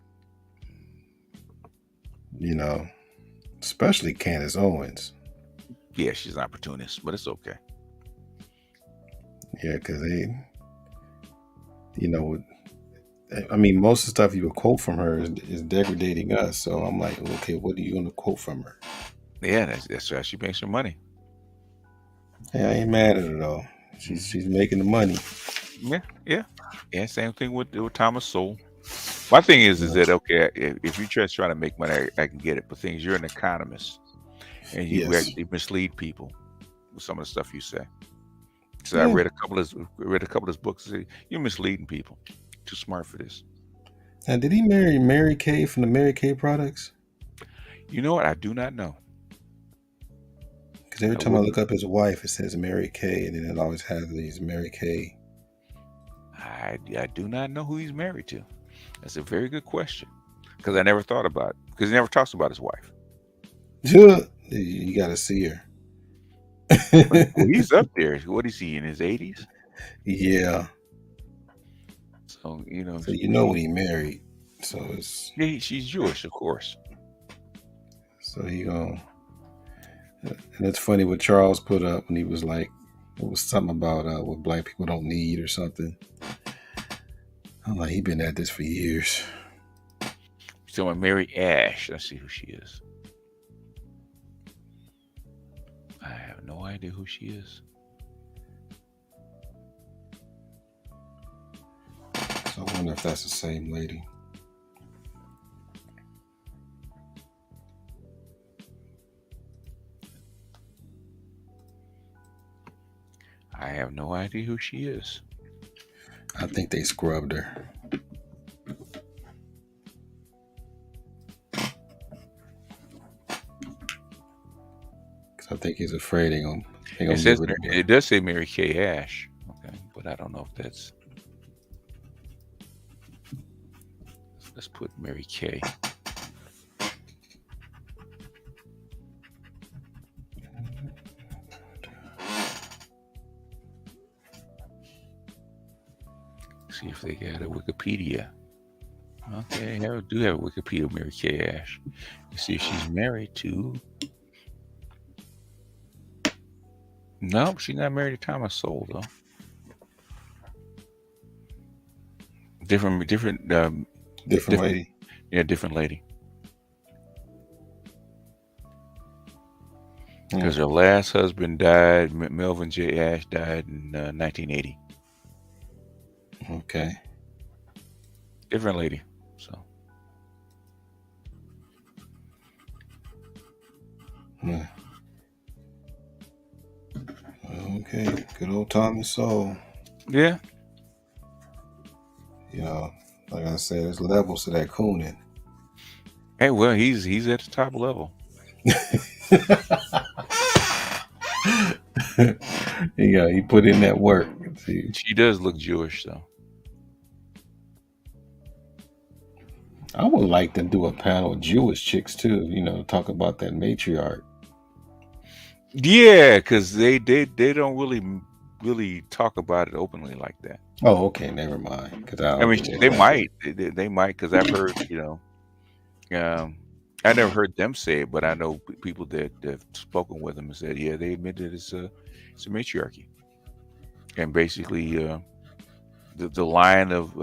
especially Candace Owens. Yeah, she's an opportunist, but it's okay. Yeah, because I mean, most of the stuff you would quote from her is degrading us. So I'm like, okay, what are you going to quote from her? Yeah, that's how she makes her money. Yeah, I ain't mad at her though. She's making the money. Yeah. Same thing with Thomas Sowell. My thing is that okay, if you're just trying to make money, I can get it. But things, you're an economist, and you actually mislead people with some of the stuff you say. So I Yeah. read a couple of his books. Say, you're misleading people. Too smart for this. Now, did he marry Mary Kay from the Mary Kay products? You know what? I do not know. Because every time I look up his wife, it says Mary Kay, and then it always has these Mary Kay. I do not know who he's married to. That's a very good question. Because I never thought about it. Because he never talks about his wife. You got to see her. Well, he's up there. What is he, in his 80s? Yeah. So, you know. So you know when he married. So it's. Yeah, she's Jewish, of course. So he gonna. And it's funny what Charles put up when he was like, it was something about what black people don't need or something. I'm like, he been at this for years. So Mary Ash. Let's see who she is. I have no idea who she is. So I wonder if that's the same lady. I have no idea who she is. I think they scrubbed her. Because I think he's afraid they're gonna it does say Mary Kay Ash. Okay, but I don't know if that's. Let's put Mary Kay. See if they got a Wikipedia. Okay, I do have a Wikipedia of Mary Kay Ash. You see if she's married to. No, she's not married to Thomas Sowell though. Different lady. Yeah, different lady. Because her last husband died. Melvin J. Ash died in 1980. Okay. Different lady. So. Yeah. Okay. Good old Thomas Sowell. Yeah. You know, like I said, there's levels to that cooning. Hey, well, he's at the top level. He put in that work. See. She does look Jewish, though. I would like to do a panel of Jewish chicks too. You know, talk about that matriarch. Yeah, because they don't really talk about it openly like that. Oh, okay, never mind. Because I mean, they might, because I've heard, I never heard them say it, but I know people that have spoken with them and said, yeah, they admit that it's a matriarchy, and basically the line of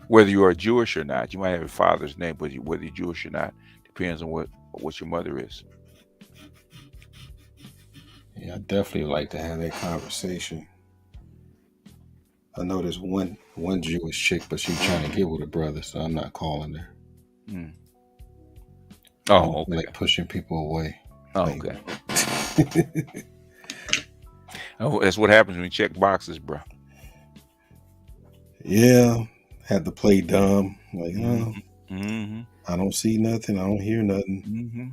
whether you are Jewish or not, you might have a father's name, but whether you're Jewish or not depends on what your mother is. Yeah, I definitely like to have that conversation. I know there's one Jewish chick, but she's trying to get with her brother, so I'm not calling her. Mm. Oh, okay. Like pushing people away. Oh, okay. Oh, that's what happens when you check boxes, bro. Yeah, had to play dumb. Like, mm-hmm. I don't see nothing. I don't hear nothing. Mm-hmm.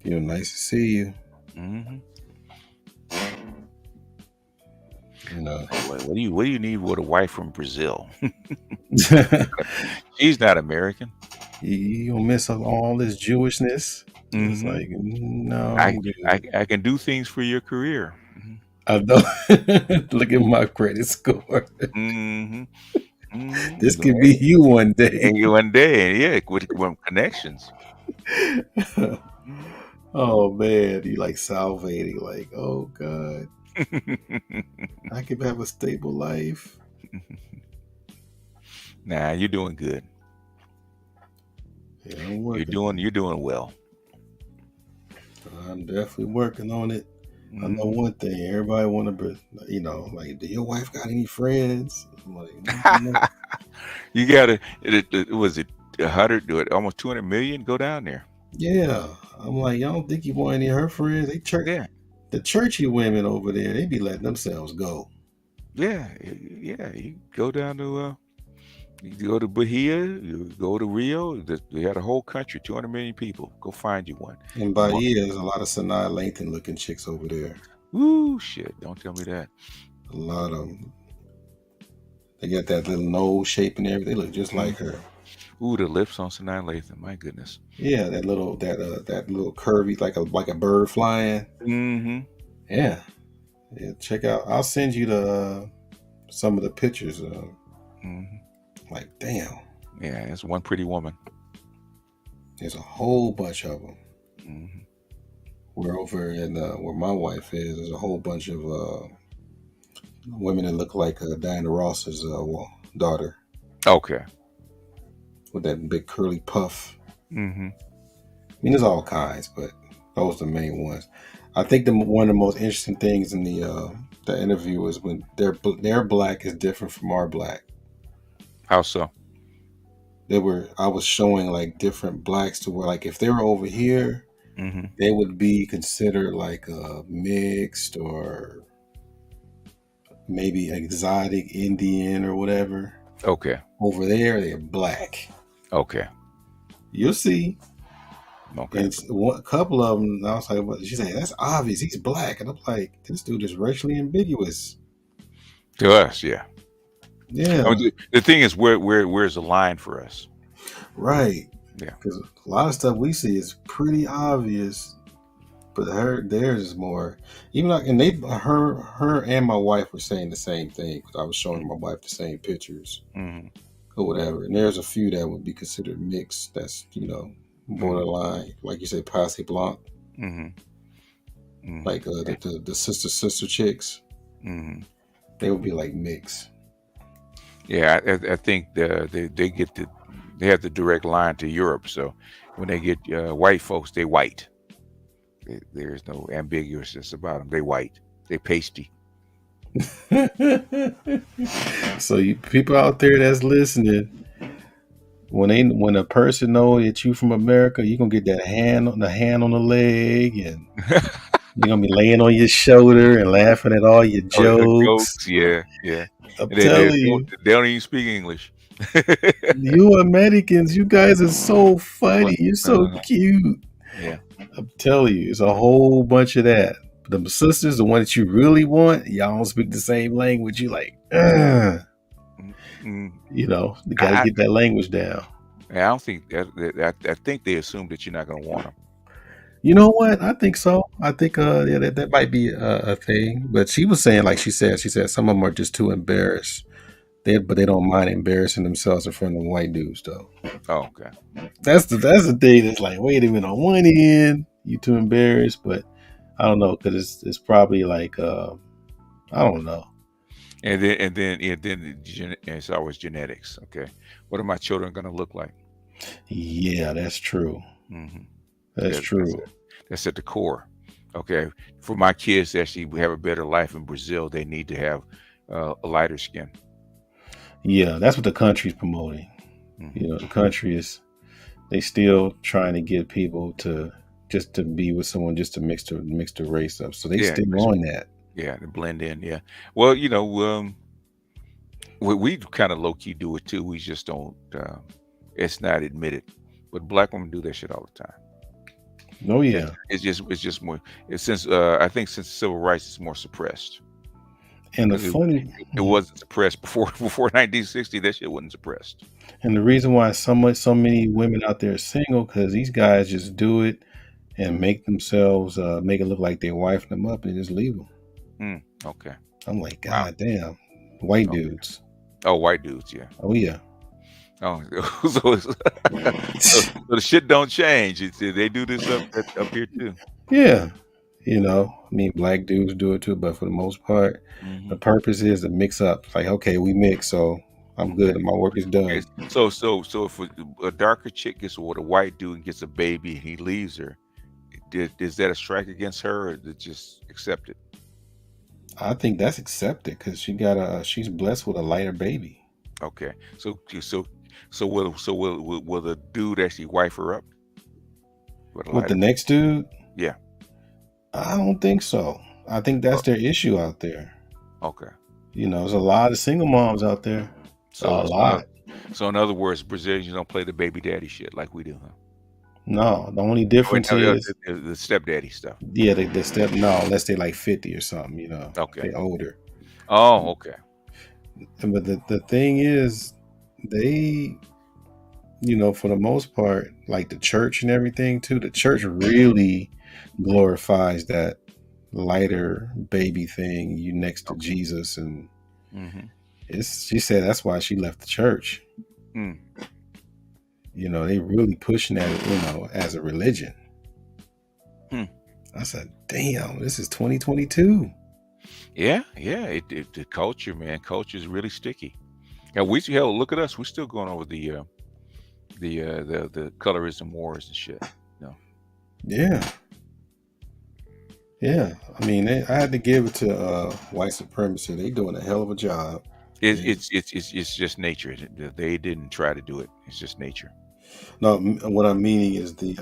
You know, nice to see you. Mm-hmm. You know, what do you need with a wife from Brazil? She's not American. You gonna miss all this Jewishness. Mm-hmm. It's like, no. I can do things for your career. Mm-hmm. I know. Look at my credit score. Mm-hmm. Mm-hmm. This could be you one day. And one day, yeah, with connections. Oh man, you like salivating, like, oh God. I could have a stable life. Nah, you're doing good. Yeah, I'm working. You're doing well. I'm definitely working on it. I know one thing. Everybody want to, like, do your wife got any friends? I'm like, you got to. Was it 100? Almost 200 million? Go down there. Yeah, I'm like, y'all don't think you want any of her friends? Yeah, The churchy women over there, they be letting themselves go. yeah, yeah. You go down to you go to Bahia, you go to Rio. They had a whole country, 200 million people. Go find you one. In Bahia, there's a lot of Sanaa Lathan looking chicks over there. Woo, shit! Don't tell me that. A lot of them. They got that little nose shape and everything. They look just like her. Ooh, the lips on Sanaa Lathan. My goodness. Yeah, that little curvy like a bird flying. Mm-hmm. Yeah. Check out. I'll send you the some of the pictures. Like, damn. Yeah, it's one pretty woman. There's a whole bunch of them. Mm-hmm. We're over in where my wife is. There's a whole bunch of women that look like Diana Ross's daughter. Okay. With that big curly puff. Mm-hmm. I mean, there's all kinds, but those are the main ones. I think one of the most interesting things in the interview is when their black is different from our black. How so? I was showing like different blacks to where, like, if they were over here, mm-hmm. they would be considered like mixed or maybe exotic Indian or whatever. Okay. Over there, they're black. Okay. You'll see. Okay. And a couple of them, I was like, "What?" She's like, "That's obvious. He's black." And I'm like, "This dude is racially ambiguous." To us, yeah. Yeah. I mean, the thing is, where's the line for us? Right. Yeah. Because a lot of stuff we see is pretty obvious, but theirs is more. Even like, and her and my wife were saying the same thing because I was showing my wife the same pictures or whatever. And there's a few that would be considered mixed. That's borderline, like you say, passe blanc. Like the sister chicks. They would be like mixed. Yeah, I think they have the direct line to Europe. So when they get white folks, they white. There's no ambiguousness about them. They white. They pasty. So you people out there that's listening, when a person know that you from America, you're gonna get that hand on the leg, and you're gonna be laying on your shoulder and laughing at all your jokes. Yeah. I'm telling you, they don't even speak English. You Americans, you guys are so funny. You're so cute. Yeah. I'm telling you, it's a whole bunch of that. The sisters, the one that you really want, y'all don't speak the same language. You like, you gotta get that language down. I don't think that. I think they assume that you're not gonna want them. You know what? I think so. I think that might be a thing. But she was saying, like she said some of them are just too embarrassed. But they don't mind embarrassing themselves in front of white dudes, though. Oh, okay. That's the thing. That's like, wait a minute. On one end, you too embarrassed, but I don't know, because it's probably like I don't know. And then it's always genetics. Okay, what are my children going to look like? Yeah, that's true. Mm-hmm. That's true. That's at the core. Okay, for my kids to actually have a better life in Brazil, they need to have a lighter skin. Yeah, that's what the country's promoting. The country they still trying to get people to be with someone, just to mix the race up. So they still on that. Yeah, to blend in. Yeah. Well, we kind of low key do it too. We just don't. It's not admitted, but black women do that shit all the time. Oh yeah. It's just more. I think since civil rights, it's more suppressed. And it wasn't suppressed before 1960. That shit wasn't suppressed. And the reason why so many women out there are single, because these guys just do it and make themselves make it look like they're wifing them up and just leave them. Okay. I'm like, God damn, white dudes. Oh, white dudes, yeah. Oh yeah. Oh, so the shit don't change. They do this up here too. Yeah. Black dudes do it too, but for the most part, the purpose is to mix up. Like, okay, we mix, so I'm good and my work is done. Okay. So if a darker chick gets with a white dude and gets a baby and he leaves her, is that a strike against her, or is it just accepted? I think that's accepted because she's blessed with a lighter baby. Okay, so will the dude actually wife her up? With the next dude? Yeah. I don't think so. I think that's their issue out there. Okay. You know, there's a lot of single moms out there. A lot. So in other words, Brazilians don't play the baby daddy shit like we do, huh? No, the only difference is the stepdaddy stuff. Yeah, unless they like 50 or something, you know. Okay. They're older. Oh, okay. But the thing is, they, you know, for the most part, like the church and everything too, the church really glorifies that lighter baby thing, you next to Jesus, and she said that's why she left the church. You know, they really pushing that, you know, as a religion. I said, damn, this is 2022. Yeah. The culture, man, culture is really sticky. Yeah, hell, look at us. We're still going over the colorism wars and shit. No. Yeah. I mean, I had to give it to white supremacy. They doing a hell of a job. It's just nature. They didn't try to do it. It's just nature. No, what I'm meaning is the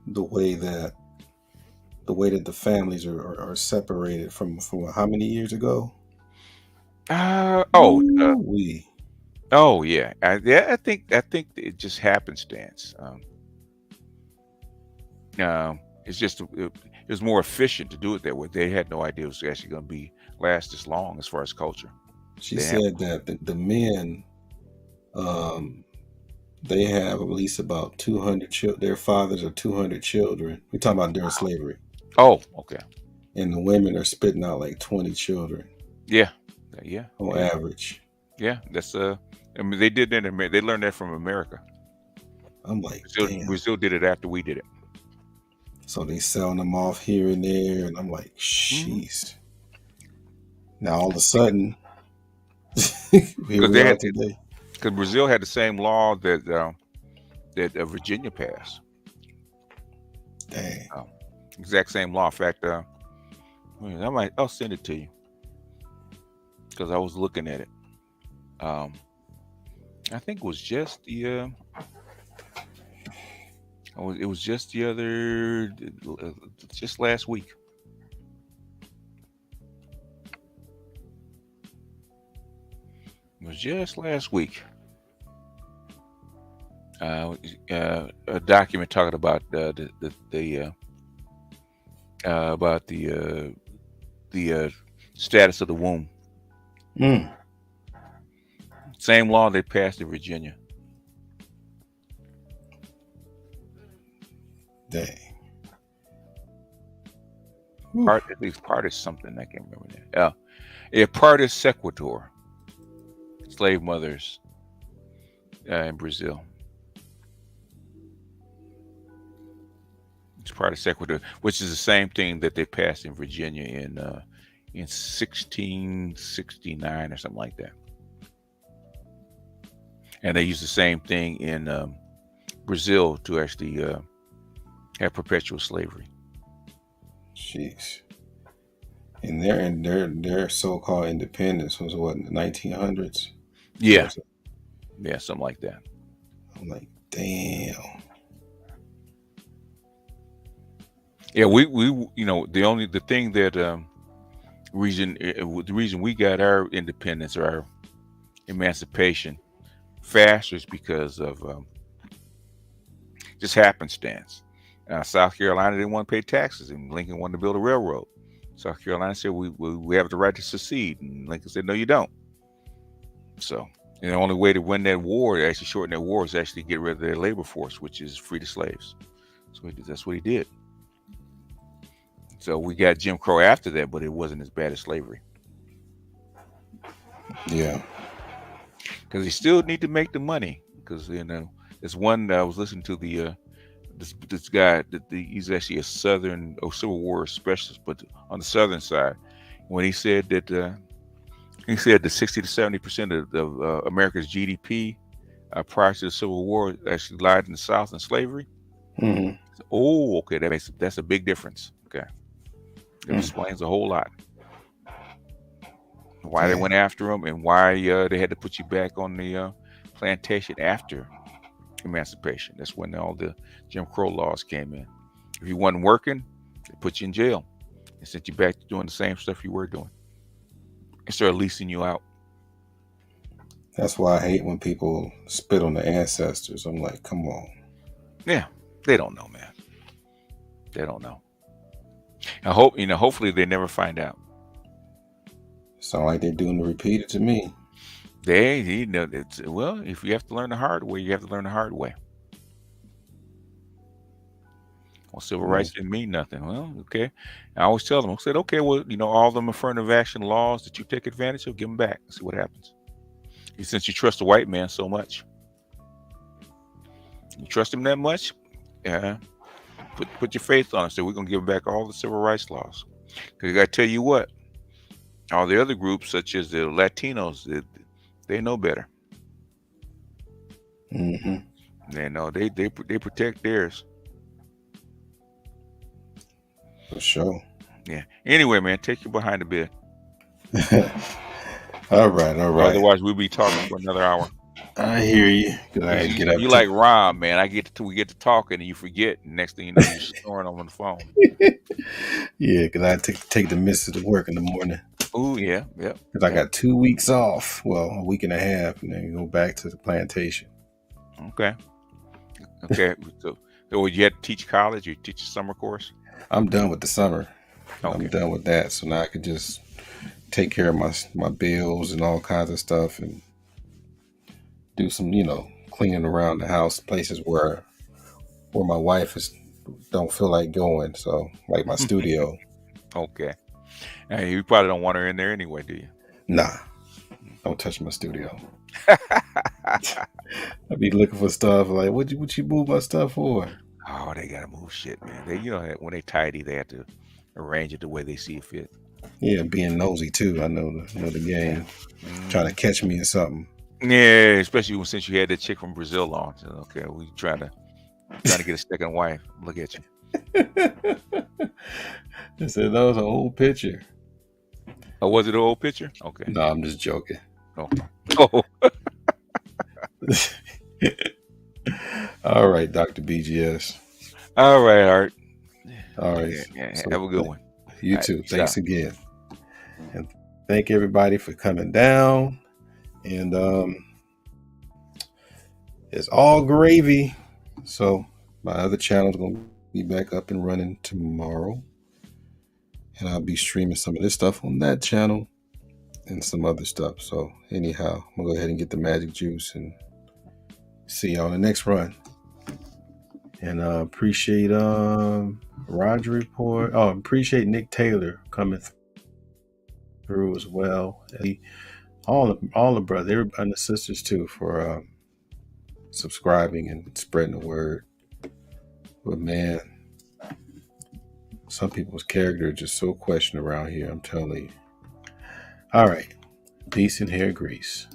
way that the families are separated from how many years ago? Yeah. I think it just happenstance. It's just it was more efficient to do it that way. They had no idea it was actually going to last this long as far as culture. She said that the men, they have at least about 200 children. Their fathers are 200 children. We're talking about during slavery. Oh, okay. And the women are spitting out like 20 children. Yeah. On average. Yeah, that's I mean, they did that. They learned that from America. I'm like, Brazil did it after we did it. So they selling them off here and there, and I'm like, jeez. Now all of a sudden, because Brazil had the same law that Virginia passed. Dang. Exact same law. In fact, I'll send it to you because I was looking at it. I think it was just the. It was just just last week. It was just last week. A document talking about the status of the womb. Same law they passed in Virginia. Dang. At least part is something, I can't remember that. Part is sequitur. Slave mothers in Brazil. It's part of sequitur, which is the same thing that they passed in Virginia in 1669 or something like that. And they use the same thing in Brazil to actually have perpetual slavery. Jeez. And their so-called independence was what, in the 1900s? Yeah, something like that. I'm like, damn. Yeah, we you know, the thing that the reason we got our independence or our emancipation faster is because of just happenstance. South Carolina didn't want to pay taxes, and Lincoln wanted to build a railroad. South Carolina said we have the right to secede, and Lincoln said no, you don't. So the only way to win that war, to actually shorten that war, is actually get rid of their labor force, which is free the slaves. So that's what he did. So we got Jim Crow after that, but it wasn't as bad as slavery. Yeah. Because he still need to make the money. Because there's one I was listening to this guy he's actually a Southern Civil War specialist, but on the Southern side, when he said that the 60 to 70% of America's GDP prior to the Civil War actually lied in the South in slavery. Mm-hmm. Oh, okay, that's a big difference. Okay, it explains a whole lot. Why they went after him and why they had to put you back on the plantation after emancipation. That's when all the Jim Crow laws came in. If you wasn't working, they put you in jail and sent you back to doing the same stuff you were doing and started leasing you out. That's why I hate when people spit on the ancestors. I'm like, come on. Yeah, they don't know, man. They don't know. I hope, hopefully they never find out. Sound like they're doing the repeater to me. Well, if you have to learn the hard way, you have to learn the hard way. Well, civil rights didn't mean nothing. Well, okay. I always tell them, I said, okay, well, all them affirmative action laws that you take advantage of, give them back and see what happens. Since you trust the white man so much, you trust him that much, yeah. Put your faith on it. So we're gonna give back all the civil rights laws. Because I gotta tell you what, all the other groups, such as the Latinos, they know better. Mm-hmm. They know they protect theirs. For sure. Yeah. Anyway, man, take you behind the bed. All right. Otherwise, we'll be talking for another hour. I hear you. You like Ron, man. We get to talking and you forget. And next thing you know, you're snoring on the phone. Yeah, because I take the missus to work in the morning. Oh, yeah. Because I got 2 weeks off. Well, a week and a half, and then go back to the plantation. Okay. So you had to teach college? You teach a summer course? I'm done with the summer. Okay. I'm done with that. So now I can just take care of my bills and all kinds of stuff and do some, cleaning around the house, places where my wife don't feel like going. So like my studio. Okay. Hey, you probably don't want her in there anyway, do you? Nah. Don't touch my studio. I'd be looking for stuff like, what you move my stuff for? Oh, they gotta move shit, man. They, when they tidy, they have to arrange it the way they see it fit. Yeah, being nosy too. I know the game. Trying to catch me in something. Yeah, especially since you had that chick from Brazil on. So, okay, we trying to get a second wife. Look at you. I said that was an old picture. Oh, was it an old picture? Okay. No, I'm just joking. Oh. All right, Dr. BGS. All right, Art. All right. Yeah, have a good one. You too. Thanks again. And thank everybody for coming down. And it's all gravy. So my other channel is going to be back up and running tomorrow. And I'll be streaming some of this stuff on that channel and some other stuff. So anyhow, I'm going to go ahead and get the magic juice and see y'all in the next run. And appreciate Roger Report. Oh, appreciate Nick Taylor coming through as well. All the brothers, everybody, and the sisters too, for subscribing and spreading the word. But man, some people's character is just so questioned around here. I'm telling you. All right, peace and hair grease.